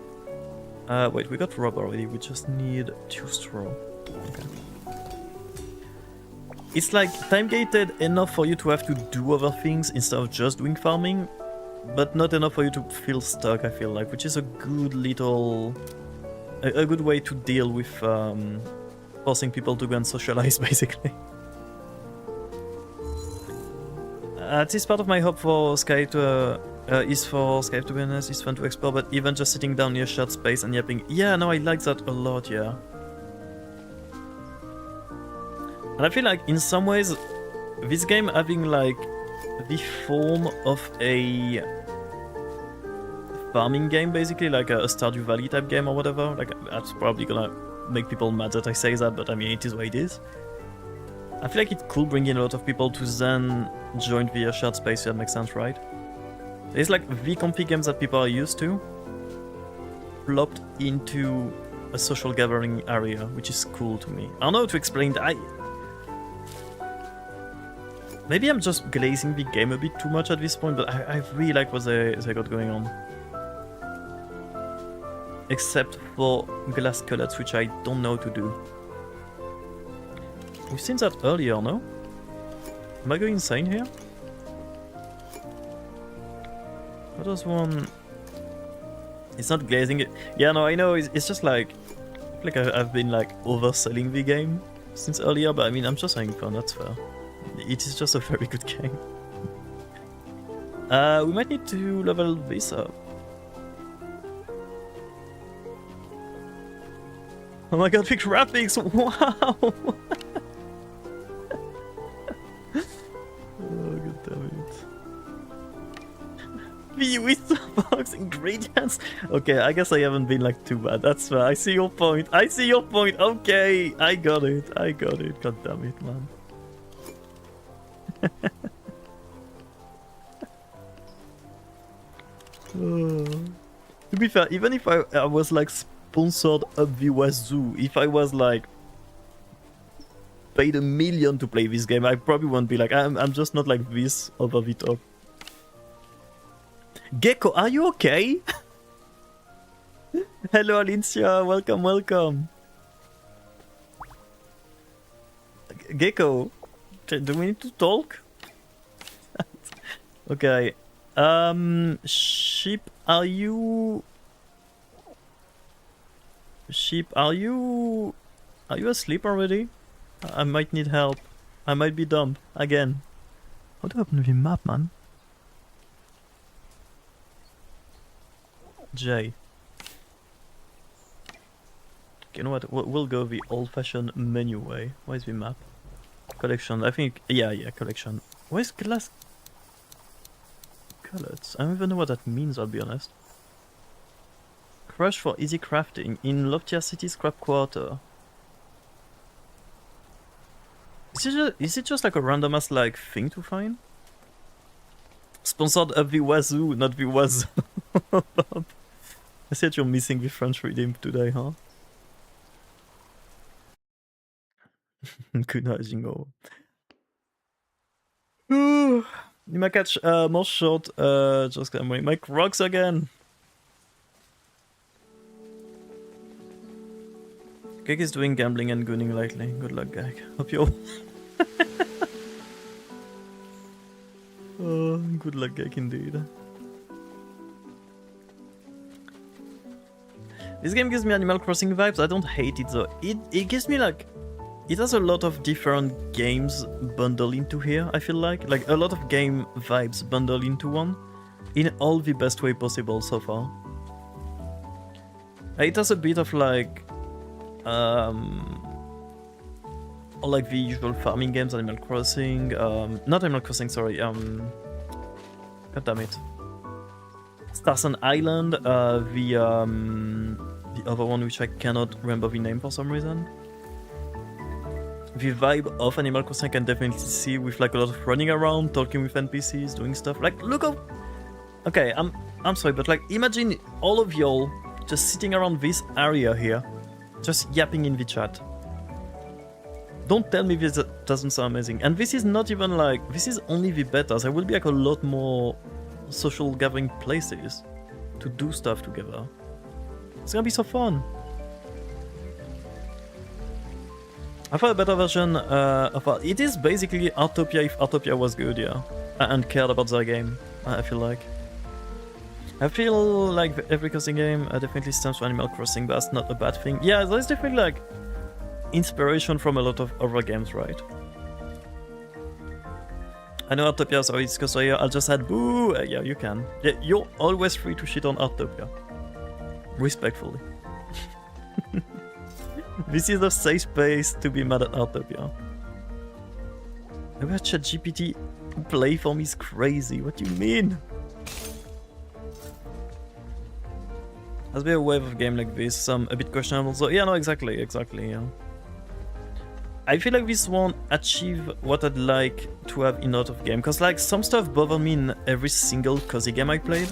Wait, we got rubber already. We just need 2 straw. Okay. It's like time gated enough for you to have to do other things instead of just doing farming, but not enough for you to feel stuck, I feel like, which is a good little... a good way to deal with forcing people to go and socialize, basically. At least part of my hope for Sky to is for Skype to be honest, it's fun to explore, but even just sitting down near shared space and yapping, yeah, no, I like that a lot, yeah. And I feel like in some ways, this game having like the form of a farming game, basically, like a Stardew Valley type game or whatever. Like, that's probably gonna make people mad that I say that, but I mean, it is what it is. I feel like it could bring in a lot of people to then join the shared space, if that makes sense, right? It's like the compy games that people are used to, plopped into a social gathering area, which is cool to me. I don't know how to explain that. Maybe I'm just glazing the game a bit too much at this point, but I really like what they got going on. Except for glass cullets, which I don't know how to do. We've seen that earlier, no? Am I going insane here? What does one... It's not glazing it. Yeah, no, I know, it's just like... I feel like I've been like overselling the game since earlier, but I mean, I'm just having fun, that's fair. It is just a very good game. We might need to level this up. Oh my god, big graphics! Wow! Oh god damn it. The Witherbox ingredients! Okay, I guess I haven't been like too bad. That's fair. I see your point. I see your point. Okay, I got it. I got it. God damn it, man. To be fair, even if I was like sponsored up the wazoo, if I was like paid $1 million to play this game, I probably won't be like, I'm just not like this over the top. Gecko, are you okay? Hello Alicia, welcome, welcome. Gecko, do we need to talk? Okay. Sheep, are you... Sheep, are you asleep already? I might need help. I might be dumb. Again. How do I open the map, man? J. You know what? We'll go the old-fashioned menu way. Where's the map? Collection. I think... Yeah, collection. Where's glass... Cullets? I don't even know what that means, I'll be honest. Crush for easy crafting in Loftia City Scrap Quarter. Is it just like a random ass like thing to find? Sponsored up the wazoo, not the wazoo. I said you're missing the French redeem today, huh? Good night, Jingo. You might catch more short, just I'm wearing my Crocs again. Gag is doing gambling and gooning lightly. Good luck, Gag. Hope you're... Oh, good luck, Gag, indeed. This game gives me Animal Crossing vibes. I don't hate it though. It gives me like... It has a lot of different games bundled into here, I feel like. Like a lot of game vibes bundled into one. In all the best way possible so far. It has a bit of like... or like the usual farming games, Animal Crossing, not Animal Crossing, sorry, god damn it. Stars on Island, the other one which I cannot remember the name for some reason. The vibe of Animal Crossing I can definitely see with like a lot of running around, talking with NPCs, doing stuff. Like, look how... Okay, I'm sorry, but like, imagine all of y'all just sitting around this area here, just yapping in the chat. Don't tell me this doesn't sound amazing. And this is not even like... This is only the beta. There will be like a lot more social gathering places to do stuff together. It's gonna be so fun. I thought a better version of... It is basically Artopia if Artopia was good, yeah. And cared about their game, I feel like. I feel like every crossing game definitely stems from Animal Crossing, but that's not a bad thing. Yeah, there's definitely like inspiration from a lot of other games, right? I know Artopia, sorry, it's because I'll just add boo. Yeah, you can. Yeah, you're always free to shit on Artopia. Respectfully. This is a safe space to be mad at Artopia. I wish ChatGPT to play for me is crazy. What do you mean? Has been a wave of game like this, some a bit questionable. So yeah, no, exactly, yeah. I feel like this won't achieve what I'd like to have in a lot of game, cause like some stuff bothered me in every single cozy game I played.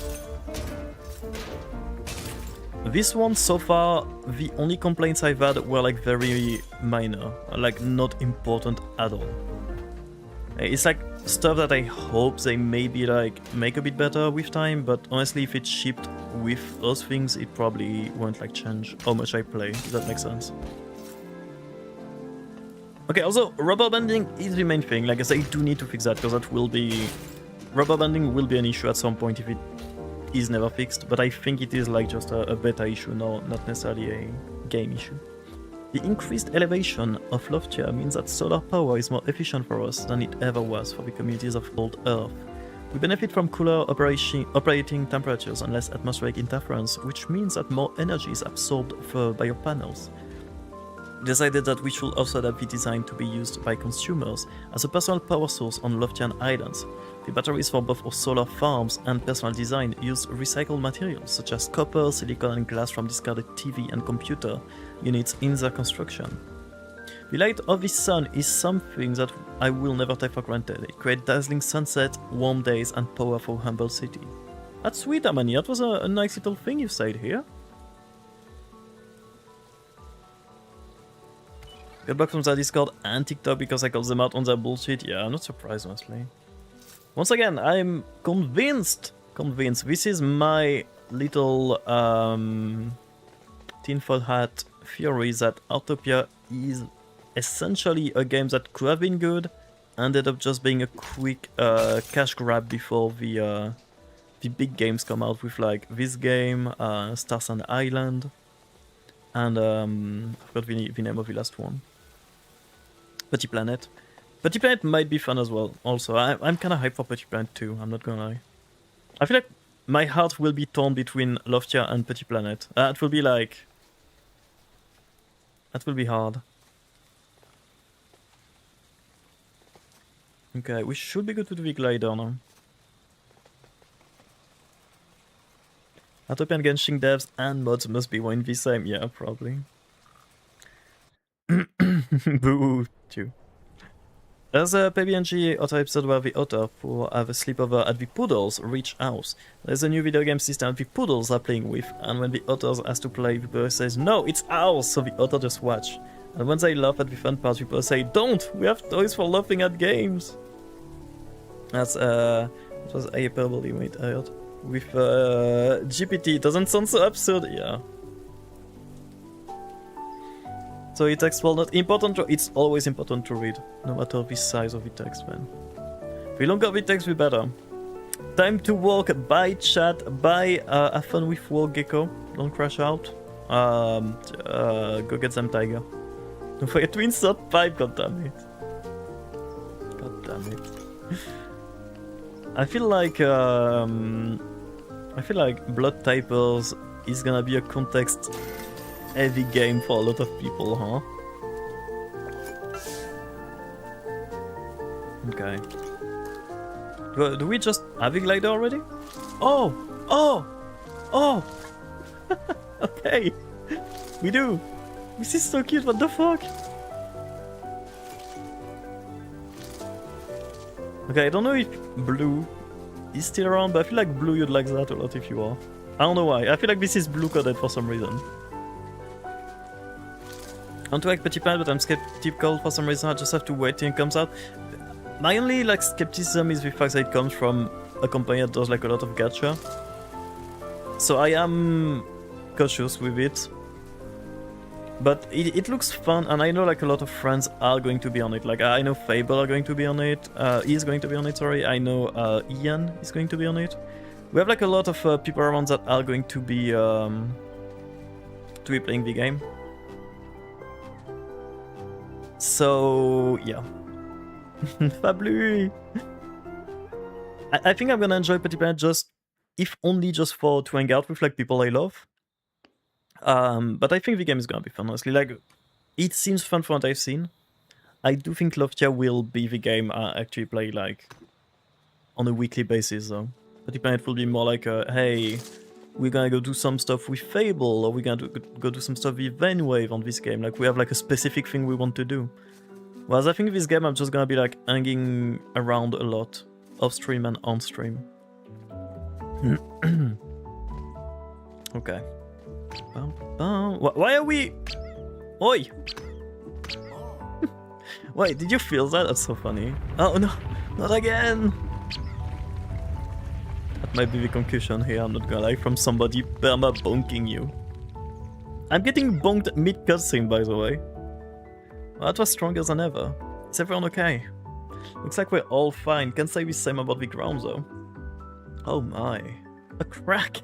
This one so far, the only complaints I've had were like very minor, like not important at all. It's like stuff that I hope they maybe like make a bit better with time, but honestly if it's shipped with those things it probably won't like change how much I play, if that makes sense. Okay, also rubber banding is the main thing, like I say, I do need to fix that because that will be... Rubber banding will be an issue at some point if it is never fixed, but I think it is like just a beta issue, not necessarily a game issue. The increased elevation of Loftia means that solar power is more efficient for us than it ever was for the communities of old Earth. We benefit from cooler operating temperatures and less atmospheric interference, which means that more energy is absorbed by your panels. We decided that we should also adapt the design to be used by consumers as a personal power source on Loftian Islands. The batteries for both our solar farms and personal design use recycled materials such as copper, silicon and glass from discarded TV and computer units in their construction. The light of the sun is something that I will never take for granted. It creates dazzling sunsets, warm days and power for humble city. That's sweet, Amani. That was a nice little thing you said here. Got blocked from their Discord and TikTok because I called them out on their bullshit. Yeah, I'm not surprised, honestly. Once again, I'm convinced this is my little tinfoil hat theory that Autopia is essentially a game that could have been good, ended up just being a quick cash grab before the big games come out with like this game, Stars and Island, and I forgot the name of the last one. Petit Planet. Petit Planet might be fun as well, also. I'm kind of hyped for Petit Planet too, I'm not gonna lie. I feel like my heart will be torn between Loftia and Petit Planet. It will be like... That will be hard. Okay, we should be good to the glider now. Atopia and Genshin devs and mods must be one the same. Yeah, probably. Boo, too. There's a PBNG Otter episode where the Otter who have a sleepover at the Poodles Rich House. There's a new video game system the Poodles are playing with, and when the Otters has to play, the boy says, "No, it's ours!" So the Otter just watch. And when they laugh at the fun part, people say, "Don't! We have toys for laughing at games!" That's, it was a hyperbole, wait, I heard. With, GPT, doesn't sound so absurd? Yeah. So the text will not important. It's always important to read, no matter the size of the text, man. The longer the text, the better. Time to walk. Bye, chat. Bye. Have fun with work, Gecko. Don't crash out. Go get some tiger. Don't forget to insert pipe. God damn it. God damn it. I feel like Blood Typers is gonna be a context heavy game for a lot of people, huh? Okay. Do we just have a glider already? Oh! Oh! Oh! Okay! We do! This is so cute, what the fuck? Okay, I don't know if Blue is still around, but I feel like Blue you'd like that a lot if you are. I don't know why, I feel like this is Blue coded for some reason. I want to like Petit Planet, but I'm skeptical for some reason. I just have to wait till it comes out. My only like skepticism is the fact that it comes from a company that does like a lot of gacha. So I am cautious with it. But it looks fun, and I know like a lot of friends are going to be on it. Like I know Fable are going to be on it. Is going to be on it. Sorry, I know Ian is going to be on it. We have like a lot of people around that are going to be playing the game. So, yeah. Fablu! I think I'm gonna enjoy Petit Planet just, if only just to hang out with like people I love. But I think the game is gonna be fun, honestly. Like, it seems fun from what I've seen. I do think Loftia will be the game I actually play like on a weekly basis, though. Petit Planet will be more like a, hey, we're gonna go do some stuff with Fable, or we're gonna go do some stuff with Venwave on this game. Like, we have like a specific thing we want to do. Whereas I think this game I'm just gonna be like hanging around a lot, off stream and on stream. Okay. Why are we? Oi! Wait, did you feel that? That's so funny. Oh no, not again! That might be the conclusion here, I'm not gonna lie, from somebody perma bonking you. I'm getting bonked mid-cutscene, by the way. Well, that was stronger than ever. Is everyone okay? Looks like we're all fine. Can't say the same about the ground, though. Oh my. A crack!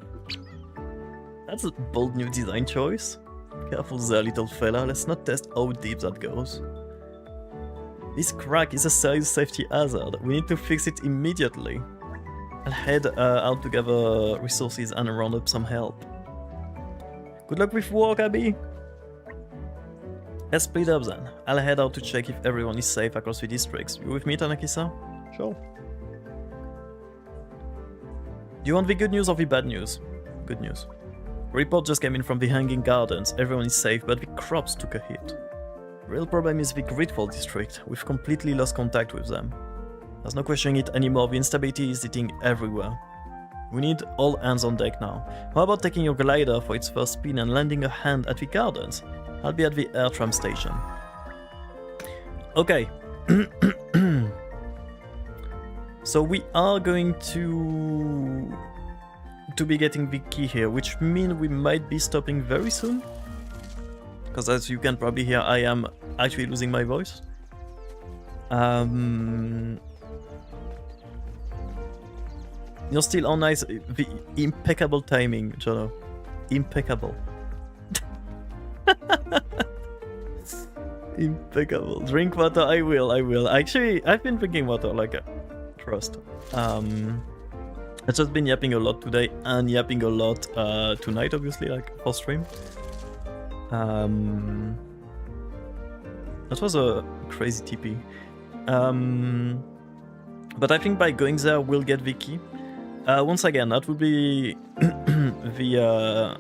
That's a bold new design choice. Careful there, little fella. Let's not test how deep that goes. This crack is a serious safety hazard. We need to fix it immediately. I'll head out to gather resources and round up some help. Good luck with work, Abby! Let's split up then. I'll head out to check if everyone is safe across the districts. You with me, Tanaki-san? Sure. Do you want the good news or the bad news? Good news. Report just came in from the Hanging Gardens. Everyone is safe, but the crops took a hit. Real problem is the Gridfall district. We've completely lost contact with them. There's no questioning it anymore. The instability is hitting everywhere. We need all hands on deck now. How about taking your glider for its first spin and lending a hand at the gardens? I'll be at the air tram station. Okay. So we are going to be getting the key here, which means we might be stopping very soon. Because as you can probably hear, I am actually losing my voice. You're still on nice. The impeccable timing, Jono. Impeccable. Impeccable. Drink water, I will. Actually, I've been drinking water, like, trust. I've just been yapping a lot today, and yapping a lot tonight, obviously, like, for stream. That was a crazy TP. But I think by going there, we'll get the key. Once again, that will be the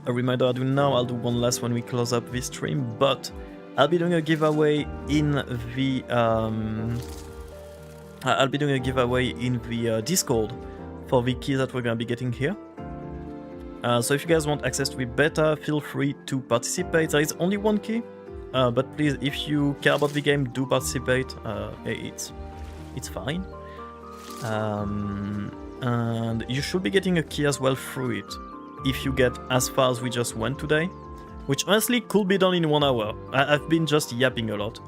a reminder I do now. I'll do one last when we close up this stream, but I'll be doing a giveaway in the Discord for the key that we're gonna be getting here. So if you guys want access to the beta, feel free to participate. There is only one key, but please, if you care about the game, do participate. It's fine. And you should be getting a key as well through it if you get as far as we just went today, which honestly could be done in 1 hour. I've been just yapping a lot.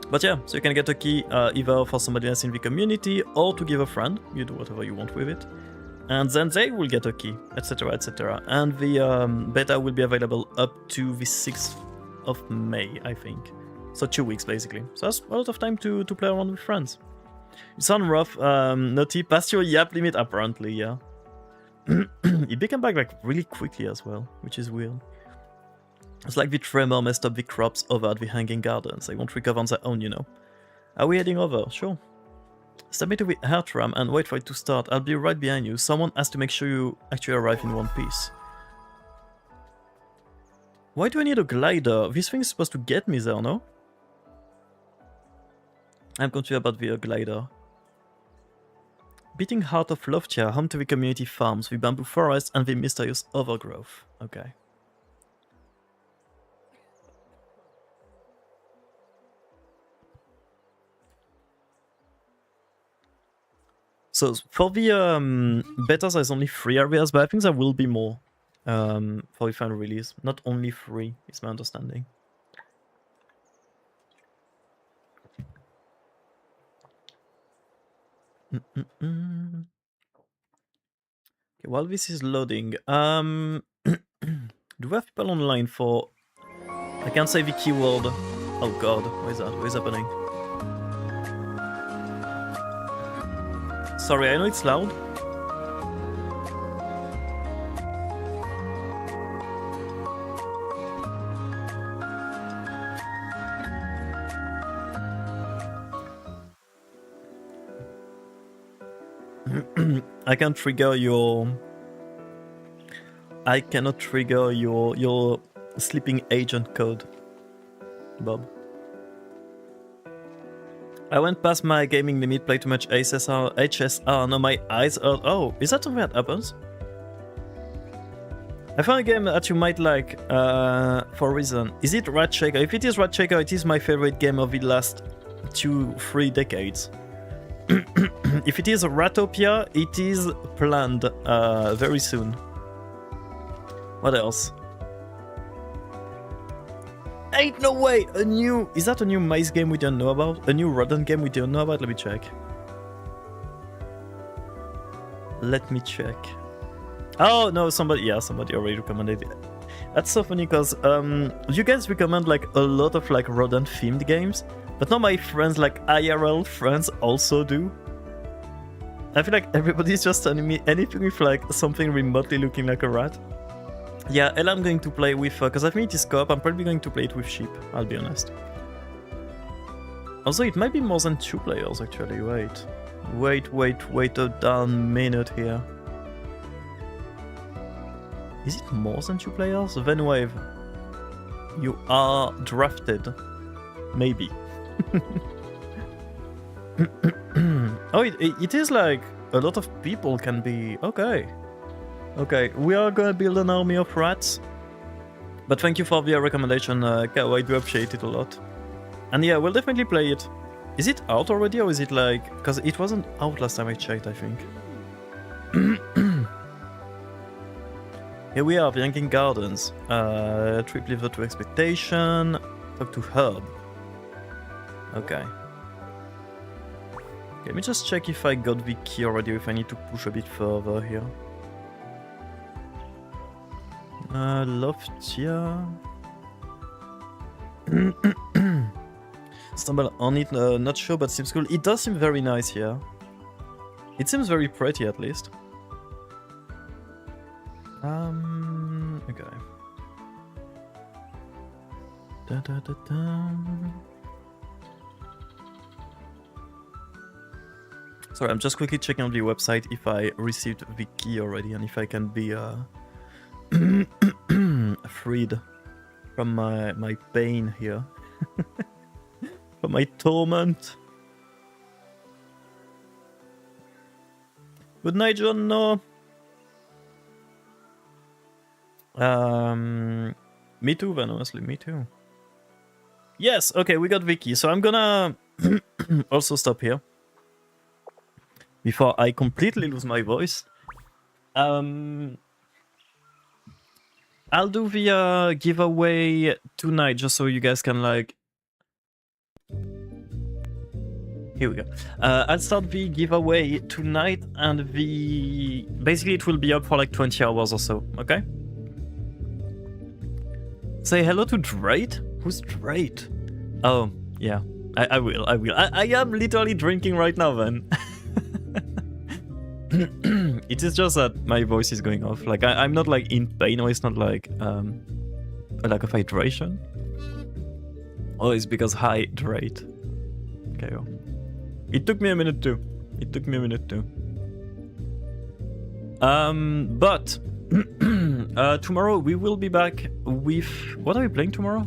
But yeah, so you can get a key either for somebody else in the community or to give a friend. You do whatever you want with it. And then they will get a key, etc, etc. And the beta will be available up to the 6th of May, I think. So 2 weeks, basically. So that's a lot of time to play around with friends. You sound rough, Naughty. Past your yap limit, apparently, yeah. It became back like really quickly as well, which is weird. It's like the tremor messed up the crops over at the Hanging Gardens. They won't recover on their own, you know. Are we heading over? Sure. Step me to the air tram and wait for it to start. I'll be right behind you. Someone has to make sure you actually arrive in one piece. Why do I need a glider? This thing is supposed to get me there, no? I'm confused about the glider. Beating heart of Loftia, home to the community farms, the bamboo forest, and the mysterious overgrowth. Okay. So for the beta, there's only 3 areas, but I think there will be more for the final release. Not only 3, is my understanding. Okay, while this is loading, do we have people online for? I can't say the keyword. Oh god, what is that? What is happening? Sorry, I know it's loud. I can't trigger your... I cannot trigger your sleeping agent code, Bob. I went past my gaming limit, play too much HSR, no, my eyes are... Oh, is that something that happens? I found a game that you might like, for a reason. Is it Rat Shaker? If it is Rat Shaker, it is my favorite game of the last 2-3 decades. If it is Ratopia, it is planned very soon. What else? Ain't no way! A new... Is that a new mice game we don't know about? A new rodent game we don't know about? Let me check. Let me check. Oh, no, somebody... Yeah, somebody already recommended it. That's so funny, because you guys recommend, like, a lot of, like, rodent-themed games, but now my friends, like, IRL friends also do. I feel like everybody's just telling me anything with, like, something remotely looking like a rat. Yeah, Ella I'm going to play with, because I think it is co-op, I'm probably going to play it with sheep, I'll be honest. Also, it might be more than 2 players, actually, wait a damn minute here. Is it more than 2 players? Venwave, you are drafted. Maybe. Oh, it is like a lot of people can be... Okay. Okay, we are gonna build an army of rats. But thank you for the recommendation, Kao, I do appreciate it a lot. And yeah, we'll definitely play it. Is it out already, or is it like... Because it wasn't out last time I checked, I think. Here we are, the Yanking Gardens. Trip liver to expectation. Talk to Herb. Okay. Let me just check if I got the key already, if I need to push a bit further here. Loftia. Stumble on it, not sure, but seems cool. It does seem very nice here. It seems very pretty, at least. Okay. Sorry, I'm just quickly checking on the website if I received the key already and if I can be freed from my pain here. From my torment. Good night, John. No. Me too, then, honestly, me too. Yes, okay, we got Vicky, so I'm gonna also stop here before I completely lose my voice. I'll do the giveaway tonight, just so you guys can, like... Here we go. I'll start the giveaway tonight, and the... Basically, it will be up for like 20 hours or so, okay? Say hello to Drake? Who's Drake? Oh, yeah. I will. I am literally drinking right now, then. It is just that my voice is going off. Like, I'm not, like, in pain, or it's not, like, a lack of hydration. Oh, it's because hydrate. Okay, well. It took me a minute, too. But... tomorrow we will be back with... What are we playing tomorrow?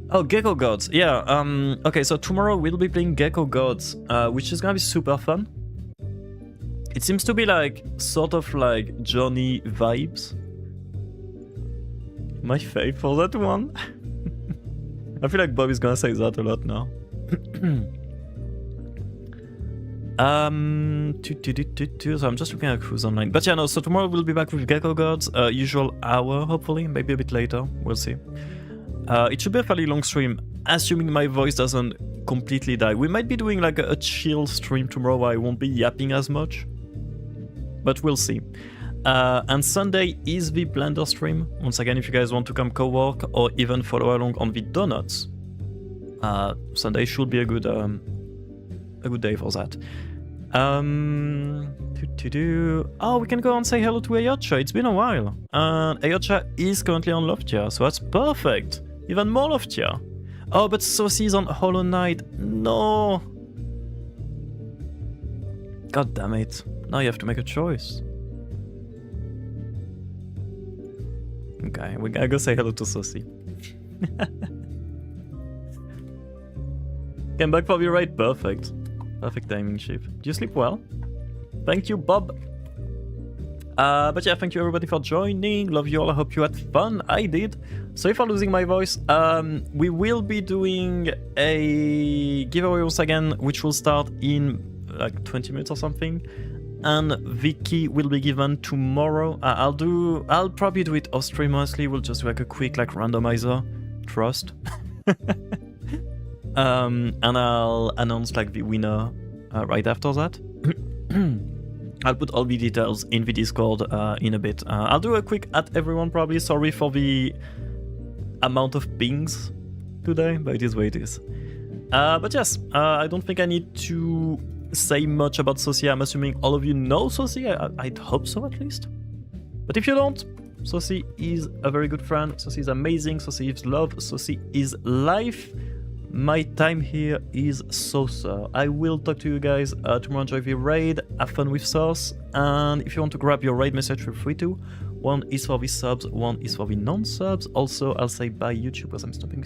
Oh, Gecko Gods. Yeah, okay, so tomorrow we'll be playing Gecko Gods, which is gonna be super fun. It seems to be like, sort of like Johnny vibes. My fave for that one. I feel like Bob is gonna say that a lot now. So I'm just looking at who's online. But yeah, no, so tomorrow we'll be back with Gecko Gods, usual hour, hopefully, maybe a bit later, we'll see. It should be a fairly long stream, assuming my voice doesn't completely die. We might be doing like a chill stream tomorrow where I won't be yapping as much, but we'll see. And Sunday is the Blender stream. Once again, if you guys want to come co-work or even follow along on the donuts, Sunday should be a good day for that. Oh, we can go and say hello to Ayocha. It's been a while. And Ayocha is currently on Loftia, so that's perfect. Even more Loftia. Oh, but Saucy's on Hollow Knight. No. God damn it. Now you have to make a choice. Okay, we gotta go say hello to Saucy. Came back for the raid. Perfect. Perfect timing, Chief. Do you sleep well? Thank you, Bob. But yeah, thank you everybody for joining. Love you all. I hope you had fun. I did. Sorry for losing my voice. We will be doing a giveaway once again, which will start in like 20 minutes or something. And the key will be given tomorrow. I'll probably do it off stream mostly. We'll just do like a quick like randomizer. Trust. And I'll announce like the winner right after that. I'll put all the details in the Discord in a bit. I'll do a quick at everyone probably. Sorry for the amount of pings today, but it is what it is. But yes, I don't think I need to say much about Saucy. I'm assuming all of you know Saucy. I'd hope so at least. But if you don't, Saucy is a very good friend. Saucy is amazing. Saucy is love. Saucy is life. My time here is so. I will talk to you guys tomorrow. Enjoy the raid. Have fun with Sauce. And if you want to grab your raid message, feel free to. One is for the subs, one is for the non-subs. Also, I'll say bye YouTube because I'm stopping